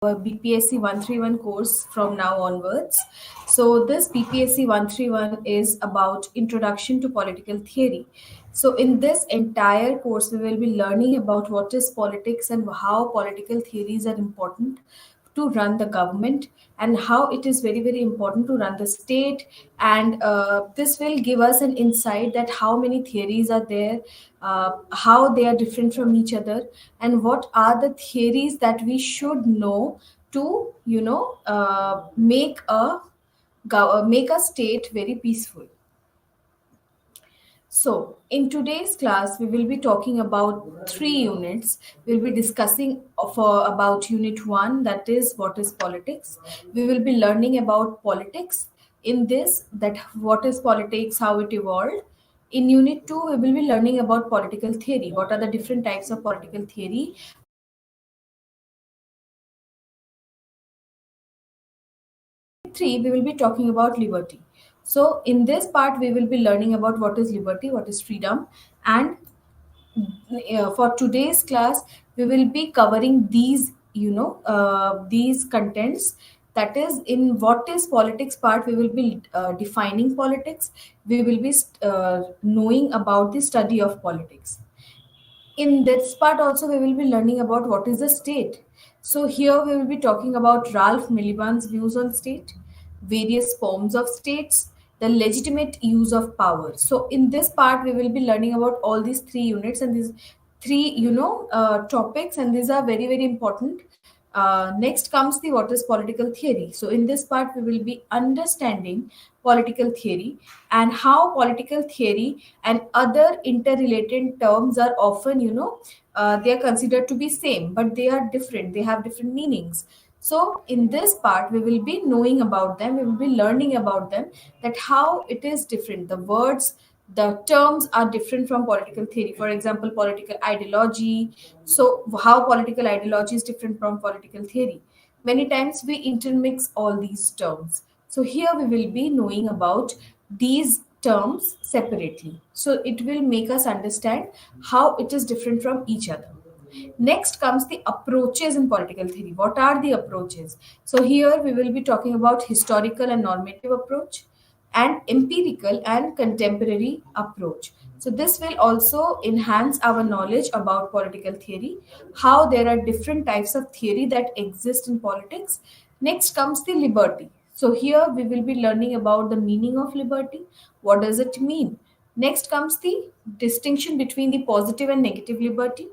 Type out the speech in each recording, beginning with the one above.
BPSC 131 course from now onwards. So this BPSC 131 is about introduction to political theory. So in this entire course, we will be learning about what is politics and how political theories are important to run the government, and how it is very very important to run the state. And this will give us an insight that how many theories are there, how they are different from each other, and what are the theories that we should know to make a state very peaceful. So, in today's class, we will be talking about three units. We'll be discussing about unit one, that is what is politics. We will be learning about politics in this, that what is politics, how it evolved. In unit two, we will be learning about political theory. What are the different types of political theory? Three, we will be talking about liberty. So, in this part, we will be learning about what is liberty, what is freedom, and for today's class we will be covering these contents. That is, in what is politics part, we will be defining politics. We will be knowing about the study of politics. In this part also, we will be learning about what is the state. So here we will be talking about Ralph Miliband's views on state, various forms of states, the legitimate use of power. So in this part, we will be learning about all these three units and these three topics, and these are very very important. Next comes the what is political theory. So in this part, we will be understanding political theory and how political theory and other interrelated terms are often, they are considered to be same, but they are different. They have different meanings. So in this part, we will be knowing about them. We will be learning about them, that how it is different. The words, the terms are different from political theory. For example, political ideology. So how political ideology is different from political theory. Many times we intermix all these terms. So here we will be knowing about these terms separately. So it will make us understand how it is different from each other. Next comes the approaches in political theory. What are the approaches? So here we will be talking about historical and normative approach, and empirical and contemporary approach. So this will also enhance our knowledge about political theory, how there are different types of theory that exist in politics. Next comes the liberty. So here we will be learning about the meaning of liberty. What does it mean? Next comes the distinction between the positive and negative liberty.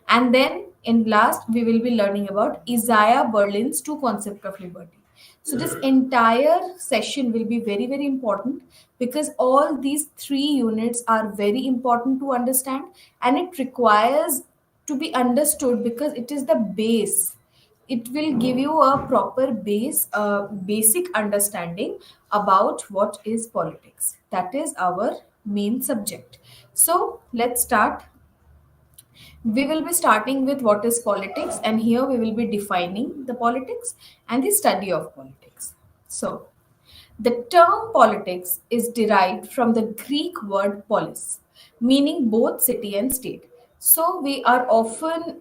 And then in last, we will be learning about Isaiah Berlin's two concept of liberty. So this entire session will be very, very important, because all these three units are very important to understand, and it requires to be understood because it is the base. It will give you a proper base, basic understanding about what is politics. That is our main subject. So let's start. We will be starting with what is politics, and here we will be defining the politics and the study of politics. So, the term politics is derived from the Greek word polis, meaning both city and state. So we are often,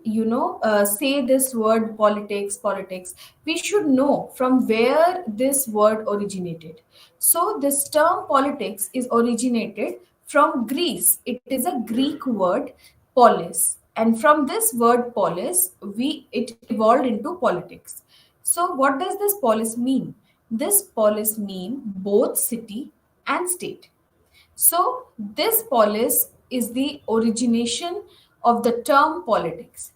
say this word politics, politics. We should know from where this word originated. So this term politics is originated from Greece. It is a Greek word, polis, and from this word polis, it evolved into politics. So what does this polis mean? This polis mean both city and state. So this polis is the origination of the term politics.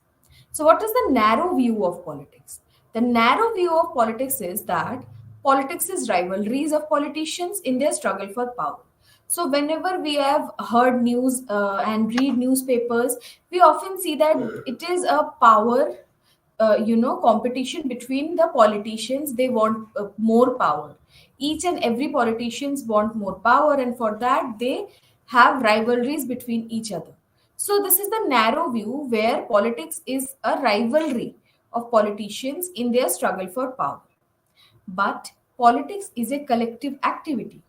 So what is the narrow view of politics? The narrow view of politics is that politics is rivalries of politicians in their struggle for power. So whenever we have heard news and read newspapers, we often see that it is a power, competition between the politicians. They want more power. Each and every politicians want more power, and for that they have rivalries between each other. So this is the narrow view, where politics is a rivalry of politicians in their struggle for power. But politics is a collective activity.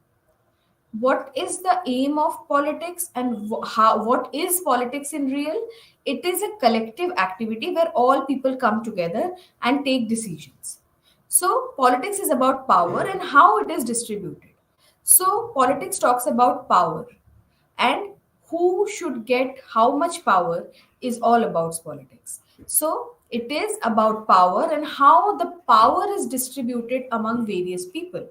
what is the aim of politics and how what is politics in real? It is a collective activity where all people come together and take decisions. So politics is about power and how it is distributed. So politics talks about power, and who should get how much power is all about politics. So it is about power and how the power is distributed among various people.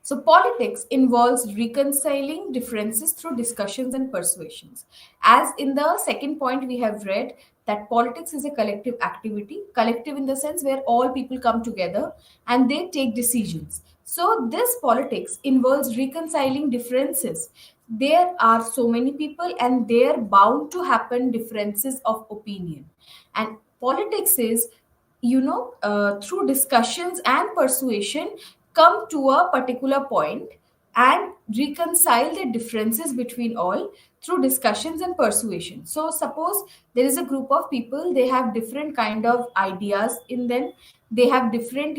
So, politics involves reconciling differences through discussions and persuasions. As in the second point, we have read that politics is a collective activity, collective in the sense where all people come together and they take decisions. So, this politics involves reconciling differences. There are so many people, and there bound to happen differences of opinion. And politics is, through discussions and persuasion, come to a particular point and reconcile the differences between all through discussions and persuasion. So suppose there is a group of people, they have different kind of ideas in them, they have different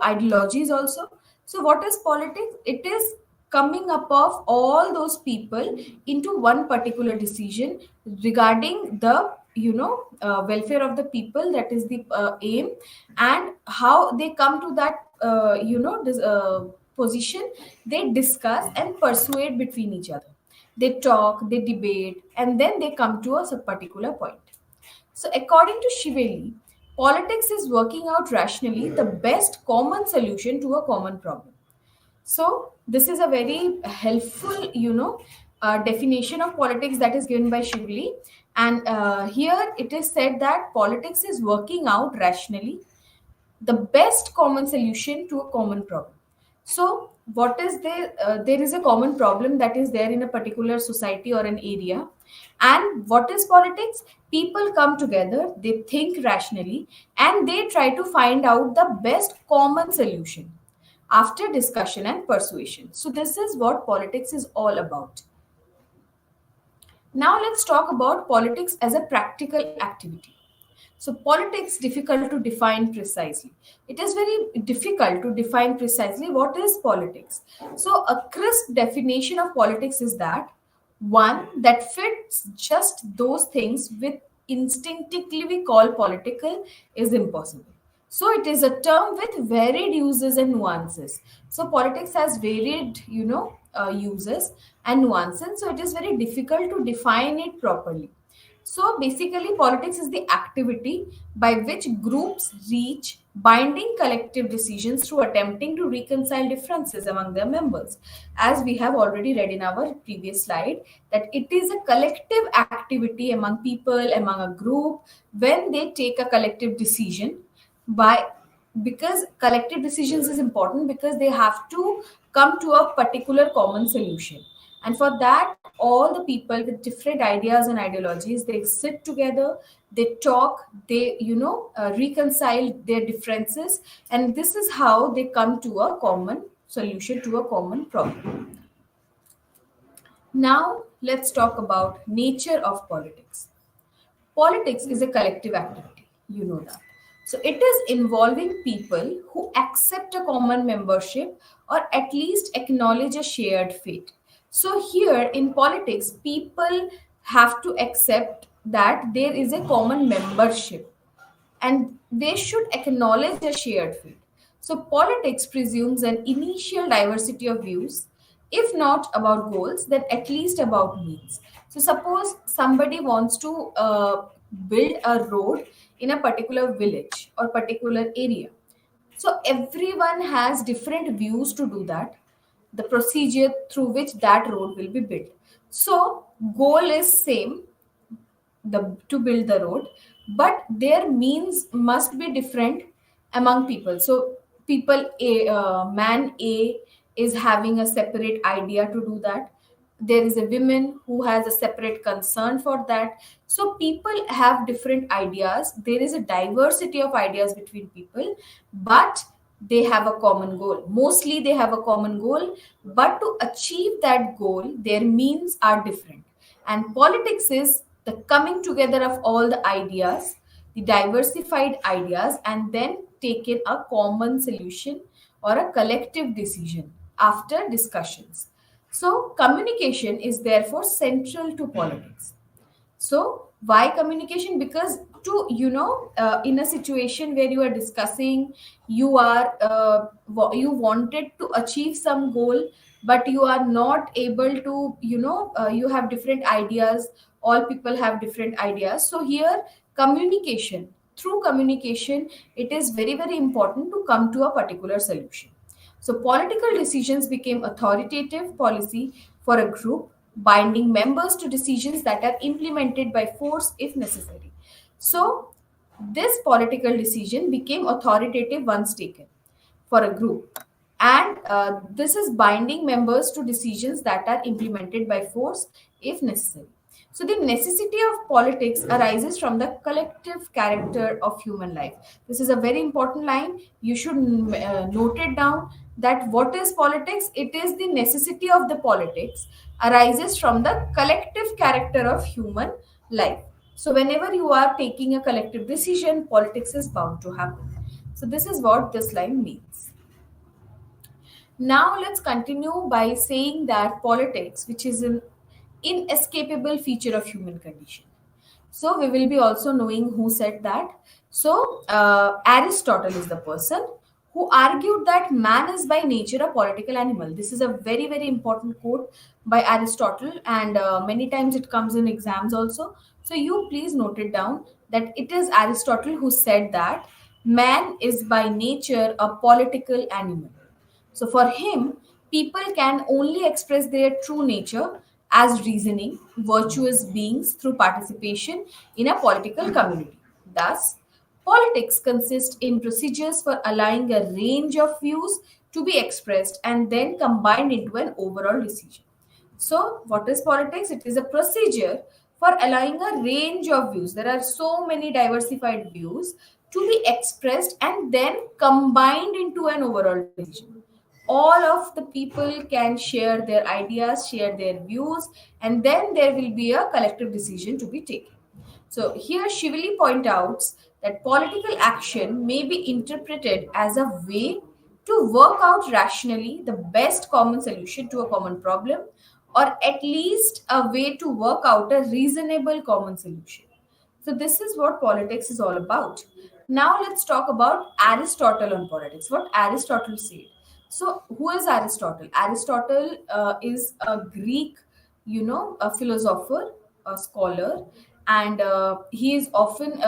ideologies also. So what is politics? It is coming up of all those people into one particular decision regarding the welfare of the people. That is the aim. And how they come to that this position, they discuss and persuade between each other, they talk, they debate, and then they come to a particular point. So according to Shiveli, politics is working out rationally the best common solution to a common problem. So this is a very helpful, definition of politics that is given by Shivli. And here it is said that politics is working out rationally the best common solution to a common problem. So what is there? There is a common problem that is there in a particular society or an area. And what is politics? People come together, they think rationally, and they try to find out the best common solution after discussion and persuasion. So, this is what politics is all about. Now, let's talk about politics as a practical activity. So, politics difficult to define precisely. It is very difficult to define precisely what is politics. So, a crisp definition of politics is that one that fits just those things with instinctively we call political is impossible. So it is a term with varied uses and nuances. So politics has varied, uses and nuances. So it is very difficult to define it properly. So basically, politics is the activity by which groups reach binding collective decisions through attempting to reconcile differences among their members. As we have already read in our previous slide, that it is a collective activity among people, among a group, when they take a collective decision by because collective decisions is important because they have to come to a particular common solution, and for that all the people with different ideas and ideologies, they sit together, they talk, they reconcile their differences, and this is how they come to a common solution to a common problem. Now let's talk about nature of politics. Politics is a collective activity, you know that. So it is involving people who accept a common membership or at least acknowledge a shared fate. So here in politics, people have to accept that there is a common membership and they should acknowledge a shared field. So, politics presumes an initial diversity of views, if not about goals, then at least about means. So, suppose somebody wants to build a road in a particular village or particular area. So, everyone has different views to do that, the procedure through which that road will be built. So, goal is same, the to build the road, but their means must be different among people. So people a man A is having a separate idea to do that, there is a woman who has a separate concern for that. So people have different ideas, there is a diversity of ideas between people, but they have a common goal. Mostly they have a common goal, but to achieve that goal their means are different. And politics is the coming together of all the ideas, the diversified ideas, and then taking a common solution or a collective decision. after discussions. So, communication is therefore central to politics. So why communication? Because to in a situation where you are discussing, you wanted to achieve some goal, but you are not able to, you have different ideas. All people have different ideas. So here, communication, through communication, it is very very important to come to a particular solution. So political decisions became authoritative policy for a group, binding members to decisions that are implemented by force if necessary. So this political decision became authoritative once taken for a group, and this is binding members to decisions that are implemented by force if necessary. So the necessity of politics arises from the collective character of human life. This is a very important line. You should note it down, that what is politics? It is the necessity of the politics arises from the collective character of human life. So whenever you are taking a collective decision, politics is bound to happen. So this is what this line means. Now let's continue by saying that politics, which is an inescapable feature of human condition. So we will be also knowing who said that. So Aristotle is the person who argued that man is by nature a political animal. This is a very very important quote by Aristotle, and many times it comes in exams also. So you please note it down, that it is Aristotle who said that man is by nature a political animal. So for him, people can only express their true nature as reasoning, virtuous beings through participation in a political community. Thus, politics consists in procedures for allowing a range of views to be expressed and then combined into an overall decision. So, what is politics? It is a procedure for allowing a range of views. There are so many diversified views to be expressed and then combined into an overall decision. All of the people can share their ideas, share their views, and then there will be a collective decision to be taken. So here Shively points out that political action may be interpreted as a way to work out rationally the best common solution to a common problem, or at least a way to work out a reasonable common solution. So this is what politics is all about. Now let's talk about Aristotle on politics. What Aristotle said. So who is Aristotle? Aristotle is a Greek, a philosopher, a scholar, and he is often,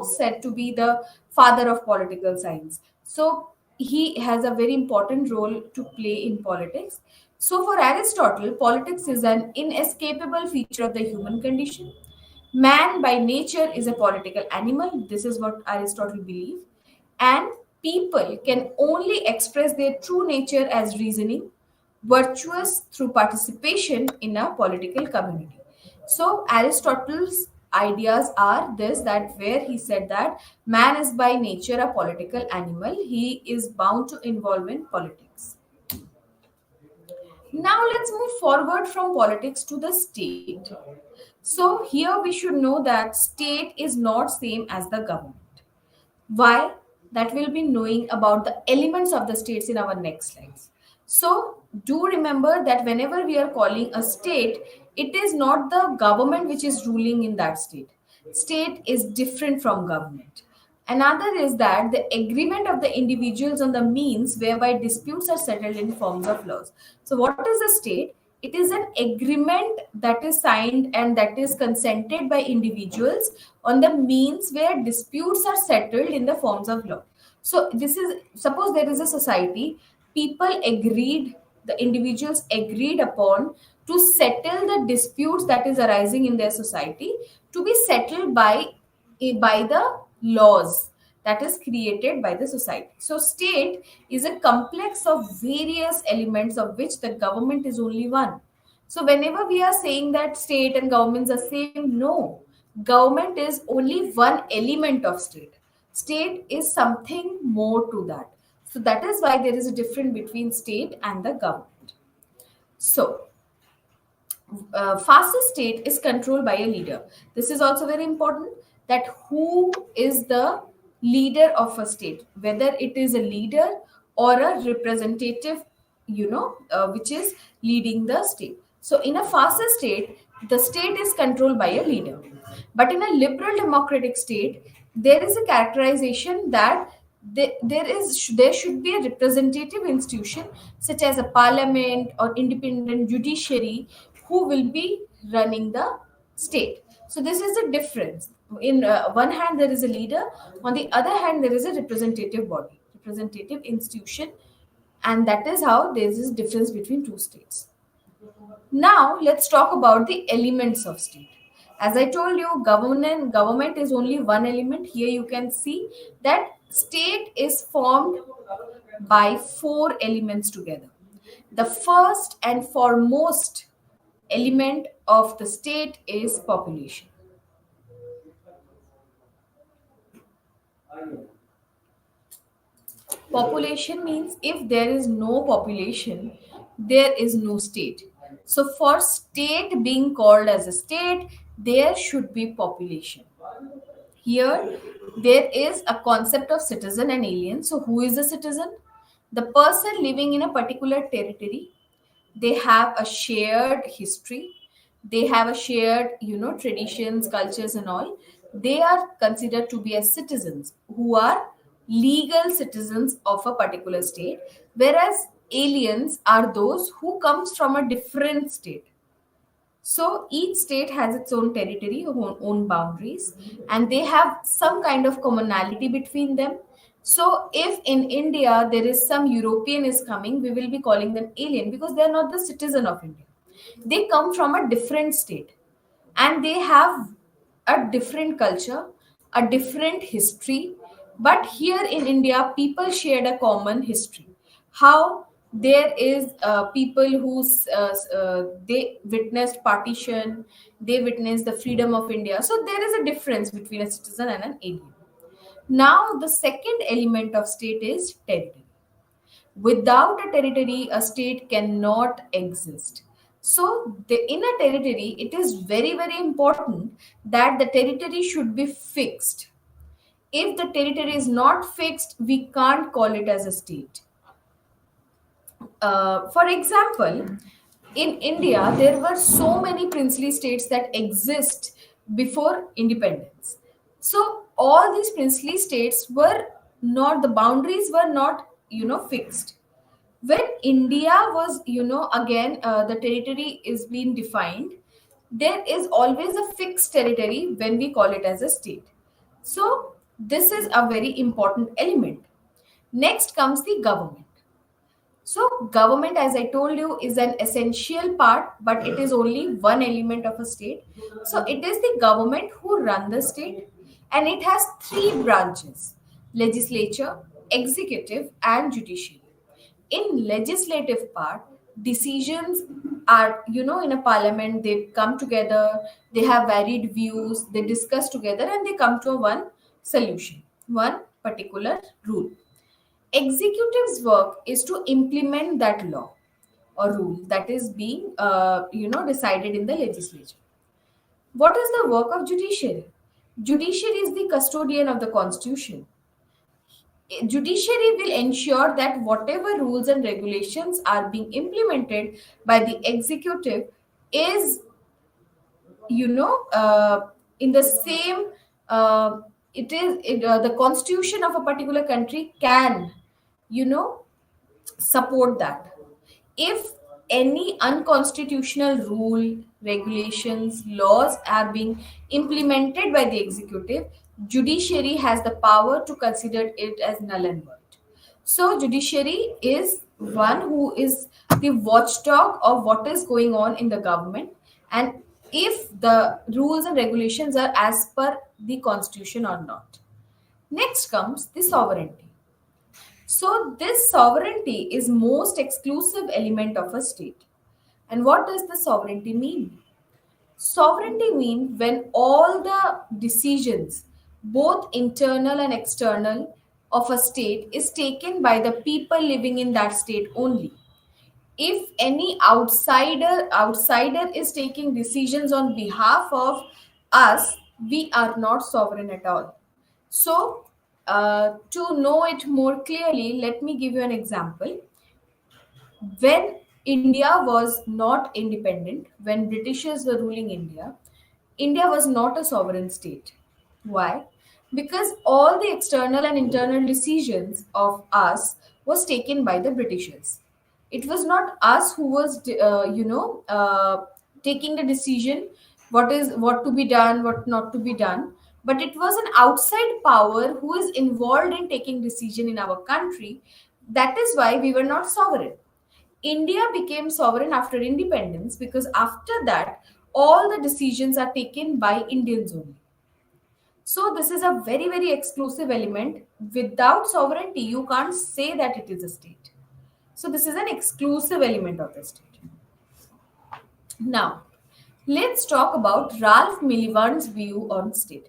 said to be the father of political science. So he has a very important role to play in politics. So for Aristotle, politics is an inescapable feature of the human condition. Man by nature is a political animal. This is what Aristotle believed. And people can only express their true nature as reasoning, virtuous through participation in a political community. So Aristotle's ideas are this, that where he said that man is by nature a political animal, he is bound to involve in politics. Now let's move forward from politics to the state. So here we should know that state is not same as the government. Why? That we'll be knowing about the elements of the states in our next slides. So do remember that whenever we are calling a state, it is not the government which is ruling in that state. State is different from government. Another is that the agreement of the individuals on the means whereby disputes are settled in forms of laws. So what is a state? It is an agreement that is signed and that is consented by individuals on the means where disputes are settled in the forms of law. So this is, suppose there is a society, people agreed, the individuals agreed upon to settle the disputes that is arising in their society to be settled by the laws that is created by the society. So state is a complex of various elements of which the government is only one. So whenever we are saying that state and governments are same, no. Government is only one element of state. State is something more to that. So that is why there is a difference between state and the government. So fastest state is controlled by a leader. This is also very important, that who is the leader of a state, whether it is a leader or a representative which is leading the state. So in a fascist state, the state is controlled by a leader. But in a liberal democratic state, there is a characterization that there should be a representative institution such as a parliament or independent judiciary who will be running the state. So this is the difference. In one hand there is a leader, on the other hand there is a representative body, representative institution, and that is how there is this difference between two states. Now let's talk about the elements of state. As I told you, government is only one element. Here you can see that state is formed by four elements together. The first and foremost element of the state is population. Population means if there is no population, there is no state. So, for state being called as a state, there should be population. Here, there is a concept of citizen and alien. So, who is a citizen? The person living in a particular territory. They have a shared history, they have a shared traditions, cultures and all. They are considered to be as citizens who are legal citizens of a particular state, whereas aliens are those who comes from a different state. So each state has its own territory, own boundaries, and they have some kind of commonality between them. So if in India there is some European is coming, we will be calling them alien because they are not the citizen of India. They come from a different state and they have a different culture, a different history. But here in India, people shared a common history. How there is people who they witnessed partition, they witnessed the freedom of India. So there is a difference between a citizen and an alien. Now, the second element of state is territory. Without a territory, a state cannot exist. So, in a territory, it is very, very important that the territory should be fixed. If the territory is not fixed, we can't call it as a state. For example, in India, there were so many princely states that exist before independence. So all these princely states were not, the boundaries were not fixed. When India was again the territory is being defined, there is always a fixed territory when we call it as a state. So this is a very important element. Next comes the government. So, government, as I told you, is an essential part, but it is only one element of a state. So, it is the government who run the state, and it has three branches: legislature, executive, and judiciary. In legislative part, decisions are in a parliament. They come together, they have varied views, they discuss together, and they come to a one solution, one particular rule. Executive's work is to implement that law or rule that is being decided in the legislature. What is the work of judiciary? Judiciary is the custodian of the constitution. Judiciary will ensure that whatever rules and regulations are being implemented by the executive is in the same the constitution of a particular country can you know support that. If any unconstitutional rule, regulations, laws are being implemented by the executive, judiciary has the power to consider it as null and void. So, judiciary is one who is the watchdog of what is going on in the government, and if the rules and regulations are as per the constitution or not. Next comes the sovereignty. So this sovereignty is most exclusive element of a state. And what does the sovereignty mean? Sovereignty means when all the decisions, both internal and external, of a state is taken by the people living in that state only. If any outsider is taking decisions on behalf of us, we are not sovereign at all. So, to know it more clearly, let me give you an example. When India was not independent, when Britishers were ruling India, India was not a sovereign state. Why? Because all the external and internal decisions of us was taken by the Britishers. It was not us who was, taking the decision what to be done, what not to be done. But it was an outside power who is involved in taking decision in our country. That is why we were not sovereign. India became sovereign after independence because after that, all the decisions are taken by Indians only. So, this is a very, very exclusive element. Without sovereignty, you can't say that it is a state. So, this is an exclusive element of the state. Now, let's talk about Ralph Miliband's view on state.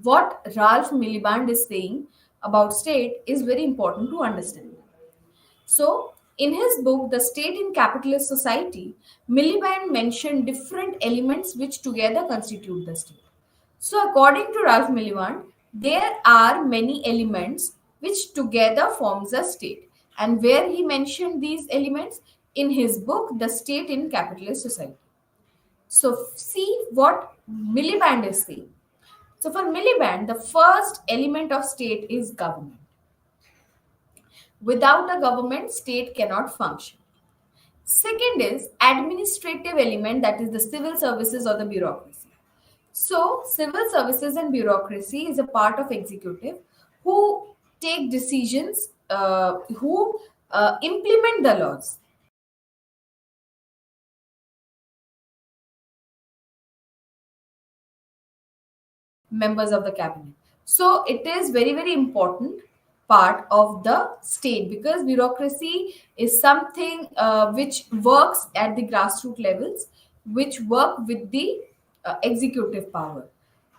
What Ralph Miliband is saying about state is very important to understand. So, in his book, The State in Capitalist Society, Miliband mentioned different elements which together constitute the state. So, according to Ralph Miliband, there are many elements which together forms a state. And where he mentioned these elements? In his book, The State in Capitalist Society. So, see what Miliband is saying. So, for Miliband, the first element of state is government. Without a government, state cannot function. Second is administrative element, that is the civil services or the bureaucracy. So civil services and bureaucracy is a part of executive who take decisions, who implement the laws. Members of the cabinet. So it is very, very important part of the state because bureaucracy is something which works at the grassroots levels, which work with the executive power.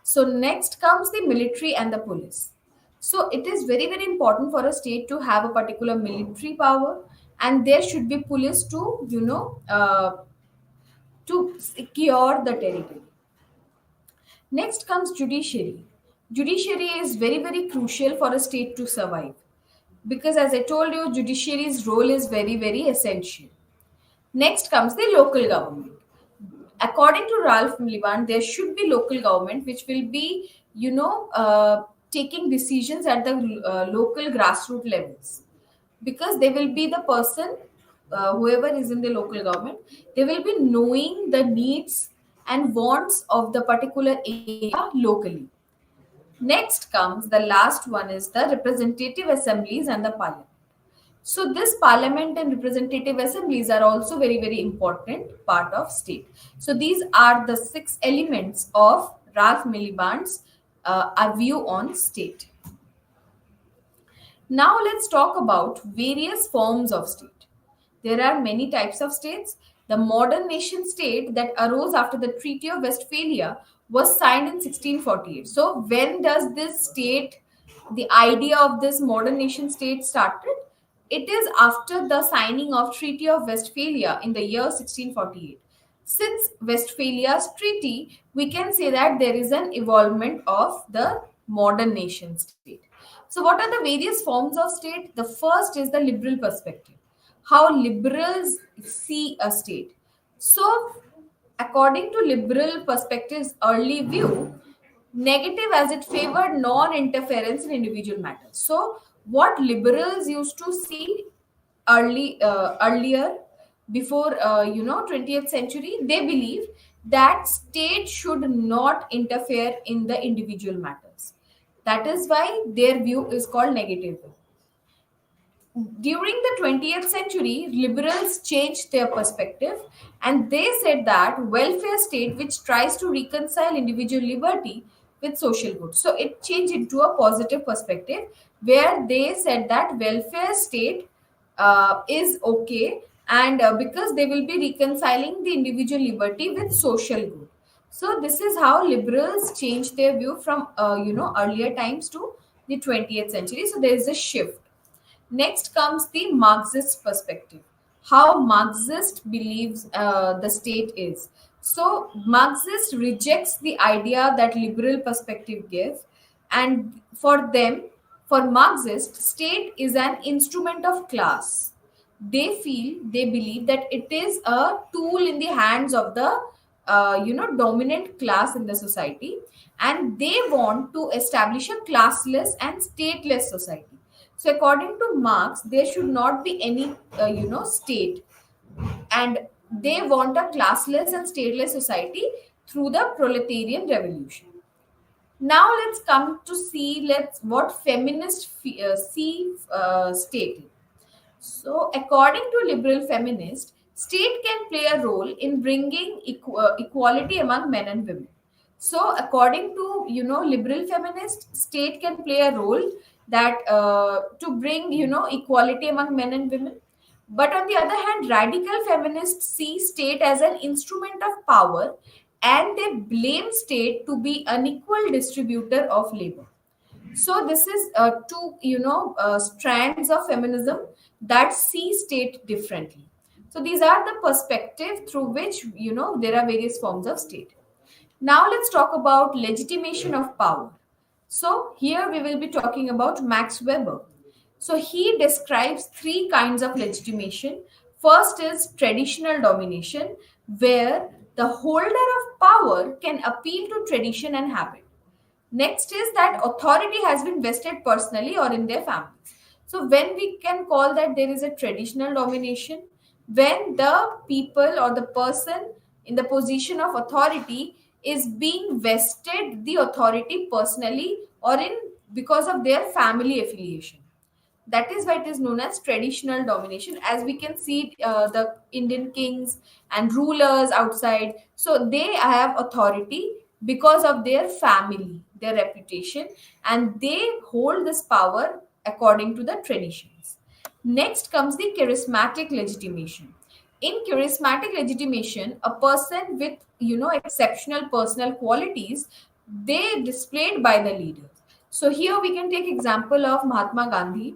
So next comes the military and the police. So it is very, very important for a state to have a particular military power, and there should be police to, to secure the territory. Next comes judiciary. Judiciary is very, very crucial for a state to survive because, as I told you, judiciary's role is very, very essential. Next comes the local government. According to Ralph Miliband, there should be local government which will be, taking decisions at the local grassroots levels because they will be the person, whoever is in the local government, they will be knowing the needs and wants of the particular area locally. Next comes the last one is the representative assemblies and the parliament. So this parliament and representative assemblies are also very, very important part of state. So these are the six elements of Ralph Miliband's view on state. Now let's talk about various forms of state. There are many types of states. The modern nation state that arose after the Treaty of Westphalia was signed in 1648. So when does this state, the idea of this modern nation state started? It is after the signing of Treaty of Westphalia in the year 1648. Since Westphalia's treaty, we can say that there is an evolvement of the modern nation state. So, what are the various forms of state? The first is the liberal perspective. How liberals see a state. So, according to liberal perspective's early view, negative as it favored non-interference in individual matters. So, what liberals used to see earlier before 20th century, they believe that state should not interfere in the individual matters. That is why their view is called negative. During the 20th century, liberals changed their perspective and they said that welfare state which tries to reconcile individual liberty with social good. So it changed into a positive perspective where they said that welfare state is okay, and because they will be reconciling the individual liberty with social good. So this is how liberals changed their view from earlier times to the 20th century. So there is a shift. Next comes the Marxist perspective. How Marxist believes the state is. So Marxist rejects the idea that liberal perspective gives, and for them, for Marxist, state is an instrument of class. They believe that it is a tool in the hands of the dominant class in the society, and they want to establish a classless and stateless society. So according to Marx, there should not be any state, and they want a classless and stateless society through the proletarian revolution. Now let's come to see let's what feminists see state. So, according to liberal feminists, state can play a role in bringing equality among men and women. So, according to liberal feminists, state can play a role that to bring equality among men and women. But on the other hand, radical feminists see state as an instrument of power, and they blame state to be unequal distributor of labor. So this is two strands of feminism that see state differently. So these are the perspective through which there are various forms of state. Now let's talk about legitimation of power. So here we will be talking about Max Weber. So he describes three kinds of legitimation. First is traditional domination, where the holder of power can appeal to tradition and habit. Next is that authority has been vested personally or in their families. So when we can call that there is a traditional domination, when the people or the person in the position of authority is being vested the authority personally or in because of their family affiliation. That is why it is known as traditional domination. As we can see, the Indian kings and rulers outside, so they have authority because of their family, their reputation, and they hold this power according to the traditions. Next comes the charismatic legitimation. In charismatic legitimation, a person with exceptional personal qualities, they displayed by the leaders. So here we can take example of Mahatma Gandhi.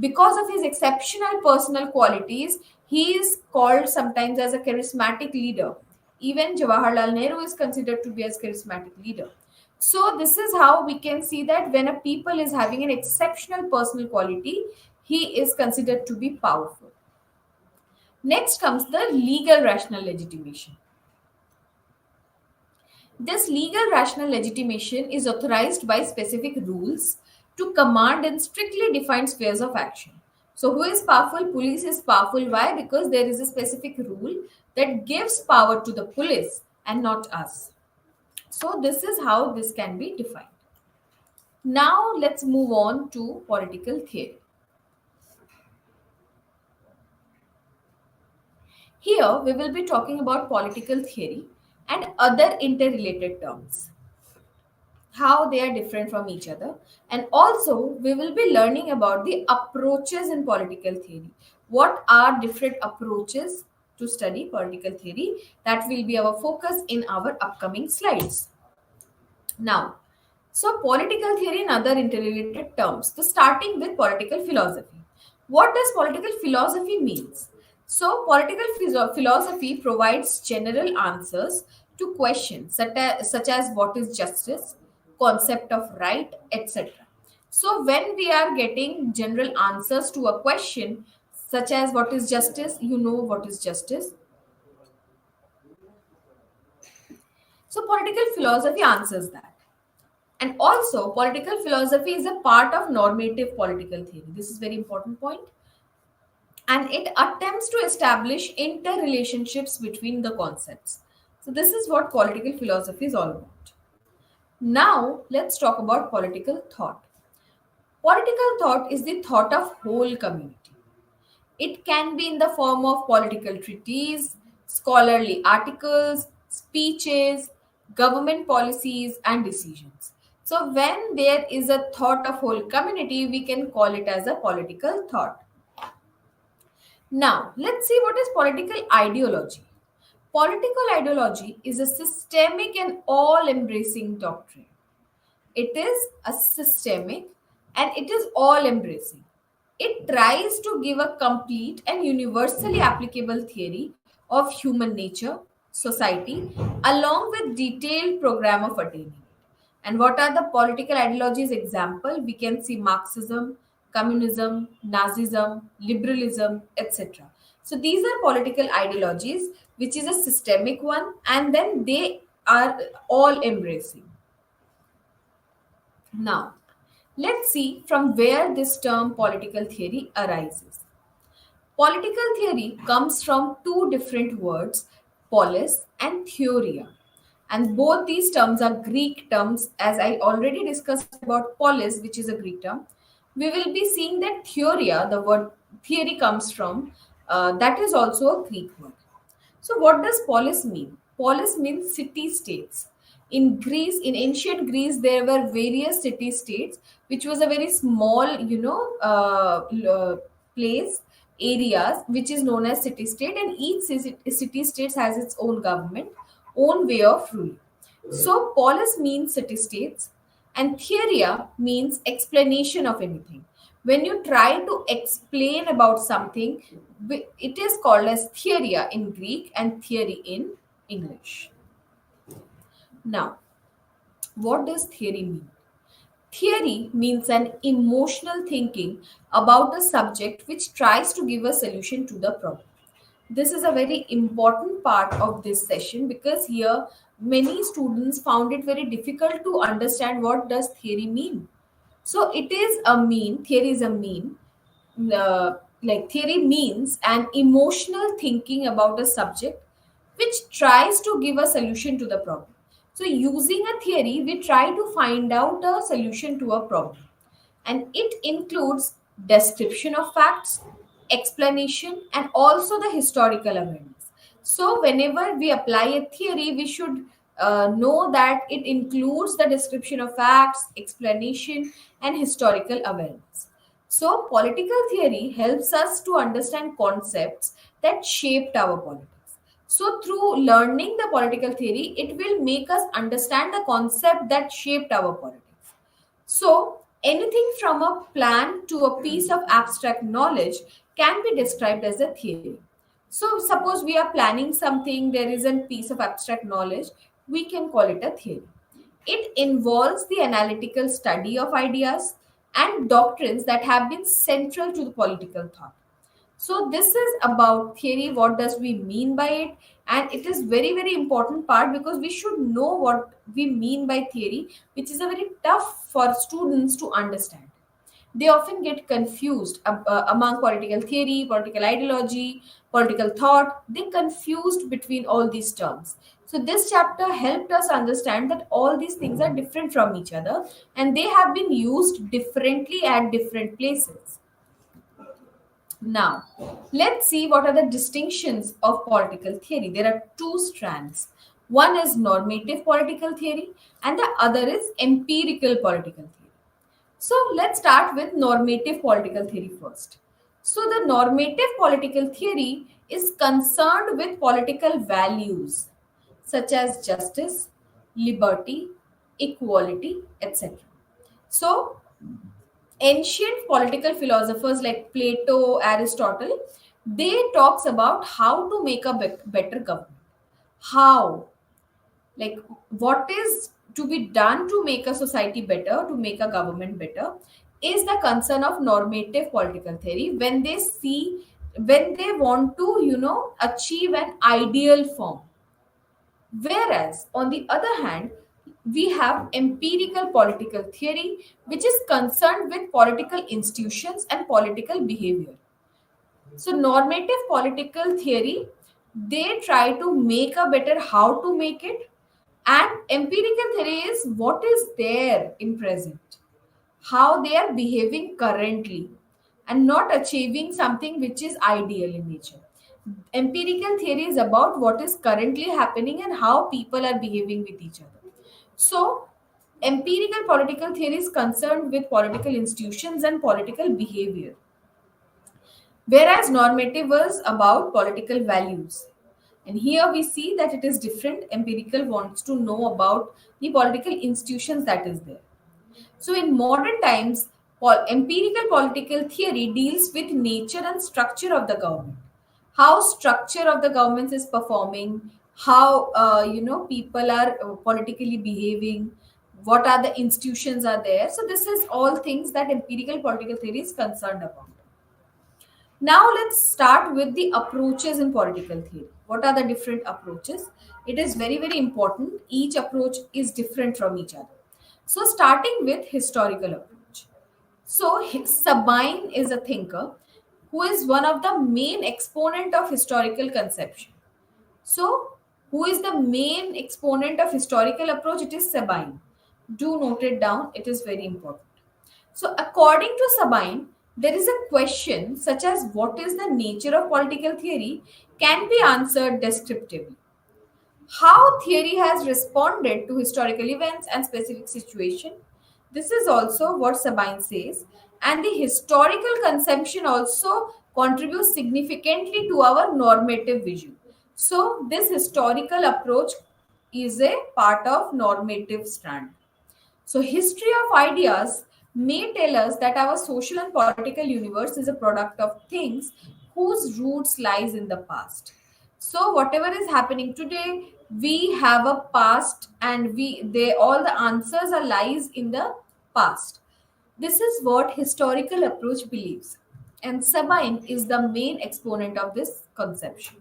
Because of his exceptional personal qualities, he is called sometimes as a charismatic leader. Even Jawaharlal Nehru is considered to be as charismatic leader. So this is how we can see that when a people is having an exceptional personal quality, he is considered to be powerful. Next comes the legal rational legitimation. This legal rational legitimation is authorized by specific rules to command in strictly defined spheres of action. So, who is powerful? Police is powerful. Why? Because there is a specific rule that gives power to the police and not us. So, this is how this can be defined. Now, let's move on to political theory. Here, we will be talking about political theory and other interrelated terms, how they are different from each other, and also we will be learning about the approaches in political theory. What are different approaches to study political theory? That will be our focus in our upcoming slides. Now, so political theory and other interrelated terms. So starting with political philosophy. What does political philosophy means? So political philosophy provides general answers to questions such as what is justice, concept of right, etc. So when we are getting general answers to a question such as what is justice, you know what is justice. So political philosophy answers that. And also, political philosophy is a part of normative political theory. This is very important point. And it attempts to establish interrelationships between the concepts. So this is what political philosophy is all about. Now, let's talk about political thought. Political thought is the thought of whole community. It can be in the form of political treaties, scholarly articles, speeches, government policies, and decisions. So, when there is a thought of whole community, we can call it as a political thought. Now, let's see what is political ideology. Political ideology is a systemic and all embracing doctrine. It is a systemic and it is all embracing. It tries to give a complete and universally applicable theory of human nature, society, along with detailed program of attaining it. And what are the political ideologies example? We can see Marxism, communism, Nazism, liberalism, etc. So these are political ideologies, which is a systemic one, and then they are all embracing. Now, let's see from where this term political theory arises. Political theory comes from two different words, polis and theoria. And both these terms are Greek terms. As I already discussed about polis, which is a Greek term, we will be seeing that theoria, the word theory comes from, that is also a Greek word. So, what does polis mean? Polis means city states. In Greece, in ancient Greece, there were various city states, which was a very small, place, areas, which is known as city state, and each city state has its own government, own way of ruling. So, polis means city states, and theoria means explanation of anything. When you try to explain about something, it is called as theoria in Greek and theory in English. Now, what does theory mean? Theory means an emotional thinking about a subject which tries to give a solution to the problem. This is a very important part of this session because here many students found it very difficult to understand what does theory mean. So it is a mean, theory is a mean, like theory means an emotional thinking about a subject which tries to give a solution to the problem. So using a theory, we try to find out a solution to a problem, and it includes description of facts, explanation, and also the historical awareness. So whenever we apply a theory, we should know that it includes the description of facts, explanation, and historical awareness. So political theory helps us to understand concepts that shaped our politics. So through learning the political theory, it will make us understand the concept that shaped our politics. So, anything from a plan to a piece of abstract knowledge can be described as a theory. So, suppose we are planning something, there is a piece of abstract knowledge, we can call it a theory. It involves the analytical study of ideas and doctrines that have been central to the political thought. So this is about theory. What does we mean by it? And it is very important part because we should know what we mean by theory, which is a very tough for students to understand. They often get confused among political theory, political ideology, political thought. They confused between all these terms. So this chapter helped us understand that all these things are different from each other and they have been used differently at different places. Now, let's see what are the distinctions of political theory. There are two strands. One is normative political theory and the other is empirical political theory. So, let's start with normative political theory first. So, the normative political theory is concerned with political values such as justice, liberty, equality, etc. So, ancient political philosophers like Plato, Aristotle, they talks about how to make a better government. How, like what is to be done to make a society better, to make a government better, is the concern of normative political theory when they see, when they want to, achieve an ideal form. Whereas, on the other hand, we have empirical political theory, which is concerned with political institutions and political behavior. So, normative political theory, they try to make a better how to make it, and empirical theory is what is there in present, how they are behaving currently, and not achieving something which is ideal in nature. Empirical theory is about what is currently happening and how people are behaving with each other. So, empirical political theory is concerned with political institutions and political behavior, whereas normative was about political values. And here we see that it is different. Empirical wants to know about the political institutions that is there. So, in modern times, empirical political theory deals with nature and structure of the government, how structure of the governments is performing, how people are politically behaving, what are the institutions are there. So this is all things that empirical political theory is concerned about. Now let's start with the approaches in political theory. What are the different approaches? It is very, very important. Each approach is different from each other. So starting with historical approach. So Sabine is a thinker who is one of the main exponent of historical conception. So who is the main exponent of historical approach? It is Sabine. Do note it down. It is very important. So, according to Sabine, there is a question such as what is the nature of political theory can be answered descriptively. How theory has responded to historical events and specific situation. This is also what Sabine says, and the historical consumption also contributes significantly to our normative vision. So, this historical approach is a part of normative strand. So, history of ideas may tell us that our social and political universe is a product of things whose roots lies in the past. So, whatever is happening today, we have a past, and we they all the answers are lies in the past. This is what historical approach believes, and Sabine is the main exponent of this conception.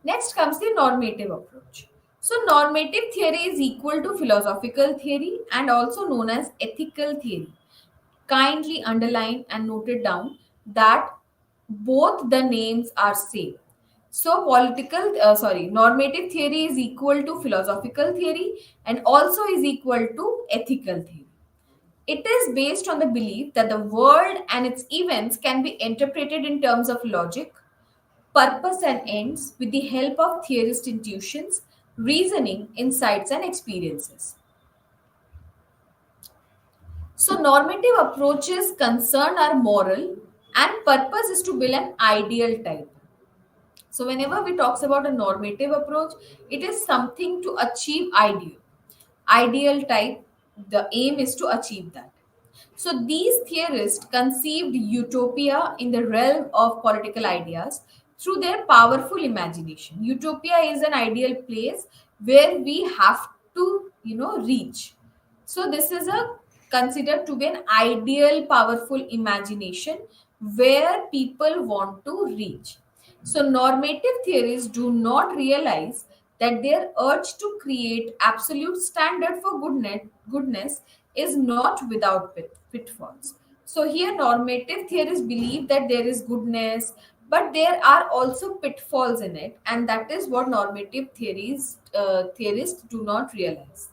Next comes the normative approach. So, normative theory is equal to philosophical theory and also known as ethical theory. Kindly underline and note it down that both the names are same. So, normative theory is equal to philosophical theory and also is equal to ethical theory. It is based on the belief that the world and its events can be interpreted in terms of logic, purpose, and ends with the help of theorist intuitions, reasoning, insights, and experiences. So, normative approaches concern are moral, and purpose is to build an ideal type. So, whenever we talks about a normative approach, it is something to achieve ideal type. The aim is to achieve that. So these theorists conceived utopia in the realm of political ideas through their powerful imagination. Utopia is an ideal place where we have to, reach. So this is a considered to be an ideal, powerful imagination where people want to reach. So normative theories do not realize that their urge to create absolute standard for goodness is not without pitfalls. So here normative theorists believe that there is goodness, but there are also pitfalls in it, and that is what normative theorists do not realize.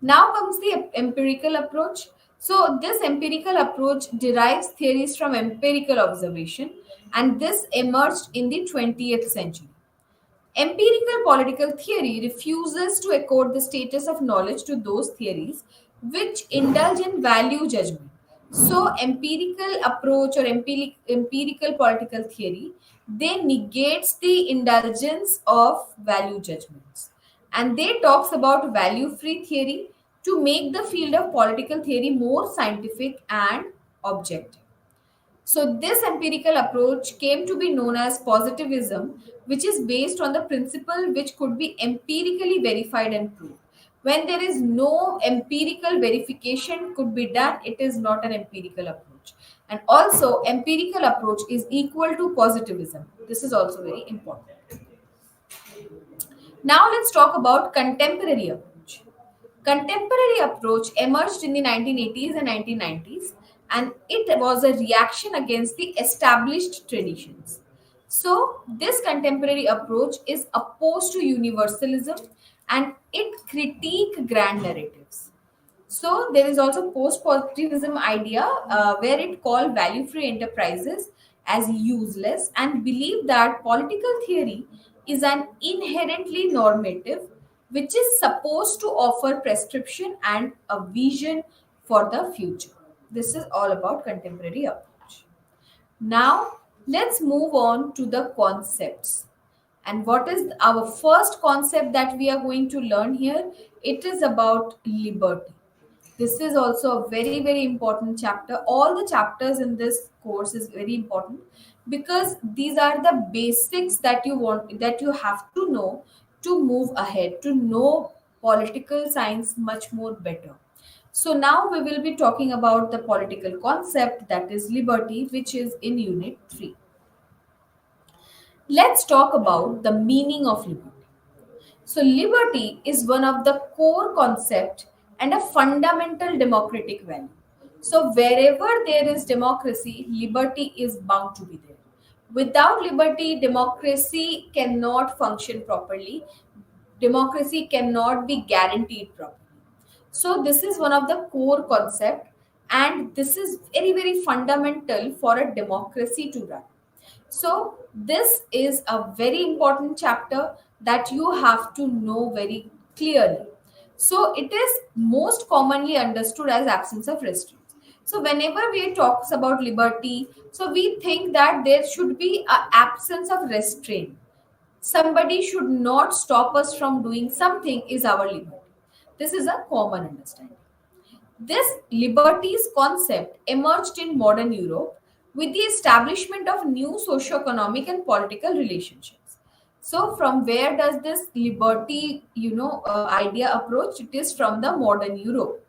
Now comes the empirical approach. So, this empirical approach derives theories from empirical observation, and this emerged in the 20th century. Empirical political theory refuses to accord the status of knowledge to those theories which indulge in value judgment. So, empirical approach or empirical political theory, they negates the indulgence of value judgments, and they talks about value free theory to make the field of political theory more scientific and objective. So, this empirical approach came to be known as positivism, which is based on the principle which could be empirically verified and proved. When there is no empirical verification could be done, it is not an empirical approach. And also, empirical approach is equal to positivism. This is also very important. Now, let's talk about contemporary approach. Contemporary approach emerged in the 1980s and 1990s, and it was a reaction against the established traditions. So, this contemporary approach is opposed to universalism and it critique grand narratives. So, there is also post-positivism idea where it called value-free enterprises as useless and believe that political theory is an inherently normative which is supposed to offer prescription and a vision for the future. This is all about contemporary approach. Now, let's move on to the concepts. And what is our first concept that we are going to learn here? It is about liberty. This is also a very, very important chapter. All the chapters in this course is very important because these are the basics that you have to know to move ahead, to know political science much more better. So now we will be talking about the political concept, that is liberty, which is in unit 3. Let's talk about the meaning of liberty. So liberty is one of the core concept and a fundamental democratic value. So wherever there is democracy, liberty is bound to be there. Without liberty, democracy cannot function properly. Democracy cannot be guaranteed properly. So this is one of the core concept, and this is very very fundamental for a democracy to run. So, this is a very important chapter that you have to know very clearly. So, it is most commonly understood as absence of restraints. So, whenever we talk about liberty, so we think that there should be an absence of restraint. Somebody should not stop us from doing something is our liberty. This is a common understanding. This liberties concept emerged in modern Europe with the establishment of new socio-economic and political relationships. So, from where does this liberty, idea approach? It is from the modern Europe.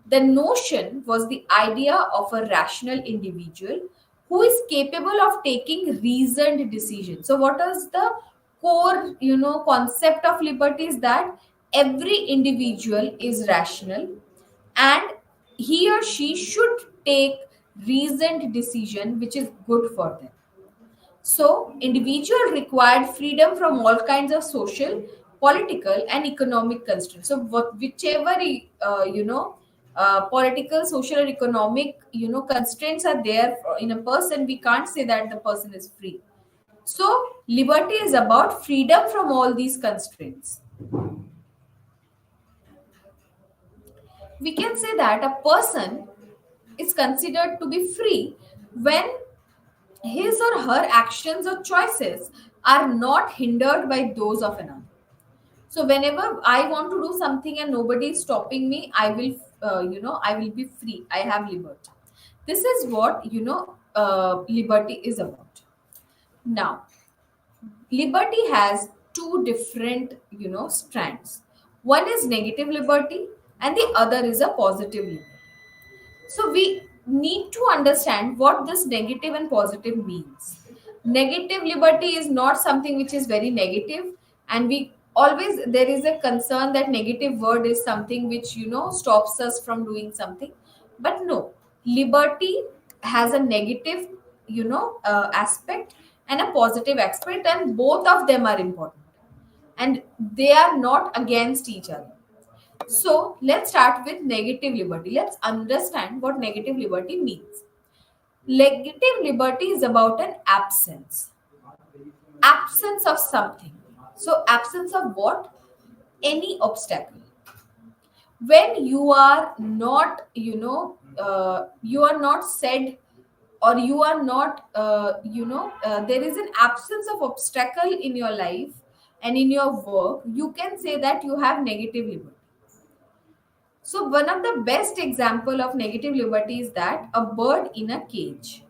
The notion was the idea of a rational individual who is capable of taking reasoned decisions. So, what is the core, concept of liberty is that every individual is rational and he or she should take reasoned decision which is good for them. So individual required freedom from all kinds of social, political and economic constraints. So whichever political, social or economic constraints are there in a person, we can't say that the person is free. So liberty is about freedom from all these constraints. We can say that a person is considered to be free when his or her actions or choices are not hindered by those of another. So whenever I want to do something and nobody is stopping me, I will, I will be free. I have liberty. This is what liberty is about. Now, liberty has two different, strands. One is negative liberty, and the other is a positive liberty. So we need to understand what this negative and positive means. Negative liberty is not something which is very negative, and we always there is a concern that negative word is something which stops us from doing something. But no, liberty has a negative aspect and a positive aspect, and both of them are important, and they are not against each other. So let's start with negative liberty. Let's understand what negative liberty means. Negative liberty is about an absence. Absence of something. So absence of what? Any obstacle. When you are not, you are not said, or you are not, there is an absence of obstacle in your life and in your work, you can say that you have negative liberty. So one of the best example of negative liberty is that a bird in a cage.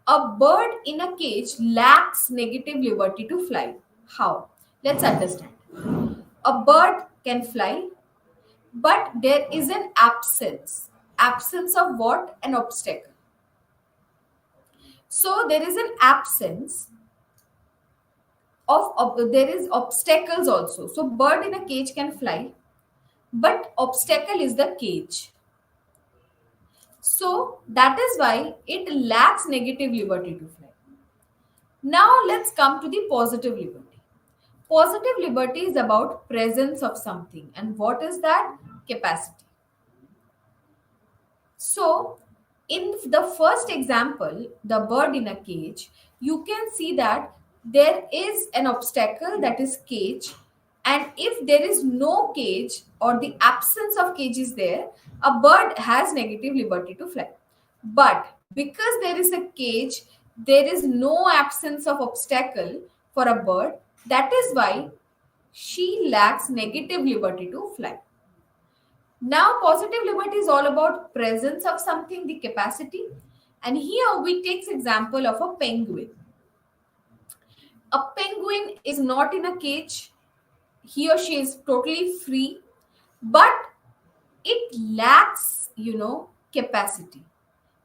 A bird in a cage lacks negative liberty to fly. How? Let's understand. A bird can fly, but there is an absence. Absence of what? An obstacle. So there is an absence of there is obstacles also. So bird in a cage can fly, but obstacle is the cage. So that is why it lacks negative liberty to fly. Now let's come to the positive liberty. Positive liberty is about presence of something. And what is that? Capacity. So in the first example, the bird in a cage, you can see that there is an obstacle, that is cage, and if there is no cage or the absence of cage is there, a bird has negative liberty to fly. But because there is a cage, there is no absence of obstacle for a bird. That is why she lacks negative liberty to fly. Now, positive liberty is all about presence of something, the capacity. And here we take example of a penguin. A penguin is not in a cage. he or she is totally free, but it lacks, capacity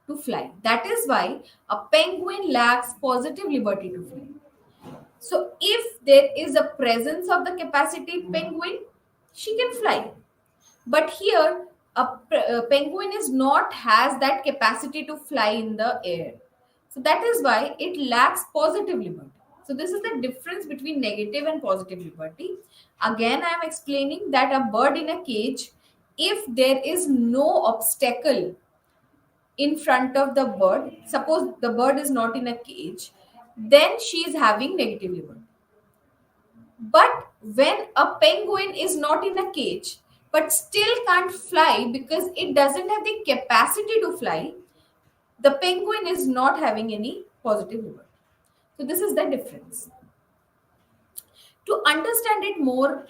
to fly. That is why a penguin lacks positive liberty to fly. So if there is a presence of the capacity penguin, she can fly. But here, a penguin is not has that capacity to fly in the air. So that is why it lacks positive liberty. So this is the difference between negative and positive liberty. Again, I am explaining that a bird in a cage, if there is no obstacle in front of the bird, suppose the bird is not in a cage, then she is having negative liberty. But when a penguin is not in a cage but still can't fly because it doesn't have the capacity to fly, the penguin is not having any positive liberty. So this is the difference. To understand it more,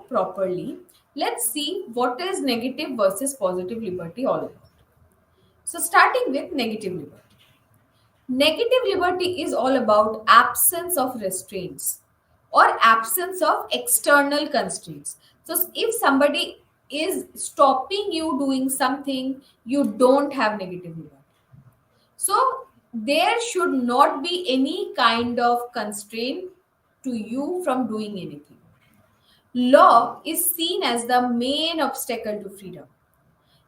properly, let's see what is negative versus positive liberty all about. So starting with negative liberty. Negative liberty is all about absence of restraints or absence of external constraints. So if somebody is stopping you doing something, you don't have negative liberty. So there should not be any kind of constraint to you from doing anything. Law is seen as the main obstacle to freedom.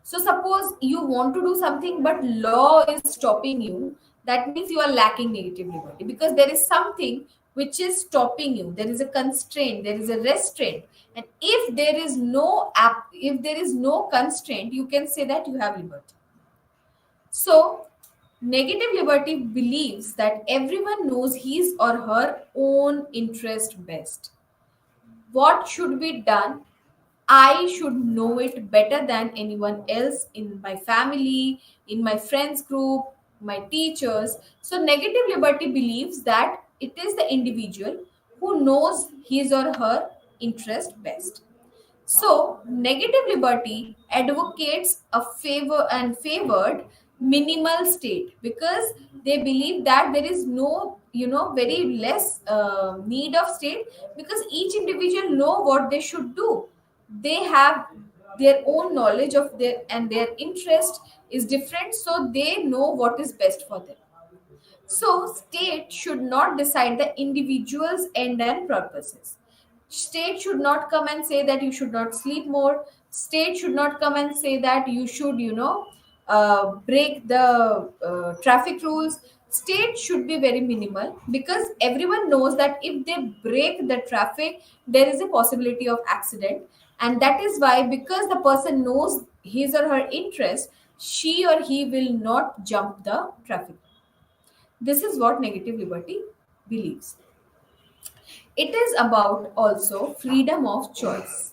So suppose you want to do something, but law is stopping you. That means you are lacking negative liberty because there is something which is stopping you. There is a constraint. There is a restraint. And if there is no constraint, you can say that you have liberty. So negative liberty believes that everyone knows his or her own interest best. What should be done, I should know it better than anyone else in my family, in my friends group, my teachers. So, negative liberty believes that it is the individual who knows his or her interest best. So, negative liberty advocates a favored minimal state because they believe that there is no, very less need of state because each individual know what they should do. They have their own knowledge of their interest is different, so they know what is best for them. So, state should not decide the individual's end and purposes. State should not come and say that you should not sleep more. State should not come and say that you should, break the traffic rules. State should be very minimal because everyone knows that if they break the traffic, there is a possibility of accident. And that is why, because the person knows his or her interest, she or he will not jump the traffic. This is what negative liberty believes. It is about also freedom of choice.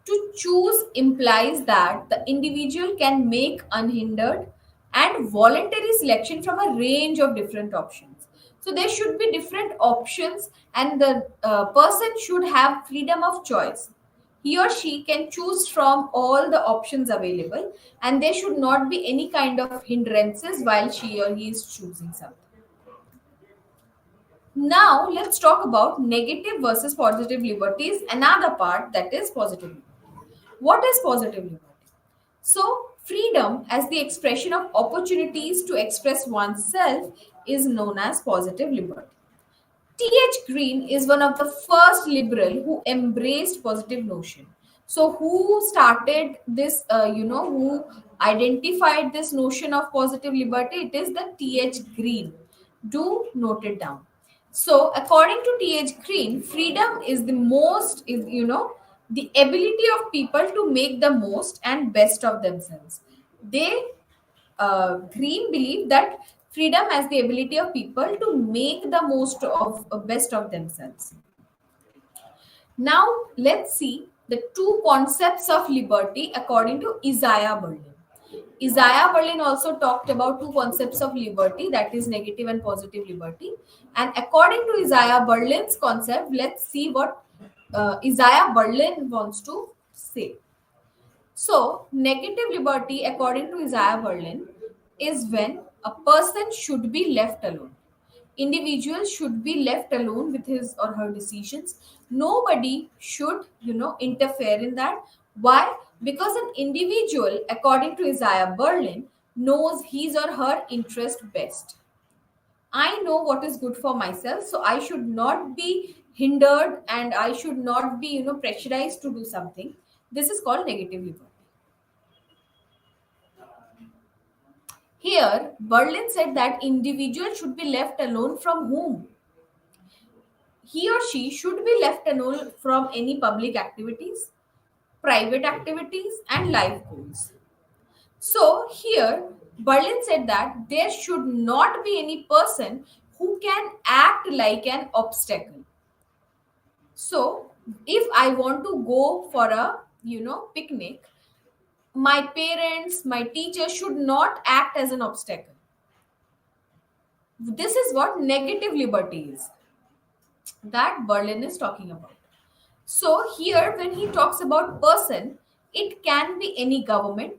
To choose implies that the individual can make unhindered and voluntary selection from a range of different options. So there should be different options, and the person should have freedom of choice. He or she can choose from all the options available, and there should not be any kind of hindrances while she or he is choosing something. Now, let's talk about negative versus positive liberties, another part that is positive liberty. What is positive liberty? So, freedom as the expression of opportunities to express oneself is known as positive liberty. T.H. Green is one of the first liberal who embraced positive notion. So, who started this? Who identified this notion of positive liberty? It is the T.H. Green. Do note it down. So, according to T.H. Green, freedom is the ability of people to make the most and best of themselves. They Green believe that freedom has the ability of people to make the most of best of themselves. Now let's see the two concepts of liberty according to Isaiah Berlin. Isaiah Berlin also talked about two concepts of liberty, that is negative and positive liberty. And according to Isaiah Berlin's concept, let's see what Isaiah Berlin wants to say. So, negative liberty, according to Isaiah Berlin, is when a person should be left alone. individual should be left alone with his or her decisions. Nobody should, interfere in that. Why? Because an individual, according to Isaiah Berlin, knows his or her interest best. I know what is good for myself, so I should not be hindered and I should not be, pressurized to do something. This is called negative liberty. Here, Berlin said that individual should be left alone from whom? He or she should be left alone from any public activities, private activities, and life goals. So here, Berlin said that there should not be any person who can act like an obstacle. So if I want to go for a, picnic, my parents, my teachers should not act as an obstacle. This is what negative liberty is that Berlin is talking about. So here, when he talks about person, it can be any government,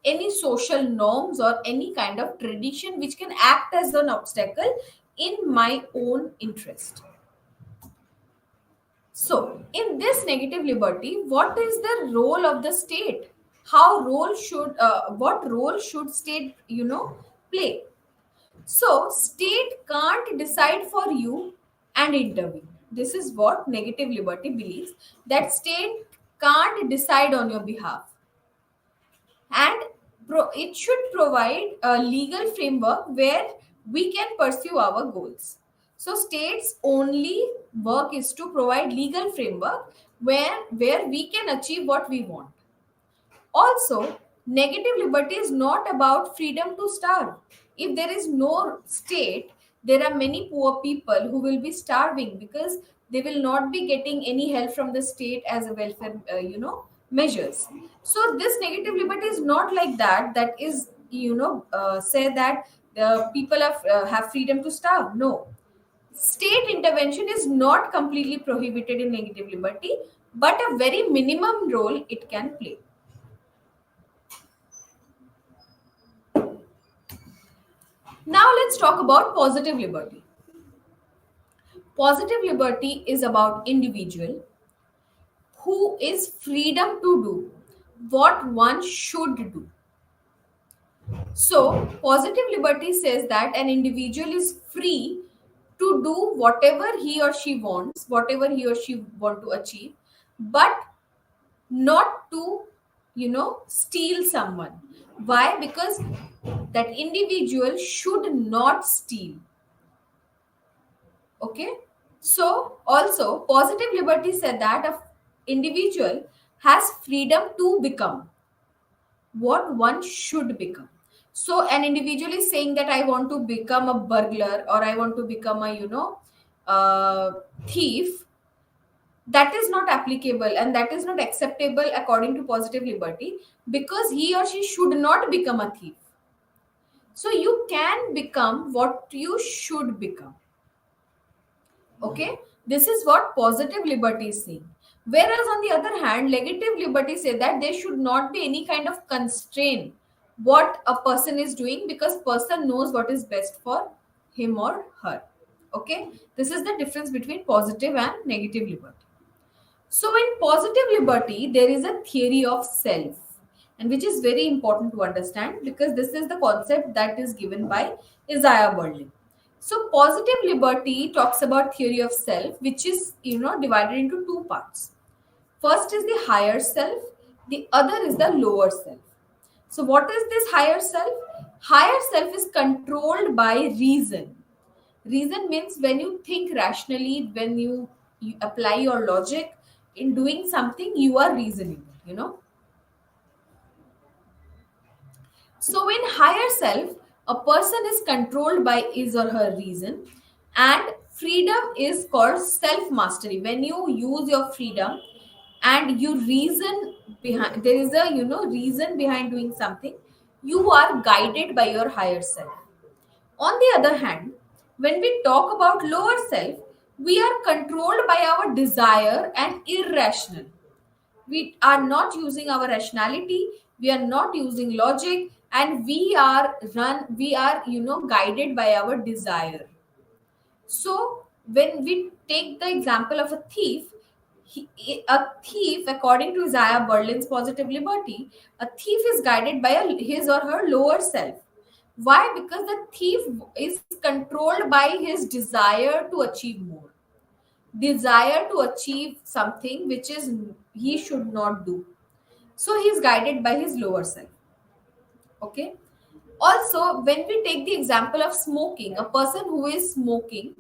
any social norms, or any kind of tradition which can act as an obstacle in my own interest. So, in this negative liberty, what is the role of the state? What role should state, play? So, state can't decide for you and intervene. This is what negative liberty believes, that state can't decide on your behalf, and it should provide a legal framework where we can pursue our goals. So states only work is to provide legal framework where we can achieve what we want. Also, negative liberty is not about freedom to starve. If there is no state, there are many poor people who will be starving because they will not be getting any help from the state as a welfare, measures. So this negative liberty is not like that. That is, say that the people have freedom to starve. No, state intervention is not completely prohibited in negative liberty, but a very minimum role it can play. Now let's talk about positive liberty. Positive liberty is about individual who is freedom to do what one should do. So positive liberty says that an individual is free to do whatever he or she wants, whatever he or she want to achieve, but not to, steal someone. Why? Because that individual should not steal. Okay. So also positive liberty said that a individual has freedom to become what one should become. So an individual is saying that I want to become a burglar, or I want to become a, uh, thief. That is not applicable and that is not acceptable according to positive liberty, because he or she should not become a thief. So you can become what you should become. Okay, this is what positive liberty is saying. Whereas on the other hand, negative liberty say that there should not be any kind of constraint what a person is doing, because person knows what is best for him or her. Okay, this is the difference between positive and negative liberty. So in positive liberty, there is a theory of self, and which is very important to understand, because this is the concept that is given by Isaiah Berlin. So positive liberty talks about theory of self, which is, divided into two parts. First is the higher self, the other is the lower self. So what is this higher self? Higher self is controlled by reason. Reason means when you think rationally, when you apply your logic in doing something, you are reasoning, So in higher self, a person is controlled by his or her reason, and freedom is called self mastery. When you use your freedom and you reason behind, there is a, reason behind doing something, you are guided by your higher self. On the other hand, when we talk about lower self, we are controlled by our desire and irrational. We are not using our rationality, we are not using logic, and we are guided by our desire. So when we take the example of a thief, a thief, according to Isaiah Berlin's Positive Liberty, a thief is guided by his or her lower self. Why? Because the thief is controlled by his desire to achieve more, desire to achieve something which is he should not do. So he is guided by his lower self. Okay. Also, when we take the example of smoking, a person who is smoking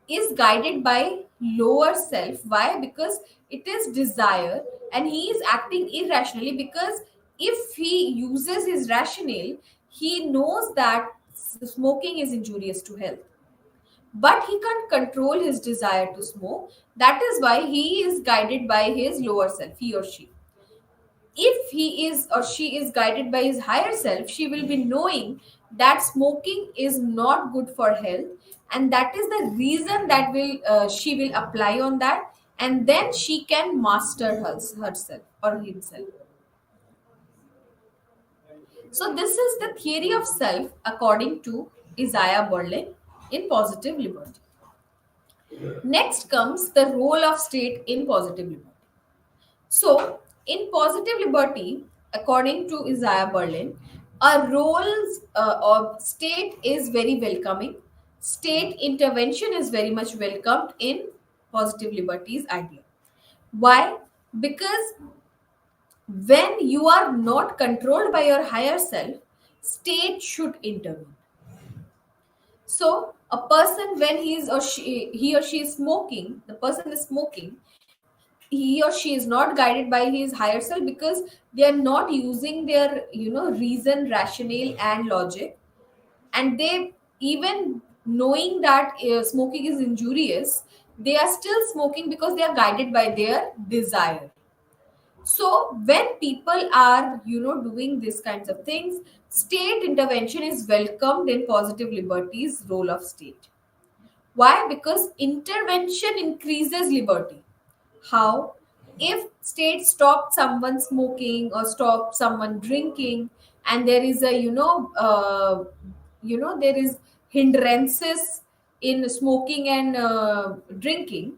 is guided by lower self. Why? Because it is desire, and he is acting irrationally, because if he uses his rationale, he knows that smoking is injurious to health, but he can't control his desire to smoke. That is why he is guided by his lower self, he or she. If he is or she is guided by his higher self, she will be knowing that smoking is not good for health, and that is the reason that will she will apply on that, and then she can master herself or himself. So this is the theory of self according to Isaiah Berlin in Positive Liberty. Next comes the role of state in positive liberty. So, in positive liberty, according to Isaiah Berlin, a role of state is very welcoming. State intervention is very much welcomed in positive liberty's idea. Why? Because when you are not controlled by your higher self, state should intervene. So, a person when he or she is smoking, the person is smoking, he or she is not guided by his higher self, because they are not using their reason, rationale and logic, and they, even knowing that smoking is injurious, they are still smoking because they are guided by their desire. So when people are doing these kinds of things, state intervention is welcomed in positive liberty's role of state. Why? Because intervention increases liberty. How? If state stopped someone smoking or stopped someone drinking, and there is a there is hindrances in smoking and drinking,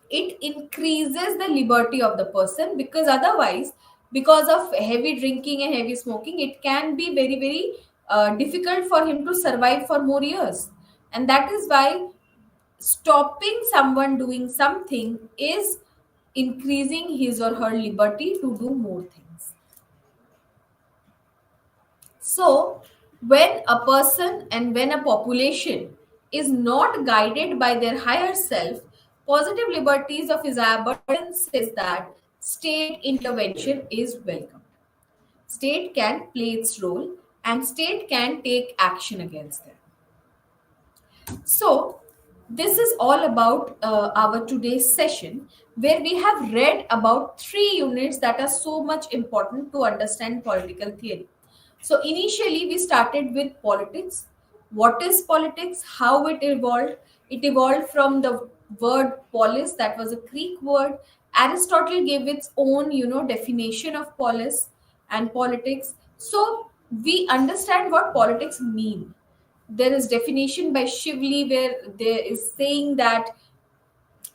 it increases the liberty of the person, because otherwise, because of heavy drinking and heavy smoking, it can be very very difficult for him to survive for more years. And that is why stopping someone doing something is increasing his or her liberty to do more things. So, when a person and when a population is not guided by their higher self, positive liberties of Isaiah Berlin says that state intervention is welcome. State can play its role, and state can take action against them. So, this is all about our today's session, where we have read about three units that are so much important to understand political theory. So, initially, we started with politics. What is politics? How it evolved? It evolved from the word polis, that was a Greek word. Aristotle gave its own, definition of polis and politics. So, we understand what politics mean. There is definition by Shively, where there is saying that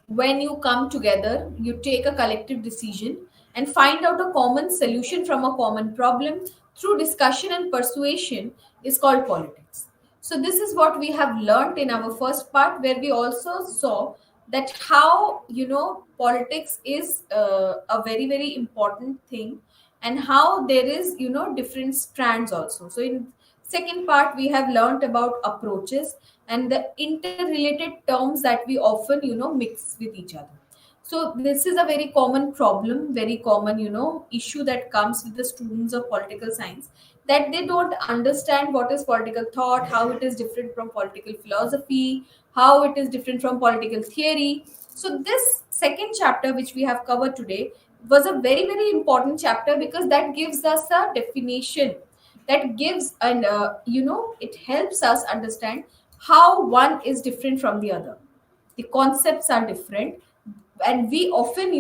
when you come together, you take a collective decision and find out a common solution from a common problem through discussion and persuasion is called politics. So this is what we have learned in our first part, where we also saw that how politics is a very very important thing, and how there is different strands also. So in second part, we have learned about approaches and the interrelated terms that we often mix with each other. So this is a very common problem, very common issue that comes with the students of political science, that they don't understand what is political thought, how it is different from political philosophy, how it is different from political theory. So this second chapter which we have covered today was a very very important chapter, because that gives us a definition, that gives and it helps us understand how one is different from the other. The concepts are different, and we often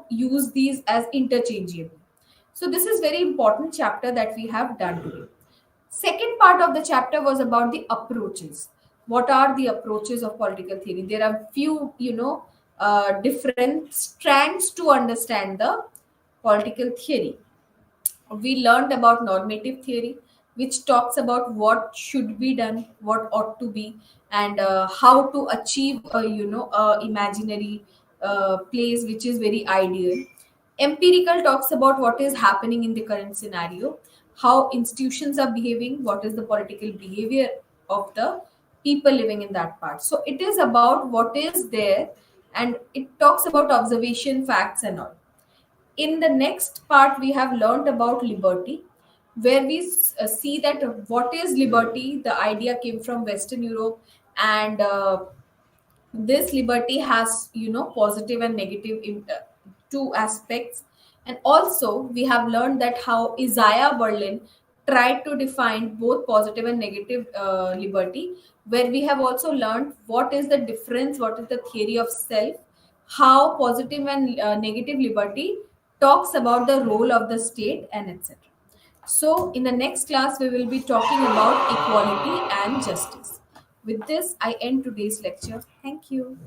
use these as interchangeable. So this is very important chapter that we have done today. Second part of the chapter was about the approaches. what are the approaches of political theory? There are few, different strands to understand the political theory. We learned about normative theory, which talks about what should be done, what ought to be, and how to achieve a imaginary place which is very ideal. Empirical talks about what is happening in the current scenario, how institutions are behaving, what is the political behavior of the people living in that part. So it is about what is there, and it talks about observation, facts, and all. In the next part, we have learned about liberty, where we see that what is liberty. The idea came from Western Europe, and this liberty has, positive and negative two aspects. And also we have learned that how Isaiah Berlin tried to define both positive and negative liberty, where we have also learned what is the difference, what is the theory of self, how positive and negative liberty talks about the role of the state, and etc. So, in the next class, we will be talking about equality and justice. With this, I end today's lecture. Thank you.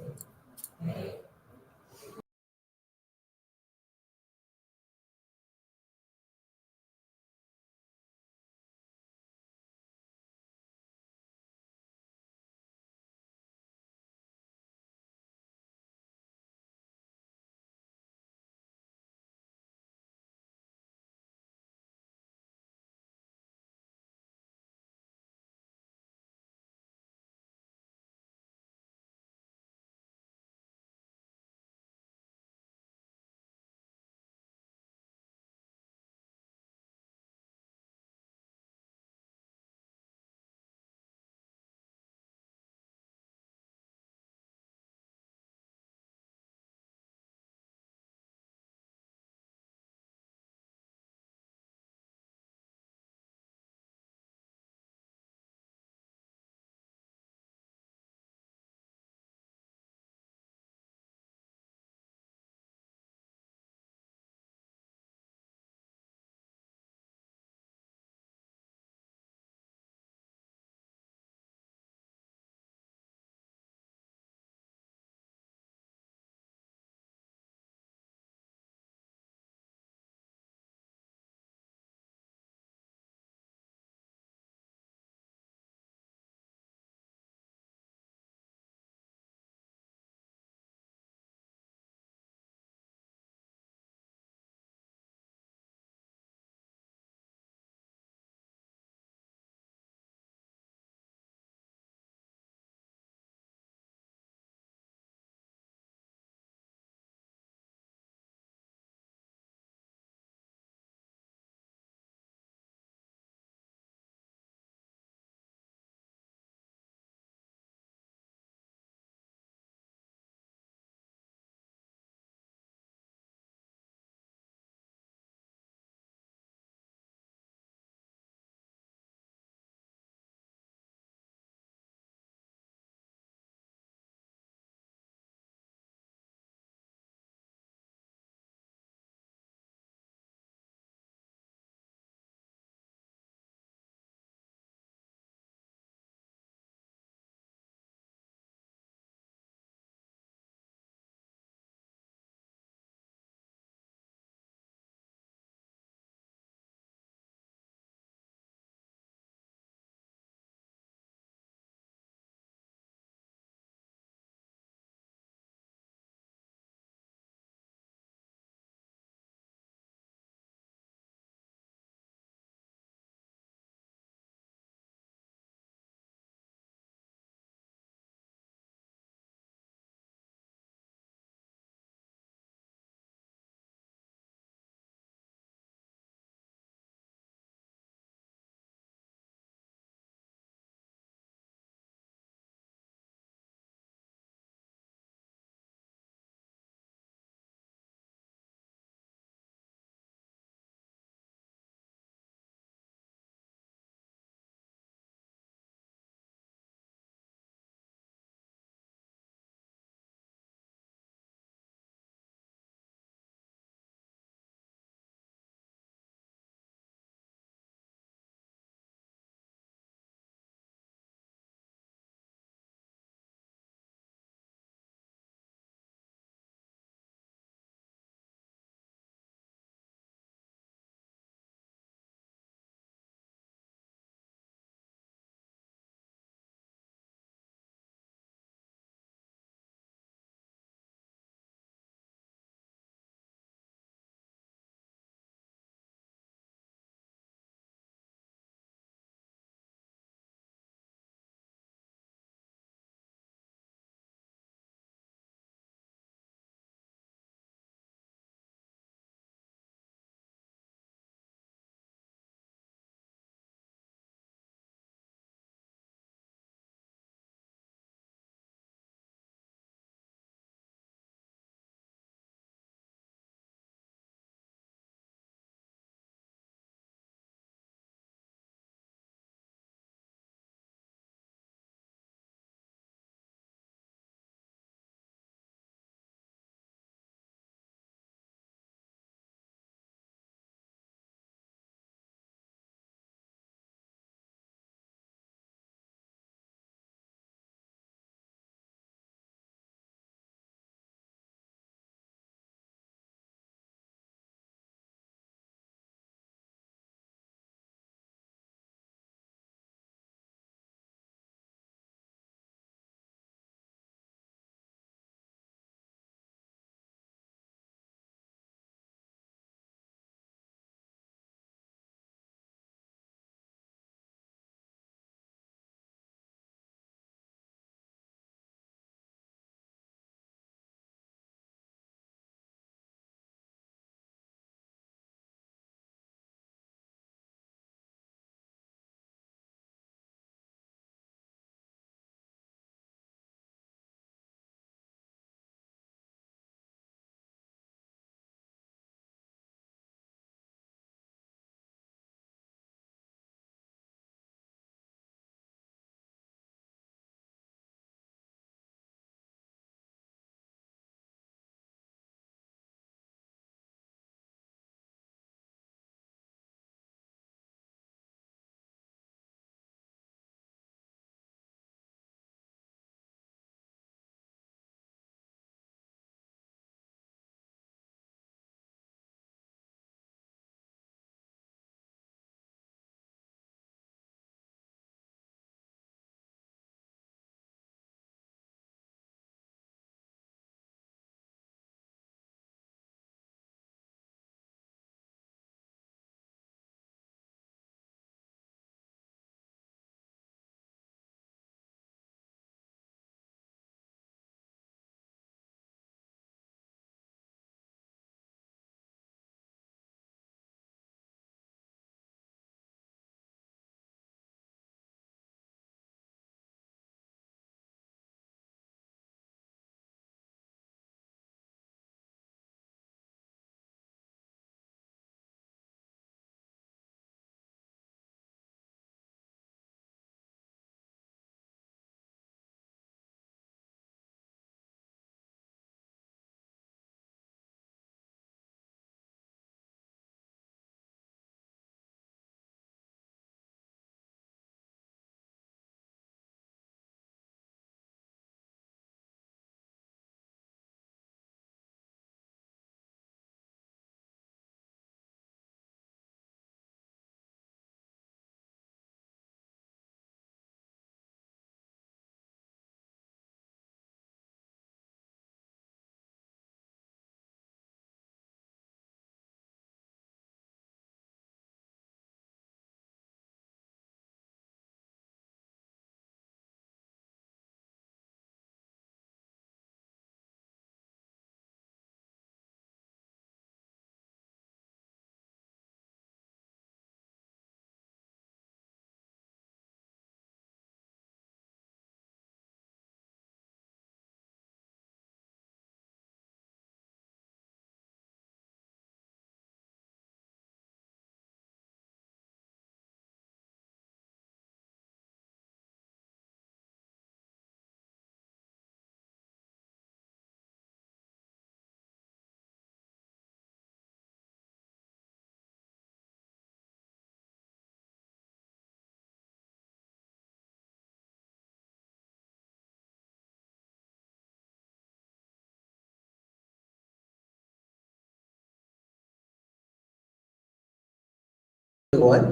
All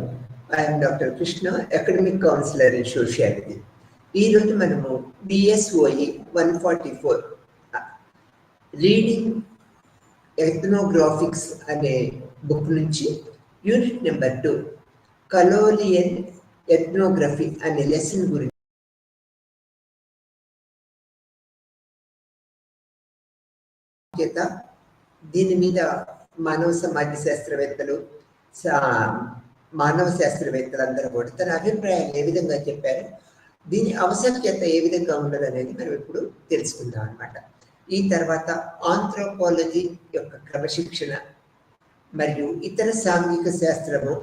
I'm doctor Krishna, academic counsellor in sociology. ఈరోజు మనము BSOE 144 reading ethnographics అనే book నుంచి unit number 2 colonial ethnography అనే lesson గురించి దీని మీద మానవ సమాజ శాస్త్రవేత్తలు మానవ శాస్త్రవేత్తలు అందరూ కూడా తన అభిప్రాయాలు ఏ విధంగా చెప్పారు, దీని ఆవశ్యకత ఏ విధంగా ఉండదు అనేది మనం ఇప్పుడు తెలుసుకుందాం అనమాట. ఈ తర్వాత ఆంథ్రోపాలజీ యొక్క క్రమశిక్షణ మరియు ఇతర సాంఘిక శాస్త్రము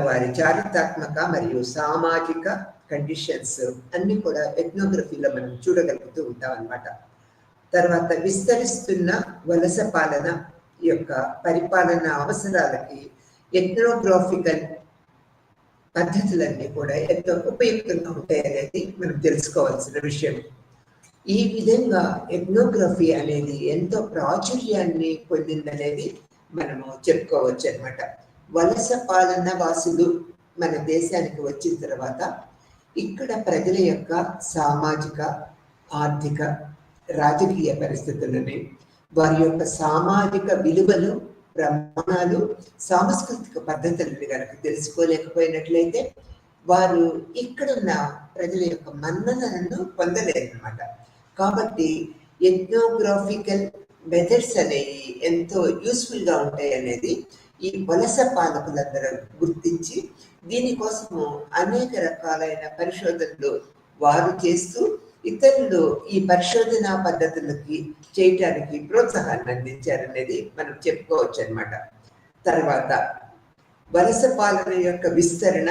వారి చారిత్రాత్మక మరియు సామాజిక కండిషన్స్ అన్ని కూడా ఎథ్నోగ్రఫీలో మనం చూడగలుగుతూ ఉంటాం అనమాట. తర్వాత విస్తరిస్తున్న వలస పాలన యొక్క పరిపాలన అవసరాలకి ఎథ్నోగ్రాఫికల్ పద్ధతులన్నీ కూడా ఎంతో ఉపయుక్తంగా ఉంటాయి అనేది మనం తెలుసుకోవాల్సిన విషయం. ఈ విధంగా ఎథ్నోగ్రఫీ అనేది ఎంతో ప్రాచుర్యాన్ని పొందిందనేది మనము చెప్పుకోవచ్చు అనమాట. వలస పాలన వాసులు మన దేశానికి వచ్చిన తర్వాత ఇక్కడ ప్రజల యొక్క సామాజిక, ఆర్థిక, రాజకీయ పరిస్థితులని, వారి యొక్క సామాజిక విలువలు, ప్రమాణాలు, సాంస్కృతిక పద్ధతులను కనుక తెలుసుకోలేకపోయినట్లయితే వారు ఇక్కడున్న ప్రజల యొక్క మన్ననలను పొందలేరు అనమాట. కాబట్టి ఎథ్నోగ్రాఫికల్ మెథడ్స్ అనేవి ఎంతో యూస్ఫుల్గా ఉంటాయి అనేది ఈ వలస పాలకులందరూ గుర్తించి దీనికోసము అనేక రకాలైన పరిశోధనలు వారు చేస్తూ ఇతరులు ఈ పరిశోధనా పద్ధతులకి చేయటానికి ప్రోత్సాహాన్ని అందించారనేది మనం చెప్పుకోవచ్చు అనమాట. తర్వాత వలస పాలన యొక్క విస్తరణ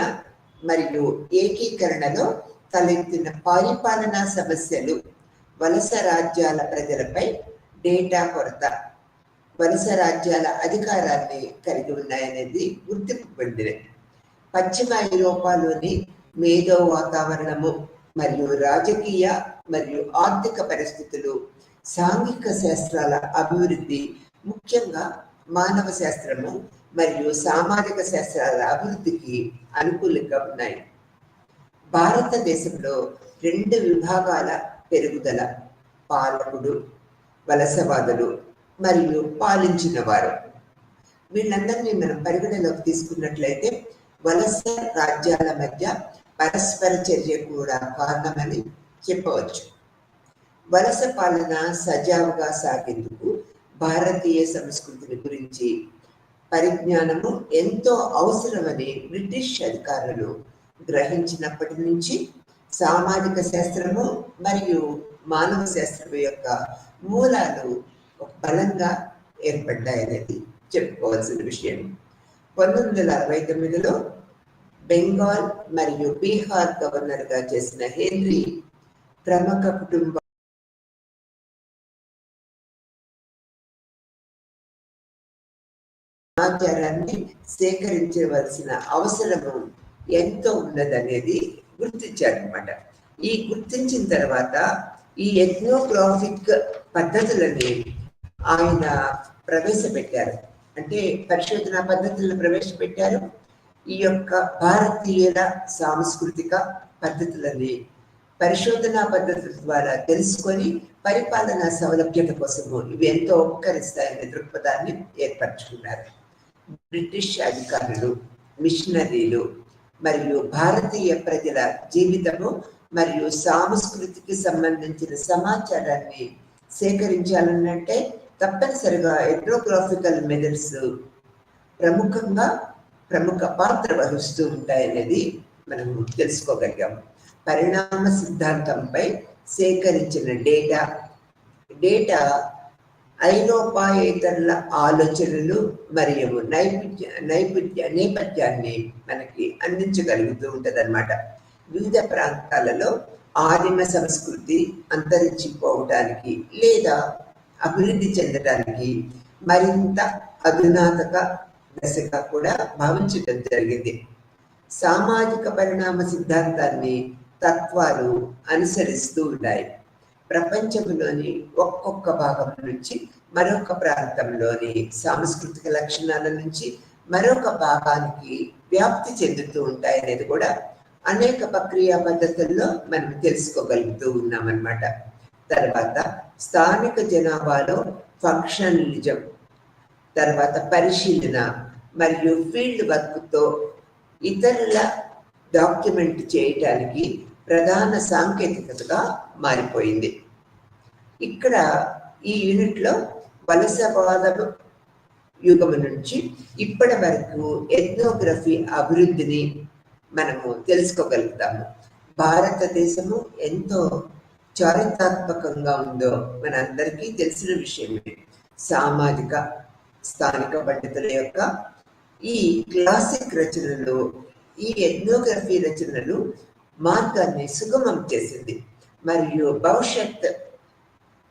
మరియు ఏకీకరణలో తలెత్తిన పరిపాలనా సమస్యలు, వలస రాజ్యాల ప్రజలపై డేటా కొరత, వలస రాజ్యాల అధికారాన్ని కలిగి ఉన్నాయనేది గుర్తింపు పొందినది. పశ్చిమ ఐరోపాలోని మేధో వాతావరణము మరియు రాజకీయ మరియు ఆర్థిక పరిస్థితులు, సాంఘిక శాస్త్రాల అభివృద్ధి, ముఖ్యంగా మానవ శాస్త్రము మరియు సామాజిక శాస్త్రాల అభివృద్ధికి అనుకూలంగా ఉన్నాయి. భారతదేశంలో 2 విభాగాల పెరుగుదల, పాలకుడు, వలసవాదులు మరియు పాలించిన వారు. వీళ్ళందరినీ మనం పరిగణలోకి తీసుకున్నట్లయితే వలస రాజ్యాల మధ్య పరస్పర చర్య కూడా కారణమని చెప్పవచ్చు. వలస పాలన సజావుగా సాగేందుకు భారతీయ సంస్కృతిని గురించి పరిజ్ఞానము ఎంతో అవసరమని బ్రిటిష్ అధికారులు గ్రహించినప్పటి నుంచి సామాజిక శాస్త్రము మరియు మానవ శాస్త్రం యొక్క మూలాలు బలంగా ఏర్పడ్డాయనేది చెప్పుకోవాల్సిన విషయం. 1969లో బెంగాల్ మరియు బీహార్ గవర్నర్గా చేసిన హెన్రీ ప్రముఖ కుటుంబ సమాచారాన్ని సేకరించవలసిన అవసరము ఎంతో ఉన్నదనేది గుర్తించారనమాట. ఈ గుర్తించిన తర్వాత ఈ ఎథ్నోగ్రాఫిక్ పద్ధతులని ఆయన ప్రవేశపెట్టారు, అంటే పరిశోధన పద్ధతులను ప్రవేశపెట్టారు. ఈ యొక్క భారతీయుల సాంస్కృతిక పద్ధతులని పరిశోధనా పద్ధతుల ద్వారా తెలుసుకొని పరిపాలనా సౌలభ్యత కోసము ఇవి ఎంతో ఉపకరిస్తాయనే దృక్పథాన్ని ఏర్పరచుకున్నారు. బ్రిటిష్ అధికారులు, మిషనరీలు మరియు భారతీయ ప్రజల జీవితము మరియు సాంస్కృతికి సంబంధించిన సమాచారాన్ని సేకరించాలనంటే తప్పనిసరిగా ఎథ్నోగ్రాఫికల్ మెథడ్స్ ప్రముఖ పాత్ర వహిస్తూ ఉంటాయనేది మనము తెలుసుకోగలిగాము. పరిణామ సిద్ధాంతంపై సేకరించిన డేటా ఐరోపాయేతరుల ఆలోచనలు మరియు నేపథ్యాన్ని మనకి అందించగలుగుతూ ఉంటుంది అన్నమాట. వివిధ ప్రాంతాలలో ఆదిమ సంస్కృతి అంతరించిపోవడానికి లేదా అభివృద్ధి చెందడానికి మరింత అధునాతక దశగా కూడా భావించడం జరిగింది. సామాజిక పరిణామ సిద్ధాంతాన్ని తత్వాలు అనుసరిస్తూ ఉన్నాయి. ప్రపంచంలోని ఒక్కొక్క భాగం నుంచి మరొక ప్రాంతంలోని సాంస్కృతిక లక్షణాల నుంచి మరొక భాగానికి వ్యాప్తి చెందుతూ ఉంటాయి అనేది కూడా అనేక ప్రక్రియ పద్ధతుల్లో మనం తెలుసుకోగలుగుతూ ఉన్నామన్నమాట. తర్వాత స్థానిక జనాభాలో ఫంక్షనలిజం, తర్వాత పరిశీలన మరియు ఫీల్డ్ వర్క్తో ఇతరుల డాక్యుమెంట్ చేయటానికి ప్రధాన సాంకేతికతగా మారిపోయింది. ఇక్కడ ఈ యూనిట్లో వలసవాద యుగము నుంచి ఇప్పటి వరకు ఎథ్నోగ్రఫీ అభివృద్ధిని మనము తెలుసుకోగలుగుతాము. భారతదేశము ఎంతో చారిత్రాత్మకంగా ఉందో మనందరికీ తెలిసిన విషయమే. సామాజిక స్థానిక పండితుల యొక్క ఈ క్లాసిక్ రచనలు, ఈ ఎథ్నోగ్రఫీ రచనలు మార్గాన్ని సుగమం చేసింది మరియు భవిష్యత్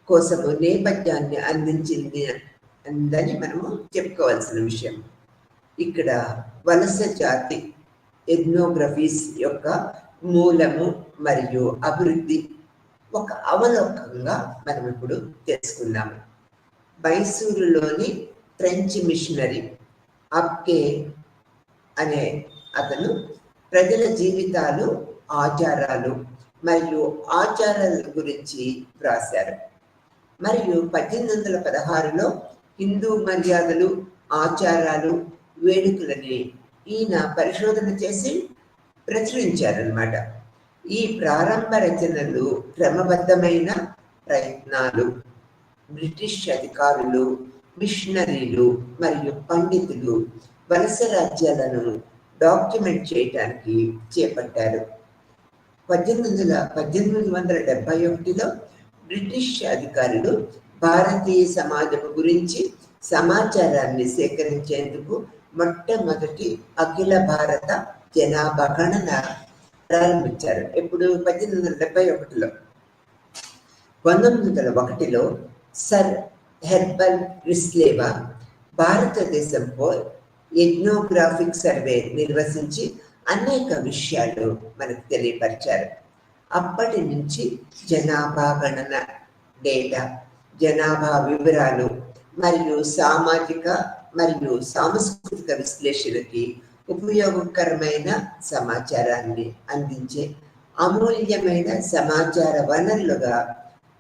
కోసము నేపథ్యాన్ని అందించింది అందని మనము చెప్పుకోవాల్సిన విషయం. ఇక్కడ వలస జాతి ఎథ్నోగ్రఫీస్ యొక్క మూలము మరియు అభివృద్ధి ఒక అవలోకంగా మనం ఇప్పుడు తెలుసుకున్నాము. మైసూరులోని ఫ్రెంచ్ మిషనరీ అప్కే అనే అతను ప్రజల జీవితాలు, ఆచారాలు మరియు ఆచారాల గురించి వ్రాశారు. మరియు 1816లో హిందూ మర్యాదలు, ఆచారాలు, వేడుకలని ఈయన పరిశోధన చేసి ప్రచురించారన్నమాట. ఈ ప్రారంభ రచనలు క్రమబద్ధమైన ప్రయత్నాలు బ్రిటిష్ అధికారులు, మిషనరీలు మరియు పండితులు వలస రాజ్యాలను డాక్యుమెంట్ చేయడానికి చేపట్టారు. 1871లో బ్రిటిష్ అధికారులు భారతీయ సమాజం గురించి సమాచారాన్ని సేకరించేందుకు మొట్టమొదటి అఖిల భారత జనాభా గణన ప్రారంభించారు. ఇప్పుడు 1871లో. 1901లో సర్ హెర్బల్ రిస్లేవా భారతదేశంపై ఎథ్నోగ్రాఫిక్ సర్వే నిర్వహించి అనేక విషయాలు మనకు తెలియపరిచారు. అప్పటి నుంచి జనాభా గణన డేటా, జనాభా వివరాలు మరియు సామాజిక మరియు సాంస్కృతిక విశ్లేషణకి ఉపయోగకరమైన సమాచారాన్ని అందించే అమూల్యమైన సమాచార వనరులుగా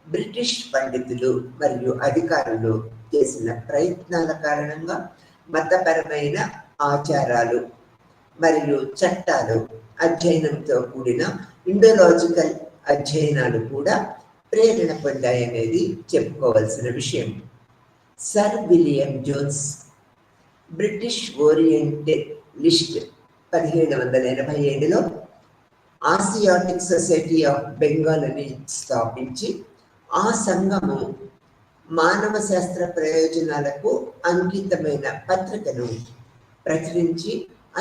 బ్రిటిష్ పండితులు మరియు అధికారులు చేసిన ప్రయత్నాల కారణంగా మతపరమైన ఆచారాలు మరియు చట్టాలు అధ్యయనంతో కూడిన ఇండోలాజికల్ అధ్యయనాలు కూడా ప్రేరణ పొందాయనేది చెప్పుకోవాల్సిన విషయం. Sir William Jones British orientalist 1787లో ఆసియాటిక్ సొసైటీ ఆఫ్ బెంగాల్ అని స్థాపించి ఆ సంఘము మానవ శాస్త్ర ప్రయోజనాలకు అంకితమైన పత్రికను ప్రచురించి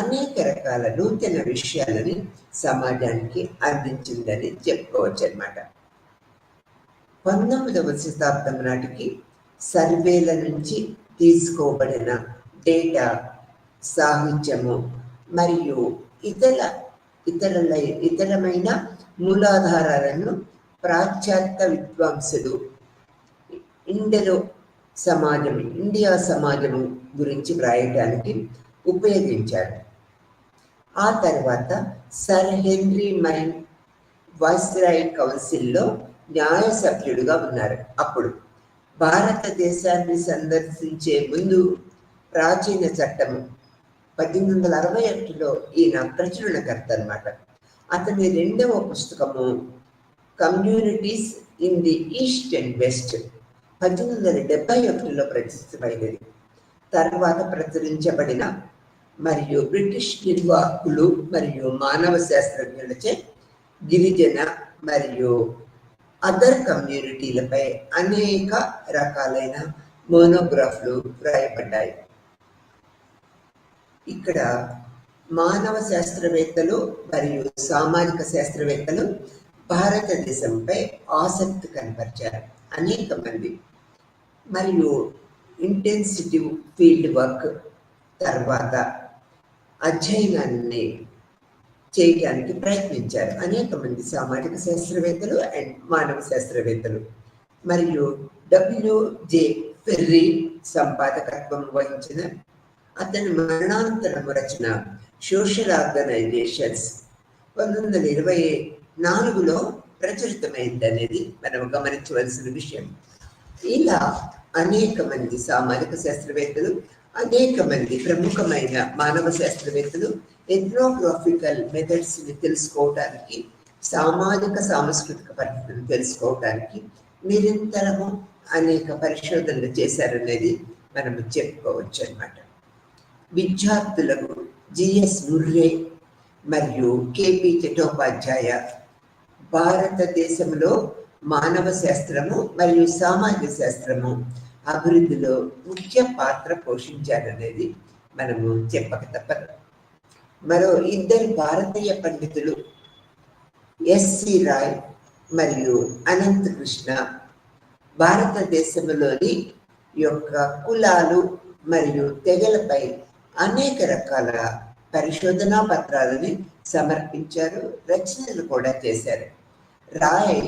అనేక రకాల నూతన విషయాలని సమాజానికి అందించిందని చెప్పుకోవచ్చు అన్నమాట. 19వ శతాబ్దం నాటికి సర్వేల నుంచి తీసుకోబడిన డేటా, సాహిత్యము మరియు ఇతరమైన మూలాధారాలను పాశ్చాత్య విద్వాంసులు ఇండియా సమాజము గురించి వ్రాయడానికి ఉపయోగించారు. ఆ తర్వాత సర్ హెన్రీ మైన్ వైస్రాయ్ కౌన్సిల్లో న్యాయ సభ్యుడిగా ఉన్నారు. అప్పుడు భారతదేశాన్ని సందర్శించే ముందు ప్రాచీన చట్టము 1861లో ఈయన ప్రచురణకర్త అన్నమాట. అతని 2వ పుస్తకము communities in the east and west 1871లో ప్రచురితమైనది. తర్వాత ప్రచురించబడిన మరియు బ్రిటిష్ నిర్వాహకులు మరియు మానవ శాస్త్రజ్ఞులచే గిరిజన మరియు అదర్ కమ్యూనిటీలపై అనేక రకాలైన మోనోగ్రాఫ్లు వ్రాయబడ్డాయి. ఇక్కడ మానవ శాస్త్రవేత్తలు మరియు సామాజిక శాస్త్రవేత్తలు భారతదేశంపై ఆసక్తి కనపరిచారు అనేక మంది. మరియు ఇంటెన్సిటివ్ ఫీల్డ్ వర్క్ తర్వాత అధ్యయనాన్ని చేయడానికి ప్రయత్నించారు అనేక మంది సామాజిక శాస్త్రవేత్తలు అండ్ మానవ శాస్త్రవేత్తలు. మరియు W.J. ఫెర్రీ సంపాదకత్వం వహించిన అతని మరణానంతరము రచన సోషల్ ఆర్గనైజేషన్స్ 1924లో ప్రచురితమైంది అనేది మనం గమనించవలసిన విషయం. ఇలా అనేక మంది సామాజిక శాస్త్రవేత్తలు, అనేక మంది ప్రముఖమైన మానవ శాస్త్రవేత్తలు ఎథ్నోగ్రాఫికల్ మెథడ్స్ని తెలుసుకోవడానికి, సామాజిక సాంస్కృతిక పద్ధతులను తెలుసుకోవడానికి నిరంతరము అనేక పరిశోధనలు చేశారనేది మనం చెప్పుకోవచ్చు అన్నమాట. విద్యార్థులకు జిఎస్ ముర్రే మరియు కేపీ చటోపాధ్యాయ భారతదేశంలో మానవ శాస్త్రము మరియు సామాజిక శాస్త్రము అభివృద్ధిలో ముఖ్య పాత్ర పోషించారనేది మనము చెప్పక తప్పదు. మరో ఇద్దరు భారతీయ పండితులు ఎస్సి రాయ్ మరియు అనంత కృష్ణ భారతదేశంలోని యొక్క కులాలు మరియు తెగలపై అనేక రకాల పరిశోధనా పత్రాలని సమర్పించారు, రచనలు కూడా చేశారు. రాయ్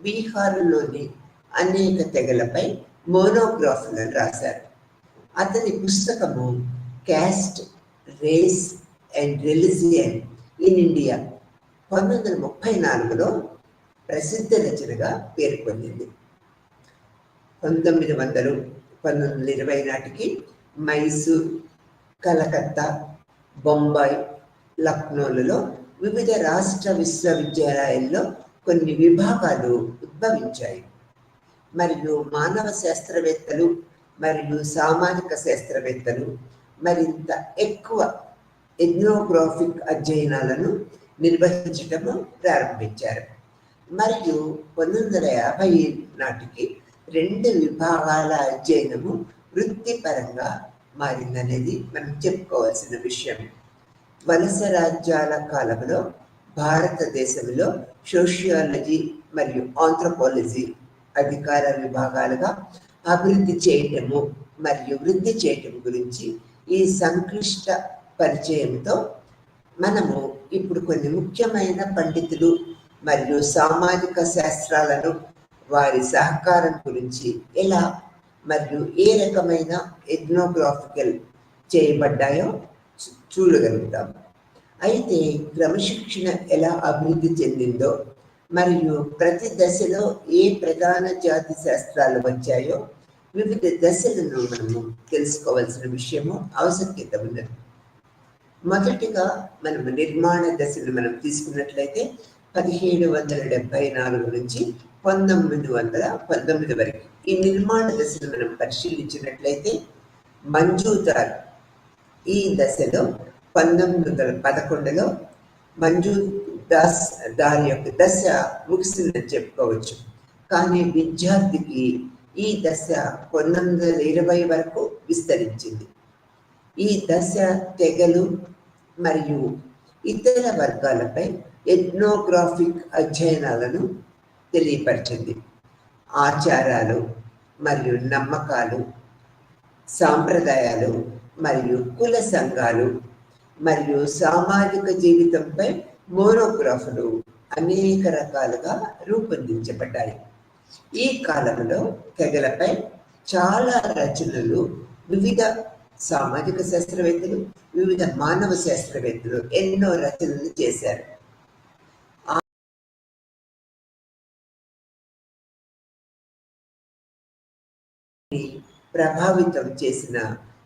బీహార్లోని అనేక తెగలపై మోనోగ్రాఫ్లను రాశారు. అతని పుస్తకము caste, race and religion in India 1934లో ప్రసిద్ధ రచనగా పేర్కొంది. 1920 నాటికి మైసూర్, కలకత్తా, బొంబాయి, లక్నోలలో వివిధ రాష్ట్ర విశ్వవిద్యాలయాల్లో కొన్ని విభాగాలు ఉద్భవించాయి. మరియు మానవ శాస్త్రవేత్తలు మరియు సామాజిక శాస్త్రవేత్తలు మరింత ఎక్కువ ఎథ్నోగ్రాఫిక్ అధ్యయనాలను నిర్వహించటము ప్రారంభించారు. మరియు 1950 నాటికి 2 విభాగాల అధ్యయనము వృత్తిపరంగా మారిందనేది మనం చెప్పుకోవాల్సిన విషయం. వలస రాజ్యాల కాలంలో భారతదేశంలో సోషియాలజీ మరియు ఆంథ్రోపాలజీ అధికార విభాగాలుగా అభివృద్ధి చేయటము మరియు వృద్ధి చేయటం గురించి ఈ సంక్లిష్ట పరిచయంతో మనము ఇప్పుడు కొన్ని ముఖ్యమైన పండితులు మరియు సామాజిక శాస్త్రాలను వారి సహకారం గురించి ఎలా మరియు ఏ రకమైన ఎథ్నోగ్రాఫికల్ చేయబడ్డాయో చూడగలుగుతాం. అయితే క్రమశిక్షణ ఎలా అభివృద్ధి చెందిందో మరియు ప్రతి దశలో ఏ ప్రధాన జాతి శాస్త్రాలు వచ్చాయో వివిధ దశలను మనము తెలుసుకోవాల్సిన విషయము ఆవశ్యకత ఉన్నది. మొదటిగా మనము నిర్మాణ దశను మనం తీసుకున్నట్లయితే 1774 నుంచి 1919 వరకు ఈ నిర్మాణ దశను మనం పరిశీలించినట్లయితే మంజూదార్ ఈ దశలో 1911లో మంజూదార్ యొక్క దశ ముగిసిందని చెప్పుకోవచ్చు. కానీ విద్యార్థికి ఈ దశ 1920 వరకు విస్తరించింది. ఈ దశ తెగలు మరియు ఇతర వర్గాలపై ఎథ్నోగ్రాఫిక్ అధ్యయనాలను తెలియపరిచింది. ఆచారాలు మరియు నమ్మకాలు, సాంప్రదాయాలు మరియు కుల సంఘాలు మరియు సామాజిక జీవితంపై మోనోగ్రాఫ్లు అనేక రకాలుగా రూపొందించబడ్డాయి. ఈ కాలంలో తెగలపై చాలా రచనలు వివిధ సామాజిక శాస్త్రవేత్తలు, వివిధ మానవ శాస్త్రవేత్తలు ఎన్నో రచనలు చేశారు. ప్రభావితం చేసిన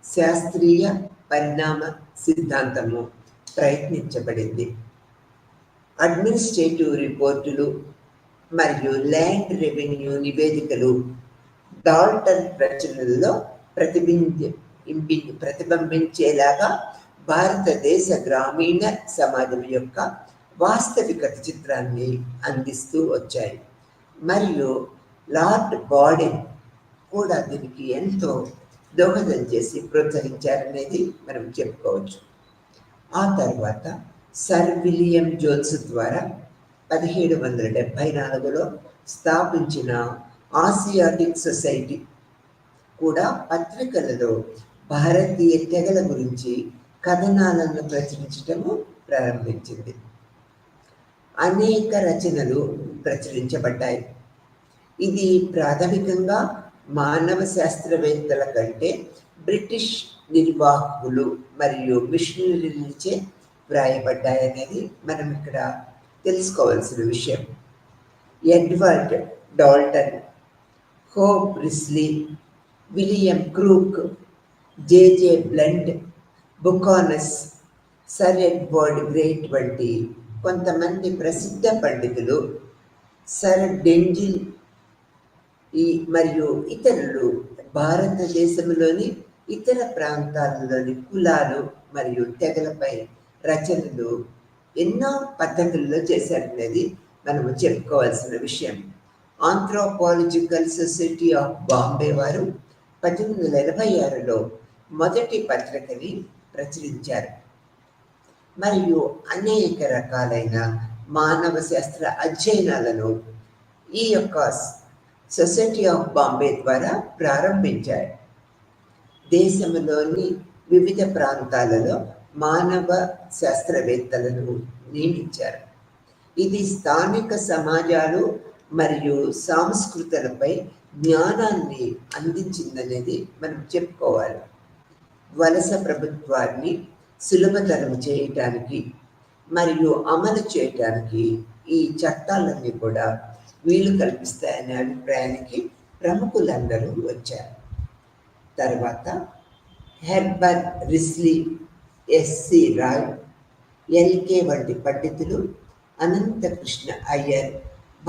శాస్త్రీయ పరిణామ సిద్ధాంతము ప్రయత్నించబడింది. అడ్మినిస్ట్రేటివ్ రిపోర్టులు మరియు ల్యాండ్ రెవెన్యూ నివేదికలు డాల్టన్ రచనల్లో ప్రతిబింబించేలాగా భారతదేశ గ్రామీణ సమాజం యొక్క వాస్తవికత చిత్రాన్ని అందిస్తూ వచ్చాయి. మరియు లార్డ్ బాడెన్ కూడా దీనికి ఎంతో దోహదం చేసి ప్రోత్సహించారనేది మనం చెప్పుకోవచ్చు. ఆ తర్వాత సర్ విలియం జోన్స్ ద్వారా 1774లో స్థాపించిన ఆసియాటిక్ సొసైటీ కూడా పత్రికలలో భారతీయ తెగల గురించి కథనాలను ప్రచురించటము ప్రారంభించింది. అనేక రచనలు ప్రచురించబడ్డాయి. ఇది ప్రాథమికంగా మానవ శాస్త్రవేత్తల కంటే బ్రిటిష్ నిర్వాహకులు మరియు మిషనరీలచే వ్రాయబడ్డాయనేది మనం ఇక్కడ తెలుసుకోవాల్సిన విషయం. Edward Dalton, Hope Risley, William Crooke, JJ Blunt, బుకానస్, సర్ ఎడ్వర్డ్ గ్రేట్ వంటి కొంతమంది ప్రసిద్ధ పండితులు, సర్ డెంజిల్ మరియు ఇతరులు భారతదేశంలోని ఇతర ప్రాంతాలలోని కులాలు మరియు తెగలపై రచనలు ఎన్నో పద్ధతుల్లో చేశారనేది మనము చెప్పుకోవాల్సిన విషయం. ఆంథ్రోపాలజికల్ సొసైటీ ఆఫ్ బాంబే వారు 1886లో మొదటి పత్రికని ప్రచురించారు మరియు అనేక రకాలైన మానవ శాస్త్ర అధ్యయనాలను ఈ యొక్క సొసైటీ ఆఫ్ బాంబే ద్వారా ప్రారంభించారు. దేశంలోని వివిధ ప్రాంతాలలో మానవ శాస్త్రవేత్తలను నియమించారు. ఇది స్థానిక సమాజాలు మరియు సంస్కృతులపై జ్ఞానాన్ని అందించిందనేది మనం చెప్పుకోవాలి. వలస ప్రభుత్వాన్ని సులభతరం చేయటానికి మరియు అమలు చేయటానికి ఈ చట్టాలన్నీ కూడా వీలు కల్పిస్తాయనే అభిప్రాయానికి ప్రముఖులందరూ వచ్చారు. తర్వాత Herbert Risley, SC Roy, LK వంటి పండితులు, అనంతకృష్ణ అయ్యర్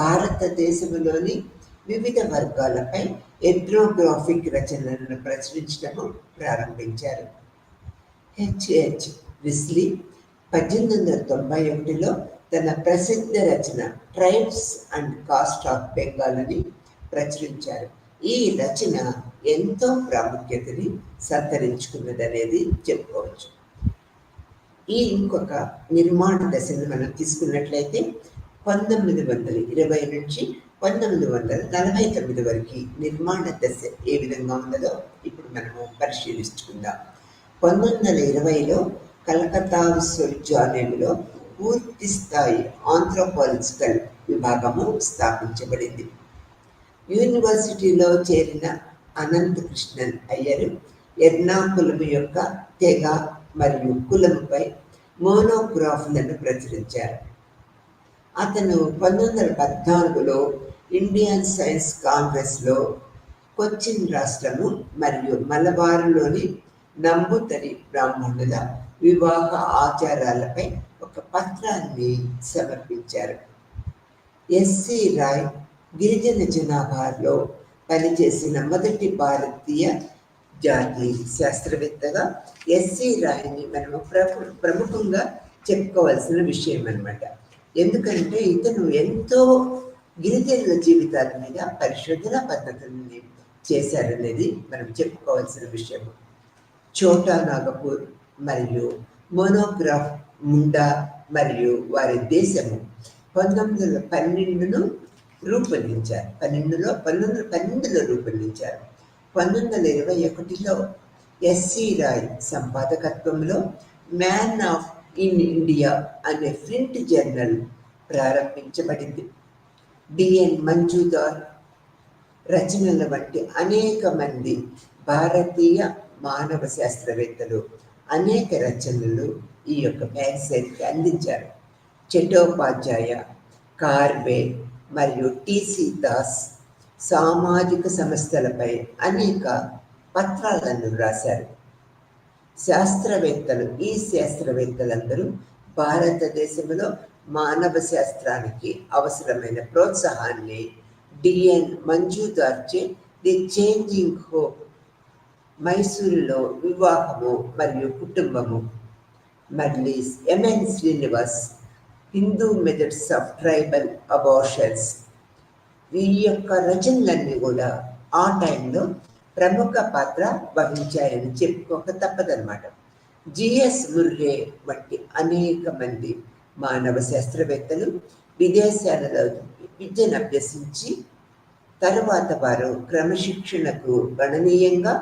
భారతదేశంలోని వివిధ వర్గాలపై ఎథ్నోగ్రాఫిక్ రచనలను ప్రచురించడం ప్రారంభించారు. హెచ్హెచ్ రిస్లీ 1891లో తన ప్రసిద్ధ రచన tribes and caste of Bengal అని ప్రచురించారు. ఈ రచన ఎంతో ప్రాముఖ్యతని సంతరించుకున్నదనేది చెప్పుకోవచ్చు. ఈ ఇంకొక నిర్మాణ దశను మనం తీసుకున్నట్లయితే 1920 నుంచి 1949 వరకు నిర్మాణ దశ ఏ విధంగా ఉన్నదో ఇప్పుడు మనము పరిశీలించుకుందాం. 1920లో కలకత్తా విశ్వవిద్యాలయంలో పూర్తి స్థాయి ఆంథ్రోపాలజికల్ విభాగము స్థాపించబడింది. యూనివర్సిటీలో చేరిన అనంతకృష్ణన్ అయ్యర్ ఎర్నాకులం యొక్క తెగ మరియు కులముపై మోనోగ్రాఫ్లను ప్రచురించారు. అతను 1914లో ఇండియన్ సైన్స్ కాంగ్రెస్లో కొచ్చిన్ రాష్ట్రము మరియు మలబారులోని నంబుతరి బ్రాహ్మణుల వివాహ ఆచారాలపై ఒక పత్రాన్ని సమర్పించారు. ఎస్సి రాయ్ గిరిజన జనాభాలో పనిచేసిన మొదటి భారతీయ జాతి శాస్త్రవేత్తగా ఎస్సి రాయ్ని మనము ప్రముఖంగా చెప్పుకోవాల్సిన విషయం అన్నమాట. ఎందుకంటే ఇతను ఎంతో గిరిజనుల జీవితాల మీద పరిశోధన పద్ధతులని చేశారనేది మనం చెప్పుకోవాల్సిన విషయం. చోటా నాగపూర్ మరియు మోనోగ్రాఫ్ ముండా మరియు వారి దేశము 1912లో రూపొందించారు. 1912లో రూపొందించారు. 1921లో ఎస్సి రాయ్ సంపాదకత్వంలో మ్యాన్ ఆఫ్ ఇన్ ఇండియా అనే ప్రింట్ జర్నల్ ప్రారంభించబడింది. డిఎన్ మంజుదార్ రచనల వంటి అనేక మంది భారతీయ మానవ శాస్త్రవేత్తలు అనేక రచనలు ఈ యొక్క మ్యాగజైన్కి అందించారు. చటోపాధ్యాయ, కార్వే మరియు టిసి దాస్ సామాజిక సమస్యలపై అనేక పత్రాలను రాశారు. ఈ శాస్త్రవేత్తలందరూ భారతదేశంలో మానవ శాస్త్రానికి అవసరమైన ప్రోత్సాహాన్ని డిఎన్ మంజుదార్చే ది చేంజింగ్ హోప్, మైసూరులో వివాహము మరియు కుటుంబము, మర్లీస్, MN Srinivas, Hindu methods of tribal abortions, ఈ యొక్క రచనలన్నీ కూడా ఆ టైంలో ప్రముఖ పాత్ర వహించాయని చెప్పుకోక తప్పదన్నమాట. జిఎస్ ముర్రే వంటి అనేక మంది మానవ శాస్త్రవేత్తలు విదేశాలలో విద్యను అభ్యసించి తరువాత వారు క్రమశిక్షణకు గణనీయంగా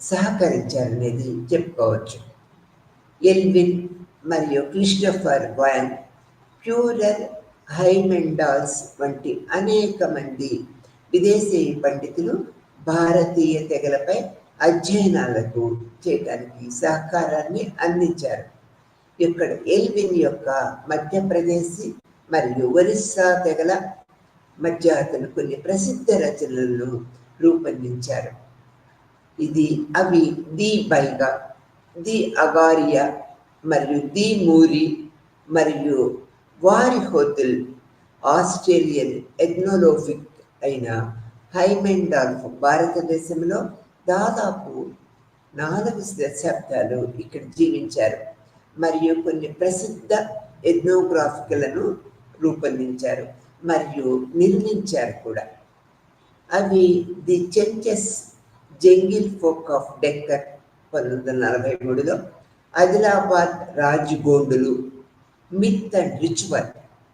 సహకరించారనేది చెప్పుకోవచ్చు. ఎల్విన్ మరియు క్రిస్టోఫర్ వాన్, ప్యూరర్ హైమెండాల్స్ వంటి అనేక మంది విదేశీ పండితులు భారతీయ తెగలపై అధ్యయనాలకు చేయడానికి సహకారాన్ని అందించారు. ఇక్కడ ఎల్విన్ యొక్క మధ్యప్రదేశ్ మరియు ఒరిస్సా తెగల మధ్య అతను కొన్ని ప్రసిద్ధ రచనలను రూపొందించారు. అవి ది బైగా, ది అగారియా మరియు ది మూరి మరియు వారి హోతుల్. ఆస్ట్రేలియన్ ఎథ్నోలోజిక్ అయిన హైమెండాల్ఫ్ భారతదేశంలో దాదాపు 4 దశాబ్దాలు ఇక్కడ జీవించారు మరియు కొన్ని ప్రసిద్ధ ఎథ్నోగ్రాఫికలను రూపొందించారు మరియు నిర్మించారు కూడా. అవి the Chenchus jungle folk of Deccan 1943లో, ఆదిలాబాద్ రాజ్గోండులు మిత్ అండ్ రిచువల్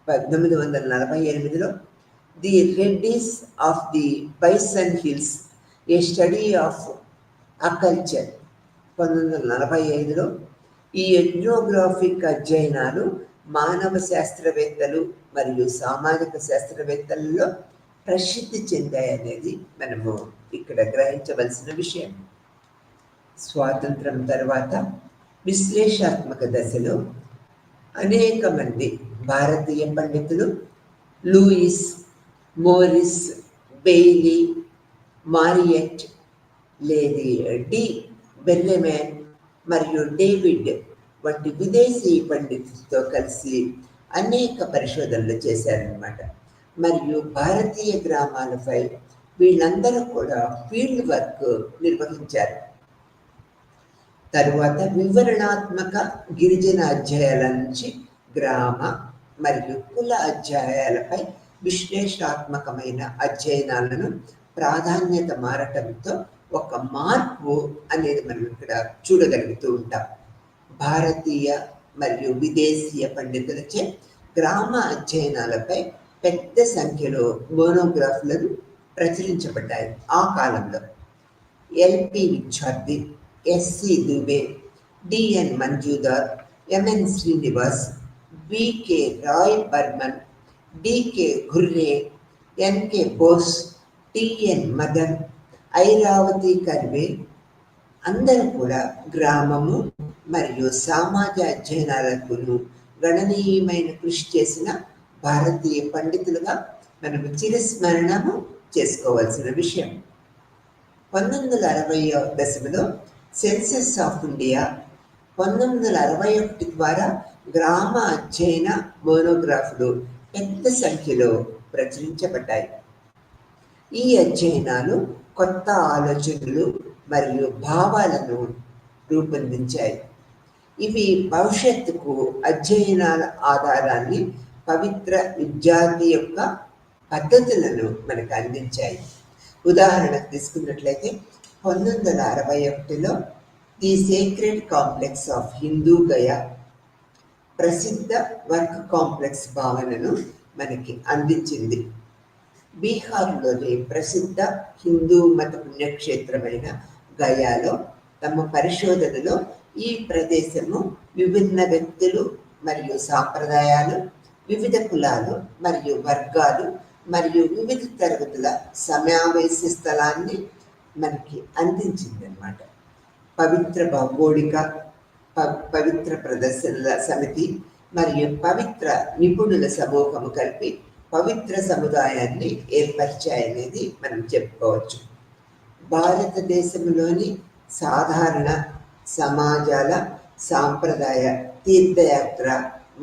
1948లో, the Reddis of the Bison Hills a study of acculture 1945లో. ఈ ఎథ్నోగ్రాఫిక్ అధ్యయనాలు మానవ శాస్త్రవేత్తలు మరియు సామాజిక శాస్త్రవేత్తలలో ప్రసిద్ధి చెందాయనేది మనము ఇక్కడ గ్రహించవలసిన విషయం. స్వాతంత్రం తర్వాత విశ్లేషాత్మక దశలో అనేక మంది భారతీయ పండితులు లూయిస్, మోరిస్, బెయిలీ, మారియట్, లేది డి బెర్లెమెన్ మరియు డేవిడ్ వంటి విదేశీ పండితులతో కలిసి అనేక పరిశోధనలు చేశారన్నమాట. మరియు భారతీయ గ్రామాలపై వీళ్ళందరూ కూడా ఫీల్డ్ వర్క్ నిర్వహించారు. తరువాత వివరణాత్మక గిరిజన అధ్యాయాల నుంచి గ్రామ మరియు కుల అధ్యాయాలపై విశ్లేషణాత్మకమైన అధ్యయనాలను ప్రాధాన్యత మారటంతో ఒక మార్పు అనేది మనం ఇక్కడ చూడగలుగుతూ ఉంటాం. భారతీయ మరియు విదేశీయ పండితులచే గ్రామ అధ్యయనాలపై పెద్ద సంఖ్యలో మోనోగ్రాఫ్లను ప్రచురించబడ్డాయి. ఆ కాలంలో LP Vidyarthi, SC Dube, DN Majumdar, MN Srinivas, BK Roy Burman, DK Ghurye, NK Bose, TN Madan, Irawati Karve అందరూ కూడా గ్రామము మరియు సమాజ అధ్యయనాలకు గణనీయమైన కృషి చేసిన భారతీయ పండితులుగా మనము చిరస్మరణము చేసుకోవాల్సిన విషయం. 1960వ దశలో సెన్సస్ ఆఫ్ ఇండియా 1961 ద్వారా గ్రామ అధ్యయన మోనోగ్రాఫ్లు పెద్ద సంఖ్యలో ప్రచురించబడ్డాయి. ఈ అధ్యయనాలు కొత్త ఆలోచనలు మరియు భావాలను రూపొందించాయి. ఇవి భవిష్యత్తుకు అధ్యయనాల ఆధారాన్ని, పవిత్ర విద్యార్థి యొక్క పద్ధతులను మనకు అందించాయి. ఉదాహరణకు తీసుకున్నట్లయితే 1961లో the sacred complex of Hindu Gaya ప్రసిద్ధ వర్క్ కాంప్లెక్స్ భావనను మనకి అందించింది. బీహార్లోని ప్రసిద్ధ హిందూ మత పుణ్యక్షేత్రమైన గయాలో తమ పరిశోధనలో ఈ ప్రదేశము విభిన్న వ్యక్తులు మరియు సాంప్రదాయాలు, వివిధ కులాలు మరియు వర్గాలు మరియు వివిధ తరగతుల సమావేశ స్థలాన్ని మనకి అందించింది అన్నమాట. పవిత్ర భౌగోళిక, పవిత్ర ప్రదర్శనల సమితి మరియు పవిత్ర నిపుణుల సమూహము కలిపి పవిత్ర సముదాయాన్ని ఏర్పరిచాయనేది మనం చెప్పుకోవచ్చు. భారతదేశంలోని సాధారణ సమాజాల సాంప్రదాయ, తీర్థయాత్ర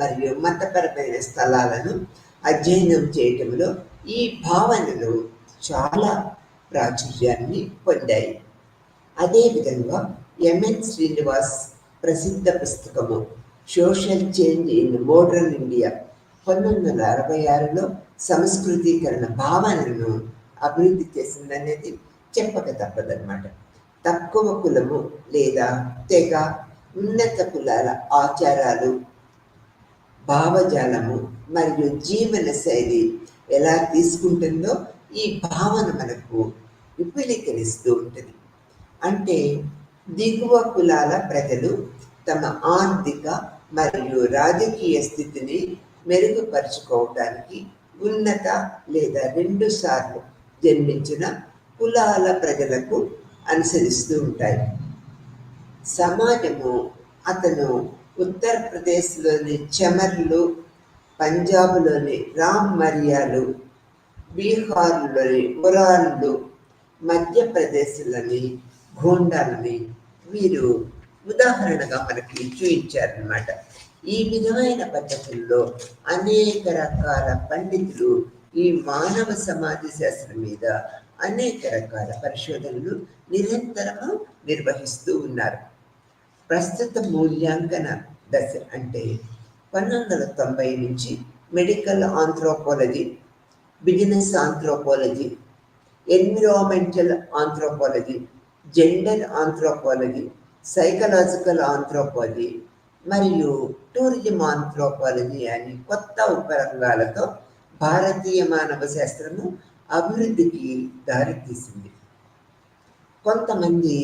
మరియు మతపరమైన స్థలాలను అధ్యయనం చేయటంలో ఈ భావనలు చాలా ప్రాచుర్యాన్ని పొందాయి. అదేవిధంగా ఎంఎన్ శ్రీనివాస్ ప్రసిద్ధ పుస్తకము social change in modern India 1966లో సంస్కృతీకరణ భావనను అభివృద్ధి చేసిందనేది చెప్పక తప్పదన్నమాట. తక్కువ కులము లేదా తెగ, ఉన్నత కులాల ఆచారాలు, భావజాలము మరియు జీవన శైలి ఎలా తీసుకుంటుందో ఈ భావన మనకు విపులీకరిస్తూ ఉంటుంది. అంటే దిగువ కులాల ప్రజలు తమ ఆర్థిక మరియు రాజకీయ స్థితిని మెరుగుపరుచుకోవడానికి ఉన్నత లేదా 2 సార్లు జన్మించిన కులాల ప్రజలకు అనుసరిస్తూ ఉంటాయి. సమాజము అతను ఉత్తరప్రదేశ్లోని చమర్లు, పంజాబ్లోని రామ్ మరియాలు, బీహార్లోని ఉరాన్లు, మధ్యప్రదేశ్లోని గోండాలని వీరు ఉదాహరణగా మనకి చూపించారనమాట. ఈ విధమైన పద్ధతుల్లో అనేక రకాల పండితులు ఈ మానవ సమాజ శాస్త్రం మీద అనేక రకాల పరిశోధనలు నిరంతరము నిర్వహిస్తూ ఉన్నారు. ప్రస్తుత మూల్యాంకన దశ అంటే 1990 నుంచి medical anthropology, business anthropology, environmental anthropology, gender anthropology, psychological anthropology మరియు టూరిజం ఆంథ్రోపాలజీ అని కొత్త ఉపరంగాలతో భారతీయ మానవ శాస్త్రము అభివృద్ధికి దారితీసింది. కొంతమంది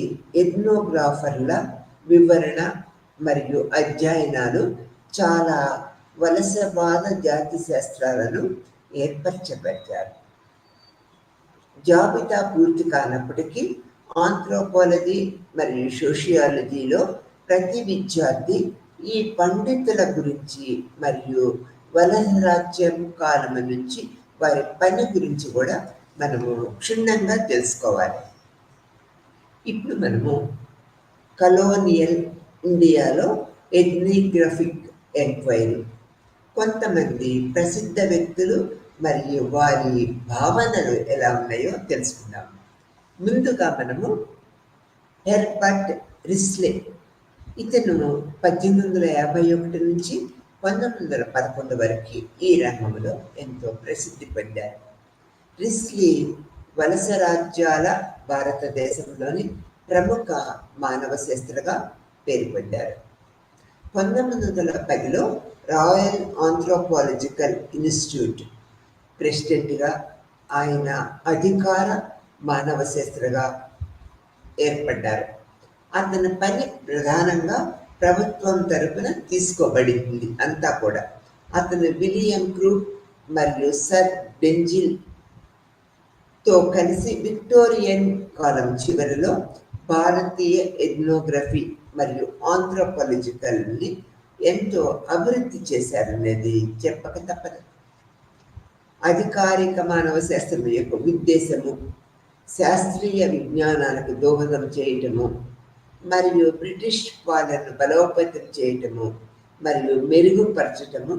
ఎథ్నోగ్రాఫర్ల వివరణ మరియు అధ్యయనాలు చాలా వలసవాద జాతి శాస్త్రాలను ఏర్పరచబడ్డారు. జాబితా పూర్తి కానప్పటికీ ఆంథ్రోపాలజీ మరియు సోషియాలజీలో ప్రతి విద్యార్థి ఈ పండితుల గురించి మరియు వలస రాజ్యం కాలం నుంచి వారి పని గురించి కూడా మనము క్షుణ్ణంగా తెలుసుకోవాలి. ఇప్పుడు మనము కలోనియల్ ఇండియాలో ఎథ్నోగ్రాఫిక్ ఎంక్వైరీ, కొంతమంది ప్రసిద్ధ వ్యక్తులు మరియు వారి భావనలు ఎలా ఉన్నాయో తెలుసుకుందాం. ముందుగా మనము హెర్బర్ట్ రిస్లే, ఇతను 1851 నుంచి 1911 వరకు ఈ రంగంలో ఎంతో ప్రసిద్ధి పొందారు. రిస్లీ వలస రాజ్యాల భారతదేశంలోని ప్రముఖ మానవ శాస్త్రగా పేరు పొందారు. 1910లో రాయల్ ఆంథ్రోపాలజికల్ ఇన్స్టిట్యూట్ ప్రెసిడెంట్గా ఆయన అధికార మానవ శాస్త్రగా ఏర్పడ్డారు. అతని పని ప్రధానంగా ప్రభుత్వం తరపున తీసుకోబడింది అంతా కూడా. అతను విలియం క్రూక్ మరియు సర్ బెంజిల్తో కలిసి విక్టోరియన్ కాలం చివరిలో భారతీయ ఎథ్నోగ్రఫీ మరియు ఆంథ్రోపాలజికల్ని ఎంతో అభివృద్ధి చేశారనేది చెప్పక తప్పదు. అధికారిక మానవ శాస్త్రం యొక్క ఉద్దేశము శాస్త్రీయ విజ్ఞానాలకు దోహదం చేయటము మరియు బ్రిటిష్ పాలనను బలోపేతం చేయటము మరియు మెరుగుపరచటము.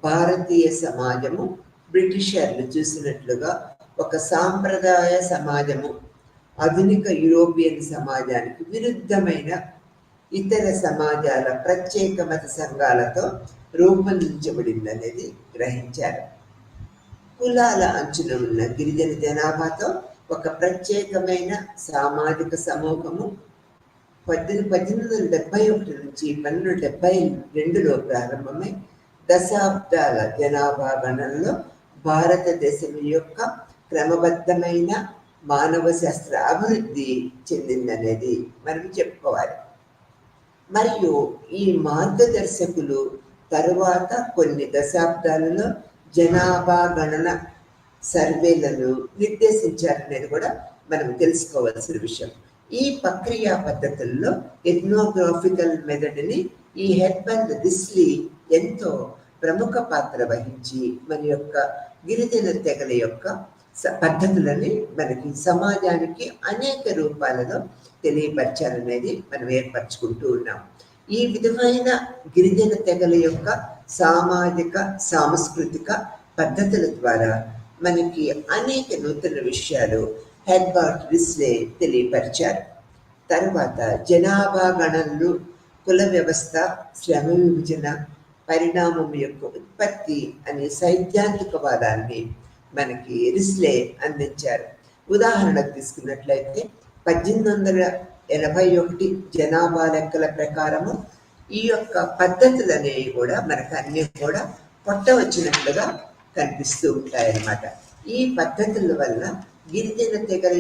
భారతీయ సమాజము బ్రిటిషర్లు చూసినట్లుగా ఒక సాంప్రదాయ సమాజము ఆధునిక యూరోపియన్ సమాజానికి విరుద్ధమైన ఇతర సమాజాల ప్రత్యేక మత సంఘాలతో రూపొందించబడిందనేది గ్రహించారు. కులాల అంచున ఉన్న గిరిజన జనాభాతో ఒక ప్రత్యేకమైన సామాజిక సమూహము 1871 నుంచి 1272లో ప్రారంభమై దశాబ్దాల జనాభా గణనలో భారతదేశం యొక్క క్రమబద్ధమైన మానవ శాస్త్ర అభివృద్ధి చెందిందనేది మనం చెప్పుకోవాలి. మరియు ఈ మార్గదర్శకులు తరువాత కొన్ని దశాబ్దాలలో జనాభా గణన సర్వేలను నిర్దేశించారనేది కూడా మనం తెలుసుకోవాల్సిన విషయం. ఈ ప్రక్రియా పద్ధతుల్లో ఎథ్నోగ్రాఫికల్ మెథడ్ని ఈ హెర్బర్ట్ రిస్లీ ఎంతో ప్రముఖ పాత్ర వహించి మన యొక్క గిరిజన తెగల యొక్క పద్ధతులని మనకి సమాజానికి అనేక రూపాలలో తెలియపరచాలనేది మనం ఏర్పరచుకుంటూ ఉన్నాం. ఈ విధమైన గిరిజన తెగల యొక్క సామాజిక సాంస్కృతిక పద్ధతుల ద్వారా మనకి అనేక నూతన విషయాలు హెర్బర్ట్ రిస్లే తెలియపరిచారు. తర్వాత జనాభా గణనలు, కుల వ్యవస్థ, శ్రమ విభజన, పరిణామం యొక్క ఉత్పత్తి అనే సైద్ధాంతిక వాదాన్ని మనకి రిస్లే అందించారు. ఉదాహరణకు తీసుకున్నట్లయితే 1881 జనాభా లెక్కల ప్రకారము ఈ యొక్క పద్ధతులనేవి కూడా మనకు అన్నీ కూడా కొట్టవచ్చినట్లుగా కనిపిస్తూ ఉంటాయన్నమాట. ఈ పద్ధతుల వల్ల గిరిజన తెగల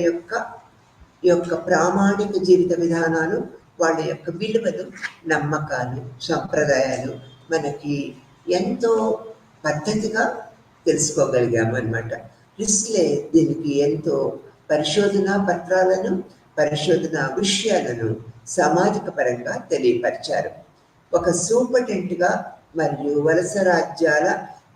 యొక్క ప్రామాణిక జీవిత విధానాలు, వాళ్ళ యొక్క విలువలు, నమ్మకాలు, సంప్రదాయాలు మనకి ఎంతో పద్ధతిగా తెలుసుకోగలిగాము అన్నమాట. రిస్లే దీనికి ఎంతో పరిశోధనా పత్రాలను పరిశోధన విషయాలను సామాజిక పరంగా తెలియపరిచారు. ఒక సూపరింటెండెంట్గా మరియు వలస రాజ్యాల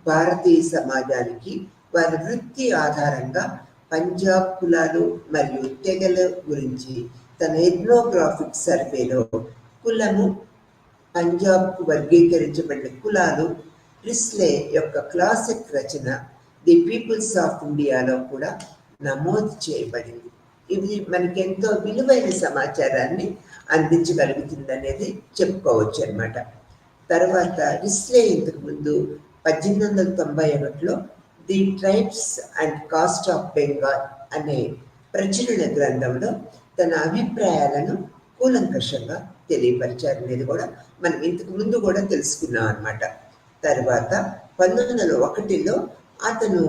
భారతీయ సమాజానికి వారి వృత్తి ఆధారంగా పంజాబ్ కులాలు మరియు తెగల గురించి తన ఎథ్నోగ్రాఫిక్ సర్వేలో కులము, పంజాబ్కు వర్గీకరించబడిన కులాలు, ప్రిస్లే యొక్క క్లాసిక్ రచన ది పీపుల్స్ ఆఫ్ ఇండియాలో కూడా నమోదు చేయబడింది. ఇది మనకి ఎంతో విలువైన సమాచారాన్ని అందించగలుగుతుంది అనేది చెప్పుకోవచ్చు అనమాట. తర్వాత రిస్లే ఇంతకుముందు 1891లో the tribes and caste of Bengal అనే ప్రచురణ గ్రంథంలో తన అభిప్రాయాలను కూలంకషంగా తెలియపరిచారు అనేది కూడా మనం ఇంతకు ముందు కూడా తెలుసుకున్నాం అనమాట. తర్వాత 1901లో అతను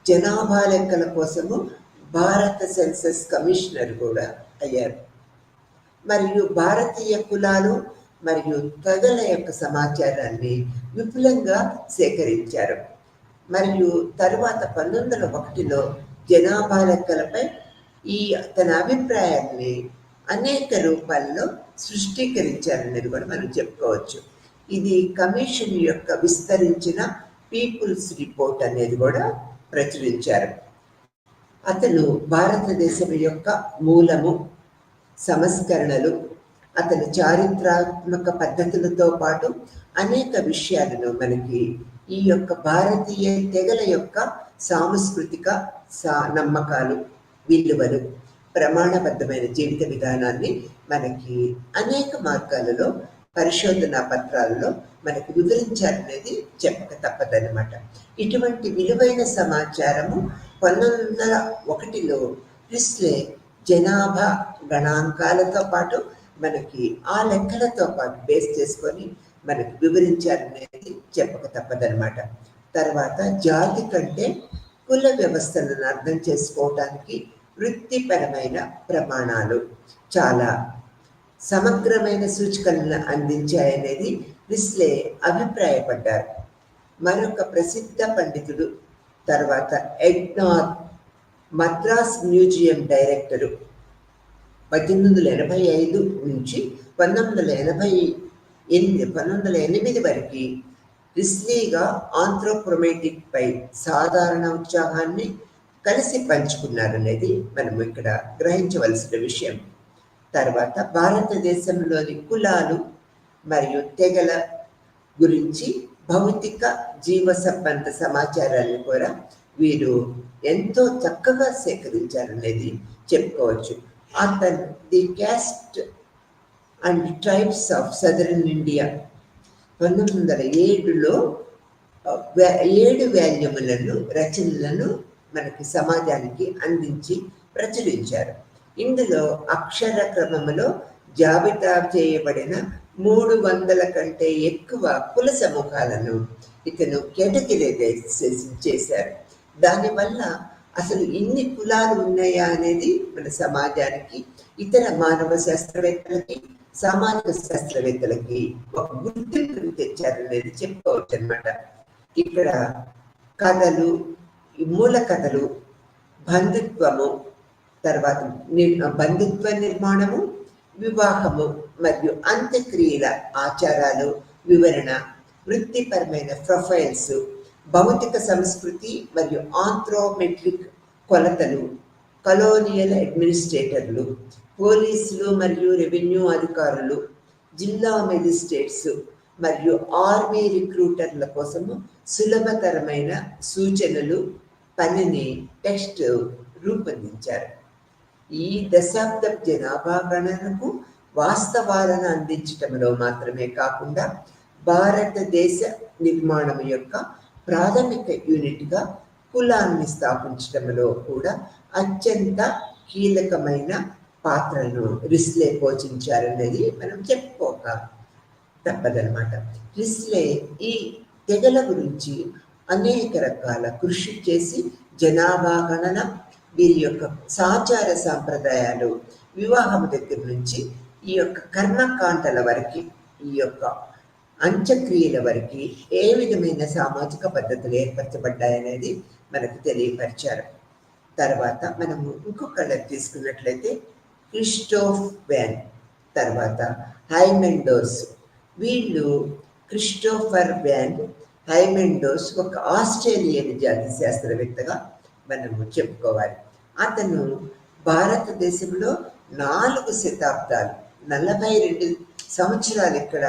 జనాభా లెక్కల కోసము భారత సెన్సస్ కమిషనర్ కూడా అయ్యారు. మరియు భారతీయ కులాలు మరియు తెగల యొక్క సమాచారాన్ని విపులంగా సేకరించారు. మరియు తరువాత 1901లో జనాభా లెక్కలపై తన అభిప్రాయాన్ని అనేక రూపాల్లో సృష్టీకరించారనేది కూడా మనం చెప్పుకోవచ్చు. ఇది కమిషన్ యొక్క విస్తరించిన పీపుల్స్ రిపోర్ట్ అనేది కూడా ప్రచురించారు. అతను భారతదేశం యొక్క మూలము, సంస్కరణలు, అతని చారిత్రాత్మక పద్ధతులతో పాటు అనేక విషయాలను మనకి ఈ యొక్క భారతీయ తెగల యొక్క సాంస్కృతిక నమ్మకాలు, విలువలు, ప్రమాణబద్ధమైన జీవిత విధానాన్ని మనకి అనేక మార్గాలలో పరిశోధనా పత్రాలలో మనకు వివరించారనేది చెప్పక తప్పదన్నమాట. ఇటువంటి విలువైన సమాచారము 1901లో ప్రిస్లే జనాభా గణాంకాలతో పాటు మనకి ఆ లెక్కలతో పాటు బేస్ చేసుకొని మనకి వివరించారనేది చెప్పక తప్పదన్నమాట. తర్వాత జాతి కంటే కుల వ్యవస్థలను అర్థం చేసుకోవటానికి వృత్తిపరమైన ప్రమాణాలు చాలా సమగ్రమైన సూచికలను అందించాయనేది ప్రిస్లే అభిప్రాయపడ్డారు. మరొక ప్రసిద్ధ పండితుడు తర్వాత ఎగ్నార్, మద్రాస్ మ్యూజియం డైరెక్టరు, 1885 నుంచి 1908 వరకు ప్రిస్లీగా ఆంథ్రోపోమెటిక్ పై సాధారణ ఉత్సాహాన్ని కలిసి పంచుకున్నారనేది మనం ఇక్కడ గ్రహించవలసిన విషయం. తర్వాత భారతదేశంలోని కులాలు మరియు తెగల గురించి భౌతిక జీవ సంబంధ సమాచారాన్ని కూడా వీరు ఎంతో చక్కగా సేకరించారనేది చెప్పుకోవచ్చు. అతను the caste and tribes of southern India 1907లో 7 వాల్యూములను రచనలను మనకి సమాజానికి అందించి ప్రచురించారు. ఇందులో అక్షర క్రమములో జాబితా చేయబడిన 300 కంటే ఎక్కువ కుల సమూహాలను ఇతను కేటగిరైజేషన్ చేశారు. దానివల్ల అసలు ఇన్ని కులాలు ఉన్నాయా అనేది మన సమాజానికి, ఇతర మానవ శాస్త్రవేత్తలకి, సామాజిక శాస్త్రవేత్తలకి ఒక గుర్తింపును తెచ్చారనేది చెప్పుకోవచ్చు అనమాట. ఇక్కడ కథలు, మూల కథలు, బంధుత్వము, తర్వాత బంధుత్వ నిర్మాణము, వివాహము మరియు అంత్యక్రియల ఆచారాలు వివరణ, వృత్తిపరమైన ప్రొఫైల్స్, భౌతిక సంస్కృతి మరియు ఆంథ్రోమెట్రిక్ కొలతలు, కలోనియల్ అడ్మినిస్ట్రేటర్లు, పోలీసులు మరియు రెవెన్యూ అధికారులు, జిల్లా మెజిస్ట్రేట్స్ మరియు ఆర్మీ రిక్రూటర్ల కోసము సులభతరమైన సూచనలు పనిని టెక్స్ట్ రూపొందించారు. ఈ దశాబ్ద జనాభా గణనకు వాస్తవాలను అందించటంలో మాత్రమే కాకుండా భారతదేశ నిర్మాణం యొక్క ప్రాథమిక యూనిట్గా కులాన్ని స్థాపించడంలో కూడా అత్యంత కీలకమైన పాత్రను రిస్లే పోషించారనేది మనం చెప్పుకోక తప్పదనమాట. రిస్లే ఈ తెగల గురించి అనేక రకాల కృషి చేసి జనాభా గణన, వీరి యొక్క సాచార సాంప్రదాయాలు, వివాహం దగ్గర నుంచి ఈ యొక్క కర్మకాండల వరకు, ఈ యొక్క అంత్యక్రియల వరకు ఏ విధమైన సామాజిక పద్ధతులు ఏర్పరచబడ్డాయనేది మనకు తెలియపరిచారు. తర్వాత మనము ఇంకొకళ్ళకి తీసుకున్నట్లయితే క్రిస్టోఫ్ వ్యాన్, తర్వాత హైమెండోస్. వీళ్ళు క్రిస్టోఫర్ వ్యాన్ హైమెండోస్ ఒక ఆస్ట్రేలియన్ జాతి శాస్త్రవేత్తగా మనము చెప్పుకోవాలి. అతను భారతదేశంలో 4 శతాబ్దాలు 42 సంవత్సరాలు ఇక్కడ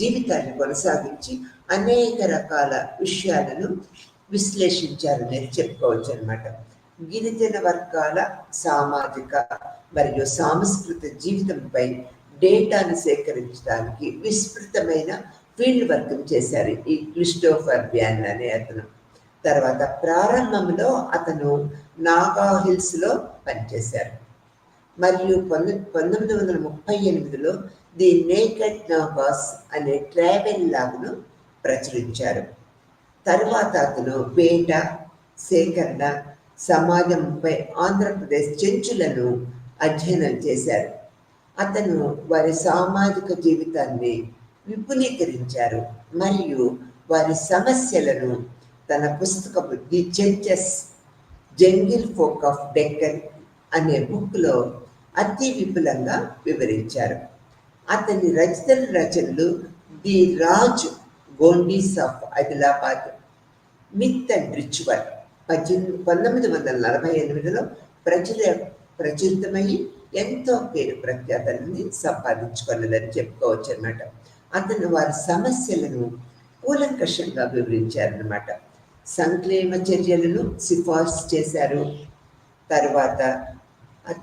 జీవితాన్ని కొనసాగించి అనేక రకాల విషయాలను విశ్లేషించారనేది చెప్పుకోవచ్చు అనమాట. గిరిజన వర్గాల సామాజిక మరియు సాంస్కృతిక జీవితంపై డేటాను సేకరించడానికి విస్తృతమైన ఫీల్డ్ వర్క్ చేశారు ఈ క్రిస్టోఫర్ వ్యాన్ అనే అతను. తర్వాత ప్రారంభంలో అతను నాగా హిల్స్లో పనిచేశారు మరియు 1938లో ది నేకెడ్ నాగాస్ అనే ట్రావెల్ లాగ్ను ప్రచురించారు. తర్వాత అతను వేట, సేకరణ, సమాజంపై ఆంధ్రప్రదేశ్ చెంచులను అధ్యయనం చేశారు. అతను వారి సామాజిక జీవితాన్ని విపులీకరించారు మరియు వారి సమస్యలను తన పుస్తకము the Chenchus jungle folk of Deccan అనే బుక్లో అతి విపులంగా వివరించారు. అతని రచనలు the Raj Gondis of Adilabad, myth and ritual 1948లో ప్రచురితమై ఎంతో పేరు ప్రఖ్యాతలని సంపాదించుకున్నదని చెప్పుకోవచ్చు అన్నమాట. అతను వారి సమస్యలను కూలంకషంగా వివరించారన్నమాట. సంక్షేమ చర్యలను సిఫార్సు చేశారు. తర్వాత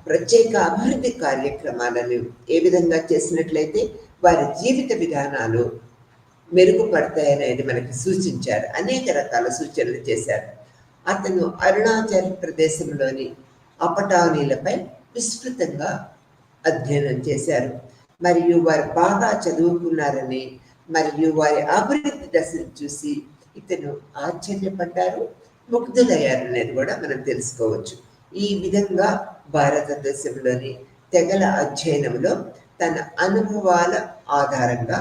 ప్రత్యేక అభివృద్ధి కార్యక్రమాలను ఏ విధంగా చేసినట్లయితే వారి జీవిత విధానాలు మెరుగుపడతాయనేది మనకి సూచించారు. అనేక రకాల సూచనలు చేశారు. అతను అరుణాచల్ ప్రదేశంలోని అపటానీలపై విస్తృతంగా అధ్యయనం చేశారు మరియు వారు బాగా చదువుకున్నారని మరియు వారి అభివృద్ధి దశను చూసి ఇతను ఆశ్చర్యపడ్డారు, ముగ్ధులయ్యారనేది కూడా మనం తెలుసుకోవచ్చు. ఈ విధంగా భారతదేశంలోని తెగల అధ్యయనంలో తన అనుభవాల ఆధారంగా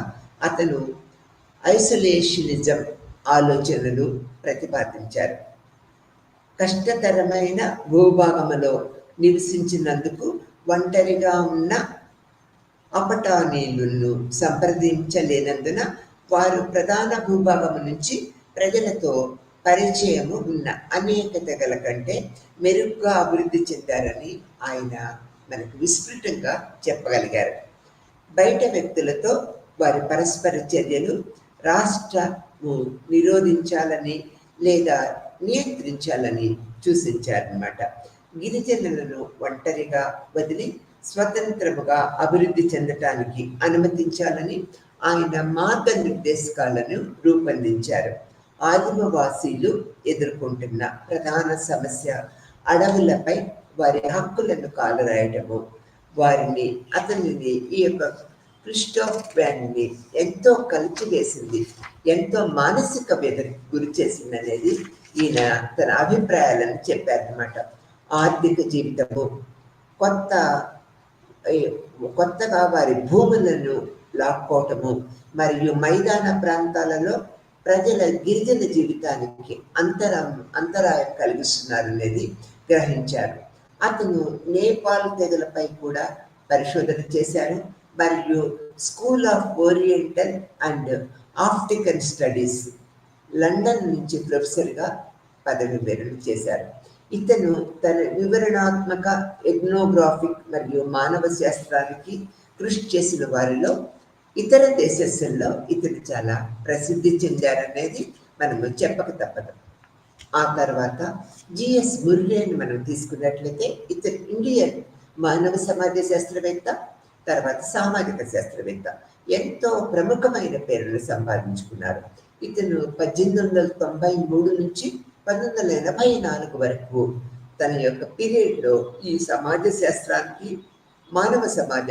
అతను ఐసోలేషనిజం ఆలోచనలు ప్రతిపాదించారు. కష్టతరమైన భూభాగంలో నివసించినందుకు ఒంటరిగా ఉన్న అపటానీలను సంప్రదించలేనందున వారు ప్రధాన భూభాగం నుంచి ప్రజలతో పరిచయము ఉన్న అనేక తెగల కంటే మెరుగ్గా అభివృద్ధి చెందారని ఆయన మనకు విస్తృతంగా చెప్పగలిగారు. బయట వ్యక్తులతో వారి పరస్పర చర్యలు రాష్ట్రము నిరోధించాలని లేదా నియంత్రించాలని సూచించారన్నమాట. గిరిజనులను ఒంటరిగా వదిలి స్వతంత్రముగా అభివృద్ధి చెందటానికి అనుమతించాలని ఆయన మార్గనిర్దేశకాలను రూపొందించారు. ఆదిమవాసీలు ఎదుర్కొంటున్న ప్రధాన సమస్య అడవులపై వారి హక్కులను కాలరాయటము. వారిని అతనిని ఈ యొక్క క్రిస్టోఫ్ వ్యాన్ని ఎంతో కలిచివేసింది, ఎంతో మానసిక వేదనకు గురి చేసింది అనేది ఈయన తన అభిప్రాయాలను చెప్పారనమాట. ఆర్థిక జీవితము, కొత్తగా వారి భూములను లాక్కోవటము మరియు మైదాన ప్రాంతాలలో ప్రజల గిరిజన జీవితానికి అంతరాయం కలిగిస్తున్నారు అనేది గ్రహించారు. అతను నేపాల్ తెగలపై కూడా పరిశోధన చేశారు మరియు school of oriental and African studies London నుంచి ప్రొఫెసర్గా పదవి విరమణ చేశారు. ఇతను తన వివరణాత్మక ఎథ్నోగ్రాఫిక్ మరియు మానవ శాస్త్రానికి కృషి చేసిన వారిలో ఇతర దేశస్తుల్లో ఇతను చాలా ప్రసిద్ధి చెందారనేది మనము చెప్పక తప్పదు. ఆ తర్వాత జిఎస్ ముర్రేని మనం తీసుకున్నట్లయితే ఇతను ఇండియన్ మానవ సమాజ శాస్త్రవేత్త, తర్వాత సామాజిక శాస్త్రవేత్త, ఎంతో ప్రముఖమైన పేరును సంపాదించుకున్నారు. ఇతను 1893 నుంచి 1984 వరకు తన యొక్క పీరియడ్లో ఈ సమాజ శాస్త్రానికి, మానవ సమాజ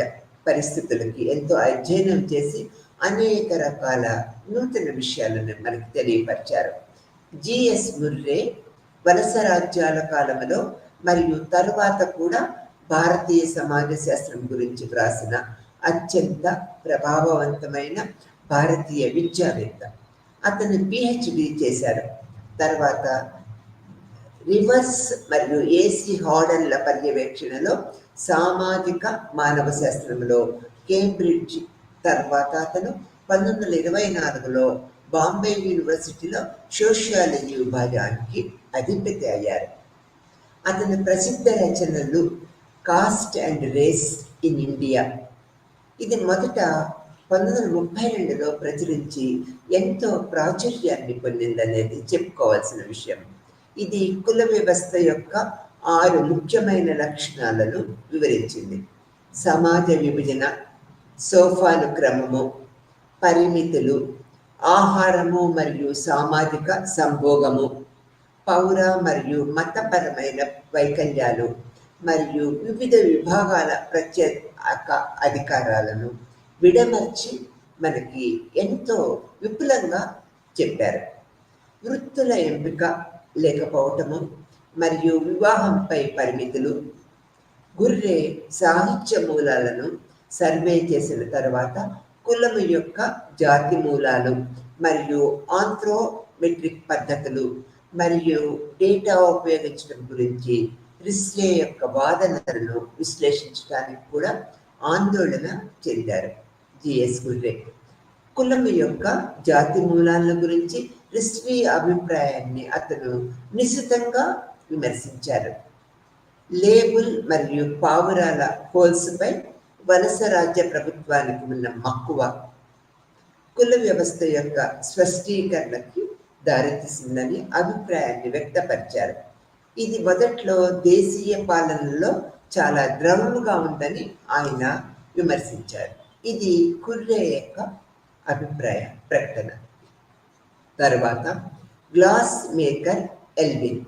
పరిస్థితులకి ఎంతో అధ్యయనం చేసి అనేక రకాల నూతన విషయాలను మనకు తెలియపరిచారు. జిఎస్ ముర్రే వలస రాజ్యాల కాలంలో మరియు తరువాత కూడా భారతీయ సమాజ శాస్త్రం గురించి వ్రాసిన అత్యంత ప్రభావవంతమైన భారతీయ విద్యావేత్త. అతను పిహెచ్డి చేశారు. తర్వాత రివర్స్ మరియు ఏసీ హార్డన్ల పర్యవేక్షణలో సామాజిక మానవ శాస్త్రంలో కేంబ్రిడ్జ్, తర్వాత అతను 1924లో బాంబే యూనివర్సిటీలో సోషియాలజీ విభాగానికి అధిపతి అయ్యారు. అతని ప్రసిద్ధ రచనలు caste and race in India, ఇది మొదట 1932లో ప్రచురించి ఎంతో ప్రాచుర్యాన్ని పొందిందనేది చెప్పుకోవాల్సిన విషయం. ఇది కుల వ్యవస్థ యొక్క 6 ముఖ్యమైన లక్షణాలను వివరించింది. సమాజ విభజన, సోపానుక్రమము, పరిమితులు, ఆహారము మరియు సామాజిక సంభోగము, పౌర మరియు మతపరమైన వైకల్యాలు మరియు వివిధ విభాగాల ప్రత్యేక అధికారాలను విడమర్చి మనకి ఎంతో విపులంగా చెప్పారు. వృత్తుల ఎంపిక లేకపోవటము మరియు వివాహంపై పరిమితులు, గుర్రే సాహిత్య మూలాలను సర్వే చేసిన తర్వాత కులము యొక్క జాతి మూలాలు మరియు ఆంథ్రోమెట్రిక్ పద్ధతులు మరియు డేటా ఉపయోగించడం గురించి రిస్లే యొక్క వాదనలను విశ్లేషించడానికి కూడా ఆందోళన చెందారు జిఎస్ గుర్రే. కులము యొక్క జాతి మూలాల గురించి రిస్లే అభిప్రాయాన్ని అతను నిశితంగా విమర్శించారు. లేబుల్ మరియు పావురాల హోల్స్పై వలస రాజ్య ప్రభుత్వానికి ఉన్న మక్కువ కుల వ్యవస్థ యొక్క స్పష్టీకరణకి దారితీసిందని అభిప్రాయాన్ని వ్యక్తపరిచారు. ఇది మొదట్లో దేశీయ పాలనలో చాలా ద్రవముగా ఉందని ఆయన విమర్శించారు. ఇది కుర్రే యొక్క అభిప్రాయ ప్రకటన. తర్వాత గ్లాస్ మేకర్ ఎల్విన్,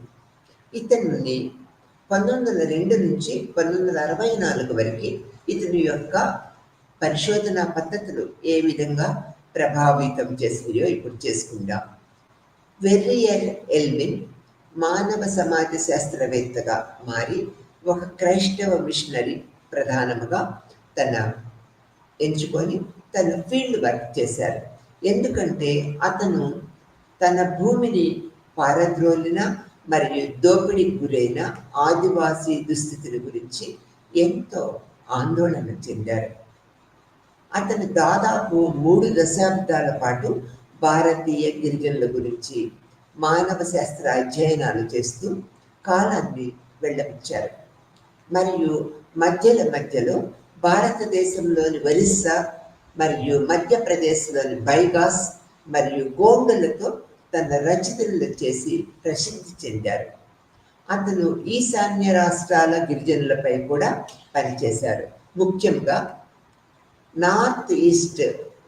ఇతన్ని 1902 నుంచి 1964 వరకు ఇతని యొక్క పరిశోధన పద్ధతులు ఏ విధంగా ప్రభావితం చేసినాయో ఇప్పుడు చేసుకుందాం. వెర్రియర్ ఎల్విన్ మానవ సమాజ శాస్త్రవేత్తగా మారి ఒక క్రైస్తవ మిషనరీ ప్రధానముగా ఎంచుకొని తన ఫీల్డ్ వర్క్ చేశారు. ఎందుకంటే అతను తన భూమిని పారద్రోలిన మరియు దోపిడీకి గురైన ఆదివాసీ దుస్థితిని గురించి ఎంతో ఆందోళన చెందారు. అతను దాదాపు 3 దశాబ్దాల పాటు భారతీయ గిరిజనుల గురించి మానవ శాస్త్ర అధ్యయనాలు చేస్తూ కాలాన్ని వెళ్ళబుచ్చారు. మరియు మధ్యలో భారతదేశంలోని ఒరిస్సా మరియు మధ్యప్రదేశ్లోని బైగాస్ మరియు గోండులతో తన రచనలు చేసి ప్రసిద్ధి చెందారు. అతను ఈశాన్య రాష్ట్రాల గిరిజనులపై కూడా పనిచేశారు. ముఖ్యంగా నార్త్ ఈస్ట్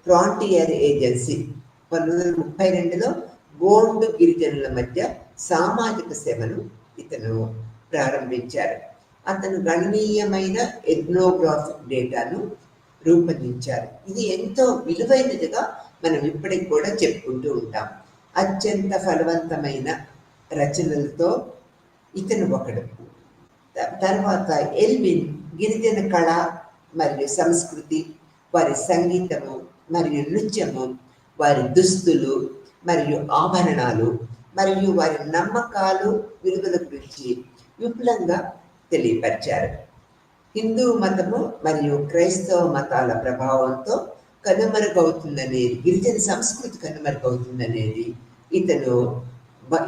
ఫ్రాంటియర్ ఏజెన్సీ 1932లో గోండు గిరిజనుల మధ్య సామాజిక సేవను ఇతను ప్రారంభించారు. అతను గణనీయమైన ఎథ్నోగ్రాఫిక్ డేటాను రూపొందించారు. ఇది ఎంతో విలువైనదిగా మనం ఇప్పటికి కూడా చెప్పుకుంటూ ఉంటాం. అత్యంత ఫలవంతమైన రచనలతో ఇతను ఒకడు. తర్వాత ఎల్విన్ గిరిజన కళ మరియు సంస్కృతి, వారి సంగీతము మరియు నృత్యము, వారి దుస్తులు మరియు ఆభరణాలు మరియు వారి నమ్మకాలు, విలువల గురించి విపులంగా తెలియపరిచారు. హిందూ మతము మరియు క్రైస్తవ మతాల ప్రభావంతో కనుమరుగవుతుందనేది, గిరిజన సంస్కృతి కనుమరుగవుతుందనేది ఇతను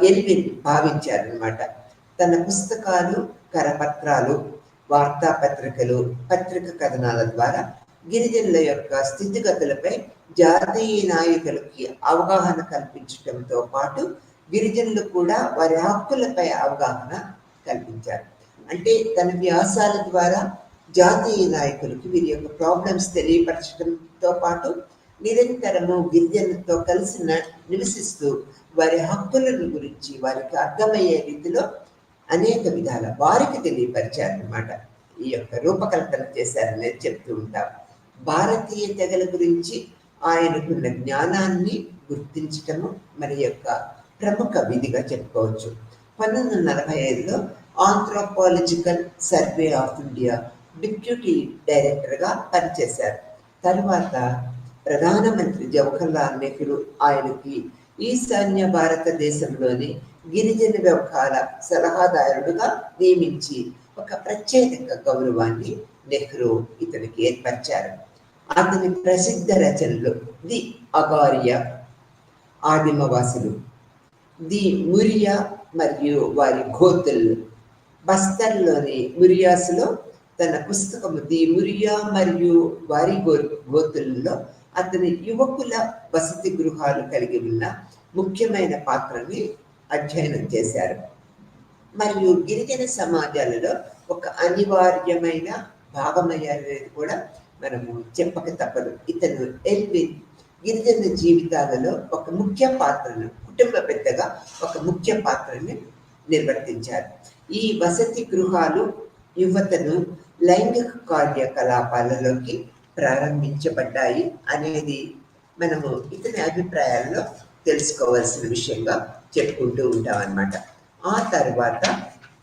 ఎల్విన్ భావించారనమాట. తన పుస్తకాలు, కరపత్రాలు, వార్తాపత్రికలు, పత్రిక కథనాల ద్వారా గిరిజనుల యొక్క స్థితిగతులపై జాతీయ నాయకులకి అవగాహన కల్పించడంతో పాటు గిరిజనులు కూడా వారి హక్కులపై అవగాహన కల్పించారు. అంటే తన వ్యాసాల ద్వారా జాతీయ నాయకులకి వీరి యొక్క ప్రాబ్లమ్స్ తెలియపరచడంతో పాటు నిరంతరము గిరిజనులతో కలిసి నివసిస్తూ వారి హక్కులను గురించి వారికి అర్థమయ్యే రీతిలో అనేక విధాల వారికి తెలియపరిచారనమాట. ఈ యొక్క రూపకల్పన చేశారనేది చెప్తూ ఉంటాం. భారతీయ తెగల గురించి ఆయనకున్న జ్ఞానాన్ని గుర్తించటము మన యొక్క ప్రముఖ విధిగా చెప్పుకోవచ్చు. 1945లో anthropological survey of India deputy డైరెక్టర్గా పనిచేశారు. తర్వాత ప్రధానమంత్రి జవహర్లాల్ నెహ్రూ ఆయనకి ఈశాన్య భారతదేశంలోని గిరిజన వ్యవహార సలహాదారుడుగా నియమించి ఒక ప్రత్యేక గౌరవాన్ని నెహ్రూ ఇతనికి ఏర్పరిచారు. అతని ప్రసిద్ధ రచనలు ది అగారియా, ఆదిమవాసులు, ది మురియా మరియు వారి ఘోతులు, బస్తర్లోని మురియాసులో తన పుస్తకము ది మురియా మరియు వారి ఘోతుల్లో అతని యువకుల వసతి గృహాలు కలిగి ఉన్న ముఖ్యమైన పాత్రని అధ్యయనం చేశారు. మరియు గిరిజన సమాజాలలో ఒక అనివార్యమైన భాగమయ్యారనేది కూడా మనము చెప్పక తప్పదు. ఇతను ఎల్విన్ గిరిజన జీవితాలలో ఒక ముఖ్య పాత్రను, కుటుంబ పెద్దగా ఒక ముఖ్య పాత్రని నిర్వర్తించారు. ఈ వసతి గృహాలు యువతను లైంగిక కార్యకలాపాలలోకి ప్రారంభించబడ్డాయి అనేది మనము ఇతని అభిప్రాయాల్లో తెలుసుకోవాల్సిన విషయంగా చెప్పుకుంటూ ఉంటాం అన్నమాట. ఆ తర్వాత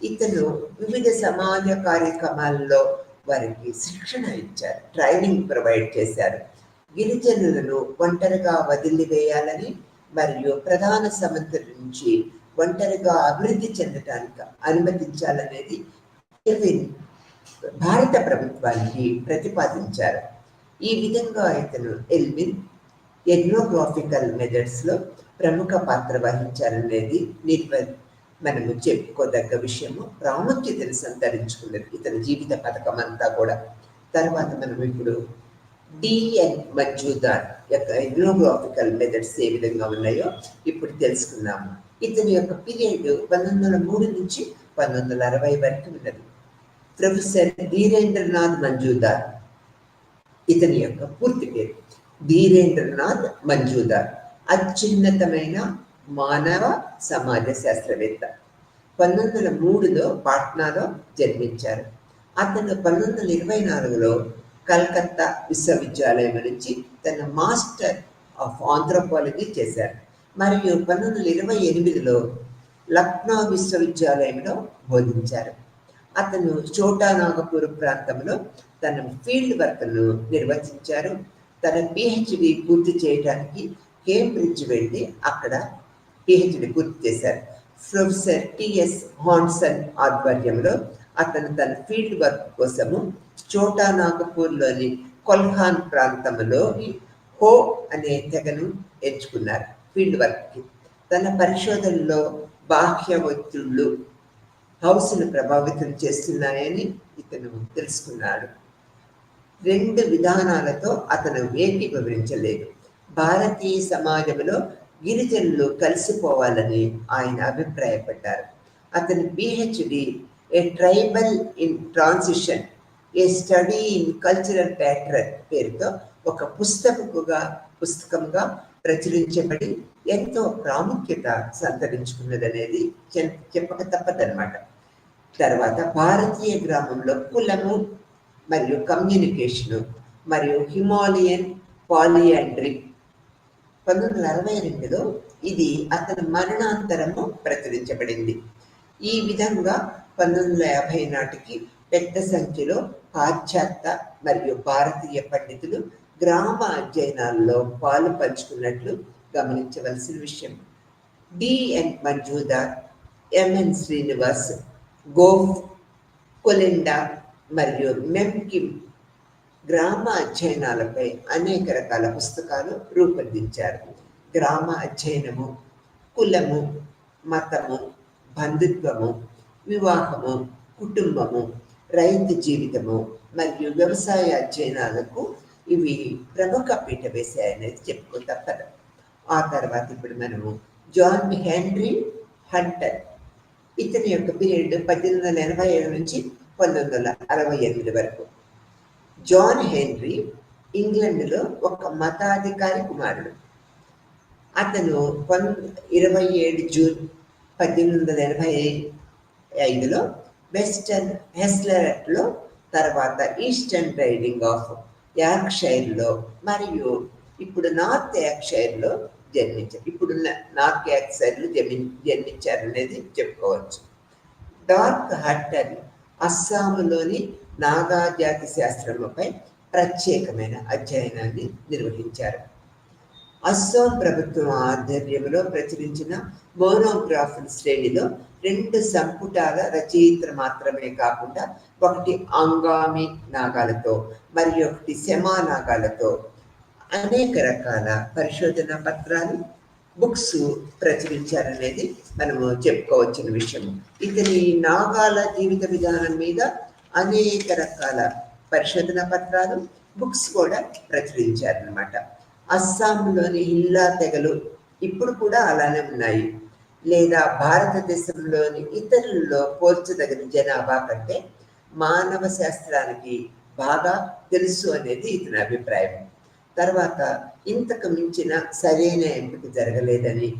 ఇతను వివిధ సమాజ కార్యక్రమాల్లో వారికి శిక్షణ ఇచ్చారు, ట్రైనింగ్ ప్రొవైడ్ చేశారు. గిరిజనులను ఒంటరిగా వదిలివేయాలని మరియు ప్రధాన సమస్యల నుంచి ఒంటరిగా అభివృద్ధి చెందడానికి అనుమతించాలనేది ఎల్విన్ భారత ప్రభుత్వానికి ప్రతిపాదించారు. ఈ విధంగా ఇతను ఎల్విన్ ఎథ్నోగ్రాఫికల్ మెథడ్స్లో ప్రముఖ పాత్ర వహించాలనేది మనము చెప్పుకోదగ్గ విషయము, ప్రాముఖ్యతను సంతరించుకున్నది ఇతని జీవిత పథకం అంతా కూడా. తర్వాత మనం ఇప్పుడు డిఎన్ మజుందార్ యొక్క ఎథ్నోగ్రాఫికల్ మెథడ్స్ ఏ విధంగా ఉన్నాయో ఇప్పుడు తెలుసుకున్నాము. ఇతని యొక్క పీరియడ్ 1903 నుంచి 1960 వరకు ఉన్నది. ప్రొఫెసర్ ధీరేంద్రనాథ్ మజుందార్, ఇతని యొక్క పూర్తి పేరు ధీరేంద్రనాథ్ మజుందార్, అత్యున్నతమైన మానవ సమాజ శాస్త్రవేత్త. 1903లో పాట్నాలో జన్మించారు. అతను 1924లో కలకత్తా విశ్వవిద్యాలయం నుంచి తన మాస్టర్ ఆఫ్ ఆంథ్రోపాలజీ చేశారు. మరియు 1928లో లక్నో విశ్వవిద్యాలయంలో బోధించారు. అతను చోటా నాగపూర్ ప్రాంతంలో తన ఫీల్డ్ వర్క్ను నిర్వహించారు. తన పిహెచ్డి పూర్తి చేయడానికి కేంబ్రిడ్జ్ వెళ్ళి అక్కడ పిహెచ్డి పూర్తి చేశారు. ప్రొఫెసర్ టిఎస్ హాన్సన్ ఆధ్వర్యంలో అతను తన ఫీల్డ్ వర్క్ కోసము చోటా నాగపూర్లోని కొల్హాన్ ప్రాంతంలోని హో అనే తెగను ఎంచుకున్నారు ఫీల్డ్ వర్క్కి. తన పరిశోధనలో బాహ్య ఒత్తిళ్లు హౌస్ను ప్రభావితం చేస్తున్నాయని ఇతను తెలుసుకున్నాడు. 2 విధానాలతో అతను ఏకీభవించలేదు. భారతీయ సమాజంలో గిరిజనులు కలిసిపోవాలని ఆయన అభిప్రాయపడ్డారు. అతని PhD A tribal in transition, A study in cultural pattern పేరుతో ఒక పుస్తకంగా ప్రచురించబడి ఎంతో ప్రాముఖ్యత సంతరించుకున్నదనేది చెప్పక తప్పదన్నమాట. తర్వాత భారతీయ గ్రామంలో కులము మరియు కమ్యూనికేషను మరియు హిమాలయన్ పాలియాండ్రీ 1962లో ఇది అతని మరణాంతరము ప్రచురించబడింది. ఈ విధంగా 1950 నాటికి పెద్ద సంఖ్యలో పాశ్చాత్య మరియు భారతీయ పండితులు గ్రామ అధ్యయనాల్లో పాలు పంచుకున్నట్లు గమనించవలసిన విషయం. డిఎన్ మజుందార్, ఎంఎన్ శ్రీనివాస్, గోఫ్, కొలెండా మరియు మెమ్కిమ్ గ్రామ అధ్యయనాలపై అనేక రకాల పుస్తకాలు రూపొందించారు. గ్రామ అధ్యయనము, కులము, మతము, బంధుత్వము, వివాహము, కుటుంబము, రైతు జీవితము మరియు వ్యవసాయ అధ్యయనాలకు ఇవి ప్రముఖ పీఠ వేశాయనేది చెప్పుకో తప్పదు. ఆ తర్వాత ఇప్పుడు మనము జాన్ హెన్రీ హంటర్, ఇతని యొక్క పీరియడ్ 1887 నుంచి 1968 వరకు. జాన్ హెన్రీ ఇంగ్లాండ్లో ఒక మతాధికారి కుమారుడు. అతను 27 జూన్ 1885లో వెస్టర్న్ హెస్లరెట్లో, తర్వాత ఈస్టర్న్ రైడింగ్ ఆఫ్ యార్క్షైర్లో మరియు ఇప్పుడు నార్త్ యార్క్షైర్లో జన్మించారు. ఇప్పుడున్న నార్త్ యార్క్షైర్లో జన్మించారనేది చెప్పుకోవచ్చు. డార్క్ హట్టన్ అస్సాంలోని నాగా జాతి శాస్త్రముపై ప్రత్యేకమైన అధ్యయనాన్ని నిర్వహించారు. అస్సాం ప్రభుత్వం ఆధ్వర్యంలో ప్రచురించిన మోనోగ్రాఫ్ల శ్రేణిలో 2 సంపుటాల రచయిత్ర మాత్రమే కాకుండా ఒకటి అంగామి నాగాలతో మరియు ఒకటి శమా నాగాలతో అనేక రకాల పరిశోధన పత్రాలు, బుక్స్ ప్రచురించారనేది మనము చెప్పుకోవచ్చిన విషయం. ఇతని నాగాల జీవిత విధానం మీద అనేక రకాల పరిశోధన పత్రాలు, బుక్స్ కూడా ప్రచురించారనమాట. అస్సాంలోని హిల్లా తెగలు ఇప్పుడు కూడా అలానే ఉన్నాయి, లేదా భారతదేశంలోని ఇతరులలో పోల్చదగిన జనాభా కంటే మానవ శాస్త్రానికి బాగా తెలుసు అనేది ఇతని అభిప్రాయం. తర్వాత ఇంతకు మించిన సరైన ఎంపిక జరగలేదని,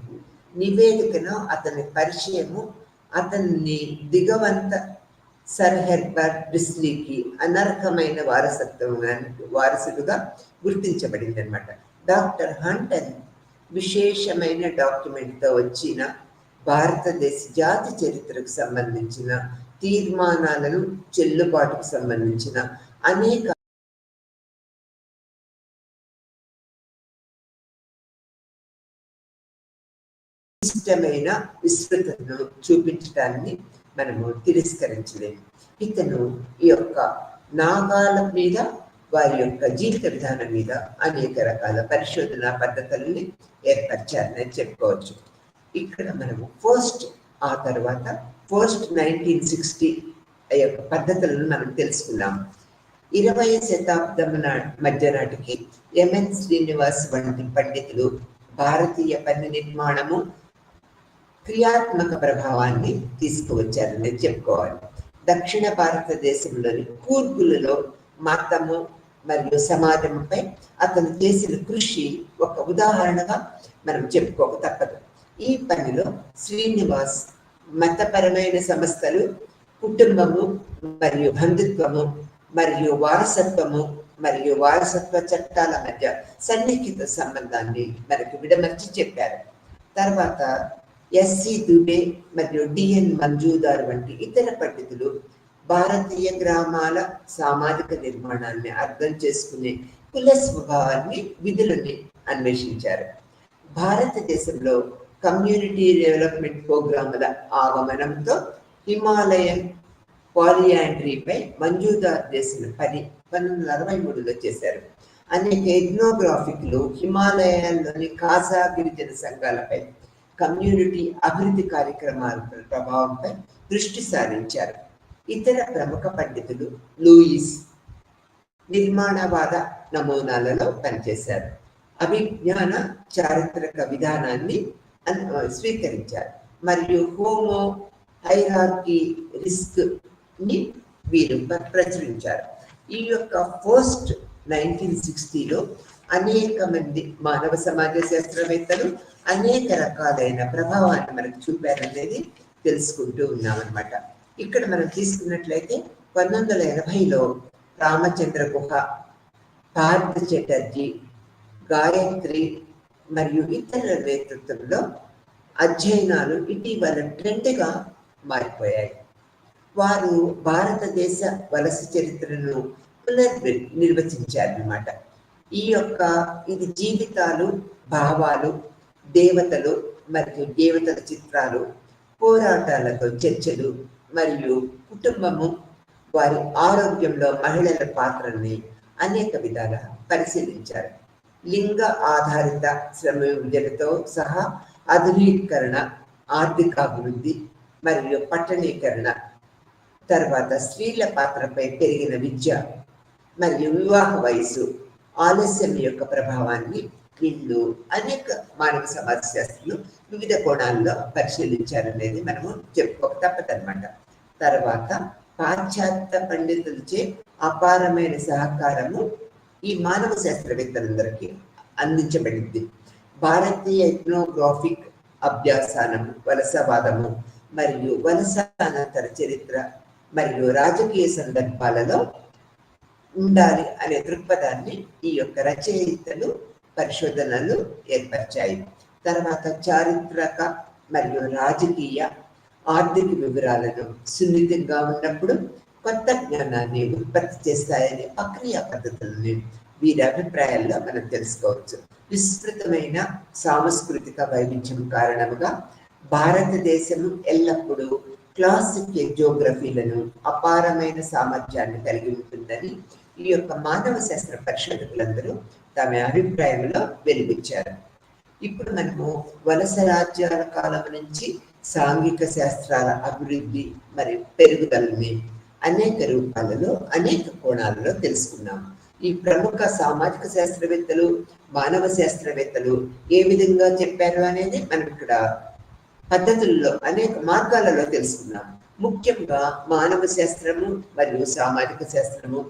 నివేదికను అతని పరిచయము అతన్ని దిగవంత సర్ హెర్బర్ట్ బ్రిస్లీకి అనర్హమైన వారసుడుగా గుర్తించబడింది అనమాట. డాక్టర్ హంటన్ విశేషమైన డాక్యుమెంట్తో వచ్చిన భారతదేశ జాతి చరిత్రకు సంబంధించిన తీర్మానాలను చెల్లుబాటుకు సంబంధించిన అనేక ఇష్టమైన విస్తృతను చూపించడాన్ని మనము తిరస్కరించలేము. ఇతను ఈ యొక్క నాగాల మీద, వారి యొక్క జీవిత విధానం మీద అనేక రకాల పరిశోధన పద్ధతుల్ని ఏర్పరిచారని చెప్పుకోవచ్చు. ఇక్కడ మనము ఆ తర్వాత 1960 యొక్క పద్ధతులను మనం తెలుసుకున్నాము. 20వ శతాబ్దం మధ్య నాటికి ఎంఎన్ శ్రీనివాస్ వంటి పండితులు భారతీయ పన్ను నిర్మాణము క్రియాత్మక ప్రభావాన్ని తీసుకువచ్చారని చెప్పుకోవాలి. దక్షిణ భారతదేశంలోని కూర్గులలో మతము మరియు సమాజంపై అతను చేసిన కృషి ఒక ఉదాహరణగా మనం చెప్పుకోక తప్పదు. ఈ పనిలో శ్రీనివాస్ మతపరమైన సంస్థలు, కుటుంబము మరియు బంధుత్వము మరియు వారసత్వ చట్టాల మధ్య సన్నిహిత సంబంధాన్ని మనకు విడమర్చి చెప్పారు. తర్వాత ఎస్సి దుబే మరియు డిఎన్ మంజుదార్ వంటి ఇతర పండితులు భారతీయ గ్రామాల సామాజిక నిర్మాణాన్ని అర్థం చేసుకునే కుల స్వభావాన్ని, విధులని అన్వేషించారు. భారతదేశంలో కమ్యూనిటీ డెవలప్మెంట్ ప్రోగ్రాముల ఆగమనంతో హిమాలయన్ పాలియాండ్రీపై మంజుదార్ చేసిన పని 1963లో చేశారు. అనేక ఎథ్నోగ్రాఫిక్లు హిమాలయాల్లోని ఖాసా గిరిజన సంఘాలపై, కమ్యూనిటీ అభివృద్ధి కార్యక్రమాల ప్రభావంపై దృష్టి సారించారు. ఇతర ప్రముఖ పండితులు లూయిస్ నిర్మాణవాద నమూనాలలో పనిచేశారు. అభిజ్ఞాన చారిత్రక విధానాన్ని స్వీకరించారు మరియు హోమో హైరార్కీ రిస్క్ ని వీరు ప్రచురించారు. ఈ యొక్క 1960లో అనేక మంది మానవ సమాజ శాస్త్రవేత్తలు అనేక రకాలైన ప్రభావాన్ని మనకు చూపారనేది తెలుసుకుంటూ ఉన్నామన్నమాట. ఇక్కడ మనం తీసుకున్నట్లయితే 1980లో రామచంద్ర గుహ, పార్థ చటర్జీ, గాయత్రి మరియు ఇతరుల నేతృత్వంలో అధ్యయనాలు ఇటీవల ట్రెండ్గా మారిపోయాయి. వారు భారతదేశ వలస చరిత్రను నిర్వచించారన్నమాట. ఇది జీవితాలు, భావాలు, దేవతలు మరియు దేవతల చిత్రాలు, పోరాటాలతో చర్చలు మరియు కుటుంబము, వారి ఆరోగ్యంలో మహిళల పాత్రల్ని అనేక విధాల పరిశీలించారు. లింగ ఆధారిత శ్రమ విభజనతో సహా ఆధునీకరణ, ఆర్థికాభివృద్ధి మరియు పట్టణీకరణ, తర్వాత స్త్రీల పాత్రపై పెరిగిన విద్య మరియు వివాహ వయసు, ఆలస్యం యొక్క ప్రభావాన్ని వీళ్ళు అనేక మానవ సమాజ శాస్త్రులు వివిధ కోణాల్లో పరిశీలించారనేది మనము చెప్పుకోక తప్పదన్నమాట. తర్వాత పాశ్చాత్య పండితులచే అపారమైన సహకారము ఈ మానవ శాస్త్రవేత్తలందరికీ అందించబడింది. భారతీయ ఎథ్నోగ్రాఫిక్ అభ్యాసానము, వలసవాదము మరియు వలస అనంతర చరిత్ర మరియు రాజకీయ సందర్భాలలో ఉండాలి అనే దృక్పథాన్ని ఈ యొక్క రచయితలు, పరిశోధనలు ఏర్పరిచాయి. తర్వాత చారిత్రక మరియు రాజకీయ, ఆర్థిక వివరాలను సున్నితంగా ఉన్నప్పుడు కొత్త జ్ఞానాన్ని ఉత్పత్తి చేస్తాయనే ప్రక్రియ పద్ధతులని వీరి అభిప్రాయాల్లో మనం తెలుసుకోవచ్చు. విస్తృతమైన సాంస్కృతిక వైవిధ్యం కారణంగా భారతదేశము ఎల్లప్పుడూ క్లాసిక్ జియోగ్రఫీలను అపారమైన సామర్థ్యాన్ని కలిగి ఉంటుందని ఈ యొక్క మానవ శాస్త్ర పరిశోధకులందరూ తమ అభిప్రాయంలో వెలువచ్చారు. ఇప్పుడు మనము వలస రాజ్యాల కాలం నుంచి సాంఘిక శాస్త్రాల అభివృద్ధి మరియు పెరుగుదలని అనేక రూపాలలో అనేక కోణాలలో తెలుసుకున్నాం. ఈ ప్రముఖ సామాజిక శాస్త్రవేత్తలు, మానవ శాస్త్రవేత్తలు ఏ విధంగా చెప్పారు అనేది మనం ఇక్కడ పద్ధతుల్లో అనేక మార్గాలలో తెలుసుకున్నాం. ముఖ్యంగా మానవ శాస్త్రము మరియు సామాజిక శాస్త్రము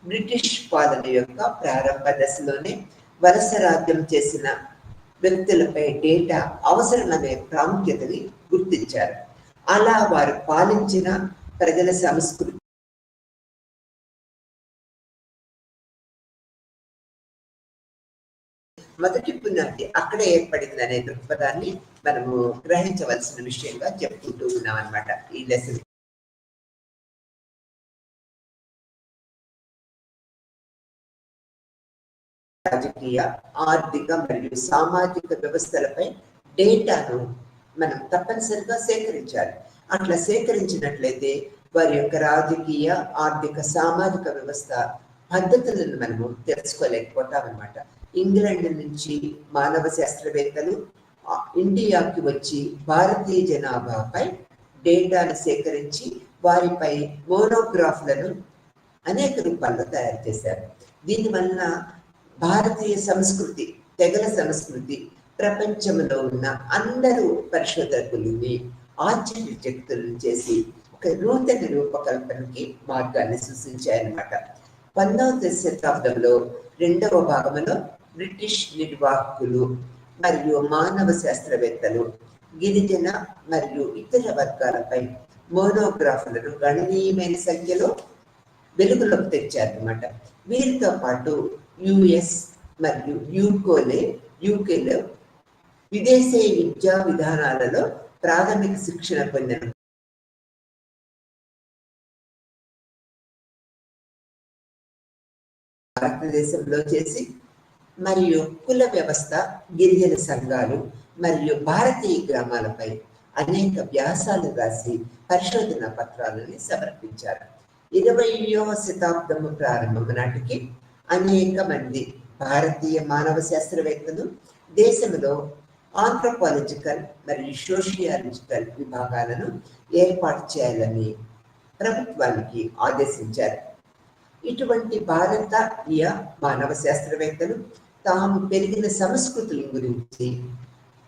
బ్రిటిష్ పాలన యొక్క ప్రారంభ దశలోనే వలస రాజ్యం చేసిన వ్యక్తులపై డేటా అవసరమనే ప్రాముఖ్యతని గుర్తించారు. అలా వారు పాలించిన ప్రజల సంస్కృతి మొదటి పునాది అక్కడే ఏర్పడింది అనే దృక్పథాన్ని మనము గ్రహించవలసిన విషయంగా చెప్పుకుంటూ ఉన్నాం అనమాట ఈ లెసన్. రాజకీయ, ఆర్థిక మరియు సామాజిక వ్యవస్థలపై డేటాను మనం తప్పనిసరిగా సేకరించాలి. అట్లా సేకరించినట్లయితే వారి యొక్క రాజకీయ, ఆర్థిక, సామాజిక వ్యవస్థ పద్ధతులను మనము తెలుసుకోలేకపోతాం అనమాట. ఇంగ్లాండ్ నుంచి మానవ శాస్త్రవేత్తలు ఇండియాకి వచ్చి భారతీయ జనాభాపై డేటాను సేకరించి వారిపై మోనోగ్రాఫ్లను అనేక రూపాల్లో తయారు చేశారు. దీనివల్ల భారతీయ సంస్కృతి, తెగల సంస్కృతి ప్రపంచంలో ఉన్న అందరూ పరిశోధకులని ఆశ్చర్యచకితులను చేసి ఒక నూతన రూపకల్పనకి మార్గాన్ని సూచించాయన్నమాట. 19వ శతాబ్దంలో రెండవ భాగంలో బ్రిటిష్ నిర్వాహకులు మరియు మానవ శాస్త్రవేత్తలు గిరిజన మరియు ఇతర వర్గాలపై మోనోగ్రాఫ్లను గణనీయమైన సంఖ్యలో వెలుగులోకి తెచ్చారన్నమాట. వీరితో పాటు యుఎస్ మరియు యూకేలో విదేశీ విద్యా విధానాలలో ప్రాథమిక శిక్షణ పొందిన భారతదేశంలో చేసి మరియు కుల వ్యవస్థ, గిరిజన సంఘాలు మరియు భారతీయ గ్రామాలపై అనేక వ్యాసాలు రాసి పరిశోధన పత్రాలని సమర్పించారు. 20వ శతాబ్దము ప్రారంభం నాటికి అనేక మంది భారతీయ మానవ శాస్త్రవేత్తలు దేశంలో ఆంథ్రోపాలజికల్ మరియు సోషియాలజికల్ విభాగాలను ఏర్పాటు చేయాలని ప్రభుత్వానికి ఆదేశించారు. ఇటువంటి భారతీయ మానవ శాస్త్రవేత్తలు తాము పెరిగిన సంస్కృతుల గురించి,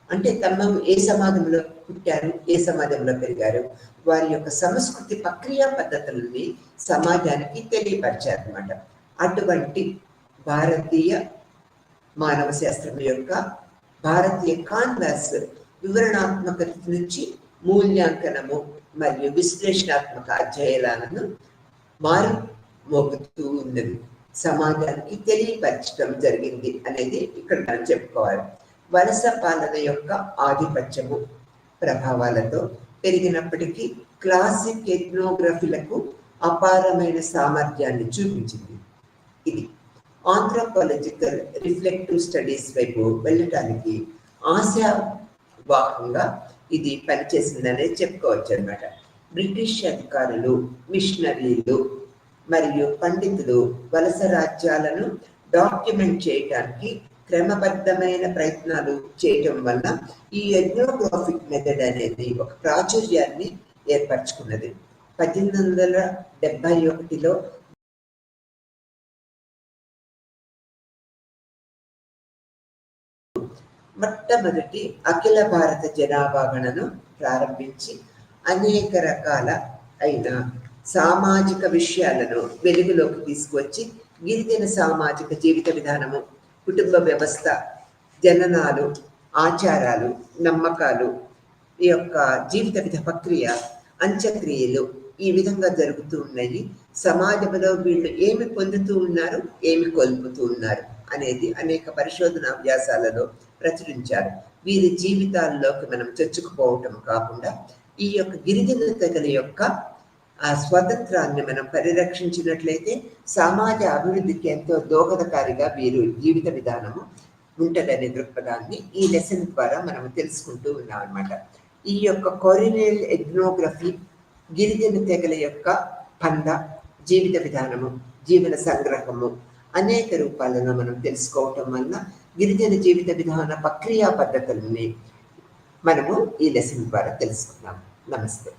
అంటే తమ ఏ సమాజంలో పుట్టారు, ఏ సమాజంలో పెరిగారు, వారి యొక్క సంస్కృతి ప్రక్రియ పద్ధతులని సమాజానికి తెలియపరిచారు అన్నమాట. అటువంటి భారతీయ మానవ శాస్త్రం యొక్క భారతీయ కాన్వాస్ వివరణాత్మక నుంచి మూల్యాంకనము మరియు విశ్లేషణాత్మక అధ్యయనాలను మోగుతూ ఉన్నది, సమాజానికి తెలియపరచడం జరిగింది అనేది ఇక్కడ మనం చెప్పుకోవాలి. వలస పాలన యొక్క ఆధిపత్యము ప్రభావాలతో పెరిగినప్పటికీ క్లాసిక్ ఎథ్నోగ్రఫీలకు అపారమైన సామర్థ్యాన్ని చూపించింది. ఇది ఆంథ్రోపాలజికల్ రిఫ్లెక్టివ్ స్టడీస్ వైపు వెళ్ళటానికి ఆశావాహంగా ఇది పనిచేసిందనే చెప్పుకోవచ్చు అన్నమాట. బ్రిటిష్ అధికారులు, మిషనరీలు మరియు పండితులు వలస రాజ్యాలను డాక్యుమెంట్ చేయడానికి క్రమబద్ధమైన ప్రయత్నాలు చేయటం వల్ల ఈ ఎథ్నోగ్రాఫిక్ మెథడ్ అనేది ఒక ప్రాచుర్యాన్ని ఏర్పరచుకున్నది. 1871లో మొట్టమొదటి అఖిల భారత జనాభా గణను ప్రారంభించి అనేక రకాల అయిన సామాజిక విషయాలను వెలుగులోకి తీసుకువచ్చి గిరిజన సామాజిక జీవిత విధానము, కుటుంబ వ్యవస్థ, జననాలు, ఆచారాలు, నమ్మకాలు, ఈ యొక్క జీవిత విధ ప్రక్రియ, అంత్యక్రియలు ఈ విధంగా జరుగుతూ ఉన్నాయి. సమాజంలో వీళ్ళు ఏమి పొందుతూ ఉన్నారు, ఏమి కోల్పోతూ ఉన్నారు అనేది అనేక పరిశోధన వ్యాసాలలో ప్రచురించారు. వీరి జీవితాల్లోకి మనం చొచ్చుకుపోవటం కాకుండా ఈ యొక్క గిరిజన తెగల యొక్క ఆ స్వతంత్రాన్ని మనం పరిరక్షించినట్లయితే సమాజ అభివృద్ధికి ఎంతో దోహదకారిగా వీరు జీవిత విధానము ఉంటుందనే దృక్పథాన్ని ఈ లెసన్ ద్వారా మనం తెలుసుకుంటూ ఉన్నాం అన్నమాట. ఈ యొక్క కొరినియల్ ఎథ్నోగ్రఫీ గిరిజన తెగల యొక్క పంద, జీవిత విధానము, జీవన సంగ్రహము అనేక రూపాలను మనం తెలుసుకోవటం వల్ల గిరిజన జీవిత విధాన ప్రక్రియా పద్ధతుల్ని మనము ఈ లెసన్ ద్వారా తెలుసుకున్నాం. నమస్తే.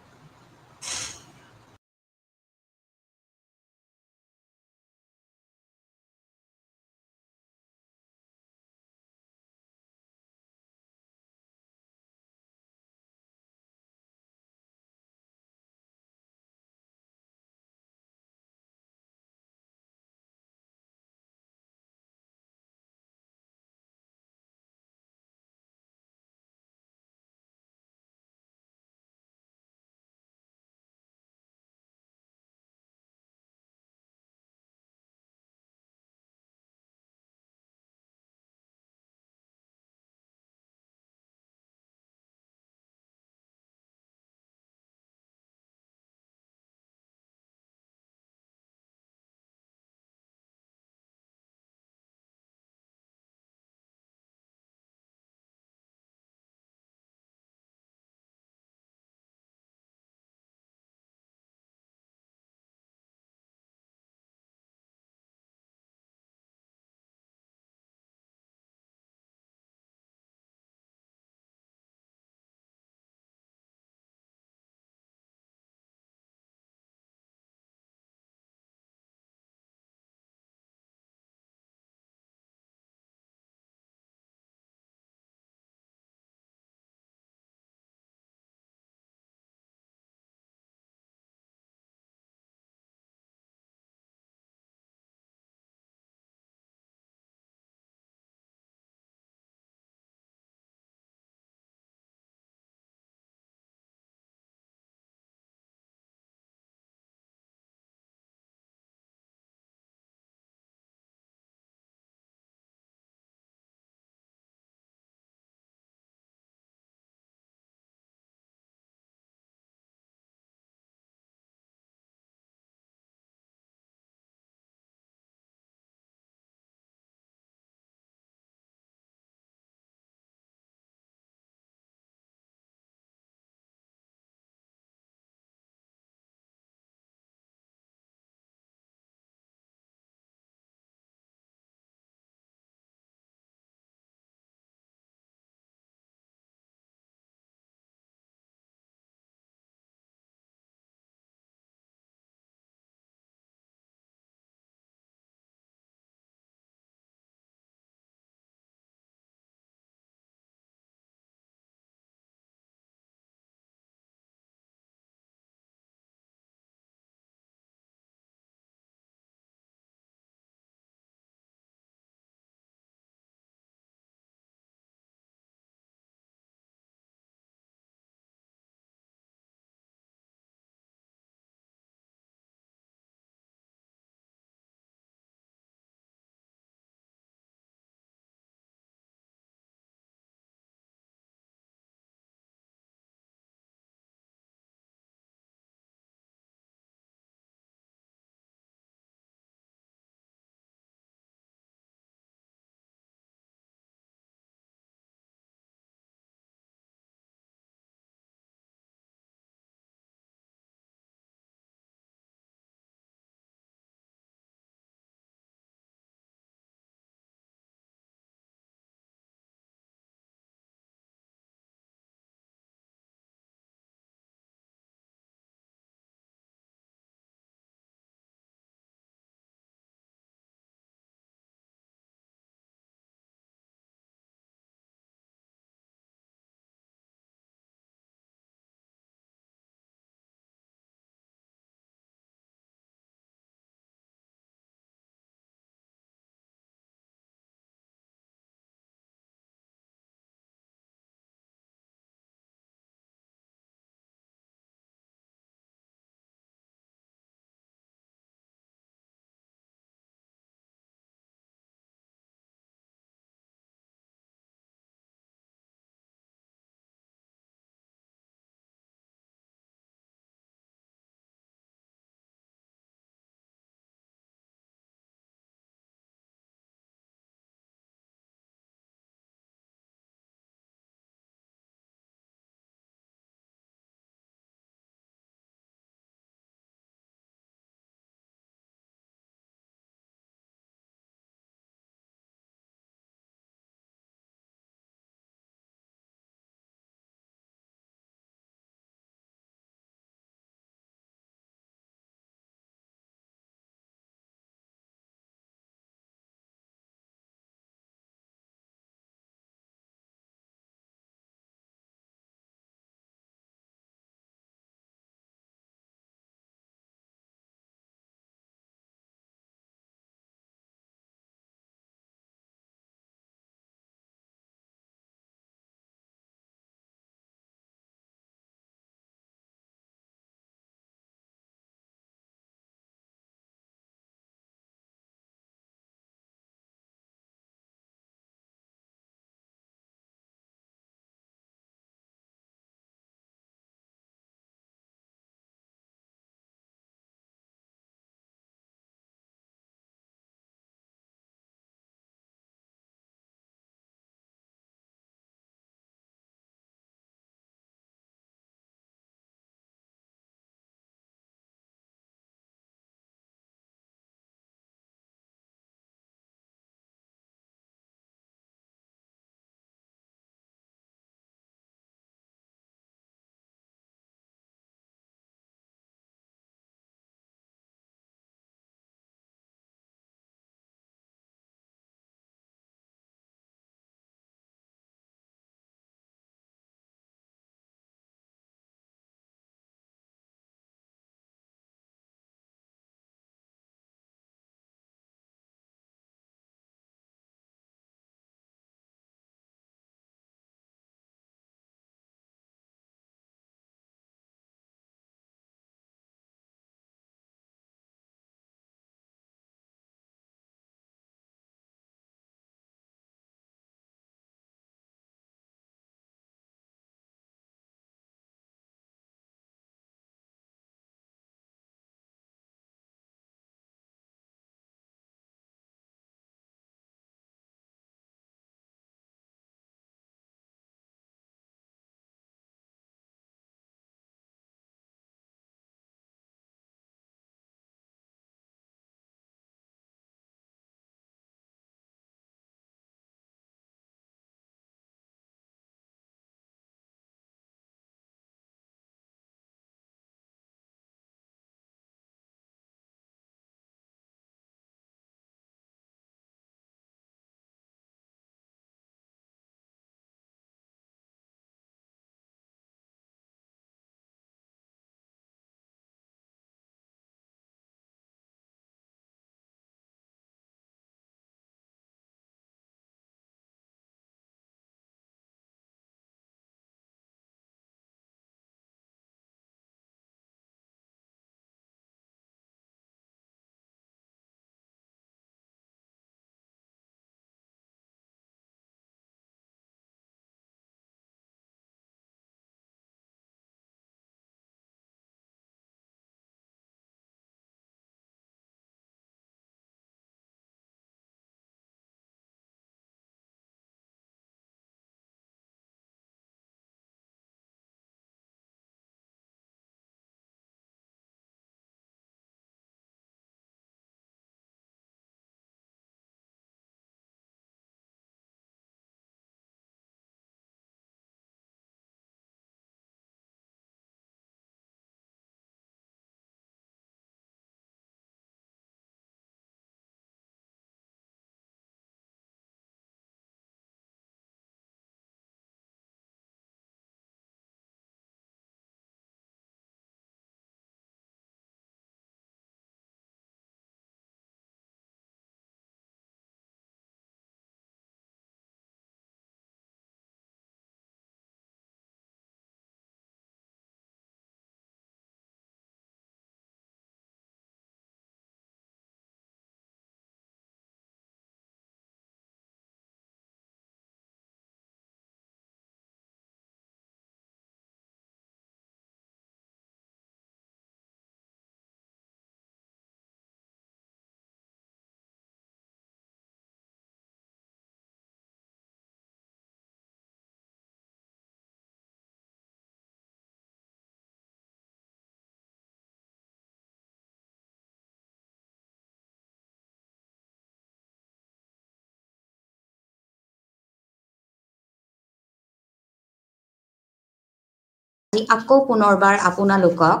আকৌ পুনৰবাৰ আপোনালোকক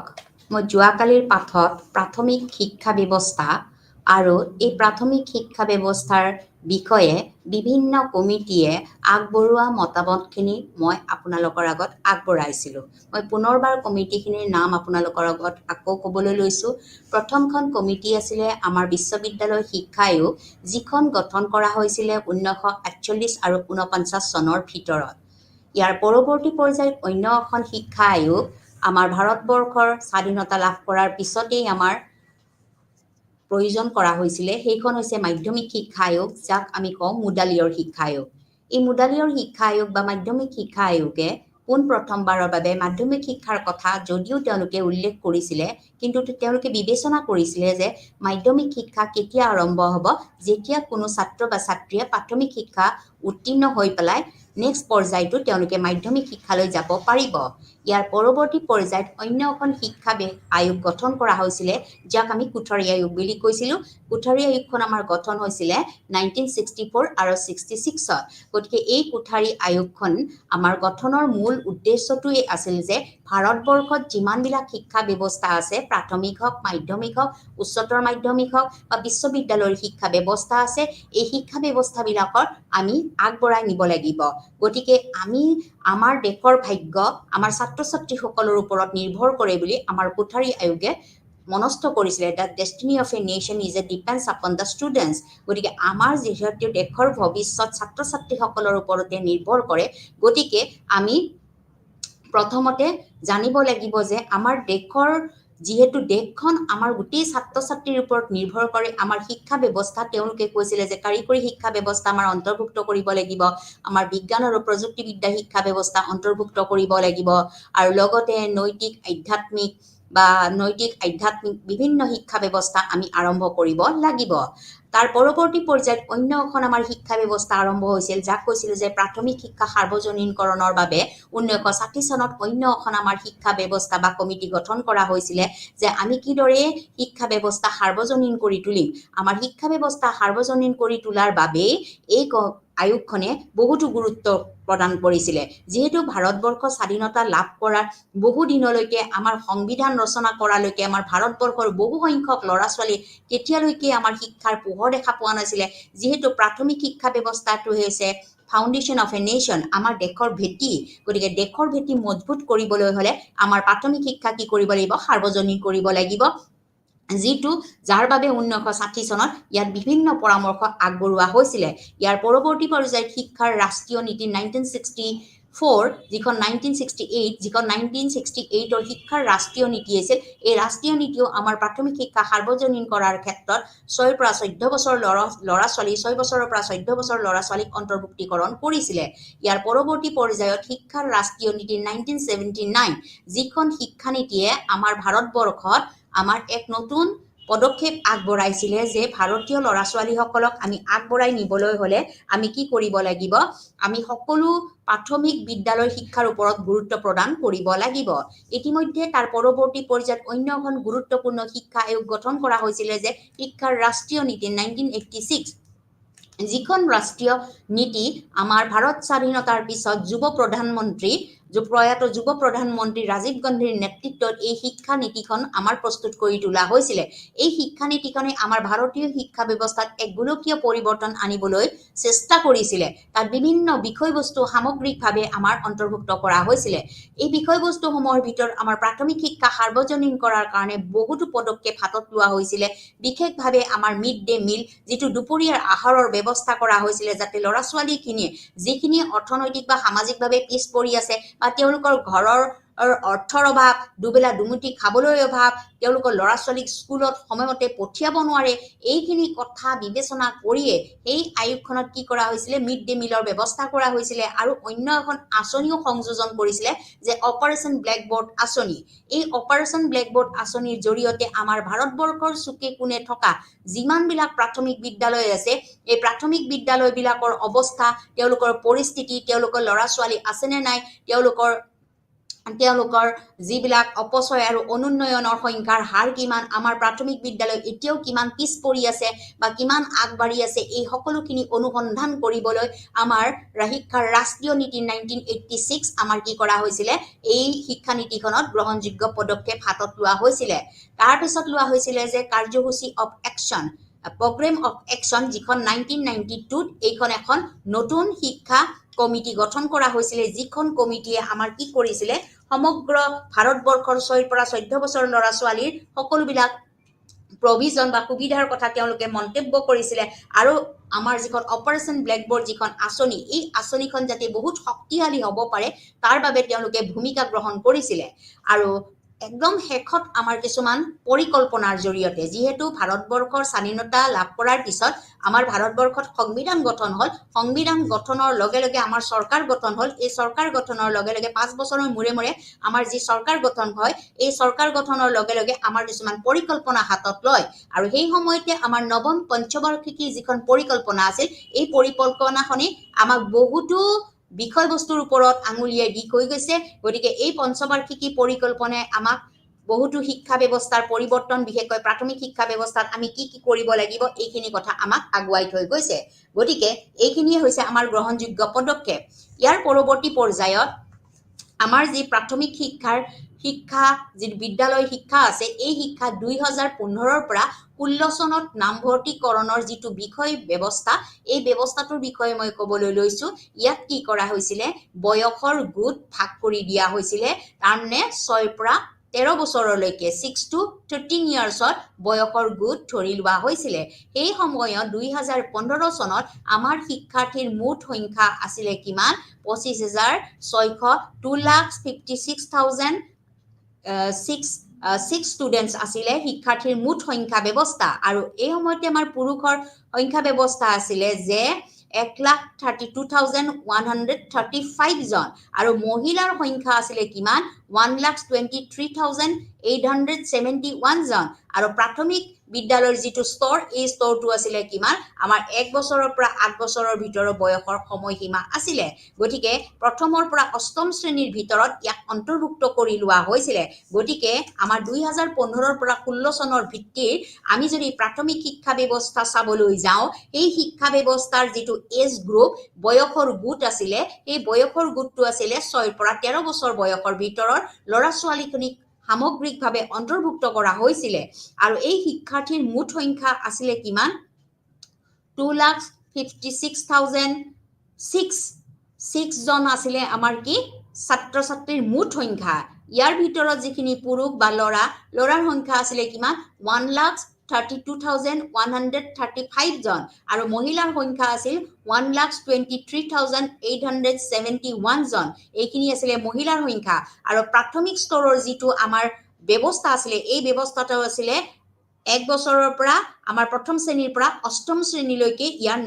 মই যোৱাকালিৰ পাঠত প্ৰাথমিক শিক্ষা ব্যৱস্থা আৰু এই প্ৰাথমিক শিক্ষা ব্যৱস্থাৰ বিষয়ে বিভিন্ন কমিটিয়ে আগবঢ়োৱা মতামতখিনি মই আপোনালোকৰ আগত আগবঢ়াইছিলোঁ। মই পুনৰবাৰ কমিটিখিনিৰ নাম আপোনালোকৰ আগত আকৌ ক'বলৈ লৈছোঁ। প্ৰথমখন কমিটি আছিলে আমাৰ বিশ্ববিদ্যালয় শিক্ষা আয়োগ, যিখন গঠন কৰা হৈছিলে 1948 আৰু 49 চনৰ ভিতৰত। ইয়াৰ পৰৱৰ্তী পৰ্যায়ত অন্য এখন শিক্ষা আয়োগ আমাৰ ভাৰতবৰ্ষৰ স্বাধীনতা লাভ কৰাৰ পিছতেই আমাৰ প্ৰয়োজন কৰা হৈছিলে। সেইখন হৈছে মাধ্যমিক শিক্ষা আয়োগ, যাক আমি কওঁ মুডালিয়ৰ শিক্ষা আয়োগ। এই মুডালিয়ৰ শিক্ষা আয়োগ বা মাধ্যমিক শিক্ষা আয়োগে পোনপ্ৰথমবাৰৰ বাবে মাধ্যমিক শিক্ষাৰ কথা যদিও তেওঁলোকে উল্লেখ কৰিছিলে, কিন্তু তেওঁলোকে বিবেচনা কৰিছিলে যে মাধ্যমিক শিক্ষা কেতিয়া আৰম্ভ হ'ব, যেতিয়া কোনো ছাত্ৰ বা ছাত্ৰীয়ে প্ৰাথমিক শিক্ষা উত্তীৰ্ণ হৈ পেলাই নেক্সট পৰ্যায়টো তেওঁলোকে মাধ্যমিক শিক্ষালৈ যাব পাৰিব। ইয়াৰ পৰৱৰ্তী পৰ্যায়ত অন্য এখন শিক্ষা আয়োগ গঠন কৰা হৈছিলে, যাক আমি কোঠাৰী আয়োগ বুলি কৈছিলোঁ। কোঠাৰী আয়োগখন আমাৰ গঠন হৈছিলে 1964 আৰু 66ত। গতিকে এই কোঠাৰী আয়োগখন আমাৰ গঠনৰ মূল উদ্দেশ্যটোৱে আছিল যে ভাৰতবৰ্ষত যিমানবিলাক শিক্ষা ব্যৱস্থা আছে, প্ৰাথমিক হওক, মাধ্যমিক হওক, উচ্চতৰ মাধ্যমিক হওক বা বিশ্ববিদ্যালয়ৰ শিক্ষা ব্যৱস্থা আছে, এই শিক্ষা ব্যৱস্থাবিলাকৰ আমি আগবঢ়াই নিব লাগিব। গতিকে আমি আমাৰ দেশৰ ভাগ্য আমাৰ ছাত্ৰ ছাত্ৰীসকলৰ ওপৰত নিৰ্ভৰ কৰে বুলি আমাৰ কোঠাৰী আয়োগে মনস্থ কৰিছিলে। The destiny of A nation is a depends upon the students. গতিকে আমাৰ যিহেতু দেশৰ ভৱিষ্যত ছাত্ৰ ছাত্ৰীসকলৰ ওপৰতে নিৰ্ভৰ কৰে, গতিকে আমি প্ৰথমতে জানিব লাগিব যে আমাৰ দেশৰ যিহেতু দেশখন আমাৰ গোটেই ছাত্ৰ ছাত্ৰীৰ ওপৰত নিৰ্ভৰ কৰে, আমাৰ শিক্ষা ব্যৱস্থা তেওঁলোকে কৈছিলে যে কাৰিকৰী শিক্ষা ব্যৱস্থা আমাৰ অন্তৰ্ভুক্ত কৰিব লাগিব, আমাৰ বিজ্ঞান আৰু প্ৰযুক্তিবিদ্যা শিক্ষা ব্যৱস্থা অন্তৰ্ভুক্ত কৰিব লাগিব, আৰু লগতে নৈতিক আধ্যাত্মিক বিভিন্ন শিক্ষা ব্যৱস্থা আমি আৰম্ভ কৰিব লাগিব। তাৰ পৰৱৰ্তী পৰ্যায়ত অন্য এখন আমাৰ শিক্ষা ব্যৱস্থা আৰম্ভ হৈছিল, যাক কৈছিল যে প্ৰাথমিক শিক্ষা সাৰ্বজনীনকৰণৰ বাবে 1960 চনত অন্য এখন আমাৰ শিক্ষা ব্যৱস্থা বা কমিটি গঠন কৰা হৈছিলে, যে আমি কিদৰে শিক্ষা ব্যৱস্থা সাৰ্বজনীন কৰি তুলিম। আমাৰ শিক্ষা ব্যৱস্থা সাৰ্বজনীন কৰি তোলাৰ বাবে এই আয়োগখনে বহুতো গুৰুত্ব প্ৰদান কৰিছিলে। যিহেতু ভাৰতবৰ্ষ স্বাধীনতা লাভ কৰাৰ বহু দিনলৈকে, আমাৰ সংবিধান ৰচনা কৰালৈকে আমাৰ ভাৰতবৰ্ষৰ বহু সংখ্যক ল'ৰা ছোৱালী তেতিয়ালৈকে আমাৰ শিক্ষাৰ পোহৰ দেখা পোৱা নাছিলে। যিহেতু প্ৰাথমিক শিক্ষা ব্যৱস্থাটো হৈছে ফাউণ্ডেশ্যন অফ এ নেশ্যন, আমাৰ দেশৰ ভেটি। গতিকে দেশৰ ভেটি মজবুত কৰিবলৈ হ'লে আমাৰ প্ৰাথমিক শিক্ষা কি কৰিব লাগিব? সাৰ্বজনীন কৰিব লাগিব, যাৰ বাবে 1960 চনত ইয়াত বিভিন্ন পৰামৰ্শ আগবঢ়োৱা হৈছিলে। ইয়াৰ পৰৱৰ্তী পৰ্যায়ত শিক্ষাৰ ৰাষ্ট্ৰীয় নীতি 1964, যিখন 1968ৰ শিক্ষাৰ ৰাষ্ট্ৰীয় নীতি আছিল, এই ৰাষ্ট্ৰীয় নীতিও আমাৰ প্ৰাথমিক শিক্ষা সাৰ্বজনীন কৰাৰ ক্ষেত্ৰত 6 পৰা 14 বছৰ ল'ৰা ছোৱালী 6 বছৰৰ পৰা 14 বছৰ ল'ৰা ছোৱালীক অন্তৰ্ভুক্তিকৰণ কৰিছিলে। ইয়াৰ পৰৱৰ্তী পৰ্যায়ত শিক্ষাৰ ৰাষ্ট্ৰীয় নীতি 1979, যিখন শিক্ষানীতিয়ে আমাৰ ভাৰতবৰ্ষত আমাৰ এক নতুন পদক্ষেপ আগবঢ়াইছিলে, যে ভাৰতীয় ল'ৰা ছোৱালীসকলক আমি আগবঢ়াই নিবলৈ হ'লে আমি কি কৰিব লাগিব? আমি সকলো প্ৰাথমিক বিদ্যালয় শিক্ষাৰ ওপৰত গুৰুত্ব প্ৰদান কৰিব লাগিব। ইতিমধ্যে তাৰ পৰৱৰ্তী পৰ্যায়ত অন্য এখন গুৰুত্বপূৰ্ণ শিক্ষা আয়োগ গঠন কৰা হৈছিলে, যে শিক্ষাৰ ৰাষ্ট্ৰীয় নীতি 1986, যিখন ৰাষ্ট্ৰীয় নীতি আমাৰ ভাৰত স্বাধীনতাৰ পিছত প্ৰয়াত যুৱ প্ৰধানমন্ত্ৰী ৰাজীৱ গান্ধীৰ নেতৃত্বত এই শিক্ষা নীতিখন আমাৰ প্ৰস্তুত কৰি তোলা হৈছিলে। এই শিক্ষা নীতিখনে আমাৰ ভাৰতীয় শিক্ষা ব্যৱস্থাত এক গোলকীয় পৰিৱৰ্তন আনিবলৈ চেষ্টা কৰিছিলে। তাত বিভিন্ন বিষয়বস্তু সামগ্ৰিকভাৱে আমাৰ অন্তৰ্ভুক্ত কৰা হৈছিলে। এই বিষয়বস্তুসমূহৰ ভিতৰত আমাৰ প্ৰাথমিক শিক্ষা সাৰ্বজনীন কৰাৰ কাৰণে বহুতো পদক্ষেপ হাতত লোৱা হৈছিলে। বিশেষভাৱে আমাৰ মিড ডে মিল, যিটো দুপৰীয়াৰ আহাৰৰ ব্যৱস্থা কৰা হৈছিলে, যাতে ল'ৰা ছোৱালীখিনিয়ে যিখিনি অৰ্থনৈতিক বা সামাজিকভাৱে পিছ পৰি আছে, বা তেওঁলোকৰ ঘৰৰ অৰ্থৰ অভাৱ, দুবেলা দুমুঠি খাবলৈ অভাৱ, তেওঁলোকৰ ল'ৰা ছোৱালীক স্কুলত সময়মতে পঠিয়াব নোৱাৰে, এইখিনি কথা বিবেচনা কৰিয়ে এই আয়োগখনত কি কৰা হৈছিলে? মিড ডে মিলৰ ব্যৱস্থা কৰা হৈছিলে। আৰু অন্য এখন আঁচনিও সংযোজন কৰিছিলে, যে অপাৰেশ্যন ব্লেকবৰ্ড আঁচনি। এই অপাৰেশ্যন ব্লেকবৰ্ড আঁচনিৰ জৰিয়তে আমাৰ ভাৰতবৰ্ষৰ চুকে কোণে থকা যিমানবিলাক প্ৰাথমিক বিদ্যালয় আছে, এই প্ৰাথমিক বিদ্যালয়বিলাকৰ অৱস্থা, তেওঁলোকৰ পৰিস্থিতি, তেওঁলোকৰ ল'ৰা ছোৱালী আছেনে নাই, তেওঁলোকৰ তেওঁলোকৰ যিবিলাক অপচয় আৰু অনুন্নয়নৰ সংখ্যাৰ হাৰ কিমান, আমাৰ প্ৰাথমিক বিদ্যালয় এতিয়াও কিমান পিছ পৰি আছে বা কিমান আগবাঢ়ি আছে, এই সকলোখিনি অনুসন্ধান কৰিবলৈ আমাৰ শিক্ষাৰ ৰাষ্ট্ৰীয় নীতি 1986 আমাৰ কি কৰা হৈছিলে, এই শিক্ষানীতিখনত গ্ৰহণযোগ্য পদক্ষেপ হাতত লোৱা হৈছিলে। তাৰপিছত লোৱা হৈছিলে যে কাৰ্যসূচী of action, programme of action, যিখন 1992 এইখন এখন নতুন শিক্ষা কমিটি গঠন কৰা হৈছিলে, যিখন কমিটিয়ে আমাৰ কি কৰিছিলে, সমগ্ৰ ভাৰতবৰ্ষৰ 6 পৰা 14 বছৰ ল'ৰা ছোৱালীৰ সকলোবিলাক প্ৰভিজন বা সুবিধাৰ কথা তেওঁলোকে মন্তব্য কৰিছিলে আৰু আমাৰ যিখন অপাৰেশ্যন ব্লেকবোৰ্ড যিখন আঁচনি, এই আঁচনিখন যাতে বহুত শক্তিশালী হ'ব পাৰে তাৰ বাবে তেওঁলোকে ভূমিকা গ্ৰহণ কৰিছিলে। আৰু একদম শেষত আমাৰ কিছুমান পৰিকল্পনাৰ জৰিয়তে, যিহেতু ভাৰতবৰ্ষৰ স্বাধীনতা লাভ কৰাৰ পিছত আমাৰ ভাৰতবৰ্ষত সংবিধান গঠন হ'ল, সংবিধান গঠনৰ লগে লগে আমাৰ চৰকাৰ গঠন হ'ল, এই চৰকাৰ গঠনৰ লগে লগে 5 বছৰৰ মূৰে মূৰে আমাৰ যি চৰকাৰ গঠন হয়, এই চৰকাৰ গঠনৰ লগে লগে আমাৰ কিছুমান পৰিকল্পনা হাতত লয় আৰু সেই সময়তে আমাৰ নৱম পঞ্চবাৰ্ষিকী যিখন পৰিকল্পনা আছিল, এই পৰিকল্পনাখনে আমাক বহুতো বিষয়বস্তুৰ ওপৰত আঙুলিয়াই দি কৈ গৈছে। গতিকে এই পঞ্চবাৰ্ষিকী পৰিকল্পনাই আমাক বহুতো শিক্ষা ব্যৱস্থাৰ পৰিৱৰ্তন, বিশেষকৈ প্ৰাথমিক শিক্ষা ব্যৱস্থাত আমি কি কি কৰিব লাগিব এইখিনি কথা আমাক আগুৱাই থৈ গৈছে। গতিকে এইখিনিয়ে হৈছে আমাৰ গ্ৰহণযোগ্য পদক্ষেপ। ইয়াৰ পৰৱৰ্তী পৰ্যায়ত আমাৰ যি প্ৰাথমিক শিক্ষা যি বিদ্যালয় শিক্ষা আছে, এই শিক্ষা 2015 পৰা 16 চনত নামভৰ্তিকৰণৰ যিটো বিষয় ব্যৱস্থা, এই ব্যৱস্থাটোৰ বিষয়ে মই ক'বলৈ লৈছো। ইয়াত কি কৰা হৈছিলে, বয়সৰ গোট ভাগ কৰি দিয়া হৈছিলে, তাৰমানে 6 পৰা 13 বছৰলৈকে 6 to 13 ইয়াৰ্ছত বয়সৰ গোট ধৰি লোৱা হৈছিলে। সেই সময়ত 2015 চনত আমাৰ শিক্ষাৰ্থীৰ মুঠ সংখ্যা আছিলে কিমান, 25,600, 2,56,006 ষ্টুডেণ্টছ আছিলে শিক্ষাৰ্থীৰ মুঠ সংখ্যা ব্যৱস্থা। আৰু এই সময়তে আমাৰ পুৰুষৰ সংখ্যা ব্যৱস্থা আছিলে যে 1,32,135 জন আৰু মহিলাৰ সংখ্যা আছিলে কিমান, 1,23,871 জন। আৰু প্ৰাথমিক বিদ্যালয়ৰ যিটো স্তৰ, এই স্তৰটো আছিলে কিমান, আমাৰ 1 বছৰৰ পৰা 8 বছৰৰ ভিতৰৰ বয়সৰ সময়সীমা আছিলে। গতিকে প্ৰথমৰ পৰা 8ম শ্ৰেণীৰ ভিতৰত ইয়াক অন্তৰ্ভুক্ত কৰি লোৱা হৈছিলে। গতিকে আমাৰ 2015 পৰা 16 চনৰ ভিত্তিত আমি যদি প্ৰাথমিক শিক্ষা ব্যৱস্থা চাবলৈ যাওঁ, এই শিক্ষা ব্যৱস্থাৰ যিটো এজ গ্ৰুপ, বয়সৰ গোট আছিলে, এই বয়সৰ গোটটো আছিলে 6 পৰা 13 বছৰ বয়সৰ ভিতৰৰ ল'ৰা ছোৱালীখিনিক সামগ্ৰিকভাৱে অন্তৰ্ভুক্ত কৰা হৈছিলে। আৰু এই শিক্ষাৰ্থীৰ মুঠ সংখ্যা আছিলে কিমান, 2,56,006 জন আছিলে আমাৰ কি ছাত্ৰ ছাত্ৰীৰ মুঠ সংখ্যা। ইয়াৰ ভিতৰত যিখিনি পুৰুষ বা ল'ৰাৰ সংখ্যা আছিলে কিমান, 1,32,135 জন আৰু মহিলাৰ সংখ্যা আছিল 1,23,871 জন। এইখিনি আছিলে মহিলাৰ সংখ্যা। আৰু প্ৰাথমিক স্তৰৰ যিটো আমাৰ ব্যৱস্থা আছিলে, এই ব্যৱস্থাটো আছিলে 1 বছৰৰ পৰা আমাৰ প্ৰথম শ্ৰেণীৰ পৰা 8ম শ্ৰেণীলৈকে ইয়াৰ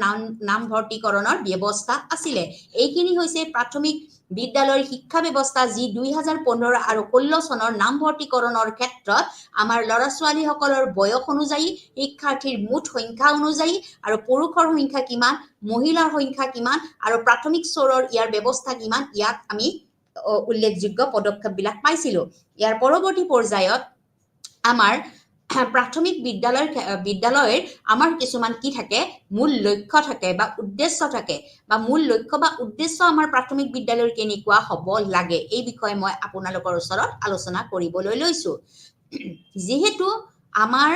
নামভৰ্তিকৰণৰ ব্যৱস্থা আছিলে। এইখিনি হৈছে প্ৰাথমিক বিদ্যালয়ৰ শিক্ষা ব্যৱস্থা, যি 2015 আৰু 16 চনৰ নামভৰ্তিকৰণৰ ক্ষেত্ৰত আমাৰ ল'ৰা ছোৱালীসকলৰ বয়স অনুযায়ী, শিক্ষাৰ্থীৰ মুঠ সংখ্যা অনুযায়ী আৰু পুৰুষৰ সংখ্যা কিমান, মহিলাৰ সংখ্যা কিমান আৰু প্ৰাথমিক স্তৰৰ ইয়াৰ ব্যৱস্থা কিমান, ইয়াত আমি উল্লেখযোগ্য পদক্ষেপবিলাক পাইছিলো। ইয়াৰ পৰৱৰ্তী পৰ্যায়ত আমাৰ প্ৰাথমিক বিদ্যালয়ৰ আমাৰ কিছুমান কি থাকে, মূল লক্ষ্য থাকে বা উদ্দেশ্য থাকে, বা মূল লক্ষ্য বা উদ্দেশ্য আমাৰ প্ৰাথমিক বিদ্যালয়ৰ কেনেকুৱা হ'ব লাগে, এই বিষয়ে মই আপোনালোকৰ ওচৰত আলোচনা কৰিবলৈ লৈছো। যিহেতু আমাৰ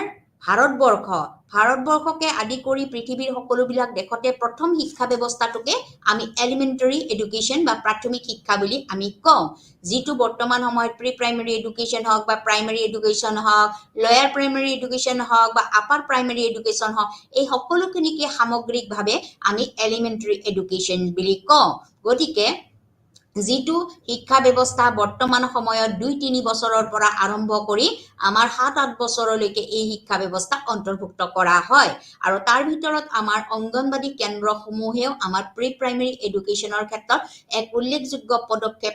ভাৰতবৰ্ষকে আদি কৰি পৃথিৱীৰ সকলোবিলাক দেশতে প্ৰথম শিক্ষা ব্যৱস্থাটোকে আমি এলিমেণ্টাৰী এডুকেশ্যন বা প্ৰাথমিক শিক্ষা বুলি আমি কওঁ, যিটো বৰ্তমান সময়ত প্ৰি প্ৰাইমেৰী এডুকেশ্যন হওক বা প্ৰাইমেৰী এডুকেশ্যন হওক, লয়াৰ প্ৰাইমেৰী এডুকেশ্যন হওক বা আপাৰ প্ৰাইমেৰী এডুকেশ্যন হওক, এই সকলোখিনিকে সামগ্ৰিকভাৱে আমি এলিমেণ্টাৰী এডুকেশ্যন বুলি কওঁ। গতিকে যিটো শিক্ষা ব্যৱস্থা বৰ্তমান সময়ত 2-3 বছৰৰ পৰা আৰম্ভ কৰি আমাৰ 7-8 বছৰলৈকে এই শিক্ষা ব্যৱস্থা অন্তৰ্ভুক্ত কৰা হয়। আৰু তাৰ ভিতৰত আমাৰ অংগনবাদী কেন্দ্ৰসমূহেও আমাৰ প্ৰি প্ৰাইমেৰী এডুকেশ্যনৰ ক্ষেত্ৰত এক উল্লেখযোগ্য পদক্ষেপ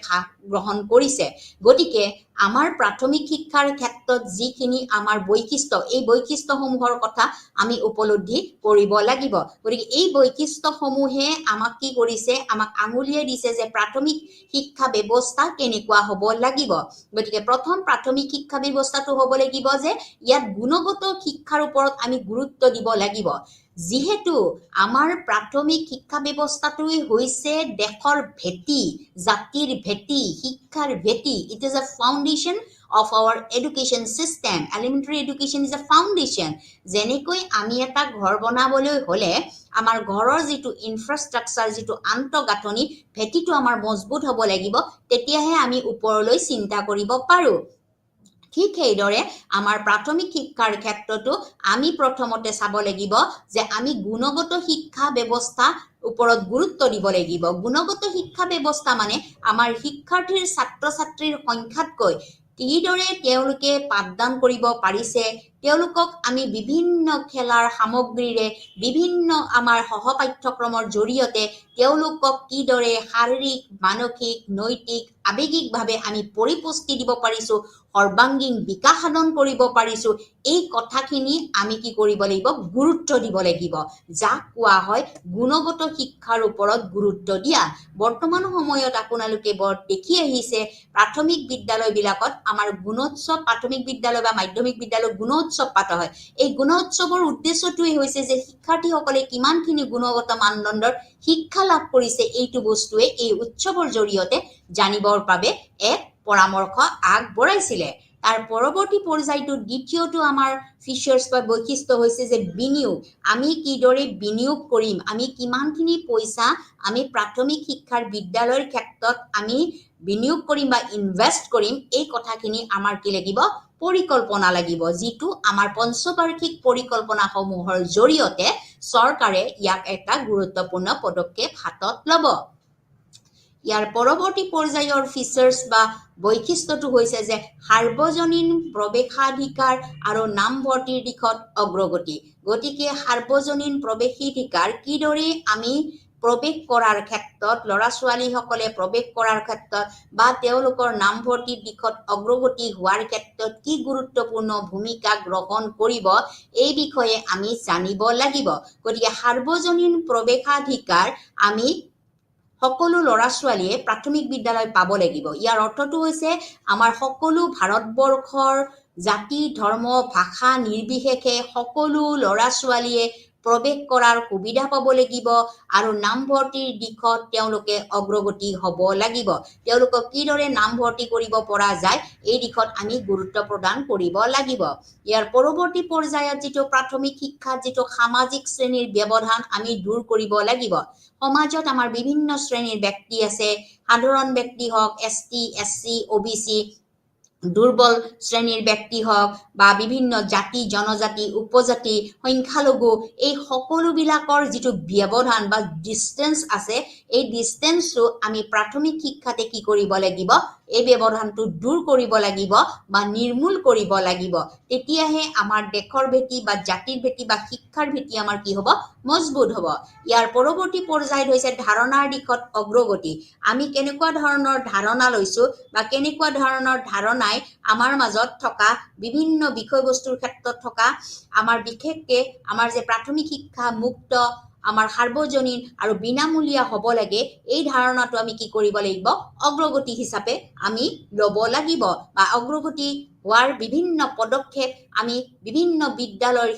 গ্ৰহণ কৰিছে। গতিকে আমাৰ প্ৰাথমিক শিক্ষাৰ ক্ষেত্ৰত যিখিনি আমাৰ বৈশিষ্ট্য, এই বৈশিষ্ট্যসমূহৰ কথা আমি উপলব্ধি কৰিব লাগিব। গতিকে এই বৈশিষ্ট্যসমূহে আমাক কি কৰিছে, আমাক আঙুলিয়াই দিছে যে প্ৰাথমিক শিক্ষা ব্যৱস্থা কেনেকুৱা হ'ব লাগিব গতিকে প্ৰথম প্ৰাথমিক শিক্ষা ব্যৱস্থাটো হ'ব লাগিব যে ইয়াত গুণগত শিক্ষাৰ ওপৰত আমি গুৰুত্ব দিব লাগিব যিহেতু আমাৰ প্ৰাথমিক শিক্ষা ব্যৱস্থাটোই হৈছে দেশৰ ভেটি জাতিৰ ভেটি শিক্ষাৰ ভেটি it is a foundation of our education system elementary education is a foundation যেনেকৈ আমি এটা ঘৰ বনাবলৈ হলে আমাৰ ঘৰৰ যেটো ইনফ্ৰাষ্ট্ৰাকচাৰ যেটো আন্তঃগাঁথনি ভেটিটো আমাৰ মজবুত হ'ব লাগিব তেতিয়াহে আমি ওপৰলৈ চিন্তা কৰিব পাৰো ঠিক সেইদৰে আমাৰ প্ৰাথমিক শিক্ষাৰ ক্ষেত্ৰতো আমি প্ৰথমতে চাব লাগিব যে আমি গুণগত শিক্ষা ব্যৱস্থা ওপৰত গুৰুত্ব দিব লাগিব গুণগত শিক্ষা ব্যৱস্থা মানে আমাৰ শিক্ষাৰ্থীৰ ছাত্ৰ-ছাত্ৰীৰ সংখ্যাতকৈ কিদৰে তেওঁলোকে পাঠদান কৰিব পাৰিছে তেওঁলোকক আমি বিভিন্ন খেলাৰ সামগ্ৰীৰে বিভিন্ন আমাৰ সহপাঠ্যক্ৰমৰ জৰিয়তে তেওঁলোকক কিদৰে শাৰীৰিক মানসিক নৈতিক আবেগিকভাৱে আমি পৰিপুষ্টি দিব পাৰিছো সৰ্বাংগীন বিকাশ সাধন কৰিব পাৰিছো এই কথাখিনি আমি কি কৰিব লাগিব গুৰুত্ব দিব লাগিব যাক কোৱা হয় গুণগত শিক্ষাৰ ওপৰত গুৰুত্ব দিয়া বৰ্তমান সময়ত আপোনালোকে বৰ দেখি আহিছে প্ৰাথমিক বিদ্যালয়বিলাকত আমাৰ গুণোৎসৱ প্ৰাথমিক বিদ্যালয় বা মাধ্যমিক বিদ্যালয় গুণোৎসৱ পাতা হয় এই গুণোৎসৱৰ উদ্দেশ্যটোই হৈছে যে শিক্ষাৰ্থীসকলে কিমানখিনি গুণগত মানদণ্ডৰ শিক্ষা লাভ কৰিছে এইটো বস্তুৱে এই উৎসৱৰ জৰিয়তে জানিবৰ বাবে এক পৰামৰ্শ আগবঢ়াইছিলে তাৰ পৰৱৰ্তী পৰ্যায়টো দ্বিতীয়টো আমাৰ ফিচাৰ্স বা বৈশিষ্ট্য হৈছে যে বিনিয়োগ আমি কিদৰে বিনিয়োগ কৰিম আমি কিমানখিনি পইচা আমি প্ৰাথমিক শিক্ষাৰ বিদ্যালয়ৰ ক্ষেত্ৰত আমি বিনিয়োগ কৰিম বা ইনভেস্ট কৰিম এই কথাখিনি আমাৰ কি লাগিব পৰিকল্পনা লাগিব যিটো আমাৰ পঞ্চবাৰ্ষিক পৰিকল্পনাসমূহৰ জৰিয়তে চৰকাৰে ইয়াক এটা গুৰুত্বপূৰ্ণ পদক্ষেপ হাতত ল'ব ইয়াৰ পৰৱৰ্তী পৰ্যায়ৰ ফিচাৰ্স বা বৈশিষ্ট্যটো হৈছে যে সাৰ্বজনীন প্ৰৱেশাধিকাৰ আৰু নামভৰ্তিৰ দিশত অগ্ৰগতি গতিকে সাৰ্বজনীন প্ৰৱেশাধিকাৰ কিদৰে আমি প্ৰৱেশ কৰাৰ ক্ষেত্ৰত ল'ৰা ছোৱালীসকলে প্ৰৱেশ কৰাৰ ক্ষেত্ৰত বা তেওঁলোকৰ নামভৰ্তিৰ দিশত অগ্ৰগতি হোৱাৰ ক্ষেত্ৰত কি গুৰুত্বপূৰ্ণ ভূমিকা গ্ৰহণ কৰিব এই বিষয়ে আমি জানিব লাগিব গতিকে সাৰ্বজনীন প্ৰৱেশাধিকাৰ আমি সকলো ল'ৰা ছোৱালীয়ে প্ৰাথমিক বিদ্যালয় পাব লাগিব ইয়াৰ অৰ্থটো হৈছে আমাৰ সকলো ভাৰতবৰ্ষৰ জাতি ধৰ্ম ভাষা নিৰ্বিশেষে সকলো ল'ৰা ছোৱালীয়ে প্ৰৱেশ কৰাৰ সুবিধা পাব লাগিব আৰু নামভৰ্তিৰ দিশত তেওঁলোকে অগ্ৰগতি হ'ব লাগিব তেওঁলোকক কিদৰে নামভৰ্তি কৰিব পৰা যায় এই দিশত আমি গুৰুত্ব প্ৰদান কৰিব লাগিব ইয়াৰ পৰৱৰ্তী পৰ্যায়ত যেটো প্ৰাথমিক শিক্ষাত যেটো সামাজিক শ্ৰেণীৰ ব্যৱধান আমি দূৰ কৰিব লাগিব সমাজত আমাৰ বিভিন্ন শ্ৰেণীৰ ব্যক্তি আছে সাধাৰণ ব্যক্তি হওক এসটি এসসি ওবিসি দুৰ্বল শ্ৰেণীৰ ব্যক্তি হওক বা বিভিন্ন জাতি জনজাতি উপজাতি সংখ্যালঘু এই সকলোবিলাকৰ যেটো ব্যৱধান বা ডিসটেন্স আছে এই ডিসটেন্সটো আমি প্ৰাথমিক শিক্ষাতে কি কৰিব লাগিব এই ব্যৱধানটো দূৰ কৰিব লাগিব বা নিৰ্মূল কৰিব লাগিব তেতিয়াহে আমাৰ দেশৰ ভেটি বা জাতিৰ ভেটি বা শিক্ষাৰ ভেটি আমাৰ কি হ'ব মজবুত হ'ব ইয়াৰ পৰৱৰ্তী পৰ্যায় হৈছে ধাৰণাৰ দিশত অগ্ৰগতি আমি কেনেকুৱা ধৰণৰ ধাৰণা লৈছো বা কেনেকুৱা ধৰণৰ ধাৰণাই আমাৰ মাজত থকা বিভিন্ন বিষয়বস্তুৰ ক্ষেত্ৰত থকা আমাৰ বিশেষকে আমাৰ যে প্ৰাথমিক শিক্ষা মুক্ত আমাৰ সাৰ্বজনীন আৰু বিনামূলীয়া হ'ব লাগে এই ধাৰণাটো আমি কি কৰিব লাগিব অগ্ৰগতি হিচাপে আমি ল'ব লাগিব বা অগ্ৰগতি হোৱাৰ বিভিন্ন পদক্ষেপ আমি বিভিন্ন বিদ্যালয়ৰ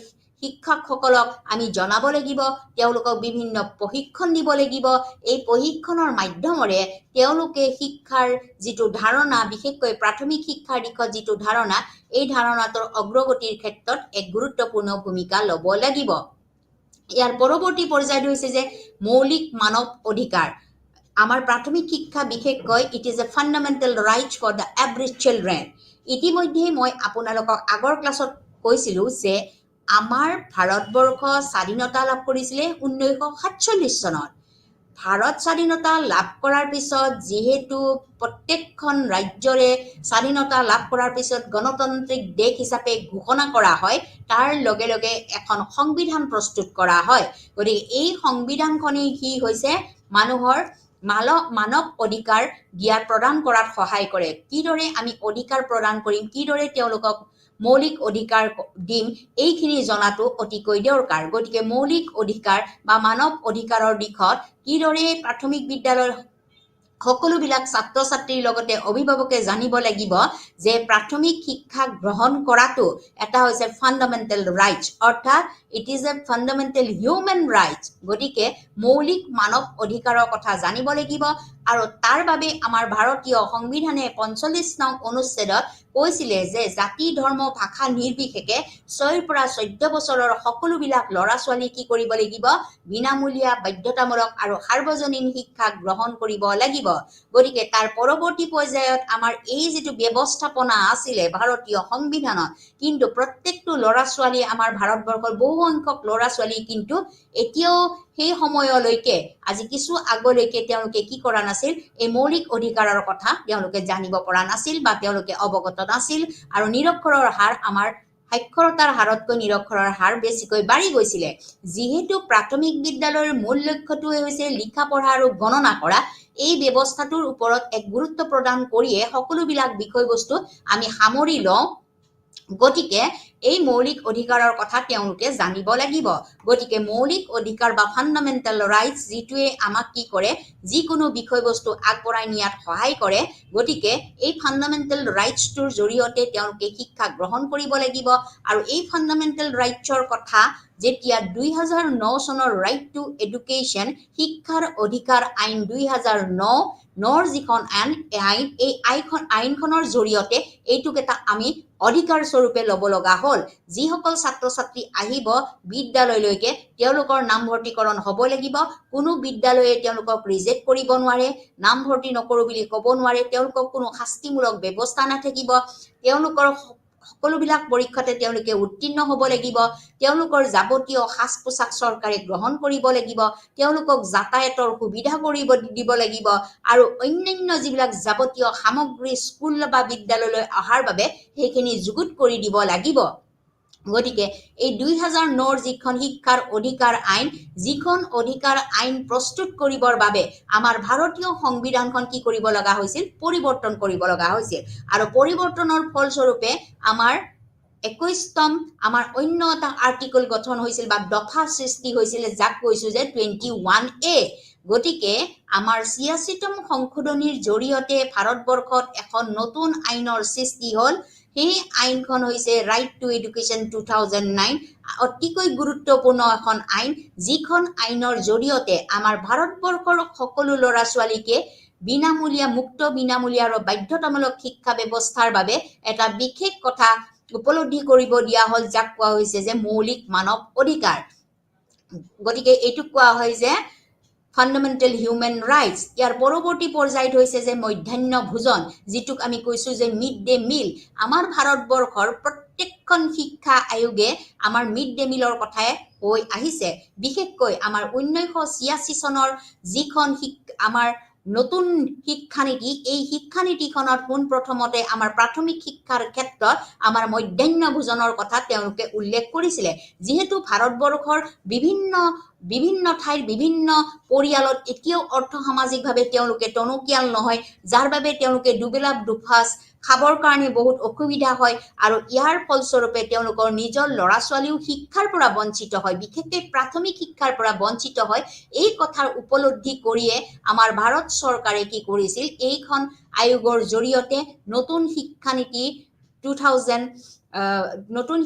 শিক্ষকসকলক আমি জনাব লাগিব তেওঁলোকক বিভিন্ন প্ৰশিক্ষণ দিব লাগিব এই প্ৰশিক্ষণৰ মাধ্যমৰে তেওঁলোকে শিক্ষাৰ যেটো ধাৰণা বিশেষকৈ প্ৰাথমিক শিক্ষাৰ দিশত যেটো ধাৰণা এই ধাৰণাটোৰ অগ্ৰগতিৰ ক্ষেত্ৰত এক গুৰুত্বপূৰ্ণ ভূমিকা ল'ব লাগিব ইয়াৰ পৰৱৰ্তী পৰ্যায়টো হৈছে যে মৌলিক মানৱ অধিকাৰ আমাৰ প্ৰাথমিক শিক্ষা বিশেষকৈ it is a fundamental right for the every children ইতিমধ্যে মই আপোনালোকক আগৰ ক্লাছত কৈছিলো যে আমাৰ ভাৰতবৰ্ষ স্বাধীনতা লাভ কৰিছিলে 1947 চনত ভাৰত স্বাধীনতা লাভ কৰাৰ পিছত যেহেতু প্ৰত্যেকখন ৰাজ্যৰে স্বাধীনতা লাভ কৰাৰ পিছত গণতান্ত্ৰিক দেশ হিচাপে ঘোষণা কৰা হয় তাৰ লগে লগে এখন সংবিধান প্ৰস্তুত কৰা হয় গতিকে এই সংবিধানখনেই কি হৈছে মানুহৰ মানৱ অধিকাৰ দিয়াৰ প্ৰদান কৰাত সহায় কৰে কিদৰে আমি অধিকাৰ প্ৰদান কৰিম কিদৰে তেওঁলোকক মৌলিক অধিকাৰ দিম এইখিনি জনাটো অতিকৈ দৰকাৰ গতিকে মৌলিক অধিকাৰ বা মানৱ অধিকাৰৰ দিশত কিদৰে প্ৰাথমিক বিদ্যালয়ৰ সকলোবিলাক ছাত্ৰ ছাত্ৰীৰ লগতে অভিভাৱকে জানিব লাগিব যে প্ৰাথমিক শিক্ষা গ্ৰহণ কৰাটো এটা হৈছে ফাণ্ডামেণ্টেল ৰাইটছ, অৰ্থাৎ ইট is a fundamental human rights. গতিকে মৌলিক মানৱ অধিকাৰৰ কথা জানিব লাগিব, আৰু তাৰ বাবে আমাৰ ভাৰতীয় সংবিধানে 45 নং অনুচ্ছেদত কৈছিলে যে জাতি ধৰ্ম ভাষা নিৰ্বিশেষে 6ৰ পৰা 14 বছৰৰ সকলোবিলাক ল'ৰা ছোৱালী কি কৰিব লাগিব, বিনামূলীয়া বাধ্যতামূলক আৰু সাৰ্বজনীন শিক্ষা গ্ৰহণ কৰিব লাগিব। গতিকে তাৰ পৰৱৰ্তী পৰ্যায়ত আমাৰ এই যিটো ব্যৱস্থাপনা আছিলে ভাৰতীয় সংবিধানত, কিন্তু প্ৰত্যেকটো ল'ৰা ছোৱালী আমাৰ ভাৰতবৰ্ষৰ বহু সংখ্যক ল'ৰা ছোৱালী কিন্তু এতিয়াও সেই সময়লৈকে আজি কিছু আগলৈকে তেওঁলোকে কি কৰা নাছিল, এই মৌলিক অধিকাৰৰ কথা তেওঁলোকে জানিব পৰা নাছিল বা তেওঁলোকে অৱগত নাছিল, আৰু নিৰক্ষৰৰ হাৰ আমাৰ সাক্ষৰতাৰ হাৰতকৈ নিৰক্ষৰৰ হাৰ বেছিকৈ বাঢ়ি গৈছিলে। যিহেতু প্ৰাথমিক বিদ্যালয়ৰ মূল লক্ষ্যটোৱে হৈছে লিখা পঢ়া আৰু গণনা কৰা, এই ব্যৱস্থাটোৰ ওপৰত এক গুৰুত্ব প্ৰদান কৰিয়ে সকলোবিলাক বিষয়বস্তু আমি সামৰি লওঁ। গতিকে এই মৌলিক অধিকাৰৰ কথা তেওঁলোকে জানিব লাগিব। গতিকে মৌলিক অধিকাৰ বা ফাণ্ডামেণ্টেল ৰাইটছ যিটোৱে আমাক কি কৰে, যিকোনো বিষয়বস্তু আগবঢ়াই নিয়াত সহায় কৰে। গতিকে এই ফাণ্ডামেণ্টেল ৰাইটছটোৰ জৰিয়তে তেওঁলোকে শিক্ষা গ্ৰহণ কৰিব লাগিব, আৰু এই ফাণ্ডামেণ্টেল ৰাইটছৰ কথা যেতিয়া 2009 চনৰ ৰাইট টু এডুকেশ্যন শিক্ষাৰ অধিকাৰ আইন 2009 যিখন আইন, এই আইনখনৰ জৰিয়তে এইটোক এটা আমি অধিকাৰ স্বৰূপে ল'ব লগা হ'ল। যিসকল ছাত্ৰ ছাত্ৰী আহিব বিদ্যালয়লৈকে তেওঁলোকৰ নামভৰ্তিকৰণ হ'ব লাগিব। কোনো বিদ্যালয়ে তেওঁলোকক ৰিজেক্ট কৰিব নোৱাৰে, নামভৰ্তি নকৰোঁ বুলি ক'ব নোৱাৰে, তেওঁলোকক কোনো শাস্তিমূলক ব্যৱস্থা নাথাকিব। তেওঁলোকৰ সকলোবিলাক পৰীক্ষাতে তেওঁলোকে উত্তীৰ্ণ হ'ব লাগিব। তেওঁলোকৰ যাৱতীয় সাজ পোছাক চৰকাৰে গ্ৰহণ কৰিব লাগিব, তেওঁলোকক যাতায়াতৰ সুবিধা কৰিব দিব লাগিব, আৰু অন্যান্য যিবিলাক যাৱতীয় সামগ্ৰী স্কুল বা বিদ্যালয়লৈ অহাৰ বাবে সেইখিনি যুগুত কৰি দিব লাগিব। গতিকে এই 2009 যিখন শিক্ষাৰ অধিকাৰ আইন, যিখন অধিকাৰ আইন প্ৰস্তুত কৰিবৰ বাবে আমাৰ ভাৰতীয় সংবিধানখন কি কৰিব লগা হৈছিল, পৰিৱৰ্তন কৰিব লগা হৈছিল, আৰু পৰিৱৰ্তনৰ ফলস্বৰূপে আমাৰ 21তম আমাৰ অন্য এটা আৰ্টিকল গঠন হৈছিল বা দফা সৃষ্টি হৈছিল, যাক কৈছো যে 21A। গতিকে আমাৰ 86তম সংশোধনীৰ জৰিয়তে ভাৰতবৰ্ষত এখন নতুন আইনৰ সৃষ্টি হ'ল। সেই আইনখন হৈছে ৰাইট টু এডুকেশ্যন 2009, অতিকৈ গুৰুত্বপূৰ্ণ এখন আইন, যিখন আইনৰ জৰিয়তে আমাৰ ভাৰতবৰ্ষৰ সকলো ল'ৰা ছোৱালীকে বিনামূলীয়া, মুক্ত বিনামূলীয়া আৰু বাধ্যতামূলক শিক্ষা ব্যৱস্থাৰ বাবে এটা বিশেষ কথা উপলব্ধি কৰিব দিয়া হ'ল, যাক কোৱা হৈছে যে মৌলিক মানৱ অধিকাৰ। গতিকে এইটোক কোৱা হয় যে ফাণ্ডামেণ্টেল হিউমেন ৰাইটছ। ইয়াৰ পৰৱৰ্তী পৰ্যায়ত হৈছে যে মধ্যাহ্ন ভোজন, যিটোক আমি কৈছো যে মিড ডে মিল। আমাৰ ভাৰতবৰ্ষৰ প্ৰত্যেকখন শিক্ষা আয়োগে আমাৰ মিড ডে মিলৰ কথাই কৈ আহিছে। বিশেষকৈ আমাৰ 1986 চনৰ যিখন আমাৰ নতুন শিক্ষানীতি, এই শিক্ষানীতিখনত পোনপ্ৰথমতে আমাৰ প্ৰাথমিক শিক্ষাৰ ক্ষেত্ৰত আমাৰ মধ্যাহ্ন ভোজনৰ কথা তেওঁলোকে উল্লেখ কৰিছিলে। যিহেতু ভাৰতবৰ্ষৰ বিভিন্ন ঠাইৰ বিভিন্ন পৰিয়ালত এতিয়াও অৰ্থ সামাজিকভাৱে তেওঁলোকে টনকিয়াল নহয়, যাৰ বাবে তেওঁলোকে দুবেলা দুসাঁজ খাবৰ কাৰণে বহুত অসুবিধা হয়, আৰু ইয়াৰ ফলস্বৰূপে তেওঁলোকৰ নিজৰ ল'ৰা ছোৱালীও শিক্ষাৰ পৰা বঞ্চিত হয়, বিশেষকৈ প্ৰাথমিক শিক্ষাৰ পৰা বঞ্চিত হয়। এই কথাৰ উপলব্ধি কৰিয়ে আমাৰ ভাৰত চৰকাৰে কি কৰিছিল, এইখন আয়োগৰ জৰিয়তে নতুন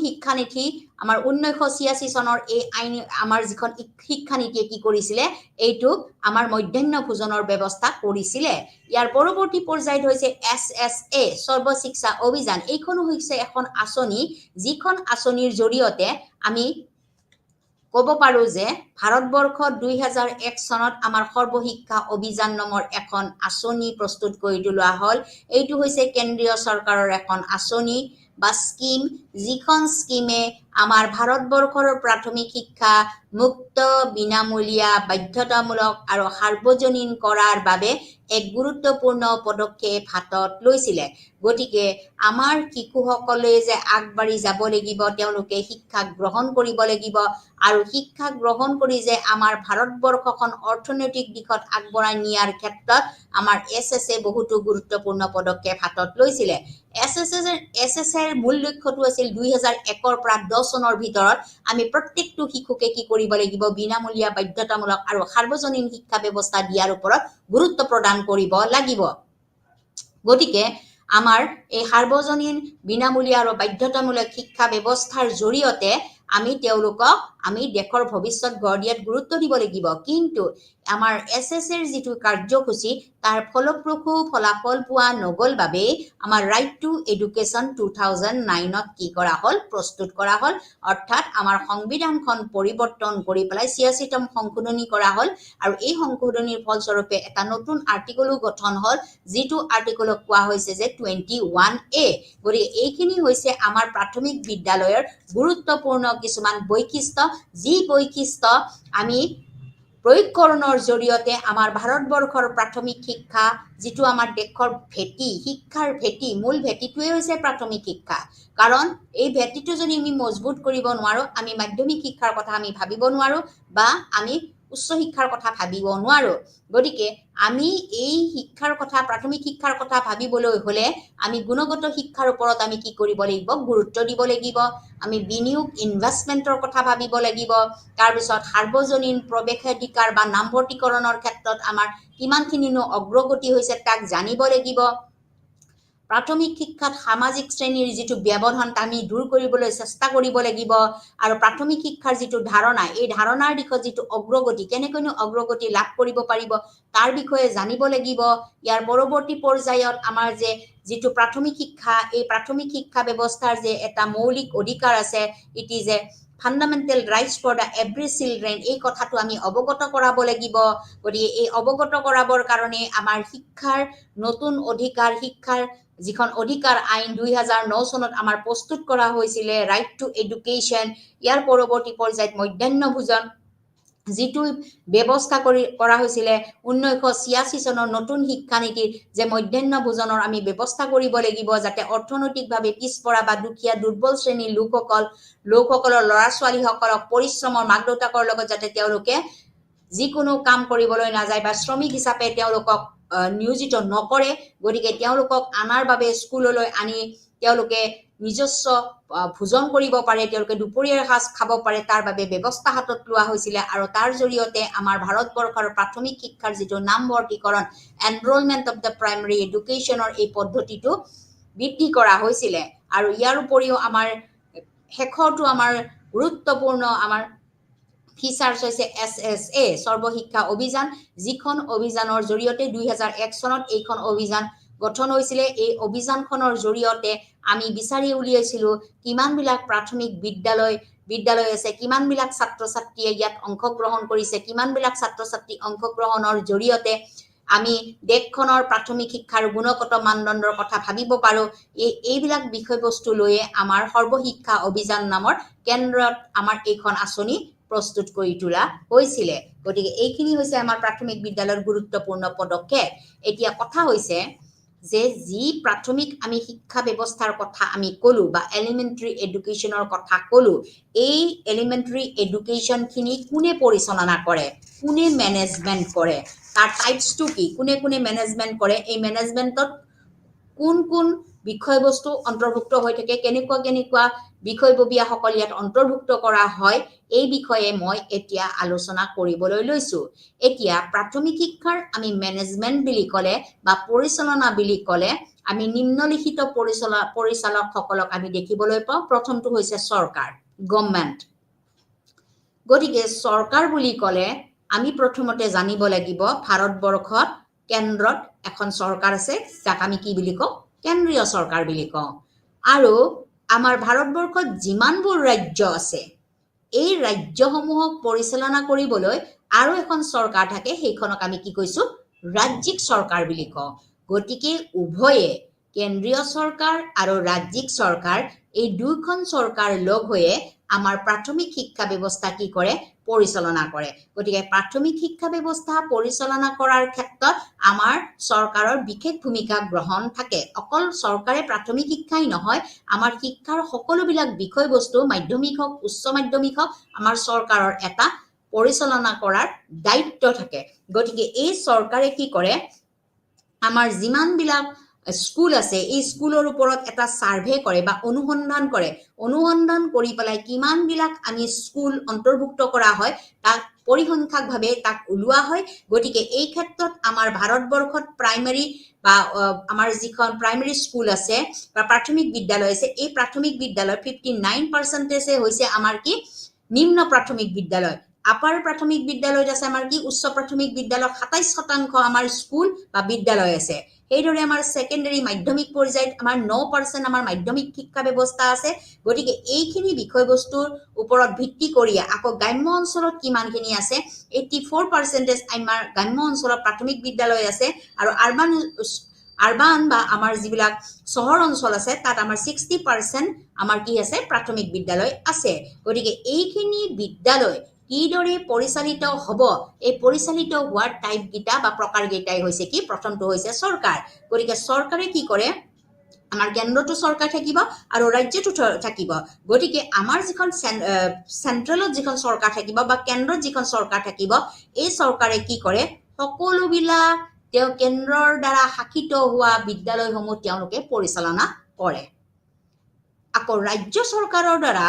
শিক্ষানীতি আমাৰ 1986 চনৰ এই আইন, আমাৰ যিখন শিক্ষানীতিয়ে কি কৰিছিলে, এইটোক আমাৰ মধ্যাহ্ন ভোজনৰ ব্যৱস্থা কৰিছিলে। ইয়াৰ পৰৱৰ্তী পৰ্যায়ত হৈছে SSA, সৰ্ব শিক্ষা অভিযান। এইখনো হৈছে এখন আঁচনি, যিখন আঁচনিৰ জৰিয়তে আমি ক'ব পাৰো যে ভাৰতবৰ্ষত 2001 চনত আমাৰ সৰ্বশিক্ষা অভিযান নামৰ এখন আঁচনি প্ৰস্তুত কৰি তোলা হ'ল। এইটো হৈছে কেন্দ্ৰীয় চৰকাৰৰ এখন আঁচনি বা স্কিম, যিখন স্কিমে আমাৰ ভাৰতবৰ্ষৰ প্ৰাথমিক শিক্ষা মুক্ত বিনামূলীয়া বাধ্যতামূলক আৰু সাৰ্বজনীন কৰাৰ বাবে এক গুৰুত্বপূৰ্ণ পদক্ষেপ হাতত লৈছিলে। গতিকে আমাৰ শিশুসকলে যে আগবাঢ়ি যাব লাগিব, তেওঁলোকে শিক্ষা গ্ৰহণ কৰিব লাগিব, আৰু শিক্ষা গ্ৰহণ কৰি যে আমাৰ ভাৰতবৰ্ষখন অৰ্থনৈতিক দিশত আগবঢ়াই নিয়াৰ ক্ষেত্ৰত আমাৰ SSA বহুতো গুৰুত্বপূৰ্ণ পদক্ষেপ হাতত লৈছিলে। SSAৰ মূল লক্ষ্যটো আছিল 2001 পৰা 10 চনৰ ভিতৰত আমি প্ৰত্যেকটো শিশুকে কি কৰিব লাগিব বিনামূলীয়া বাধ্যতামূলক আৰু সাৰ্বজনীন শিক্ষা ব্যৱস্থা দিয়াৰ ওপৰত গুৰুত্ব প্ৰদান কৰিব লাগিব গতিকে আমাৰ এই সাৰ্বজনীন বিনামূলীয়া আৰু বাধ্যতামূলক শিক্ষা ব্যৱস্থাৰ জৰিয়তে আমি তেওঁলোকক আমি দেশৰ ভৱিষ্যত গঢ় দিয়াত গুৰুত্ব দিব লাগিব কিন্তু আমাৰ এছএছএৰ যিটো কাৰ্যসূচী তাৰ ফলপ্ৰসূ ফলাফল পোৱা নগল বাবে আমাৰ ৰাইট টু এডুকেশ্যন 2009ত কি কৰা হ'ল প্ৰস্তুত কৰা হ'ল অৰ্থাৎ আমাৰ সংবিধানখন পৰিৱৰ্তন কৰি পেলাই 86তম সংশোধনী কৰা হ'ল আৰু এই সংশোধনীৰ ফলস্বৰূপে এটা নতুন আৰ্টিকলো গঠন হ'ল যিটো আৰ্টিকলক কোৱা হৈছে যে 21A গতিকে এইখিনি হৈছে আমাৰ প্ৰাথমিক বিদ্যালয়ৰ গুৰুত্বপূৰ্ণ কিছুমান বৈশিষ্ট্য যি বৈশিষ্ট্য আমি প্ৰয়োগকৰণৰ জৰিয়তে আমাৰ ভাৰতবৰ্ষৰ প্ৰাথমিক শিক্ষা যিটো আমাৰ দেশৰ ভেটি শিক্ষাৰ ভেটি মূল ভেটিটোৱে হৈছে প্ৰাথমিক শিক্ষা কাৰণ এই ভেটিটো যদি আমি মজবুত কৰিব নোৱাৰো আমি মাধ্যমিক শিক্ষাৰ কথা আমি ভাবিব নোৱাৰো বা আমি উচ্চ শিক্ষাৰ কথা ভাবিব নোৱাৰো গতিকে আমি এই শিক্ষাৰ কথা প্ৰাথমিক শিক্ষাৰ কথা ভাবিবলৈ হলে আমি গুণগত শিক্ষাৰ ওপৰত আমি কি কৰিব লাগিব গুৰুত্ব দিব লাগিব আমি বিনিয়োগ ইনভেষ্টমেন্টৰ কথা ভাবিব লাগিব তাৰ পিছত সাৰ্বজনীন প্ৰৱেশাধিকাৰ বা নামভৰ্তিকৰণৰ ক্ষেত্ৰত আমাৰ কিমানখিনিনো অগ্ৰগতি হৈছে তাক জানিব লাগিব প্ৰাথমিক শিক্ষাত সামাজিক শ্ৰেণীৰ যিটো ব্যৱধান আমি দূৰ কৰিবলৈ চেষ্টা কৰিব লাগিব আৰু প্ৰাথমিক শিক্ষাৰ যিটো ধাৰণা এই ধাৰণাৰ দিশত যিটো অগ্ৰগতি কেনেকৈনো অগ্ৰগতি লাভ কৰিব পাৰিব তাৰ বিষয়ে জানিব লাগিব ইয়াৰ পৰৱৰ্তী পৰ্যায়ত আমাৰ যে যিটো প্ৰাথমিক শিক্ষা এই প্ৰাথমিক শিক্ষা ব্যৱস্থাৰ যে এটা মৌলিক অধিকাৰ আছে it is a fundamental rights for the every children এই কথাটো আমি অৱগত কৰাব লাগিব গতিকে এই অৱগত কৰাবৰ কাৰণে আমাৰ শিক্ষাৰ নতুন অধিকাৰ শিক্ষাৰ যিখন অধিকাৰ আইন 2009 চনত আমাৰ প্ৰস্তুত কৰা হৈছিলে ৰাইট টু এডুকেশ্যন ইয়াৰ পৰৱৰ্তী পৰ্যায়ত মধ্যাহ্ন ভোজন যিটো ব্যৱস্থা কৰা হৈছিলে 1986 চনৰ নতুন শিক্ষানীতিৰ যে মধ্যাহ্ন ভোজনৰ আমি ব্যৱস্থা কৰিব লাগিব যাতে অৰ্থনৈতিকভাৱে পিছপৰা বা দুখীয়া দুৰ্বল শ্ৰেণীৰ লোকসকলৰ ল'ৰা ছোৱালীসকলক পৰিশ্ৰমৰ মাক দেউতাকৰ লগত যাতে তেওঁলোকে যিকোনো কাম কৰিবলৈ নাযায় বা শ্ৰমিক হিচাপে তেওঁলোকক নিয়োজিত নকৰে গতিকে তেওঁলোকক আনাৰ বাবে স্কুললৈ আনি তেওঁলোকে নিজস্ব ভোজন কৰিব পাৰে তেওঁলোকে দুপৰীয়াৰ সাজ খাব পাৰে তাৰ বাবে ব্যৱস্থা হাতত লোৱা হৈছিল আৰু তাৰ জৰিয়তে আমাৰ ভাৰতবৰ্ষৰ প্ৰাথমিক শিক্ষাৰ যিটো নামভৰ্তিকৰণ এনৰোলমেন্ট অফ দ্য প্ৰাইমাৰী এডুকেশ্যনৰ এই পদ্ধতিটো বৃদ্ধি কৰা হৈছিল আৰু ইয়াৰ উপৰিও আমাৰ শেষৰটো আমাৰ গুৰুত্বপূৰ্ণ আমাৰ ফিচাৰ্ছ হৈছে SSA সৰ্বশিক্ষা অভিযান যিখন অভিযানৰ জৰিয়তে 2001 চনত এইখন অভিযান গঠন হৈছিলে এই অভিযানখনৰ জৰিয়তে আমি বিচাৰি উলিয়াইছিলো কিমানবিলাক প্ৰাথমিক বিদ্যালয় আছে কিমানবিলাক ছাত্ৰ ছাত্ৰীয়ে ইয়াত অংশগ্ৰহণ কৰিছে কিমানবিলাক ছাত্ৰ ছাত্ৰী অংশগ্ৰহণৰ জৰিয়তে আমি দেশখনৰ প্ৰাথমিক শিক্ষাৰ গুণগত মানদণ্ডৰ কথা ভাবিব পাৰো এইবিলাক বিষয়বস্তু লৈয়ে আমাৰ সৰ্বশিক্ষা অভিযান নামৰ কেন্দ্ৰত আমাৰ এইখন আঁচনি প্ৰস্তুত কৰি তোলা হৈছিল গতিকে এইখিনি হৈছে আমাৰ প্ৰাথমিক বিদ্যালয়ৰ গুৰুত্বপূৰ্ণ পদক্ষেপ এতিয়া কথা হৈছে যে যি প্ৰাথমিক আমি শিক্ষা ব্যৱস্থাৰ কথা আমি কলো বা এলিমেন্টাৰী এডুকেশ্যনৰ কথা কলো এই এলিমেন্টাৰী এডুকেশ্যনখিনি কোনে পৰিচালনা কৰে কোনে মেনেজমেন্ট কৰে তাৰ টাইপছটো কি কোনে মেনেজমেন্ট কৰে এই মেনেজমেন্টত কোন বিষয়বস্তু অন্তৰ্ভুক্ত হৈ থাকে কেনেকুৱা বিষয়ববীয়াসকল ইয়াত অন্তৰ্ভুক্ত কৰা হয় এই বিষয়ে মই এতিয়া আলোচনা কৰিবলৈ লৈছো এতিয়া প্ৰাথমিক শিক্ষাৰ আমি মেনেজমেন্ট বুলি ক'লে বা পৰিচালনা বুলি ক'লে আমি নিম্নলিখিত পৰিচালকসকলক আমি দেখিবলৈ পাওঁ প্ৰথমটো হৈছে চৰকাৰ গভৰ্ণমেণ্ট গতিকে চৰকাৰ বুলি ক'লে আমি প্ৰথমতে জানিব লাগিব ভাৰতবৰ্ষত কেন্দ্ৰত এখন চৰকাৰ আছে যাক আমি কি বুলি কওঁ কেন্দ্ৰীয় চৰকাৰ বুলি কওঁ আৰু আমাৰ ভাৰতবৰ্ষত যিমানবোৰ ৰাজ্য আছে এই ৰাজ্যসমূহক পৰিচালনা কৰিবলৈ আৰু এখন চৰকাৰ থাকে সেইখনক আমি কি কৈছো ৰাজ্যিক চৰকাৰ বুলি কওঁ গতিকে উভয়ে কেন্দ্ৰীয় চৰকাৰ আৰু ৰাজ্যিক চৰকাৰ এই দুইখন চৰকাৰ লগ হৈয়ে আমাৰ প্ৰাথমিক শিক্ষা ব্যৱস্থা কি কৰে পৰিচালনা কৰে গতিকে প্ৰাথমিক শিক্ষা ব্যৱস্থা পৰিচালনা কৰাৰ ক্ষেত্ৰত আমাৰ চৰকাৰৰ বিশেষ ভূমিকা গ্ৰহণ থাকে অকল চৰকাৰে প্ৰাথমিক শিক্ষাই নহয় আমাৰ শিক্ষাৰ সকলোবিলাক বিষয়বস্তু মাধ্যমিক হওক উচ্চ মাধ্যমিক হওক আমাৰ চৰকাৰৰ এটা পৰিচালনা কৰাৰ দায়িত্ব থাকে গতিকে এই চৰকাৰে কি কৰে আমাৰ যিমানবিলাক স্কুল আছে এই স্কুলৰ ওপৰত এটা সাৰ্ভে কৰে বা অনুসন্ধান কৰি পেলাই কিমানবিলাক আমি স্কুল অন্তৰ্ভুক্ত কৰা হয় তাক পৰিসংখ্যাকভাৱে তাক ওলোৱা হয় গতিকে এই ক্ষেত্ৰত আমাৰ ভাৰতবৰ্ষত প্ৰাইমাৰী বা আমাৰ যিখন প্ৰাইমাৰী স্কুল আছে বা প্ৰাথমিক বিদ্যালয় আছে এই প্ৰাথমিক বিদ্যালয় 59% হৈছে আমাৰ কি নিম্ন প্ৰাথমিক বিদ্যালয় আপাৰ প্ৰাথমিক বিদ্যালয়ত আছে আমাৰ কি উচ্চ প্ৰাথমিক বিদ্যালয় 27% আমাৰ স্কুল বা বিদ্যালয় আছে এইদৰে আমাৰ সেকেন্ডাৰী মাধ্যমিক পৰ্যায়ত আমাৰ 9% আমাৰ মাধ্যমিক শিক্ষা ব্যৱস্থা আছে গতিকে এইখিনি বিষয়বস্তুৰ ওপৰত ভিত্তি কৰি আকৌ গ্ৰাম্য অঞ্চলত কিমানখিনি আছে 84% আমাৰ গ্ৰাম্য অঞ্চলত প্ৰাথমিক বিদ্যালয় আছে আৰু আৰবান বা আমাৰ যিবিলাক চহৰ অঞ্চল আছে তাত আমাৰ 60% আমাৰ কি আছে প্ৰাথমিক বিদ্যালয় আছে গতিকে এইখিনি বিদ্যালয় কিদৰে পৰিচালিত হ'ব এই পৰিচালিত হোৱাৰ টাইপ গিটা বা প্ৰকাৰ গিটাই হৈছে কি প্ৰথমটো হৈছে চৰকাৰ গতিকে চৰকাৰে কি কৰে আমাৰ কেন্দ্ৰটো চৰকাৰ থাকিব আৰু ৰাজ্যটো থাকিব গতিকে আমাৰ যিখন সেন্ট্ৰেলত যিখন চৰকাৰ থাকিব বা কেন্দ্ৰত যিখন চৰকাৰ থাকিব এই চৰকাৰে কি কৰে সকলোবিলাক তেওঁ কেন্দ্ৰৰ দ্বাৰা শাসিত হোৱা বিদ্যালয়সমূহ তেওঁলোকে পৰিচালনা কৰে আকৌ ৰাজ্য চৰকাৰৰ দ্বাৰা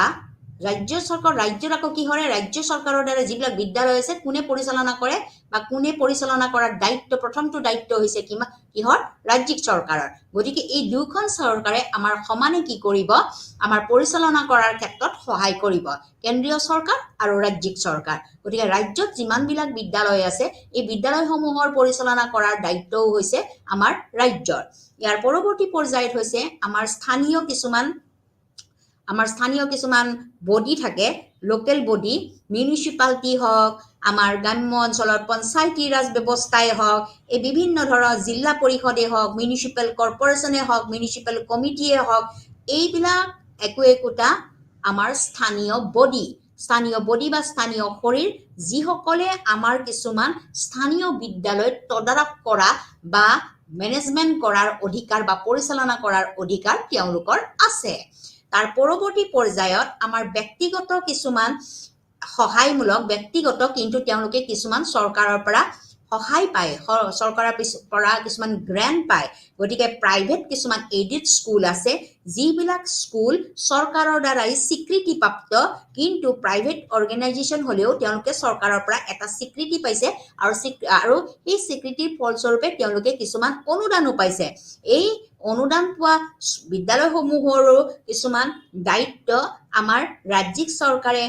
ৰাজ্যত আকৌ কি হয় ৰাজ্য চৰকাৰৰ দ্বাৰা যিবিলাক বিদ্যালয় আছে কোনে পৰিচালনা কৰে বা কোনে পৰিচালনা কৰাৰ দায়িত্ব প্ৰথমটো দায়িত্ব হৈছে কিহৰ ৰাজ্যিক চৰকাৰৰ গতিকে এই দুখন চৰকাৰে আমাৰ সমানে কি কৰিব আমাৰ পৰিচালনা কৰাৰ ক্ষেত্ৰত সহায় কৰিব কেন্দ্ৰীয় চৰকাৰ আৰু ৰাজ্যিক চৰকাৰ গতিকে ৰাজ্যত যিমানবিলাক বিদ্যালয় আছে এই বিদ্যালয়সমূহৰ পৰিচালনা কৰাৰ দায়িত্বও হৈছে আমাৰ ৰাজ্যৰ ইয়াৰ পৰৱৰ্তী পৰ্যায়ত হৈছে আমাৰ স্থানীয় কিছুমান বডি থাকে লোকেল বডি মিউনিচিপালিটি হওক আমাৰ গ্ৰাম্য অঞ্চলৰ পঞ্চায়তী ৰাজ ব্যৱস্থাই হওক এই বিভিন্ন ধৰণৰ জিলা পৰিষদে হওক মিউনিচিপাল কৰ্পোৰেচনে হওক মিউনিচিপাল কমিটিয়ে হওক এইবিলাক একোটা আমাৰ স্থানীয় বডি বা স্থানীয় শৰীৰ যিসকলে আমাৰ কিছুমান স্থানীয় বিদ্যালয়ত তদাৰক কৰা বা মেনেজমেন্ট কৰাৰ অধিকাৰ বা পৰিচালনা কৰাৰ অধিকাৰ তেওঁলোকৰ আছে তাৰ পৰৱৰ্তী পৰ্যায়ত আমাৰ ব্যক্তিগত কিছুমান সহায়মূলক ব্যক্তিগত কিন্তু তেওঁলোকে কিছুমান চৰকাৰৰ পৰা সহায় পায় চৰকাৰৰ পৰা কিছুমান গ্ৰান্ট পায় গতিকে প্ৰাইভেট কিছুমান এডেড স্কুল আছে যিবিলাক স্কুল চৰকাৰৰ দ্বাৰাই স্বীকৃতিপ্ৰাপ্ত কিন্তু প্ৰাইভেট অৰ্গেনাইজেশ্যন হলেও তেওঁলোকে চৰকাৰৰ পৰা এটা স্বীকৃতি পাইছে আৰু এই স্বীকৃতিৰ ফলস্বৰূপে তেওঁলোকে কিছুমান অনুদানো পাইছে এই অনুদান পোৱা বিদ্যালয়সমূহৰো কিছুমান দায়িত্ব আমাৰ ৰাজ্যিক চৰকাৰে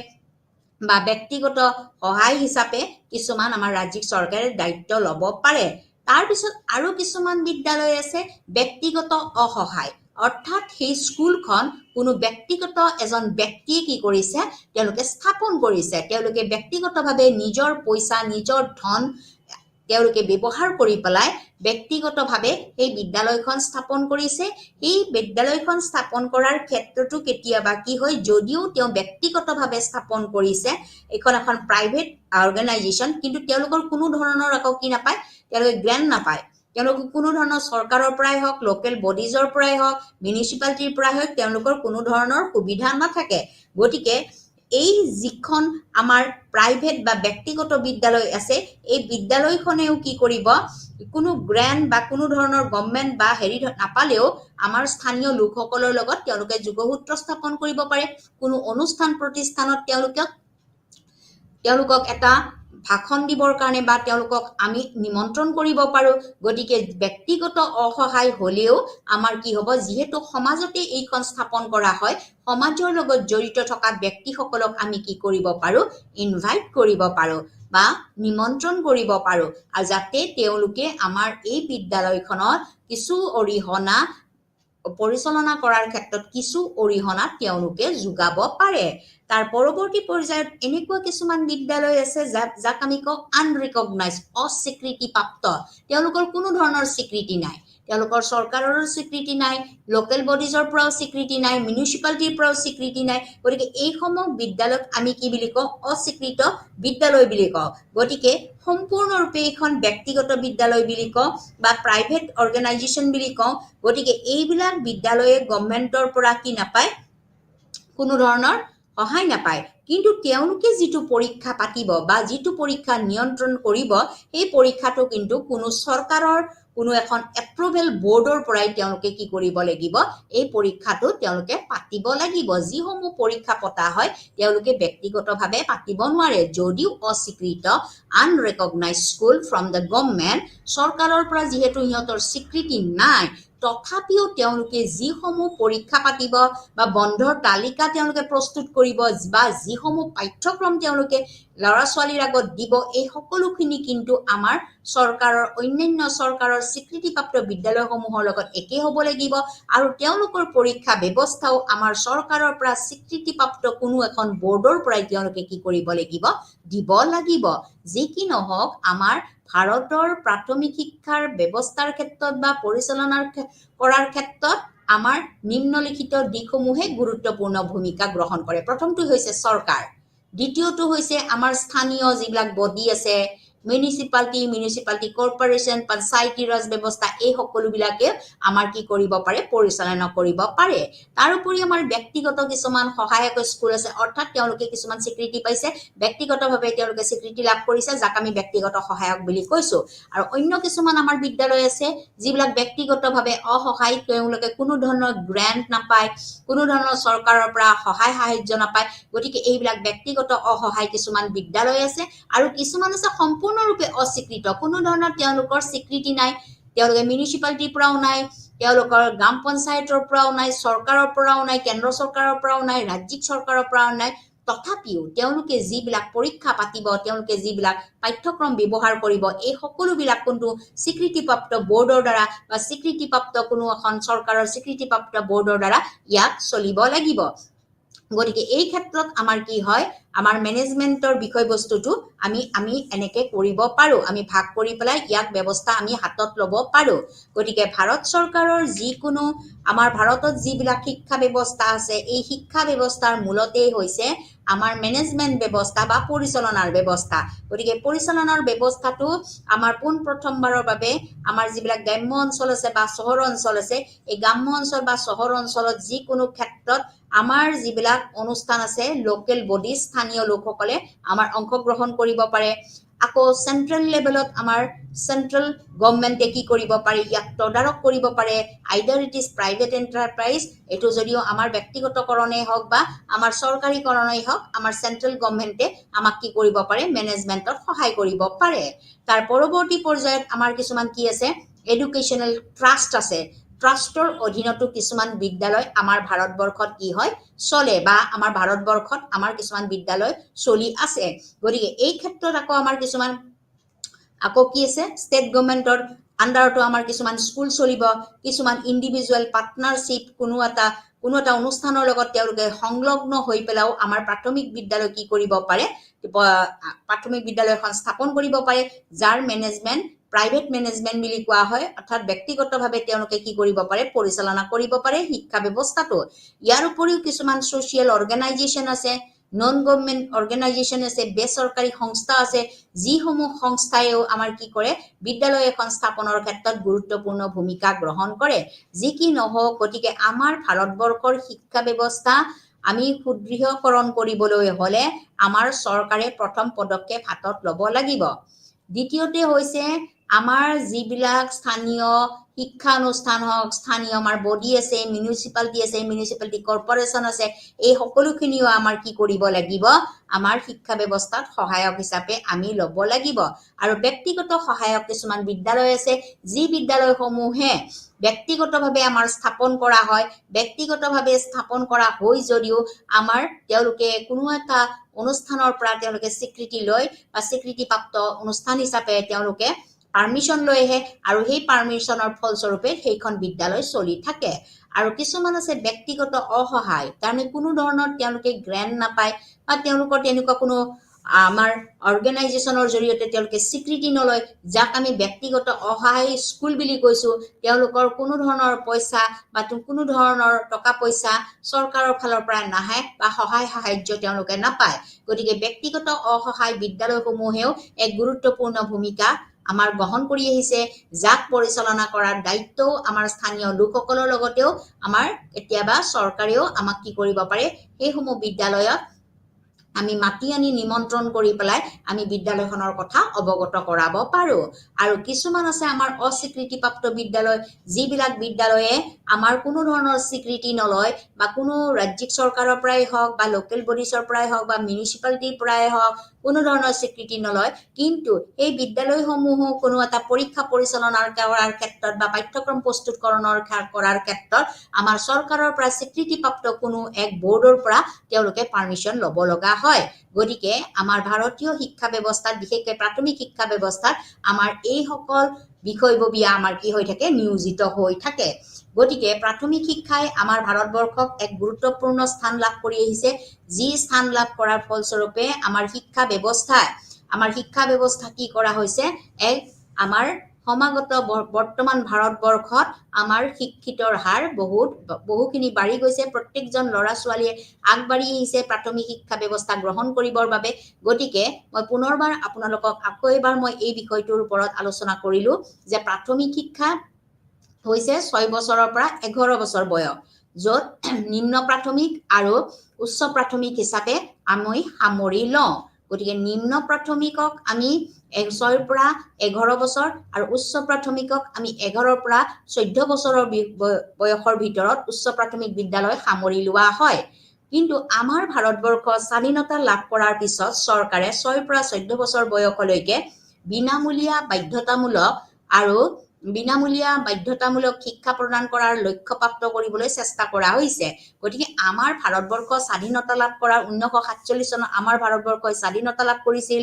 বা ব্যক্তিগত সহায় হিচাপে কিছুমান আমাৰ ৰাজ্যিক চৰকাৰে দায়িত্ব ল'ব পাৰে তাৰ পিছত আৰু কিছুমান বিদ্যালয় আছে ব্যক্তিগত অসহায় অৰ্থাৎ সেই স্কুলখন কোনো ব্যক্তিগত এজন ব্যক্তিয়ে কি কৰিছে তেওঁলোকে স্থাপন কৰিছে তেওঁলোকে ব্যক্তিগতভাৱে নিজৰ পইচা নিজৰ ধন তেওঁলোকে ব্যৱহাৰ কৰি পেলাই ব্যক্তিগতভাৱে এই বিদ্যালয়খন স্থাপন কৰিছে এই বিদ্যালয়খন স্থাপন কৰাৰ ক্ষেত্ৰটো কেতিয়াবা কি হয় যদিও তেওঁ ব্যক্তিগতভাৱে স্থাপন কৰিছে এখন প্ৰাইভেট অৰ্গেনাইজেশ্যন কিন্তু তেওঁলোকৰ কোনো ধৰণৰ আকৌ কি নাপায় তেওঁলোকে গ্ৰান্ট নাপায় তেওঁলোকে কোনো ধৰণৰ চৰকাৰৰ পৰাই হওক লোকেল বডিজৰ পৰাই হওক মিউনিচিপালিটিৰ পৰাই হওক তেওঁলোকৰ কোনো ধৰণৰ সুবিধা নাথাকে গতিকে এই যিখন আমাৰ প্ৰাইভেট বা ব্যক্তিগত বিদ্যালয় আছে এই বিদ্যালয়খনেও কি কৰিব কোনো গ্ৰান্ট বা কোনো ধৰণৰ গভৰ্ণমেন্ট বা হেৰি নাপালেও আমাৰ স্থানীয় লোকসকলৰ লগত তেওঁলোকে যোগসূত্ৰ স্থাপন কৰিব পাৰে কোনো অনুষ্ঠান প্ৰতিষ্ঠানত তেওঁলোকক এটা ভাষণ দিবৰ কাৰণে বা তেওঁলোকক আমি নিমন্ত্ৰণ কৰিব পাৰো গতিকে ব্যক্তিগত অসহায় হলেও আমাৰ কি হ'ব যিহেতু সমাজতে এইখন স্থাপন কৰা হয় সমাজৰ লগত জড়িত থকা ব্যক্তিসকলক আমি কি কৰিব পাৰো ইনভাইট কৰিব পাৰো বা নিমন্ত্ৰণ কৰিব পাৰো আৰু যাতে তেওঁলোকে আমাৰ এই বিদ্যালয়খনৰ কিছু অৰিহণা পৰিচালনা কৰাৰ ক্ষেত্ৰত কিছু অৰিহণা তেওঁলোকে যোগাব পাৰে তাৰ পৰৱৰ্তী পৰ্যায়ত এনেকুৱা কিছুমান বিদ্যালয় আছে যাক আমি কওঁ আনৰিকগনাইজ অস্বীকৃতিপ্ৰাপ্ত তেওঁলোকৰ কোনো ধৰণৰ স্বীকৃতি নাই তেওঁলোকৰ চৰকাৰৰ স্বীকৃতি নাই লোকেল বডিজৰ পৰাও স্বীকৃতি নাই মিউনিচিপালিটিৰ পৰাও স্বীকৃতি নাই গতিকে এইসমূহ বিদ্যালয়ক আমি কি বুলি কওঁ অস্বীকৃত বিদ্যালয় বুলি কওঁ গতিকে সম্পূৰ্ণৰূপে এখন ব্যক্তিগত বিদ্যালয় বুলি কওঁ বা প্ৰাইভেট অৰ্গেনাইজেশ্যন বুলি কওঁ গতিকে এইবিলাক বিদ্যালয়ে গভৰ্ণমেন্টৰ পৰা কি নাপায় কোনো ধৰণৰ সহায় নাপায় কিন্তু তেওঁলোকে যিটো পৰীক্ষা পাতিব বা যিটো পৰীক্ষা নিয়ন্ত্ৰণ কৰিব এই পৰীক্ষাটো কিন্তু কোনো চৰকাৰৰ কোনো এখন এপ্ৰুভেল বৰ্ডৰ পৰাই তেওঁলোকে কি কৰিব লাগিব এই পৰীক্ষাটো তেওঁলোকে পাতিব লাগিব যিসমূহ পৰীক্ষা পতা হয় তেওঁলোকে ব্যক্তিগতভাৱে পাতিব নোৱাৰে যদিও অস্বীকৃত আনৰেকগনাইজ স্কুল ফ্ৰম দ্য গভৰ্ণমেণ্ট চৰকাৰৰ পৰা যিহেতু সিহঁতৰ স্বীকৃতি নাই তথাপিও তেওঁলোকে যিসমূহ পৰীক্ষা পাতিব বা বন্ধৰ তালিকা তেওঁলোকে প্ৰস্তুত কৰিব বা যিসমূহ পাঠ্যক্ৰম তেওঁলোকে ল'ৰা ছোৱালীৰ আগত দিব এই সকলোখিনি কিন্তু আমাৰ চৰকাৰৰ অন্যান্য চৰকাৰৰ স্বীকৃতিপ্ৰাপ্ত বিদ্যালয়সমূহৰ লগত একে হ'ব লাগিব আৰু তেওঁলোকৰ পৰীক্ষা ব্যৱস্থাও আমাৰ চৰকাৰৰ পৰা স্বীকৃতিপ্ৰাপ্ত কোনো এখন বৰ্ডৰ পৰাই তেওঁলোকে কি কৰিব লাগিব দিব লাগিব যি কি নহওক আমাৰ ভাৰতৰ প্ৰাথমিক শিক্ষাৰ ব্যৱস্থাৰ ক্ষেত্ৰত বা পৰিচালনাৰ কৰাৰ ক্ষেত্ৰত আমাৰ নিম্নলিখিত দিশসমূহে গুৰুত্বপূৰ্ণ ভূমিকা গ্ৰহণ কৰে প্ৰথমটো হৈছে চৰকাৰ দ্বিতীয়টো হৈছে আমাৰ স্থানীয় যিবিলাক বডি আছে মিউনিচিপালিটি কৰ্পোৰেচন পঞ্চায়তী ৰাজ ব্যৱস্থা এই সকলোবিলাকে আমাৰ কি কৰিব পাৰে পৰিচালনা কৰিব পাৰে তাৰোপৰি আমাৰ ব্যক্তিগত কিছুমান সহায়ক স্কুল আছে অৰ্থাৎ তেওঁলোকে কিছুমান স্বীকৃতি পাইছে ব্যক্তিগতভাৱে তেওঁলোকে স্বীকৃতি লাভ কৰিছে যাক আমি ব্যক্তিগত সহায়ক বুলি কৈছো আৰু অন্য কিছুমান আমাৰ বিদ্যালয় আছে যিবিলাক ব্যক্তিগতভাৱে অসহায় তেওঁলোকে কোনো ধৰণৰ গ্ৰান্ট নাপায় কোনো ধৰণৰ চৰকাৰৰ পৰা সহায় সাহায্য নাপায় গতিকে এইবিলাক ব্যক্তিগত অসহায় কিছুমান বিদ্যালয় আছে আৰু কিছুমান আছে সম্পূৰ্ণৰূপে অস্বীকৃত কোনো ধৰণৰ তেওঁলোকৰ স্বীকৃতি নাই তেওঁলোকে মিউনিচিপালিটিৰ পৰাও নাই তেওঁলোকৰ গ্ৰাম পঞ্চায়তৰ পৰাও নাই চৰকাৰৰ পৰাও নাই কেন্দ্ৰ চৰকাৰৰ পৰাও নাই ৰাজ্যিক চৰকাৰৰ পৰাও নাই তথাপিও তেওঁলোকে যিবিলাক পৰীক্ষা পাতিব তেওঁলোকে যিবিলাক পাঠ্যক্ৰম ব্যৱহাৰ কৰিব এই সকলোবিলাক কিন্তু স্বীকৃতিপ্ৰাপ্ত বৰ্ডৰ দ্বাৰা বা স্বীকৃতিপ্ৰাপ্ত কোনো এখন চৰকাৰৰ স্বীকৃতিপ্ৰাপ্ত বৰ্ডৰ দ্বাৰা ইয়াক চলিব লাগিব গতিকে এই ক্ষেত্ৰত আমাৰ কি হয় আমাৰ মেনেজমেন্টৰ বিষয়বস্তুটো আমি এনেকে কৰিব পাৰো আমি ভাগ কৰি পেলাই ইয়াক ব্যৱস্থা আমি হাতত ল'ব পাৰো গতিকে ভাৰত চৰকাৰৰ যিকোনো আমাৰ ভাৰতত যিবিলাক শিক্ষা ব্যৱস্থা আছে এই শিক্ষা ব্যৱস্থাৰ মূলতেই হৈছে আমাৰ মেনেজমেন্ট ব্যৱস্থা বা পৰিচালনাৰ ব্যৱস্থা গতিকে পৰিচালনাৰ ব্যৱস্থাটো আমাৰ পোন প্ৰথমবাৰৰ বাবে আমাৰ যিবিলাক গ্ৰাম্য অঞ্চল আছে বা চহৰ অঞ্চল আছে এই গ্ৰাম্য অঞ্চল বা চহৰ অঞ্চলত যিকোনো ক্ষেত্ৰত আমাৰ যিবিলাক অনুষ্ঠান আছে লোকেল বডি স্থানীয় লোকসকলে আমাৰ অংশগ্ৰহণ কৰিব পাৰে আকৌ সেন্ট্ৰেল লেভেলত আমাৰ সেন্ট্ৰেল গভৰ্ণমেণ্টে কি কৰিব পাৰে ইয়াক তদাৰক কৰিব পাৰে আইদাৰ ইট ইজ প্ৰাইভেট এন্টাৰপ্ৰাইজ এটো যদিও আমাৰ ব্যক্তিগতকৰণে হওক বা আমাৰ চৰকাৰীকৰণেই হওক আমাৰ সেন্ট্ৰেল গভৰ্ণমেণ্টে আমাক কি কৰিব পাৰে মেনেজমেন্টত সহায় কৰিব পাৰে তাৰ পৰৱৰ্তী পৰ্যায়ত আমাৰ কিছুমান কি আছে এডুকেশ্যনেল ট্ৰাষ্ট আছে ট্ৰাষ্টৰ অধীনতো কিছুমান বিদ্যালয় আমাৰ ভাৰতবৰ্ষত কি হয় চলে বা আমাৰ ভাৰতবৰ্ষত আমাৰ কিছুমান বিদ্যালয় চলি আছে গতিকে এই ক্ষেত্ৰত আকৌ আমাৰ কিছুমান আকৌ কি আছে ষ্টেট গভৰ্ণমেণ্টৰ আন্ডাৰতো আমাৰ কিছুমান স্কুল চলিব কিছুমান ইন্ডিভিজুৱেল পাৰ্টনাৰশ্বিপ কোনো এটা অনুষ্ঠানৰ লগত তেওঁলোকে সংলগ্ন হৈ পেলাও আমাৰ প্ৰাথমিক বিদ্যালয় কি কৰিব পাৰে প্ৰাথমিক বিদ্যালয়খন স্থাপন কৰিব পাৰে যাৰ মেনেজমেন্ট প্ৰাইভেট মেনেজমেন্ট বুলি কোৱা হয় অৰ্থাৎ ব্যক্তিগতভাৱে তেওঁলোকে কি কৰিব পাৰে পৰিচালনা কৰিব পাৰে শিক্ষা ব্যৱস্থাটো ইয়াৰ উপৰিও কিছুমান সোশিয়েল অৰ্গানাইজেশ্যন আছে নন গভৰ্ণমেণ্ট অৰ্গানাইজেশ্যন আছে বেচৰকাৰী সংস্থা আছে যিসমূহ সংস্থায়ও আমাৰ কি কৰে বিদ্যালয় এখন স্থাপনৰ ক্ষেত্ৰত গুৰুত্বপূৰ্ণ ভূমিকা গ্ৰহণ কৰে যি কি নহওক গতিকে আমাৰ ভাৰতবৰ্ষৰ শিক্ষা ব্যৱস্থা আমি সুদৃঢ়কৰণ কৰিবলৈ হলে আমাৰ চৰকাৰে প্ৰথম পদক্ষেপ হাতত ল'ব লাগিব দ্বিতীয়তে হৈছে আমাৰ যিবিলাক স্থানীয় শিক্ষা অনুষ্ঠান হওক স্থানীয় আমাৰ বডি আছে মিউনিচিপালিটি কৰ্পোৰেচন আছে এই সকলোখিনিও আমাৰ কি কৰিব লাগিব আমাৰ শিক্ষা ব্যৱস্থাত সহায়ক হিচাপে আমি ল'ব লাগিব আৰু ব্যক্তিগত সহায়ক কিছুমান বিদ্যালয় আছে যি বিদ্যালয়সমূহে ব্যক্তিগতভাৱে আমাৰ স্থাপন কৰা হয় ব্যক্তিগতভাৱে স্থাপন কৰা হৈ যদিও আমাৰ তেওঁলোকে কোনো এটা অনুষ্ঠানৰ পৰা তেওঁলোকে স্বীকৃতি লয় বা স্বীকৃতিপ্ৰাপ্ত অনুষ্ঠান হিচাপে তেওঁলোকে পাৰমিশন লৈহে আৰু সেই পাৰমিশনৰ ফলস্বৰূপে সেইখন বিদ্যালয় চলি থাকে আৰু কিছুমান আছে ব্যক্তিগত অসহায় তাৰমানে কোনো ধৰণৰ তেওঁলোকে গ্ৰেণ্ট নাপায় বা তেওঁলোকৰ তেনেকুৱা কোনো আমাৰ অৰ্গানাইজেশ্যনৰ জৰিয়তে তেওঁলোকে স্বীকৃতি নলয় যাক আমি ব্যক্তিগত অসহায় স্কুল বুলি কৈছো তেওঁলোকৰ কোনো ধৰণৰ পইচা বা কোনো ধৰণৰ টকা পইচা চৰকাৰৰ ফালৰ পৰা নাহে বা সহায় সাহায্য তেওঁলোকে নাপায় গতিকে ব্যক্তিগত অসহায় বিদ্যালয়সমূহেও এক গুৰুত্বপূৰ্ণ ভূমিকা আমাৰ গ্ৰহণ কৰি আহিছে যাক পৰিচালনা কৰাৰ দায়িত্বও আমাৰ স্থানীয় লোকসকলৰ লগতেও আমাৰ কেতিয়াবা চৰকাৰেও আমাক কি কৰিব পাৰে সেইসমূহ বিদ্যালয়ত আমি মাতি আনি নিমন্ত্ৰণ কৰি পেলাই আমি বিদ্যালয়খনৰ কথা অৱগত কৰাব পাৰো আৰু কিছুমান আছে আমাৰ অস্বীকৃতিপ্ৰাপ্ত বিদ্যালয় যিবিলাক বিদ্যালয়ে আমাৰ কোনো ধৰণৰ স্বীকৃতি নলয় বা কোনো ৰাজ্যিক চৰকাৰৰ পৰাই হওক বা লোকেল বডিছৰ পৰাই হওক বা মিউনিচিপালিটিৰ পৰাই হওক কোনো ধৰণৰ স্বীকৃতি নলয় কিন্তু এই বিদ্যালয়সমূহ কোনো এটা পৰীক্ষা পৰিচালনাৰ কৰাৰ ক্ষেত্ৰত বা পাঠ্যক্ৰম প্ৰস্তুতকৰণৰ কৰাৰ ক্ষেত্ৰত আমাৰ চৰকাৰৰ পৰা স্বীকৃতিপ্ৰাপ্ত কোনো এক বোৰ্ডৰ পৰা তেওঁলোকে পাৰমিশন ল'ব লগা হয় গতিকে আমাৰ ভাৰতীয় শিক্ষা ব্যৱস্থাত বিশেষকৈ প্ৰাথমিক শিক্ষা ব্যৱস্থাত আমাৰ এই সকল বিষয়ববীয়া আমাৰ কি হৈ থাকে নিয়োজিত হৈ থাকে গতিকে প্ৰাথমিক শিক্ষাই আমাৰ ভাৰতবৰ্ষক এক গুৰুত্বপূৰ্ণ স্থান লাভ কৰি আহিছে যি স্থান লাভ কৰাৰ ফলস্বৰূপে আমাৰ শিক্ষা ব্যৱস্থা কি কৰা হৈছে এক আমাৰ সমাগত বৰ্তমান ভাৰতবৰ্ষত আমাৰ শিক্ষিতৰ হাৰ বহুখিনি বাঢ়ি গৈছে প্ৰত্যেকজন ল'ৰা ছোৱালীয়ে আগবাঢ়ি আহিছে প্ৰাথমিক শিক্ষা ব্যৱস্থা গ্ৰহণ কৰিবৰ বাবে গতিকে মই পুনৰবাৰ আপোনালোকক আকৌ এবাৰ মই এই বিষয়টোৰ ওপৰত আলোচনা কৰিলো যে প্ৰাথমিক শিক্ষা হৈছে 6 বছৰৰ পৰা 11 বছৰ বয়স য'ত নিম্ন প্ৰাথমিক আৰু উচ্চ প্ৰাথমিক হিচাপে আমি সামৰি লওঁ গতিকে নিম্ন প্ৰাথমিকক আমি 6ৰ পৰা 11 বছৰ আৰু উচ্চ প্ৰাথমিকক আমি 11ৰ পৰা 14 বছৰৰ বয়সৰ ভিতৰত উচ্চ প্ৰাথমিক বিদ্যালয় সামৰি লোৱা হয় কিন্তু আমাৰ ভাৰতবৰ্ষ স্বাধীনতা লাভ কৰাৰ পিছত চৰকাৰে 6ৰ পৰা 14 বছৰ বয়সলৈকে বিনামূলীয়া বাধ্যতামূলক শিক্ষা প্ৰদান কৰাৰ লক্ষ্যপ্ৰাপ্ত কৰিবলৈ চেষ্টা কৰা হৈছে গতিকে আমাৰ ভাৰতবৰ্ষ স্বাধীনতা লাভ কৰাৰ 1947 চনত আমাৰ ভাৰতবৰ্ষই স্বাধীনতা লাভ কৰিছিল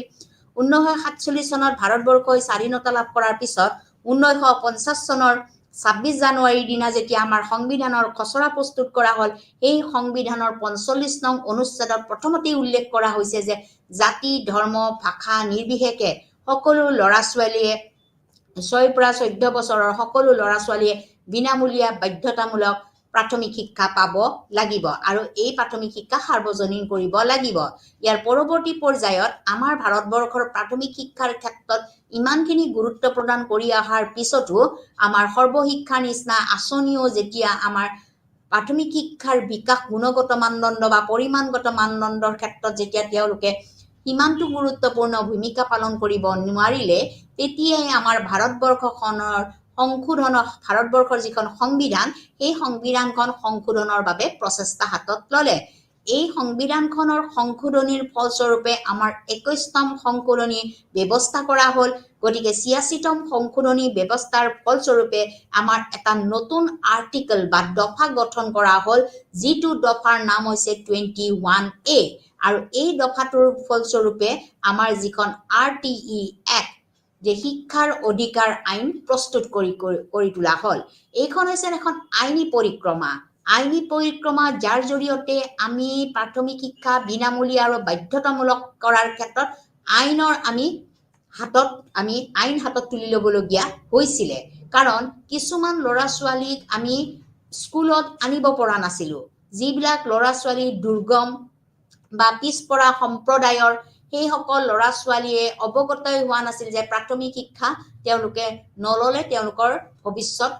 1947 চনত ভাৰতবৰ্ষই স্বাধীনতা লাভ কৰাৰ পিছত 1950 চনৰ 26 জানুৱাৰীৰ দিনা যেতিয়া আমাৰ সংবিধানৰ খচৰা প্ৰস্তুত কৰা হ'ল এই সংবিধানৰ 45 নং অনুচ্ছেদত প্ৰথমতেই উল্লেখ কৰা হৈছে যে জাতি ধৰ্ম ভাষা নিৰ্বিশেষে সকলো ল'ৰা ছোৱালীয়ে 6 পৰা 14 বছৰৰ সকলো ল'ৰা ছোৱালীয়ে বিনামূলীয়া বাধ্যতামূলক প্ৰাথমিক শিক্ষা পাব লাগিব আৰু এই প্ৰাথমিক শিক্ষা সাৰ্বজনীন কৰিব লাগিব ইয়াৰ পৰৱৰ্তী পৰ্যায়ত আমাৰ ভাৰতবৰ্ষৰ প্ৰাথমিক শিক্ষাৰ ক্ষেত্ৰত ইমানখিনি গুৰুত্ব প্ৰদান কৰি অহাৰ পিছতো আমাৰ সৰ্বশিক্ষাৰ নিচিনা আঁচনিও যেতিয়া আমাৰ প্ৰাথমিক শিক্ষাৰ বিকাশ গুণগত মানদণ্ড বা পৰিমাণগত মানদণ্ডৰ ক্ষেত্ৰত যেতিয়া তেওঁলোকে ইমানটো গুৰুত্বপূৰ্ণ ভূমিকা পালন কৰিব নোৱাৰিলে তেতিয়াই আমাৰ ভাৰতবৰ্ষৰ যিখন সংবিধান এই সংবিধানখন সংশোধনৰ বাবে প্ৰচেষ্টা হাতত ল'লে এই সংবিধানখনৰ সংশোধনীৰ ফলস্বৰূপে আমাৰ 21তম সংশোধনী ব্যৱস্থা কৰা হ'ল গতিকে 86তম সংশোধনী ব্যৱস্থাৰ ফলস্বৰূপে আমাৰ এটা নতুন আৰ্টিকেল বা দফা গঠন কৰা হ'ল যিটো দফাৰ নাম হৈছে 21A আৰু এই দফাটোৰ ফলস্বৰূপে আমাৰ যিখন RTE এক্ট যে শিক্ষাৰ অধিকাৰ আইন প্ৰস্তুত কৰি তোলা হ'ল এইখন হৈছে এখন আইনী পৰিক্ৰমা যাৰ জৰিয়তে আমি প্ৰাথমিক শিক্ষা বিনামূলীয়া আৰু বাধ্যতামূলক কৰাৰ ক্ষেত্ৰত আইন হাতত তুলি ল'বলগীয়া হৈছিলে কাৰণ কিছুমান ল'ৰা ছোৱালীক আমি স্কুলত আনিব পৰা নাছিলো যিবিলাক ল'ৰা ছোৱালী দুৰ্গম বা পিছপৰা সম্প্ৰদায়ৰ সেই সকল ল'ৰা ছোৱালীয়ে অৱগতই হোৱা নাছিল যে প্ৰাথমিক শিক্ষা তেওঁলোকে নললে তেওঁলোকৰ ভৱিষ্যত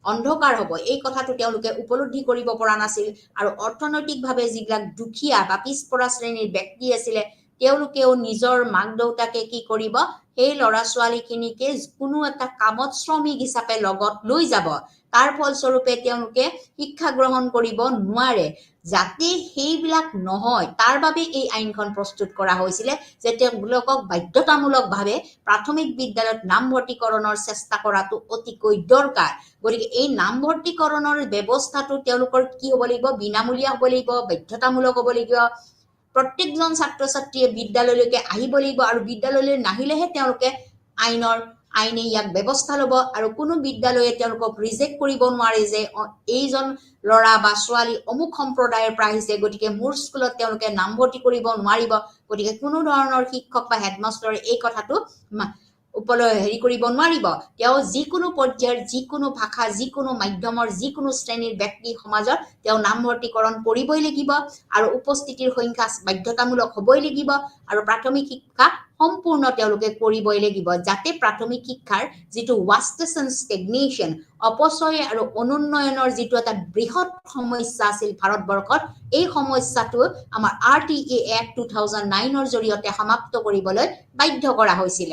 অন্ধকাৰ হ'ব এই কথাটো তেওঁলোকে উপলব্ধি কৰিব পৰা নাছিল আৰু অৰ্থনৈতিকভাৱে যিবিলাক দুখীয়া বা পিছপৰা শ্ৰেণীৰ ব্যক্তি আছিলে তেওঁলোকেও নিজৰ মাক দেউতাকে কি কৰিব সেই ল'ৰা ছোৱালীখিনিকে কোনো এটা কামত শ্ৰমিক হিচাপে লগত লৈ যাব তাৰ ফলস্বৰূপে তেওঁলোকে শিক্ষা গ্ৰহণ কৰিব নোৱাৰে যাতে সেইবিলাক নহয় তাৰ বাবে এই আইনখন প্ৰস্তুত কৰা হৈছিলে যে তেওঁলোকক বাধ্যতামূলকভাৱে প্ৰাথমিক বিদ্যালয়ত নামভৰ্তিকৰণৰ চেষ্টা কৰাটো অতিকৈ দৰকাৰ গতিকে এই নামভৰ্তিকৰণৰ ব্যৱস্থাটো তেওঁলোকৰ কি হ'ব লাগিব বিনামূলীয়া হ'ব লাগিব বাধ্যতামূলক হ'ব লাগিব প্ৰত্যেকজন ছাত্ৰ ছাত্ৰীয়ে বিদ্যালয়লৈকে আহিব লাগিব আৰু বিদ্যালয়লৈ নাহিলেহে তেওঁলোকে আইনে ইয়াক ব্যৱস্থা ল'ব আৰু কোনো বিদ্যালয়ে তেওঁলোকক ৰিজেক্ট কৰিব নোৱাৰে যে এইজন ল'ৰা বা ছোৱালী অমুক সম্প্ৰদায়ৰ পৰা আহিছে গতিকে মোৰ স্কুলত তেওঁলোকে নামভৰ্তি কৰিব নোৱাৰিব গতিকে কোনো ধৰণৰ শিক্ষক বা হেডমাষ্টৰে এই কথাটো কৰিব নোৱাৰিব তেওঁ যিকোনো পৰ্যায়ৰ যিকোনো ভাষা যিকোনো মাধ্যমৰ যিকোনো শ্ৰেণীৰ ব্যক্তি সমাজত তেওঁ নামভৰ্তিকৰণ কৰিবই লাগিব আৰু উপস্থিতিৰ সংখ্যা বাধ্যতামূলক হ'বই লাগিব আৰু প্ৰাথমিক শিক্ষা সম্পূৰ্ণ তেওঁলোকে কৰিবই লাগিব যাতে প্ৰাথমিক শিক্ষাৰ যিটো ৱাষ্টেচন ষ্টেগনেশ্যন অপচয় আৰু অনুন্নয়নৰ যিটো এটা বৃহৎ সমস্যা আছিল ভাৰতবৰ্ষত এই সমস্যাটো আমাৰ RTA Act 2009 জৰিয়তে সমাপ্ত কৰিবলৈ বাধ্য কৰা হৈছিল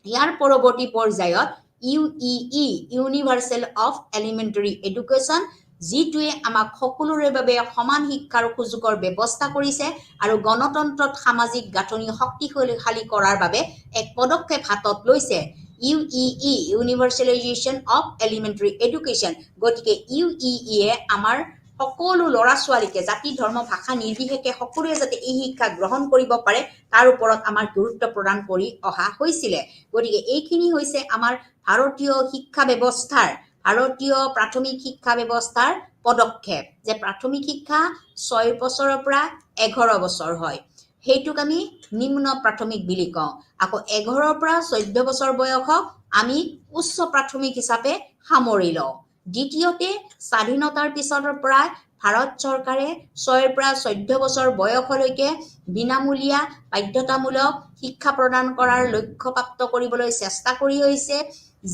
ইয়াৰ পৰৱৰ্তী পৰ্যায়ত UEE universal of elementary education যিটোৱে আমাক সকলোৰে বাবে সমান শিক্ষাৰ সুযোগৰ ব্যৱস্থা কৰিছে আৰু গণতন্ত্ৰত সামাজিক গাঁথনি শক্তিশালী কৰাৰ বাবে এক পদক্ষেপ হাতত লৈছে UEE ইউনিভাৰ্চেলাইজেশ্যন অফ এলিমেণ্টাৰী এডুকেশ্যন গতিকে UEE আমাৰ সকলো ল'ৰা ছোৱালীকে জাতি ধৰ্ম ভাষা নিৰ্বিশেষে সকলোৱে যাতে এই শিক্ষা গ্ৰহণ কৰিব পাৰে তাৰ ওপৰত আমাৰ গুৰুত্ব প্ৰদান কৰি অহা হৈছিল গতিকে এইখিনি হৈছে আমাৰ ভাৰতীয় শিক্ষা ব্যৱস্থাৰ ভাৰতীয় প্ৰাথমিক শিক্ষা ব্যৱস্থাৰ পদক্ষেপ যে প্ৰাথমিক শিক্ষা 6 বছৰৰ পৰা 11 বছৰ হয় সেইটোক আমি নিম্ন প্ৰাথমিক বুলি কওঁ আকৌ 11ৰ পৰা 14 বছৰ বয়সক আমি উচ্চ প্ৰাথমিক হিচাপে সামৰি লওঁ দ্বিতীয়তে স্বাধীনতাৰ পিছৰ পৰা ভাৰত চৰকাৰে 6ৰ পৰা 14 বছৰ বয়সলৈকে বিনামূলীয়া বাধ্যতামূলক শিক্ষা প্ৰদান কৰাৰ লক্ষ্যপ্ৰাপ্ত কৰিবলৈ চেষ্টা কৰি হৈছে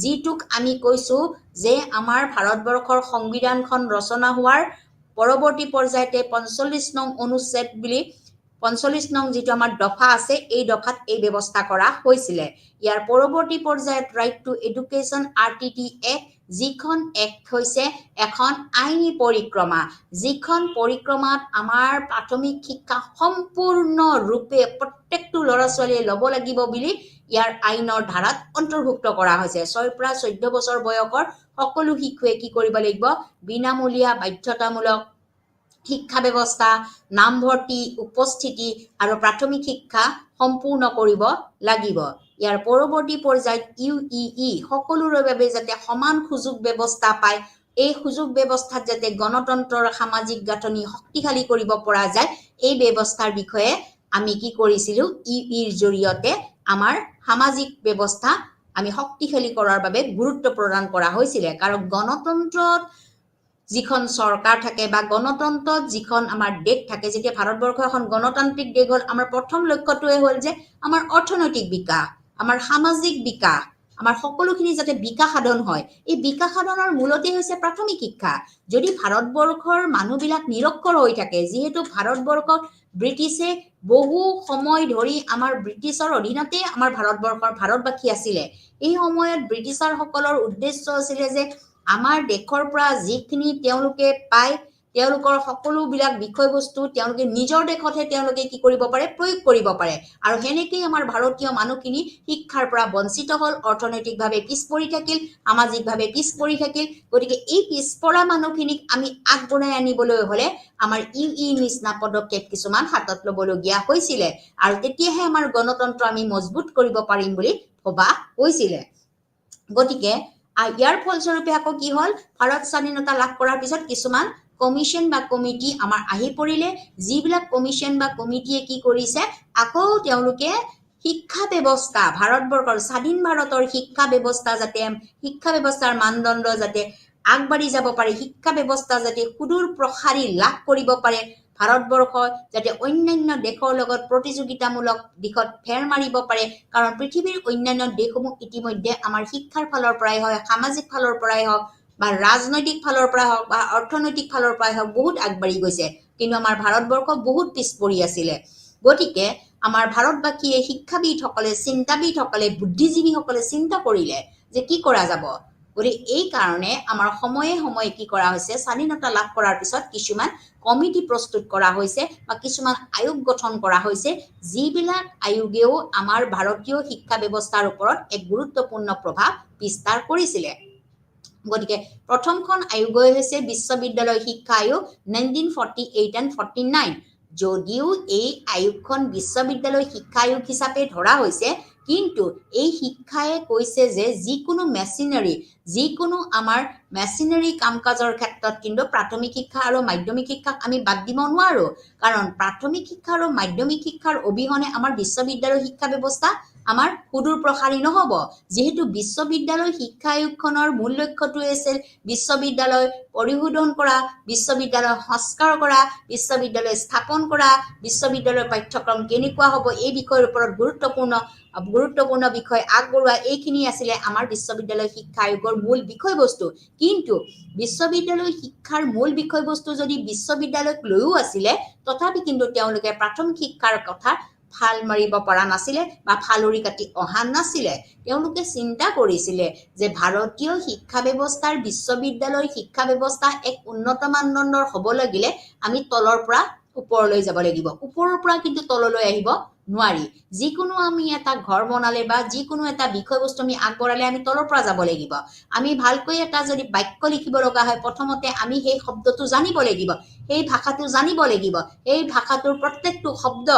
যিটোক আমি কৈছো যে আমাৰ ভাৰতবৰ্ষৰ সংবিধানখন ৰচনা হোৱাৰ পৰৱৰ্তী পৰ্যায়তে 45 নং অনুচ্ছেদ বুলি 45 নং যিটো আমাৰ দফা আছে এই দফাত এই ব্যৱস্থা কৰা হৈছিল ইয়াৰ পৰৱৰ্তী পৰ্যায়ত right to education RTT Act যিখন এক্ট হৈছে এখন আইনী পৰিক্ৰমা যিখন পৰিক্ৰমাত আমাৰ প্ৰাথমিক শিক্ষা সম্পূৰ্ণ ৰূপে প্ৰত্যেকটো ল'ৰা ছোৱালীয়ে ল'ব লাগিব বুলি ইয়াৰ আইনৰ ধাৰাত অন্তৰ্ভুক্ত কৰা হৈছে 6 পৰা 14 বছৰ বয়সৰ সকলো শিশুৱে কি কৰিব লাগিব বিনামূলীয়া বাধ্যতামূলক শিক্ষা ব্যৱস্থা নামভৰ্তি উপস্থিতি আৰু প্ৰাথমিক শিক্ষা সম্পূৰ্ণ কৰিব লাগিব ইয়াৰ পৰৱৰ্তী পৰ্যায়ত UEE সকলোৰে বাবে যাতে সমান সুযোগ ব্যৱস্থা পায় এই সুযোগ ব্যৱস্থাত যাতে গণতন্ত্ৰৰ সামাজিক গাঁথনি শক্তিশালী কৰিব পৰা যায় এই ব্যৱস্থাৰ বিষয়ে আমি কি কৰিছিলো EEৰ জৰিয়তে আমাৰ সামাজিক ব্যৱস্থা আমি শক্তিশালী কৰাৰ বাবে গুৰুত্ব প্ৰদান কৰা হৈছিল কাৰণ গণতন্ত্ৰত যিখন সৰকাৰ থাকে বা গণতন্ত্ৰত যিখন আমাৰ দেশ থাকে যেতিয়া ভাৰতবৰ্ষ এখন গণতান্ত্ৰিক দেশ হ'ল আমাৰ প্ৰথম লক্ষ্যটোৱে হ'ল যে আমাৰ অৰ্থনৈতিক বিকাশ আমাৰ সামাজিক বিকাশ আমাৰ সকলোখিনি যাতে বিকাশ সাধন হয় এই বিকাশ সাধনৰ মূলতে হৈছে প্ৰাথমিক শিক্ষা যদি ভাৰতবৰ্ষৰ মানুহবিলাক নিৰক্ষৰ হৈ থাকে যিহেতু ভাৰতবৰ্ষত ব্ৰিটিছে বহু সময় ধৰি আমাৰ ব্ৰিটিছৰ অধীনতে আমাৰ ভাৰতবৰ্ষৰ ভাৰতবাসী আছিল এই সময়ত ব্ৰিটিছৰ সকলৰ উদ্দেশ্য আছিল যে আমাৰ দেশৰ পৰা যিখিনি তেওঁলোকে পায় তেওঁলোকৰ সকলোবিলাক বিষয়বস্তু তেওঁলোকে নিজৰ দেশতহে তেওঁলোকে কি কৰিব পাৰে প্ৰয়োগ কৰিব পাৰে আৰু হেনেকৈ আমাৰ ভাৰতীয় মানুহখিনি শিক্ষাৰ পৰা বঞ্চিত হ'ল অৰ্থনৈতিকভাৱে পিছ পৰি থাকিল সামাজিকভাৱে পিছ পৰি থাকিল গতিকে এই পিছপৰা মানুহখিনিক আমি আগবঢ়াই আনিবলৈ হ'লে আমাৰ UEE নিচিনা পদক্ষেপ কিছুমান হাতত ল'বলগীয়া হৈছিল আৰু তেতিয়াহে আমাৰ গণতন্ত্ৰ আমি মজবুত কৰিব পাৰিম বুলি ভবা হৈছিল গতিকে ইয়াৰ ফলস্বৰূপে আকৌ কি হ'ল ভাৰত স্বাধীনতা লাভ কৰাৰ পিছত কিছুমান কমিশন বা কমিটি আমাৰ আহি পৰিলে যিবিলাক কমিশন বা কমিটিয়ে কি কৰিছে আকৌ তেওঁলোকে শিক্ষা ব্যৱস্থা ভাৰতবৰ্ষৰ স্বাধীন ভাৰতৰ শিক্ষা ব্যৱস্থা যাতে শিক্ষা ব্যৱস্থাৰ মানদণ্ড যাতে আগবাঢ়ি যাব পাৰে শিক্ষা ব্যৱস্থা যাতে সুদূৰ প্ৰসাৰী লাভ কৰিব পাৰে ভাৰতবৰ্ষ যাতে অন্যান্য দেশৰ লগত প্ৰতিযোগিতামূলক দিশত ফেৰ মাৰিব পাৰে কাৰণ পৃথিৱীৰ অন্যান্য দেশসমূহ ইতিমধ্যে আমাৰ শিক্ষাৰ ফালৰ পৰাই হয় সামাজিক ফালৰ পৰাই হওক বা ৰাজনৈতিক ফালৰ পৰা হওক বা অৰ্থনৈতিক ফালৰ পৰাই হওক বহুত আগবাঢ়ি গৈছে কিন্তু আমাৰ ভাৰতবৰ্ষ বহুত পিছ পৰি আছিল গতিকে আমাৰ ভাৰতবাসীয়ে শিক্ষাবিদসকলে চিন্তাবিদসকলে বুদ্ধিজীৱীসকলে চিন্তা কৰিলে যে কি কৰা যাব গতিকে এই কাৰণে আমাৰ সময়ে সময়ে কি কৰা হৈছে স্বাধীনতা লাভ কৰাৰ পিছত কিছুমান কমিটি প্ৰস্তুত কৰা হৈছে বা কিছুমান আয়োগ গঠন কৰা হৈছে যিবিলাক আয়োগেও আমাৰ ভাৰতীয় শিক্ষা ব্যৱস্থাৰ ওপৰত এক গুৰুত্বপূৰ্ণ প্ৰভাৱ বিস্তাৰ কৰিছিল গতিকে প্ৰথমখন আয়োগ হৈছে বিশ্ববিদ্যালয় শিক্ষা আয়োগ 1948 and 49 যদিও এই আয়োগখন বিশ্ববিদ্যালয় শিক্ষা আয়োগ হিচাপে ধৰা হৈছে কিন্তু এই শিক্ষাই কৈছে যে যিকোনো মেচিনাৰী যিকোনো আমাৰ মেচিনাৰী কাম কাজৰ ক্ষেত্ৰত কিন্তু প্ৰাথমিক শিক্ষা আৰু মাধ্যমিক শিক্ষাক আমি বাদ দিব নোৱাৰো কাৰণ প্ৰাথমিক শিক্ষা আৰু মাধ্যমিক শিক্ষাৰ অবিহনে আমাৰ বিশ্ববিদ্যালয় শিক্ষা ব্যৱস্থা আমাৰ সুদূৰ প্ৰসাৰী নহব যেহেতু বিশ্ববিদ্যালয় শিক্ষা আয়োগখনৰ মূল লক্ষ্যটোৱে আছিল বিশ্ববিদ্যালয় পৰিশোধন কৰা বিশ্ববিদ্যালয় সংস্কাৰ কৰা বিশ্ববিদ্যালয় স্থাপন কৰা বিশ্ববিদ্যালয়ৰ পাঠ্যক্ৰম কেনেকুৱা হ'ব এই বিষয়ৰ ওপৰত গুৰুত্বপূৰ্ণ বিষয় আগবঢ়োৱা এইখিনি আছিল আমাৰ বিশ্ববিদ্যালয় শিক্ষা আয়োগৰ মূল বিষয়বস্তু কিন্তু বিশ্ববিদ্যালয় শিক্ষাৰ মূল বিষয়বস্তু যদি বিশ্ববিদ্যালয়ক লৈও আছিল তথাপি কিন্তু তেওঁলোকে প্ৰাথমিক শিক্ষাৰ কথা ফাল মাৰিব পৰা নাছিলে বা ফালৰি কাটি অহা নাছিলে তেওঁলোকে চিন্তা কৰিছিলে যে ভাৰতীয় শিক্ষা ব্যৱস্থাৰ বিশ্ববিদ্যালয়ৰ শিক্ষা ব্যৱস্থা এক উন্নত মানদণ্ডৰ হ'ব লাগিলে আমি তলৰ পৰা ওপৰলৈ যাব লাগিব ওপৰৰ পৰা কিন্তু তললৈ আহিব নোৱাৰি যিকোনো আমি এটা ঘৰ বনালে বা যিকোনো এটা বিষয়বস্তু আমি আগবঢ়ালে আমি তলৰ পৰা যাব লাগিব আমি ভালকৈ এটা যদি বাক্য লিখিব লগা হয় প্ৰথমতে আমি সেই শব্দটো জানিব লাগিব সেই ভাষাটো জানিব লাগিব এই ভাষাটোৰ প্ৰত্যেকটো শব্দ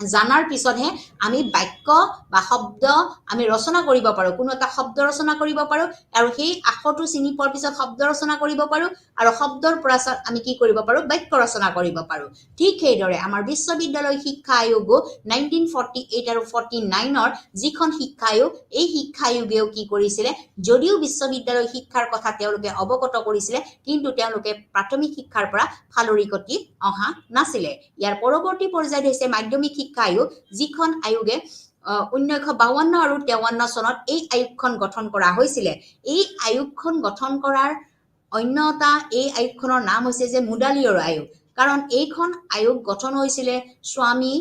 জানাৰ পিছতহে আমি বাক্য বা শব্দ আমি ৰচনা কৰিব পাৰো কোনো এটা শব্দ ৰচনা কৰিব পাৰো আৰু সেই আখৰটো চিনি পোৱাৰ পিছত শব্দ ৰচনা কৰিব পাৰো আৰু শব্দৰ পৰা আমি কি কৰিব পাৰো বাক্য ৰচনা কৰিব পাৰো ঠিক সেইদৰে আমাৰ বিশ্ববিদ্যালয় শিক্ষা আয়োগ 1948 আৰু 49ৰ যিখন শিক্ষা আয়োগ এই শিক্ষা আয়োগেও কি কৰিছিলে যদিও বিশ্ববিদ্যালয় শিক্ষাৰ কথা তেওঁলোকে অৱগত কৰিছিলে কিন্তু তেওঁলোকে প্ৰাথমিক শিক্ষাৰ পৰা ফালৰি কটি অহা নাছিলে ইয়াৰ পৰৱৰ্তী পৰ্যায়ত হৈছে মাধ্যমিক শিক্ষা আয়োগ যিখন আয়োগে 1952 আৰু 53 চনত এই আয়োগখন গঠন কৰা হৈছিল এই আয়োগখন গঠন কৰাৰ অন্যতা এই আয়োগখনৰ নাম হৈছে যে মুডালিয়ৰ আয়োগ কাৰণ এইখন আয়োগ গঠন হৈছিল স্বামী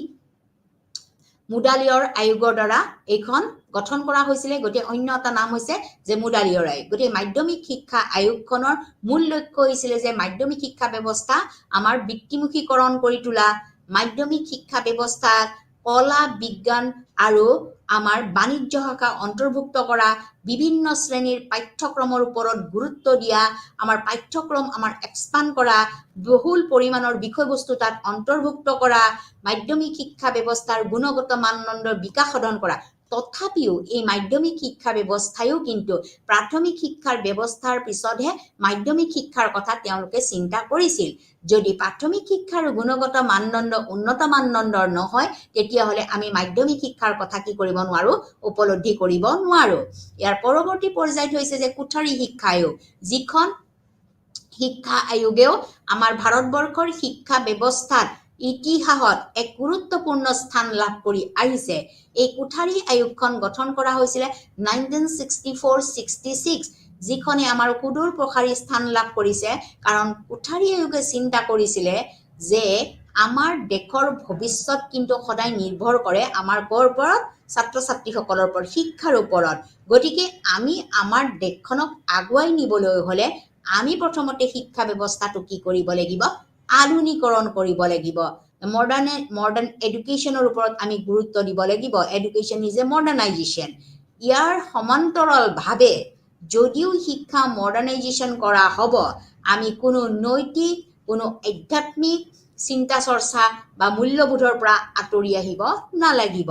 মুডালিয়ৰ আয়োগৰ দ্বাৰা এইখন গঠন কৰা হৈছিল গতি অন্য এটা নাম হৈছে যে মুডালিয়ৰ আয়োগ গতি মাধ্যমিক শিক্ষা আয়োগখনৰ মূল লক্ষ্য হৈছিল যে মাধ্যমিক শিক্ষা ব্যৱস্থা আমাৰ বৃত্তিমুখীকৰণ কৰি তোলা মাধ্যমিক শিক্ষা ব্যৱস্থা কলা বিজ্ঞান আৰু আমাৰ বাণিজ্য শাখা অন্তৰ্ভুক্ত কৰা বিভিন্ন শ্ৰেণীৰ পাঠ্যক্ৰমৰ ওপৰত গুৰুত্ব দিয়া আমাৰ পাঠ্যক্ৰম আমাৰ এক্সপান্ড কৰা বহুল পৰিমাণৰ বিষয়বস্তু তাত অন্তৰ্ভুক্ত কৰা মাধ্যমিক শিক্ষা ব্যৱস্থাৰ গুণগত মানদণ্ডৰ বিকাশ সাধন কৰা তথাপিও এই মাধ্যমিক শিক্ষা ব্যৱস্থায়ও কিন্তু প্ৰাথমিক শিক্ষাৰ ব্যৱস্থাৰ পিছতহে মাধ্যমিক শিক্ষাৰ কথা তেওঁলোকে চিন্তা কৰিছিল যদি প্ৰাথমিক শিক্ষাৰ গুণগত মানদণ্ড উন্নত মানদণ্ডৰ নহয় তেতিয়াহলে আমি মাধ্যমিক শিক্ষাৰ কথা কি কৰিব নোৱাৰো উপলব্ধি কৰিব নোৱাৰো ইয়াৰ পৰৱৰ্তী পৰ্যায়ত হৈছে যে কুঠাৰী শিক্ষা আয়োগ যিখন শিক্ষা আয়োগেও আমাৰ ভাৰতবৰ্ষৰ শিক্ষা ব্যৱস্থাত ইতিহাসত এক গুৰুত্বপূৰ্ণ স্থান লাভ কৰি আহিছে এই কুঠাৰী আয়োগখন গঠন কৰা হৈছিল 1964-66 যিখনে আমাৰ সুদূৰ প্ৰসাৰী স্থান লাভ কৰিছে কাৰণ কুঠাৰী আয়োগে চিন্তা কৰিছিলে যে আমাৰ দেশৰ ভৱিষ্যত কিন্তু সদায় নিৰ্ভৰ কৰে আমাৰ ওপৰত ছাত্ৰ ছাত্ৰীসকলৰ ওপৰত শিক্ষাৰ ওপৰত গতিকে আমি আমাৰ দেশখনক আগুৱাই নিবলৈ হলে আমি প্ৰথমতে শিক্ষা ব্যৱস্থাটো কি কৰিব লাগিব আধুনিকৰণ কৰিব লাগিব মডাৰ্ণ এডুকেশ্যনৰ ওপৰত আমি গুৰুত্ব দিব লাগিব এডুকেশ্যন ইজ এ মডাৰ্ণাইজেশ্যন ইয়াৰ সমান্তৰালভাৱে যদিও শিক্ষা মডাৰ্ণাইজেশ্যন কৰা হ'ব আমি কোনো নৈতিক কোনো আধ্যাত্মিক চিন্তা চৰ্চা বা মূল্যবোধৰ পৰা আঁতৰি আহিব নালাগিব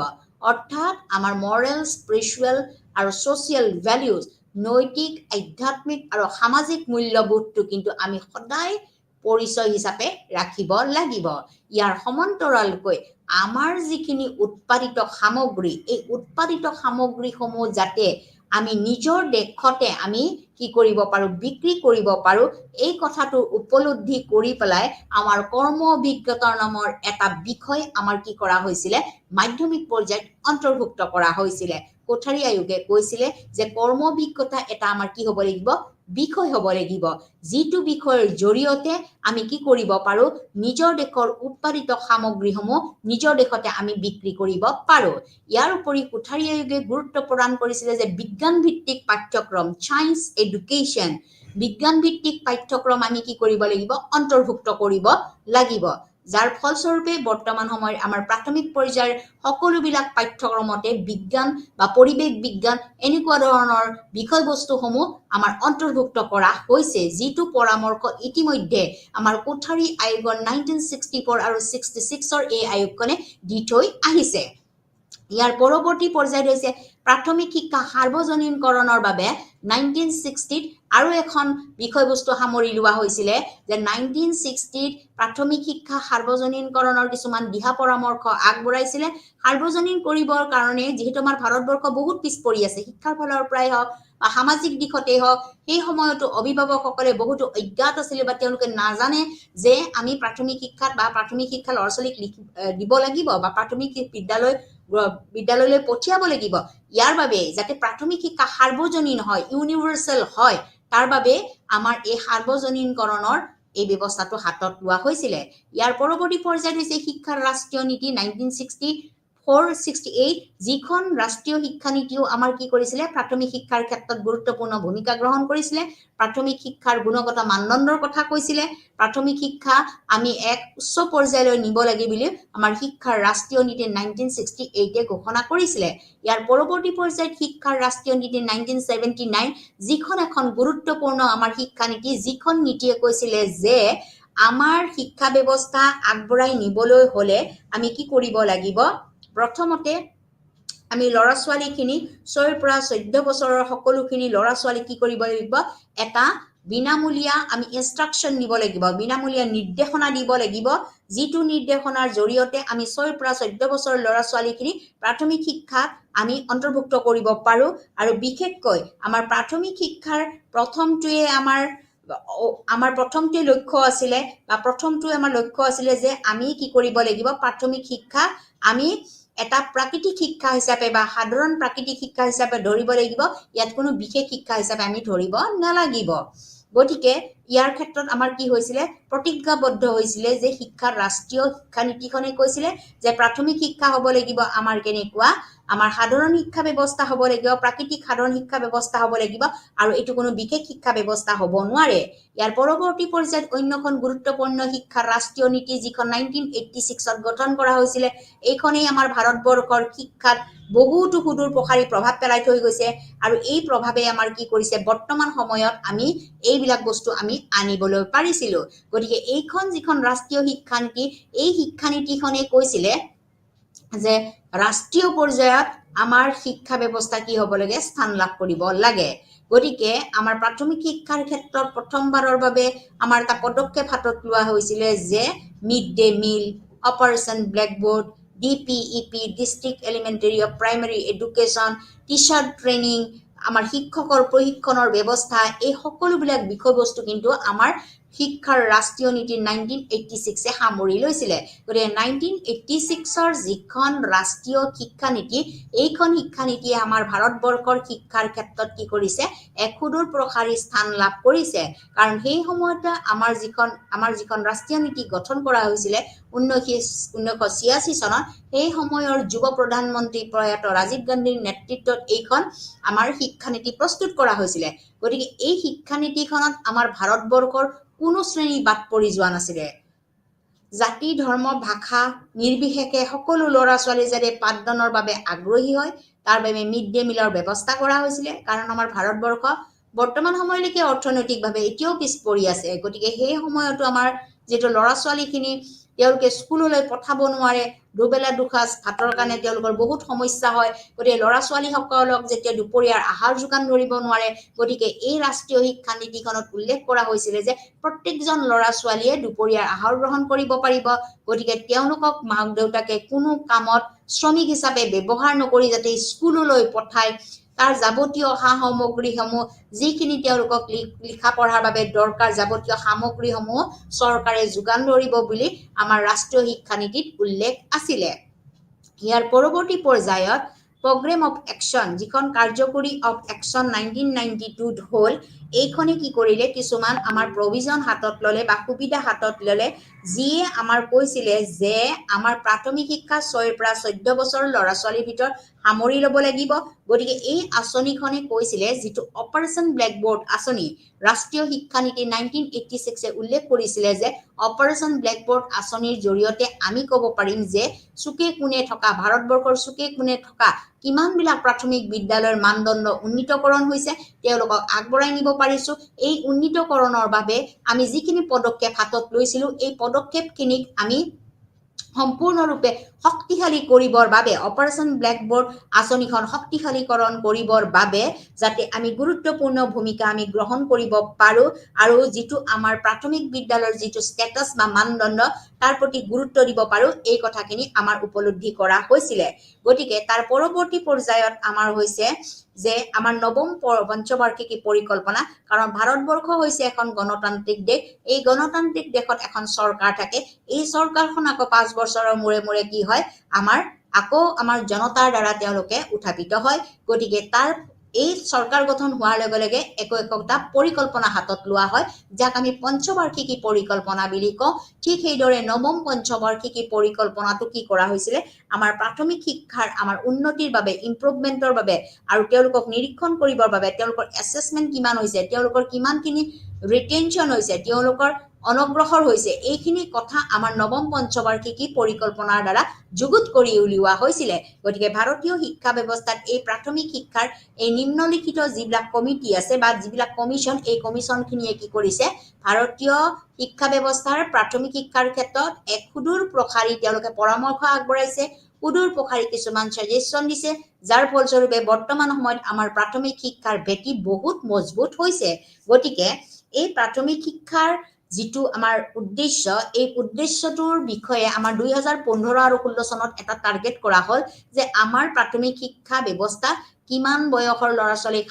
অৰ্থাৎ আমাৰ মৰেল স্পিৰিচুৱেল আৰু ছ'চিয়েল ভেলিউজ নৈতিক আধ্যাত্মিক আৰু সামাজিক মূল্যবোধটো কিন্তু আমি সদায় পৰিচয় হিচাপে ৰাখিব লাগিব ইয়াৰ সমান্তৰালকৈ আমাৰ যিখিনি উৎপাদিত সামগ্ৰী এই উৎপাদিত সামগ্ৰীসমূহ যাতে আমি নিজৰ দেশতে আমি কি কৰিব পাৰো বিক্ৰী কৰিব পাৰো এই কথাটো উপলব্ধি কৰি পেলাই আমাৰ কৰ্ম অভিজ্ঞতাৰ নামৰ এটা বিষয় আমাৰ কি কৰা হৈছিল মাধ্যমিক পৰ্যায়ত অন্তৰ্ভুক্ত কৰা হৈছিল কোঠাৰী আয়োগে কৈছিলে যে কৰ্ম অভিজ্ঞতা এটা আমাৰ কি হ'ব লাগিব বিষয় হ'ব লাগিব যিটো বিষয়ৰ জৰিয়তে আমি কি কৰিব পাৰো নিজৰ দেশৰ উৎপাদিত সামগ্ৰীসমূহ নিজৰ দেশতে আমি বিক্ৰী কৰিব পাৰো ইয়াৰ উপৰি কোঠাৰী আয়োগে গুৰুত্ব প্ৰদান কৰিছিল যে বিজ্ঞান ভিত্তিক পাঠ্যক্ৰম সায়েন্স এডুকেশ্যন বিজ্ঞান ভিত্তিক পাঠ্যক্ৰম আমি কি কৰিব লাগিব অন্তৰ্ভুক্ত কৰিব লাগিব যাৰ ফলস্বৰূপে বৰ্তমান সময়ত আমাৰ প্ৰাথমিক পৰ্যায়ৰ সকলোবিলাক পাঠ্যক্ৰমতে বিজ্ঞান বা পৰিৱেশ বিজ্ঞান এনেকুৱা ধৰণৰ বিষয়বস্তুসমূহ আমাৰ অন্তৰ্ভুক্ত কৰা হৈছে যিটো পৰামৰ্শ ইতিমধ্যে আমাৰ কোঠাৰী আয়োগৰ 1964 আৰু 66ৰ এই আয়োগখনে দি থৈ আহিছে ইয়াৰ পৰৱৰ্তী পৰ্যায়ত হৈছে প্ৰাথমিক শিক্ষা সাৰ্বজনীনকৰণৰ বাবে 1960 আৰু এখন বিষয়বস্তু সামৰি লোৱা হৈছিলে যে 1960 প্ৰাথমিক শিক্ষা সাৰ্বজনীনকৰণৰ কিছুমান দিহা পৰামৰ্শ আগবঢ়াইছিলে সাৰ্বজনীন কৰিবৰ কাৰণে যেহেতু আমাৰ ভাৰতবৰ্ষ বহুত পিছ পৰি আছে শিক্ষাৰ ফালৰ পৰাই হওক বা সামাজিক দিশতে হওক সেই সময়তো অভিভাৱকসকলে বহুতো অজ্ঞাত আছিল বা তেওঁলোকে নাজানে যে আমি প্ৰাথমিক শিক্ষাত বা প্ৰাথমিক শিক্ষা ল'ৰা ছোৱালীক দিব লাগিব বা প্ৰাথমিক বিদ্যালয়লৈ পঠিয়াব লাগিব ইয়াৰ বাবে যাতে প্ৰাথমিক শিক্ষা সাৰ্বজনীন হয় ইউনিভাৰ্সেল হয় তাৰ বাবে আমাৰ এই সাৰ্বজনীনকৰণৰ এই ব্যৱস্থাটো হাতত লোৱা হৈছিল ইয়াৰ পৰৱৰ্তী পৰ্যায়ত হৈছে শিক্ষাৰ ৰাষ্ট্ৰীয় নীতি 1964-68 যিখন ৰাষ্ট্ৰীয় শিক্ষা নীতিও আমাৰ কি কৰিছিলে প্ৰাথমিক শিক্ষাৰ ক্ষেত্ৰত গুৰুত্বপূৰ্ণ ভূমিকা গ্ৰহণ কৰিছিলে প্ৰাথমিক শিক্ষাৰ গুণগত মানদণ্ডৰ কথা কৈছিলে প্ৰাথমিক শিক্ষা আমি এক উচ্চ পৰ্যায়লৈ নিব লাগে বুলি আমাৰ শিক্ষাৰ ৰাষ্ট্ৰীয় নীতি 1968 ঘোষণা কৰিছিলে ইয়াৰ পৰৱৰ্তী পৰ্যায়ত শিক্ষাৰ ৰাষ্ট্ৰীয় নীতি 1979 যিখন এখন গুৰুত্বপূৰ্ণ আমাৰ শিক্ষা নীতি যিখন নীতিয়ে কৈছিলে যে আমাৰ শিক্ষা ব্যৱস্থা আগবঢ়াই নিবলৈ হলে আমি কি কৰিব লাগিব প্ৰথমতে আমি ল'ৰা ছোৱালীখিনি 6 পৰা 14 বছৰৰ সকলোখিনি ল'ৰা ছোৱালী কি কৰিব লাগিব এটা বিনামূলীয়া আমি ইনষ্ট্ৰাকচন দিব লাগিব বিনামূলীয়া নিৰ্দেশনা দিব লাগিব যিটো নিৰ্দেশনাৰ জৰিয়তে আমি 6 পৰা 14 বছৰৰ ল'ৰা ছোৱালীখিনি প্ৰাথমিক শিক্ষাত আমি অন্তৰ্ভুক্ত কৰিব পাৰো আৰু বিশেষকৈ আমাৰ প্ৰাথমিক শিক্ষাৰ প্ৰথমটোৱে আমাৰ প্ৰথমটোৱে লক্ষ্য আছিলে বা প্ৰথমটোৱে আমাৰ লক্ষ্য আছিলে যে আমি কি কৰিব লাগিব প্ৰাথমিক শিক্ষা আমি এটা প্ৰাকৃতিক শিক্ষা হিচাপে বা সাধাৰণ প্ৰাকৃতিক শিক্ষা হিচাপে ধৰিব লাগিব ইয়াত কোনো বিশেষ শিক্ষা হিচাপে আমি ধৰিব নালাগিব গতিকে ইয়াৰ ক্ষেত্ৰত আমাৰ কি হৈছিলে প্ৰতিজ্ঞাবদ্ধ হৈছিলে যে শিক্ষাৰ ৰাষ্ট্ৰীয় শিক্ষা নীতিখনে কৈছিলে যে প্ৰাথমিক শিক্ষা হ'ব লাগিব আমাৰ কেনেকুৱা আমাৰ সাধাৰণ শিক্ষা ব্যৱস্থা হ'ব লাগিব প্ৰাকৃতিক সাধাৰণ শিক্ষা ব্যৱস্থা হ'ব লাগিব আৰু এটো কোনো বিশেষ শিক্ষা ব্যৱস্থা হ'ব নোৱাৰে ইয়াৰ পৰৱৰ্তী পৰ্যায়ত অন্যখন গুৰুত্বপূৰ্ণ শিক্ষাৰ ৰাষ্ট্ৰীয় নীতি যিখন 1986 গঠন কৰা হৈছিল এইখনেই আমাৰ ভাৰতবৰ্ষৰ শিক্ষাত বহুতো সুদূৰ প্ৰসাৰী প্ৰভাৱ পেলাই থৈ গৈছে আৰু এই প্ৰভাৱে আমাৰ কি কৰিছে বৰ্তমান সময়ত আমি এইবিলাক বস্তু আমি আনিবলৈ পাৰিছিলো গতিকে এইখন যিখন ৰাষ্ট্ৰীয় শিক্ষানীতি এই শিক্ষানীতিখনে কৈছিলে যে ৰাষ্ট্ৰীয় পৰ্যায়ত আমাৰ শিক্ষা ব্যৱস্থা কি হ'ব লাগে স্থান লাভ কৰিব লাগে গতিকে আমাৰ প্ৰাথমিক শিক্ষাৰ ক্ষেত্ৰত প্ৰথমবাৰৰ বাবে আমাৰ এটা পদক্ষেপ হাতত লোৱা হৈছিল যে mid day meal operation blackboard DPEP district elementary of primary education teacher training আমাৰ শিক্ষকৰ প্ৰশিক্ষণৰ ব্যৱস্থা এই সকলোবিলাক বিষয়বস্তু কিন্তু আমাৰ শিক্ষাৰ ৰাষ্ট্ৰীয় নীতি 1986 সামৰি লৈছিলে গতিকে 1986ৰ যিখন ৰাষ্ট্ৰীয় শিক্ষা নীতি এইখন শিক্ষা নীতিয়ে আমাৰ ভাৰতবৰ্ষৰ শিক্ষাৰ ক্ষেত্ৰত কি কৰিছে এক সুদূৰ প্ৰসাৰী স্থান লাভ কৰিছে কাৰণ সেই সময়তে আমাৰ যিখন ৰাষ্ট্ৰীয় নীতি গঠন কৰা হৈছিল 1986 চনত সেই সময়ৰ যুৱ প্ৰধানমন্ত্ৰী প্ৰয়াত ৰাজীৱ গান্ধীৰ নেতৃত্বত এইখন আমাৰ শিক্ষানীতি প্ৰস্তুত কৰা হৈছিল গতিকে এই শিক্ষানীতিখনত আমাৰ ভাৰতবৰ্ষৰ কোনো শ্ৰেণী বাদ পৰি যোৱা নাছিলে জাতি ধৰ্ম ভাষা নিৰ্বিশেষে সকলো ল'ৰা ছোৱালী যাতে পাঠদানৰ বাবে আগ্ৰহী হয় তাৰ বাবে মিড ডে মিলৰ ব্যৱস্থা কৰা হৈছিল কাৰণ আমাৰ ভাৰতবৰ্ষ বৰ্তমান সময়লৈকে অৰ্থনৈতিকভাৱে এতিয়াও পিছ পৰি আছে গতিকে সেই সময়তো আমাৰ যেটো ল'ৰা ছোৱালীখিনি তেওঁলোকে স্কুললৈ পঠাব নোৱাৰে দুবেলা দুসাজ ভাতৰ কাৰণে তেওঁলোকৰ বহুত সমস্যা হয় গতিকে ল'ৰা ছোৱালীসকলক যেতিয়া দুপৰীয়াৰ আহাৰ যোগান ধৰিব নোৱাৰে গতিকে এই ৰাষ্ট্ৰীয় শিক্ষা নীতিখনত উল্লেখ কৰা হৈছিল যে প্ৰত্যেকজন ল'ৰা ছোৱালীয়ে দুপৰীয়াৰ আহাৰ গ্ৰহণ কৰিব পাৰিব গতিকে তেওঁলোকক মাক দেউতাকে কোনো কামত শ্ৰমিক হিচাপে ব্যৱহাৰ নকৰি যাতে স্কুললৈ পঠায় তাৰ যাৱতীয় সামগ্ৰীসমূহ যিখিনি তেওঁলোকক লিখা পঢ়াৰ বাবে দৰকাৰ যাৱতীয় সামগ্ৰীসমূহ চৰকাৰে যোগান ধৰিব বুলি আমাৰ ৰাষ্ট্ৰীয় শিক্ষা নীতিত উল্লেখ আছিল ইয়াৰ পৰৱৰ্তী পৰ্যায়ত প্ৰগ্ৰেম অফ একচন যিখন কাৰ্যকৰী অফ একচন 1992 হ'ল এইখনে কি কৰিলে কিছুমান আমাৰ প্ৰভিজন হাতত ললে বা সুবিধা হাতত ললে যিয়ে আমাৰ কৈছিলে যে আমাৰ প্ৰাথমিক শিক্ষা 6 পৰা 14 বছৰ ল'ৰা ছোৱালীৰ ভিতৰত সামৰি ল'ব লাগিব গতিকে এই আঁচনিখনে কৈছিলে যিটো অপাৰেশ্যন ব্লেকবোৰ্ড আঁচনি ৰাষ্ট্ৰীয় শিক্ষা নীতি 1986 উল্লেখ কৰিছিলে যে অপাৰেশ্যন ব্লেকবোৰ্ড আঁচনিৰ জৰিয়তে আমি ক'ব পাৰিম যে চুকে কোণে থকা ভাৰতবৰ্ষৰ চুকে কোণে থকা কিমানবিলাক প্ৰাথমিক বিদ্যালয়ৰ মানদণ্ড উন্নীতকৰণ হৈছে তেওঁলোকক আগবঢ়াই নিব পাৰিছো এই উন্নীতকৰণৰ বাবে আমি যিখিনি পদক্ষেপ হাতত লৈছিলো এই পদক্ষেপখিনিক আমি সম্পূৰ্ণৰূপে শক্তিশালী কৰিবৰ বাবে অপাৰেশ্যন ব্লেকবোৰ্ড আঁচনিখন শক্তিশালীকৰণ কৰিবৰ বাবে যাতে আমি গুৰুত্বপূৰ্ণ ভূমিকা আমি গ্ৰহণ কৰিব পাৰোঁ আৰু যিটো আমাৰ প্ৰাথমিক বিদ্যালয়ৰ যিটো ষ্টেটাছ বা মানদণ্ড তাৰ প্ৰতি গুৰুত্ব দিব পাৰোঁ এই কথাখিনি আমাৰ উপলব্ধি কৰা হৈছিলে গতিকে তাৰ পৰৱৰ্তী পৰ্যায়ত আমাৰ হৈছে যে আমাৰ নৱম পঞ্চবাৰ্ষিকী পৰিকল্পনা কাৰণ ভাৰতবৰ্ষ হৈছে এখন গণতান্ত্ৰিক দেশ এই গণতান্ত্ৰিক দেশত এখন চৰকাৰ থাকে এই চৰকাৰখন আকৌ 5 বছৰৰ মূৰে মূৰে কি হয় আমাৰ জনতাৰ দ্বাৰা তেওঁলোকে উত্থাপিত হয় গতিকে তাৰ এই চৰকাৰ গঠন হোৱাৰ লগে লগে একোটা পৰিকল্পনা হাতত লোৱা হয় যাক আমি পঞ্চবাৰ্ষিকী পৰিকল্পনা বুলি কওঁ ঠিক সেইদৰে নৱম পঞ্চবাৰ্ষিকী পৰিকল্পনাটো কি কৰা হৈছিলে আমাৰ প্ৰাথমিক শিক্ষাৰ আমাৰ উন্নতিৰ বাবে ইমপ্ৰুভমেন্টৰ বাবে আৰু তেওঁলোকক নিৰীক্ষণ কৰিবৰ বাবে তেওঁলোকৰ এছেছমেন্ট কিমান হৈছে তেওঁলোকৰ কিমানখিনি ৰিটেনচন হৈছে তেওঁলোকৰ অনগ্ৰসৰ হৈছে এইখিনি কথা আমাৰ নৱম পঞ্চবাৰ্ষিকী পৰিকল্পনাৰ দ্বাৰা যুগুত কৰি উলিওৱা হৈছিলে গতিকে ভাৰতীয় শিক্ষা ব্যৱস্থাত এই প্ৰাথমিক শিক্ষাৰ এই নিম্নলিখিত যিবিলাক কমিটি আছে বা যিবিলাক কমিশন এই কমিশনখিনিয়ে কি কৰিছে ভাৰতীয় শিক্ষা ব্যৱস্থাৰ প্ৰাথমিক শিক্ষাৰ ক্ষেত্ৰত এক সুদূৰ প্ৰসাৰী তেওঁলোকে পৰামৰ্শ আগবঢ়াইছে সুদূৰ প্ৰসাৰী কিছুমান সাজেশ্যন দিছে যাৰ ফলস্বৰূপে বৰ্তমান সময়ত আমাৰ প্ৰাথমিক শিক্ষাৰ ভেটি বহুত মজবুত হৈছে গতিকে এই প্ৰাথমিক শিক্ষাৰ যিটো আমাৰ উদ্দেশ্য এই উদ্দেশ্যটোৰ বিষয়ে আমাৰ 2015 আৰু 16 চনত এটা টাৰ্গেট কৰা হ'ল যে আমাৰ প্ৰাথমিক শিক্ষা ব্যৱস্থা কিমান বয়সৰ ল'ৰা ছোৱালীক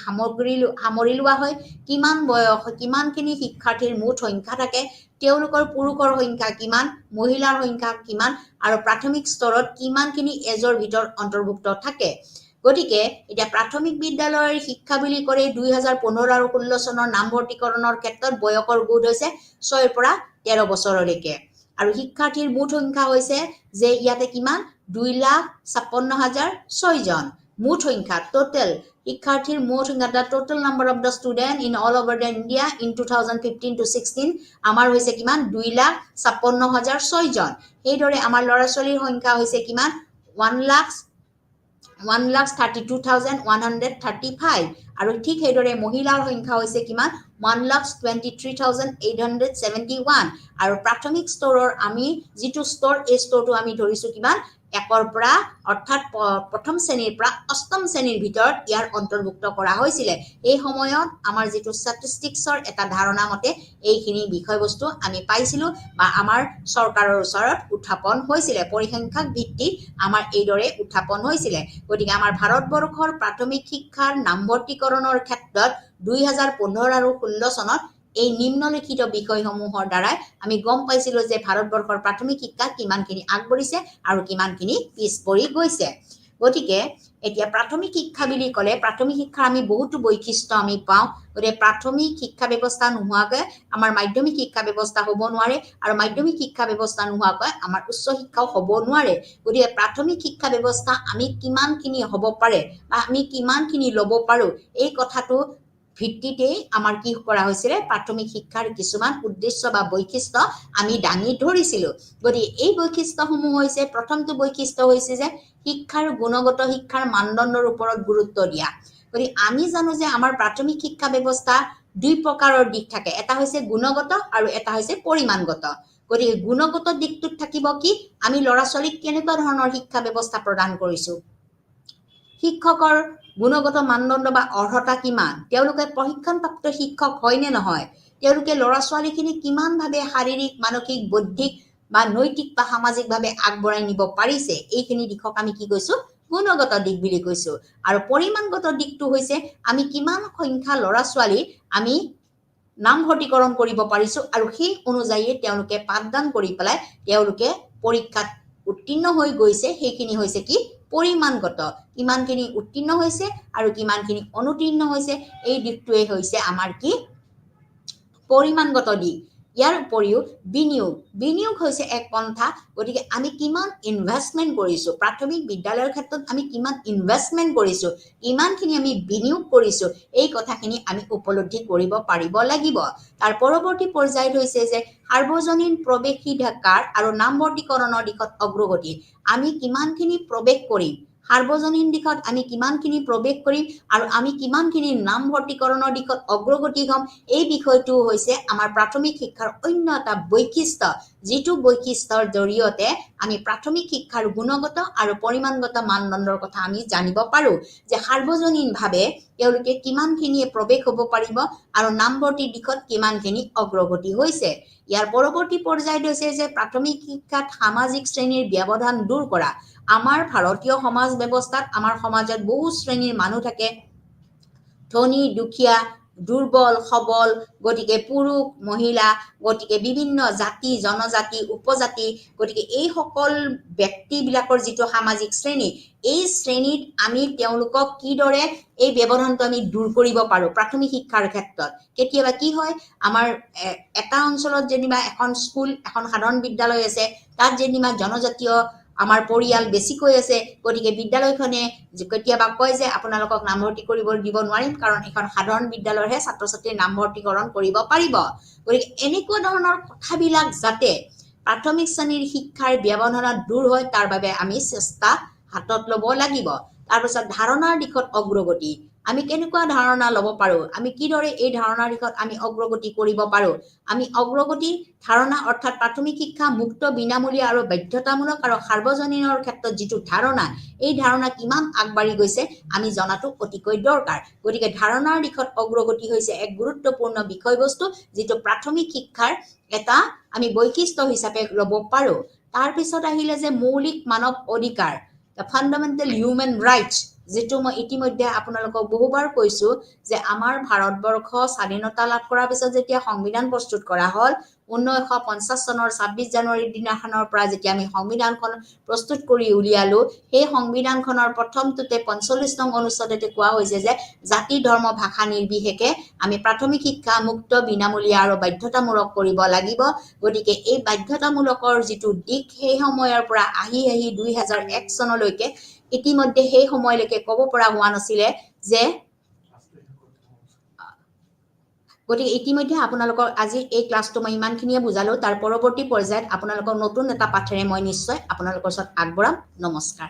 সামৰি লোৱা হয় কিমান বয়স কিমানখিনি শিক্ষাৰ্থীৰ মুঠ সংখ্যা থাকে তেওঁলোকৰ পুৰুষৰ সংখ্যা কিমান মহিলাৰ সংখ্যা কিমান আৰু প্ৰাথমিক স্তৰত কিমানখিনি এজৰ ভিতৰত অন্তৰ্ভুক্ত থাকে গতিকে এটা প্ৰাথমিক বিদ্যালয়ৰ শিক্ষা বুলি কৰে 2015 আৰু 16 চনৰ নামভৰ্তিকৰণৰ ক্ষেত্ৰত বয়সৰ গোট হৈছে 6 পৰা 13 বছৰলৈকে আৰু শিক্ষাৰ্থীৰ মুঠ সংখ্যা হৈছে যে ইয়াতে কিমান 2,56,006 জন মুঠ সংখ্যা টোটাল শিক্ষাৰ্থীৰ মুঠ সংখ্যা total number of the student in all over the India in 2015 to 16 আমাৰ হৈছে কিমান 2,56,006 জন এইদৰে আমাৰ ল'ৰা ছোৱালীৰ সংখ্যা হৈছে কিমান 1,32,135 আৰু ঠিক সেইদৰে মহিলাৰ সংখ্যা হৈছে কিমান 1,23,871 আৰু প্ৰাথমিক স্তৰৰ আমি যিটো স্তৰ এই স্তৰটো আমি ধৰিছো কিমান একৰ পৰা অৰ্থাৎ প্ৰথম শ্ৰেণীৰ পৰা অষ্টম শ্ৰেণীৰ ভিতৰত ইয়াৰ অন্তৰ্ভুক্ত কৰা হৈছিলে এই সময়ত আমাৰ যিটো ষ্টেটিষ্টিক্সৰ এটা ধাৰণা মতে এইখিনি বিষয়বস্তু আমি পাইছিলো বা আমাৰ চৰকাৰৰ ওচৰত উত্থাপন হৈছিলে পৰিসংখ্যাক ভিত্তিত আমাৰ এইদৰে উত্থাপন হৈছিলে গতিকে আমাৰ ভাৰতবৰ্ষৰ প্ৰাথমিক শিক্ষাৰ নামভৰ্তিকৰণৰ ক্ষেত্ৰত 2015 আৰু 16 চনত এই নিম্নলিখিত বিষয়সমূহৰ দ্বাৰাই আমি গম পাইছিলো যে ভাৰতবৰ্ষৰ প্ৰাথমিক শিক্ষা কিমানখিনি আগবঢ়িছে আৰু কিমানখিনি পিছ পৰি গৈছে গতিকে এতিয়া প্ৰাথমিক শিক্ষা বুলি ক'লে প্ৰাথমিক শিক্ষাৰ আমি বহুতো বৈশিষ্ট্য আমি পাওঁ গতিকে প্ৰাথমিক শিক্ষা ব্যৱস্থা নোহোৱাকৈ আমাৰ মাধ্যমিক শিক্ষা ব্যৱস্থা হ'ব নোৱাৰে আৰু মাধ্যমিক শিক্ষা ব্যৱস্থা নোহোৱাকৈ আমাৰ উচ্চ শিক্ষাও হ'ব নোৱাৰে গতিকে প্ৰাথমিক শিক্ষা ব্যৱস্থা আমি কিমানখিনি হ'ব পাৰে বা আমি কিমানখিনি ল'ব পাৰোঁ এই কথাটো ভিত্তিতে আমাৰ কি কৰা হৈছিল প্ৰাথমিক শিক্ষাৰ কিছুমান উদ্দেশ্য বা বৈশিষ্ট্য আমি দাঙি ধৰিছিলো গতিকে এই বৈশিষ্ট্যসমূহ হৈছে প্ৰথমটো বৈশিষ্ট্য হৈছে যে শিক্ষাৰ গুণগত শিক্ষাৰ মানদণ্ডৰ ওপৰত গুৰুত্ব দিয়া গতিকে আমি জানো যে আমাৰ প্ৰাথমিক শিক্ষা ব্যৱস্থা দুই প্ৰকাৰৰ দিশ থাকে এটা হৈছে গুণগত আৰু এটা হৈছে পৰিমাণগত গতিকে গুণগত দিশটোত থাকিব কি আমি ল'ৰা ছোৱালীক কেনেকুৱা ধৰণৰ শিক্ষা ব্যৱস্থা প্ৰদান কৰিছো শিক্ষকৰ গুণগত মানদণ্ড বা অৰ্হতা কিমান তেওঁলোকে প্ৰশিক্ষণপ্ৰাপ্ত শিক্ষক হয় নে নহয় তেওঁলোকে ল'ৰা ছোৱালীখিনি কিমানভাৱে শাৰীৰিক মানসিক বৌদ্ধিক বা নৈতিক বা সামাজিকভাৱে আগবঢ়াই নিব পাৰিছে এইখিনি দিশক আমি কি কৈছো গুণগত দিশ বুলি কৈছো আৰু পৰিমাণগত দিশটো হৈছে আমি কিমান সংখ্যা ল'ৰা ছোৱালী আমি নামভৰ্তিকৰণ কৰিব পাৰিছো আৰু সেই অনুযায়ী তেওঁলোকে পাঠদান কৰি পেলাই তেওঁলোকে পৰীক্ষাত উত্তীৰ্ণ হৈ গৈছে সেইখিনি হৈছে কি পৰিমাণগত কিমানখিনি উত্তীৰ্ণ হৈছে আৰু কিমানখিনি অনুত্তীৰ্ণ হৈছে এই দিশটোৱে হৈছে আমাৰ কি পৰিমাণগত দিশ ইয়াৰ উপৰিও বিনিয়োগ হৈছে এক পন্থা গতিকে আমি কিমান ইনভেষ্টমেন্ট কৰিছো প্ৰাথমিক বিদ্যালয়ৰ ক্ষেত্ৰত আমি কিমান ইনভেষ্টমেন্ট কৰিছো কিমানখিনি আমি বিনিয়োগ কৰিছো এই কথাখিনি আমি উপলব্ধি কৰিব পাৰিব লাগিব তাৰ পৰৱৰ্তী পৰ্যায়ত হৈছে যে সাৰ্বজনীন প্ৰৱেশিকাৰ আৰু নামভৰ্তিকৰণৰ দিশত অগ্ৰগতি আমি কিমানখিনি প্ৰৱেশ কৰিম সাৰ্বজনীন দিশত আমি কিমানখিনি প্ৰৱেশ কৰিম আৰু আমি কিমানখিনি নামভৰ্তিকৰণৰ দিশত অগ্ৰগতি হ'ম এই বিষয়টো হৈছে আমাৰ প্ৰাথমিক শিক্ষাৰ অন্য এটা বৈশিষ্ট্য যিটো বৈশিষ্ট্যৰ জৰিয়তে আমি প্ৰাথমিক শিক্ষাৰ গুণগত আৰু পৰিমাণগত মানদণ্ডৰ কথা আমি জানিব পাৰো যে সাৰ্বজনীনভাৱে তেওঁলোকে কিমানখিনি প্ৰৱেশ হ'ব পাৰিব আৰু নামভৰ্তিৰ দিশত কিমানখিনি অগ্ৰগতি হৈছে ইয়াৰ পৰৱৰ্তী পৰ্যায়ত হৈছে যে প্ৰাথমিক শিক্ষাত সামাজিক শ্ৰেণীৰ ব্যৱধান দূৰ কৰা আমাৰ ভাৰতীয় সমাজ ব্যৱস্থাত আমাৰ সমাজত বহু শ্ৰেণীৰ মানুহ থাকে ধনী দুখীয়া দুৰ্বল সবল গতিকে পুৰুষ মহিলা গতিকে বিভিন্ন জাতি জনজাতি উপজাতি গতিকে এই সকল ব্যক্তিবিলাকৰ যিটো সামাজিক শ্ৰেণী এই শ্ৰেণীত আমি তেওঁলোকক কিদৰে এই ব্যৱধানটো আমি দূৰ কৰিব পাৰো প্ৰাথমিক শিক্ষাৰ ক্ষেত্ৰত কেতিয়াবা কি হয় আমাৰ এটা অঞ্চলত যেনিবা এখন স্কুল এখন সাধাৰণ বিদ্যালয় আছে তাত যেনিবা জনজাতীয় আমাৰ পৰিয়াল বেছিকৈ আছে গতিকে বিদ্যালয়খনে কেতিয়াবা কয় যে আপোনালোকক নামভৰ্তি কৰিব দিব নোৱাৰিম কাৰণ এখন সাধাৰণ বিদ্যালয়ৰহে ছাত্ৰ ছাত্ৰীৰ নামভৰ্তিকৰণ কৰিব পাৰিব গতিকে এনেকুৱা ধৰণৰ কথাবিলাক যাতে প্ৰাথমিক শ্ৰেণীৰ শিক্ষাৰ ব্যৱধান দূৰ হয় তাৰ বাবে আমি চেষ্টা হাতত ল'ব লাগিব তাৰপিছত ধাৰণাৰ দিশত অগ্ৰগতি আমি কেনেকুৱা ধাৰণা ল'ব পাৰো আমি কিদৰে এই ধাৰণাৰ দিশত আমি অগ্ৰগতি কৰিব পাৰো আমি অগ্ৰগতি ধাৰণা অৰ্থাৎ প্ৰাথমিক শিক্ষা মুক্ত বিনামূলীয়া আৰু বাধ্যতামূলক আৰু সাৰ্বজনীনৰ ক্ষেত্ৰত যিটো ধাৰণা এই ধাৰণা কিমান আগবাঢ়ি গৈছে আমি জনাটো অতিকৈ দৰকাৰ গতিকে ধাৰণাৰ দিশত অগ্ৰগতি হৈছে এক গুৰুত্বপূৰ্ণ বিষয়বস্তু যিটো প্ৰাথমিক শিক্ষাৰ এটা আমি বৈশিষ্ট্য হিচাপে ল'ব পাৰো তাৰ পিছত আহিলে যে মৌলিক মানৱ অধিকাৰ the fundamental human rights যেটো মই ইতিমধ্যে আপোনালোকক বহুবাৰ কৈছো যে আমাৰ ভাৰতবৰ্ষ স্বাধীনতা লাভ কৰাৰ পিছত যেতিয়া সংবিধান প্ৰস্তুত কৰা হ'ল 1950 চনৰ 26 জানুৱাৰীৰ দিনাখনৰ পৰা যেতিয়া আমি সংবিধানখন প্ৰস্তুত কৰি উলিয়ালো সেই সংবিধানখনৰ প্ৰথমটোতে 45 নং অনুচ্ছেদতে কোৱা হৈছে যে জাতি ধৰ্ম ভাষা নিৰ্বিশেষে আমি প্ৰাথমিক শিক্ষা মুক্ত বিনামূলীয়া আৰু বাধ্যতামূলক কৰিব লাগিব গতিকে এই বাধ্যতামূলকৰ যিটো দিক সেই সময়ৰ পৰা আহি 2001 চনলৈকে ইতিমধ্যে সেই সময়লৈকে ক'ব পৰা হোৱা নাছিলে যে গতিকে ইতিমধ্যে আপোনালোকৰ আজি এই ক্লাছটো মই ইমানখিনিয়ে বুজালো তাৰ পৰৱৰ্তী পৰ্যায়ত আপোনালোকৰ নতুন এটা পাঠেৰে মই নিশ্চয় আপোনালোকৰ ওচৰত আগবঢ়াম নমস্কাৰ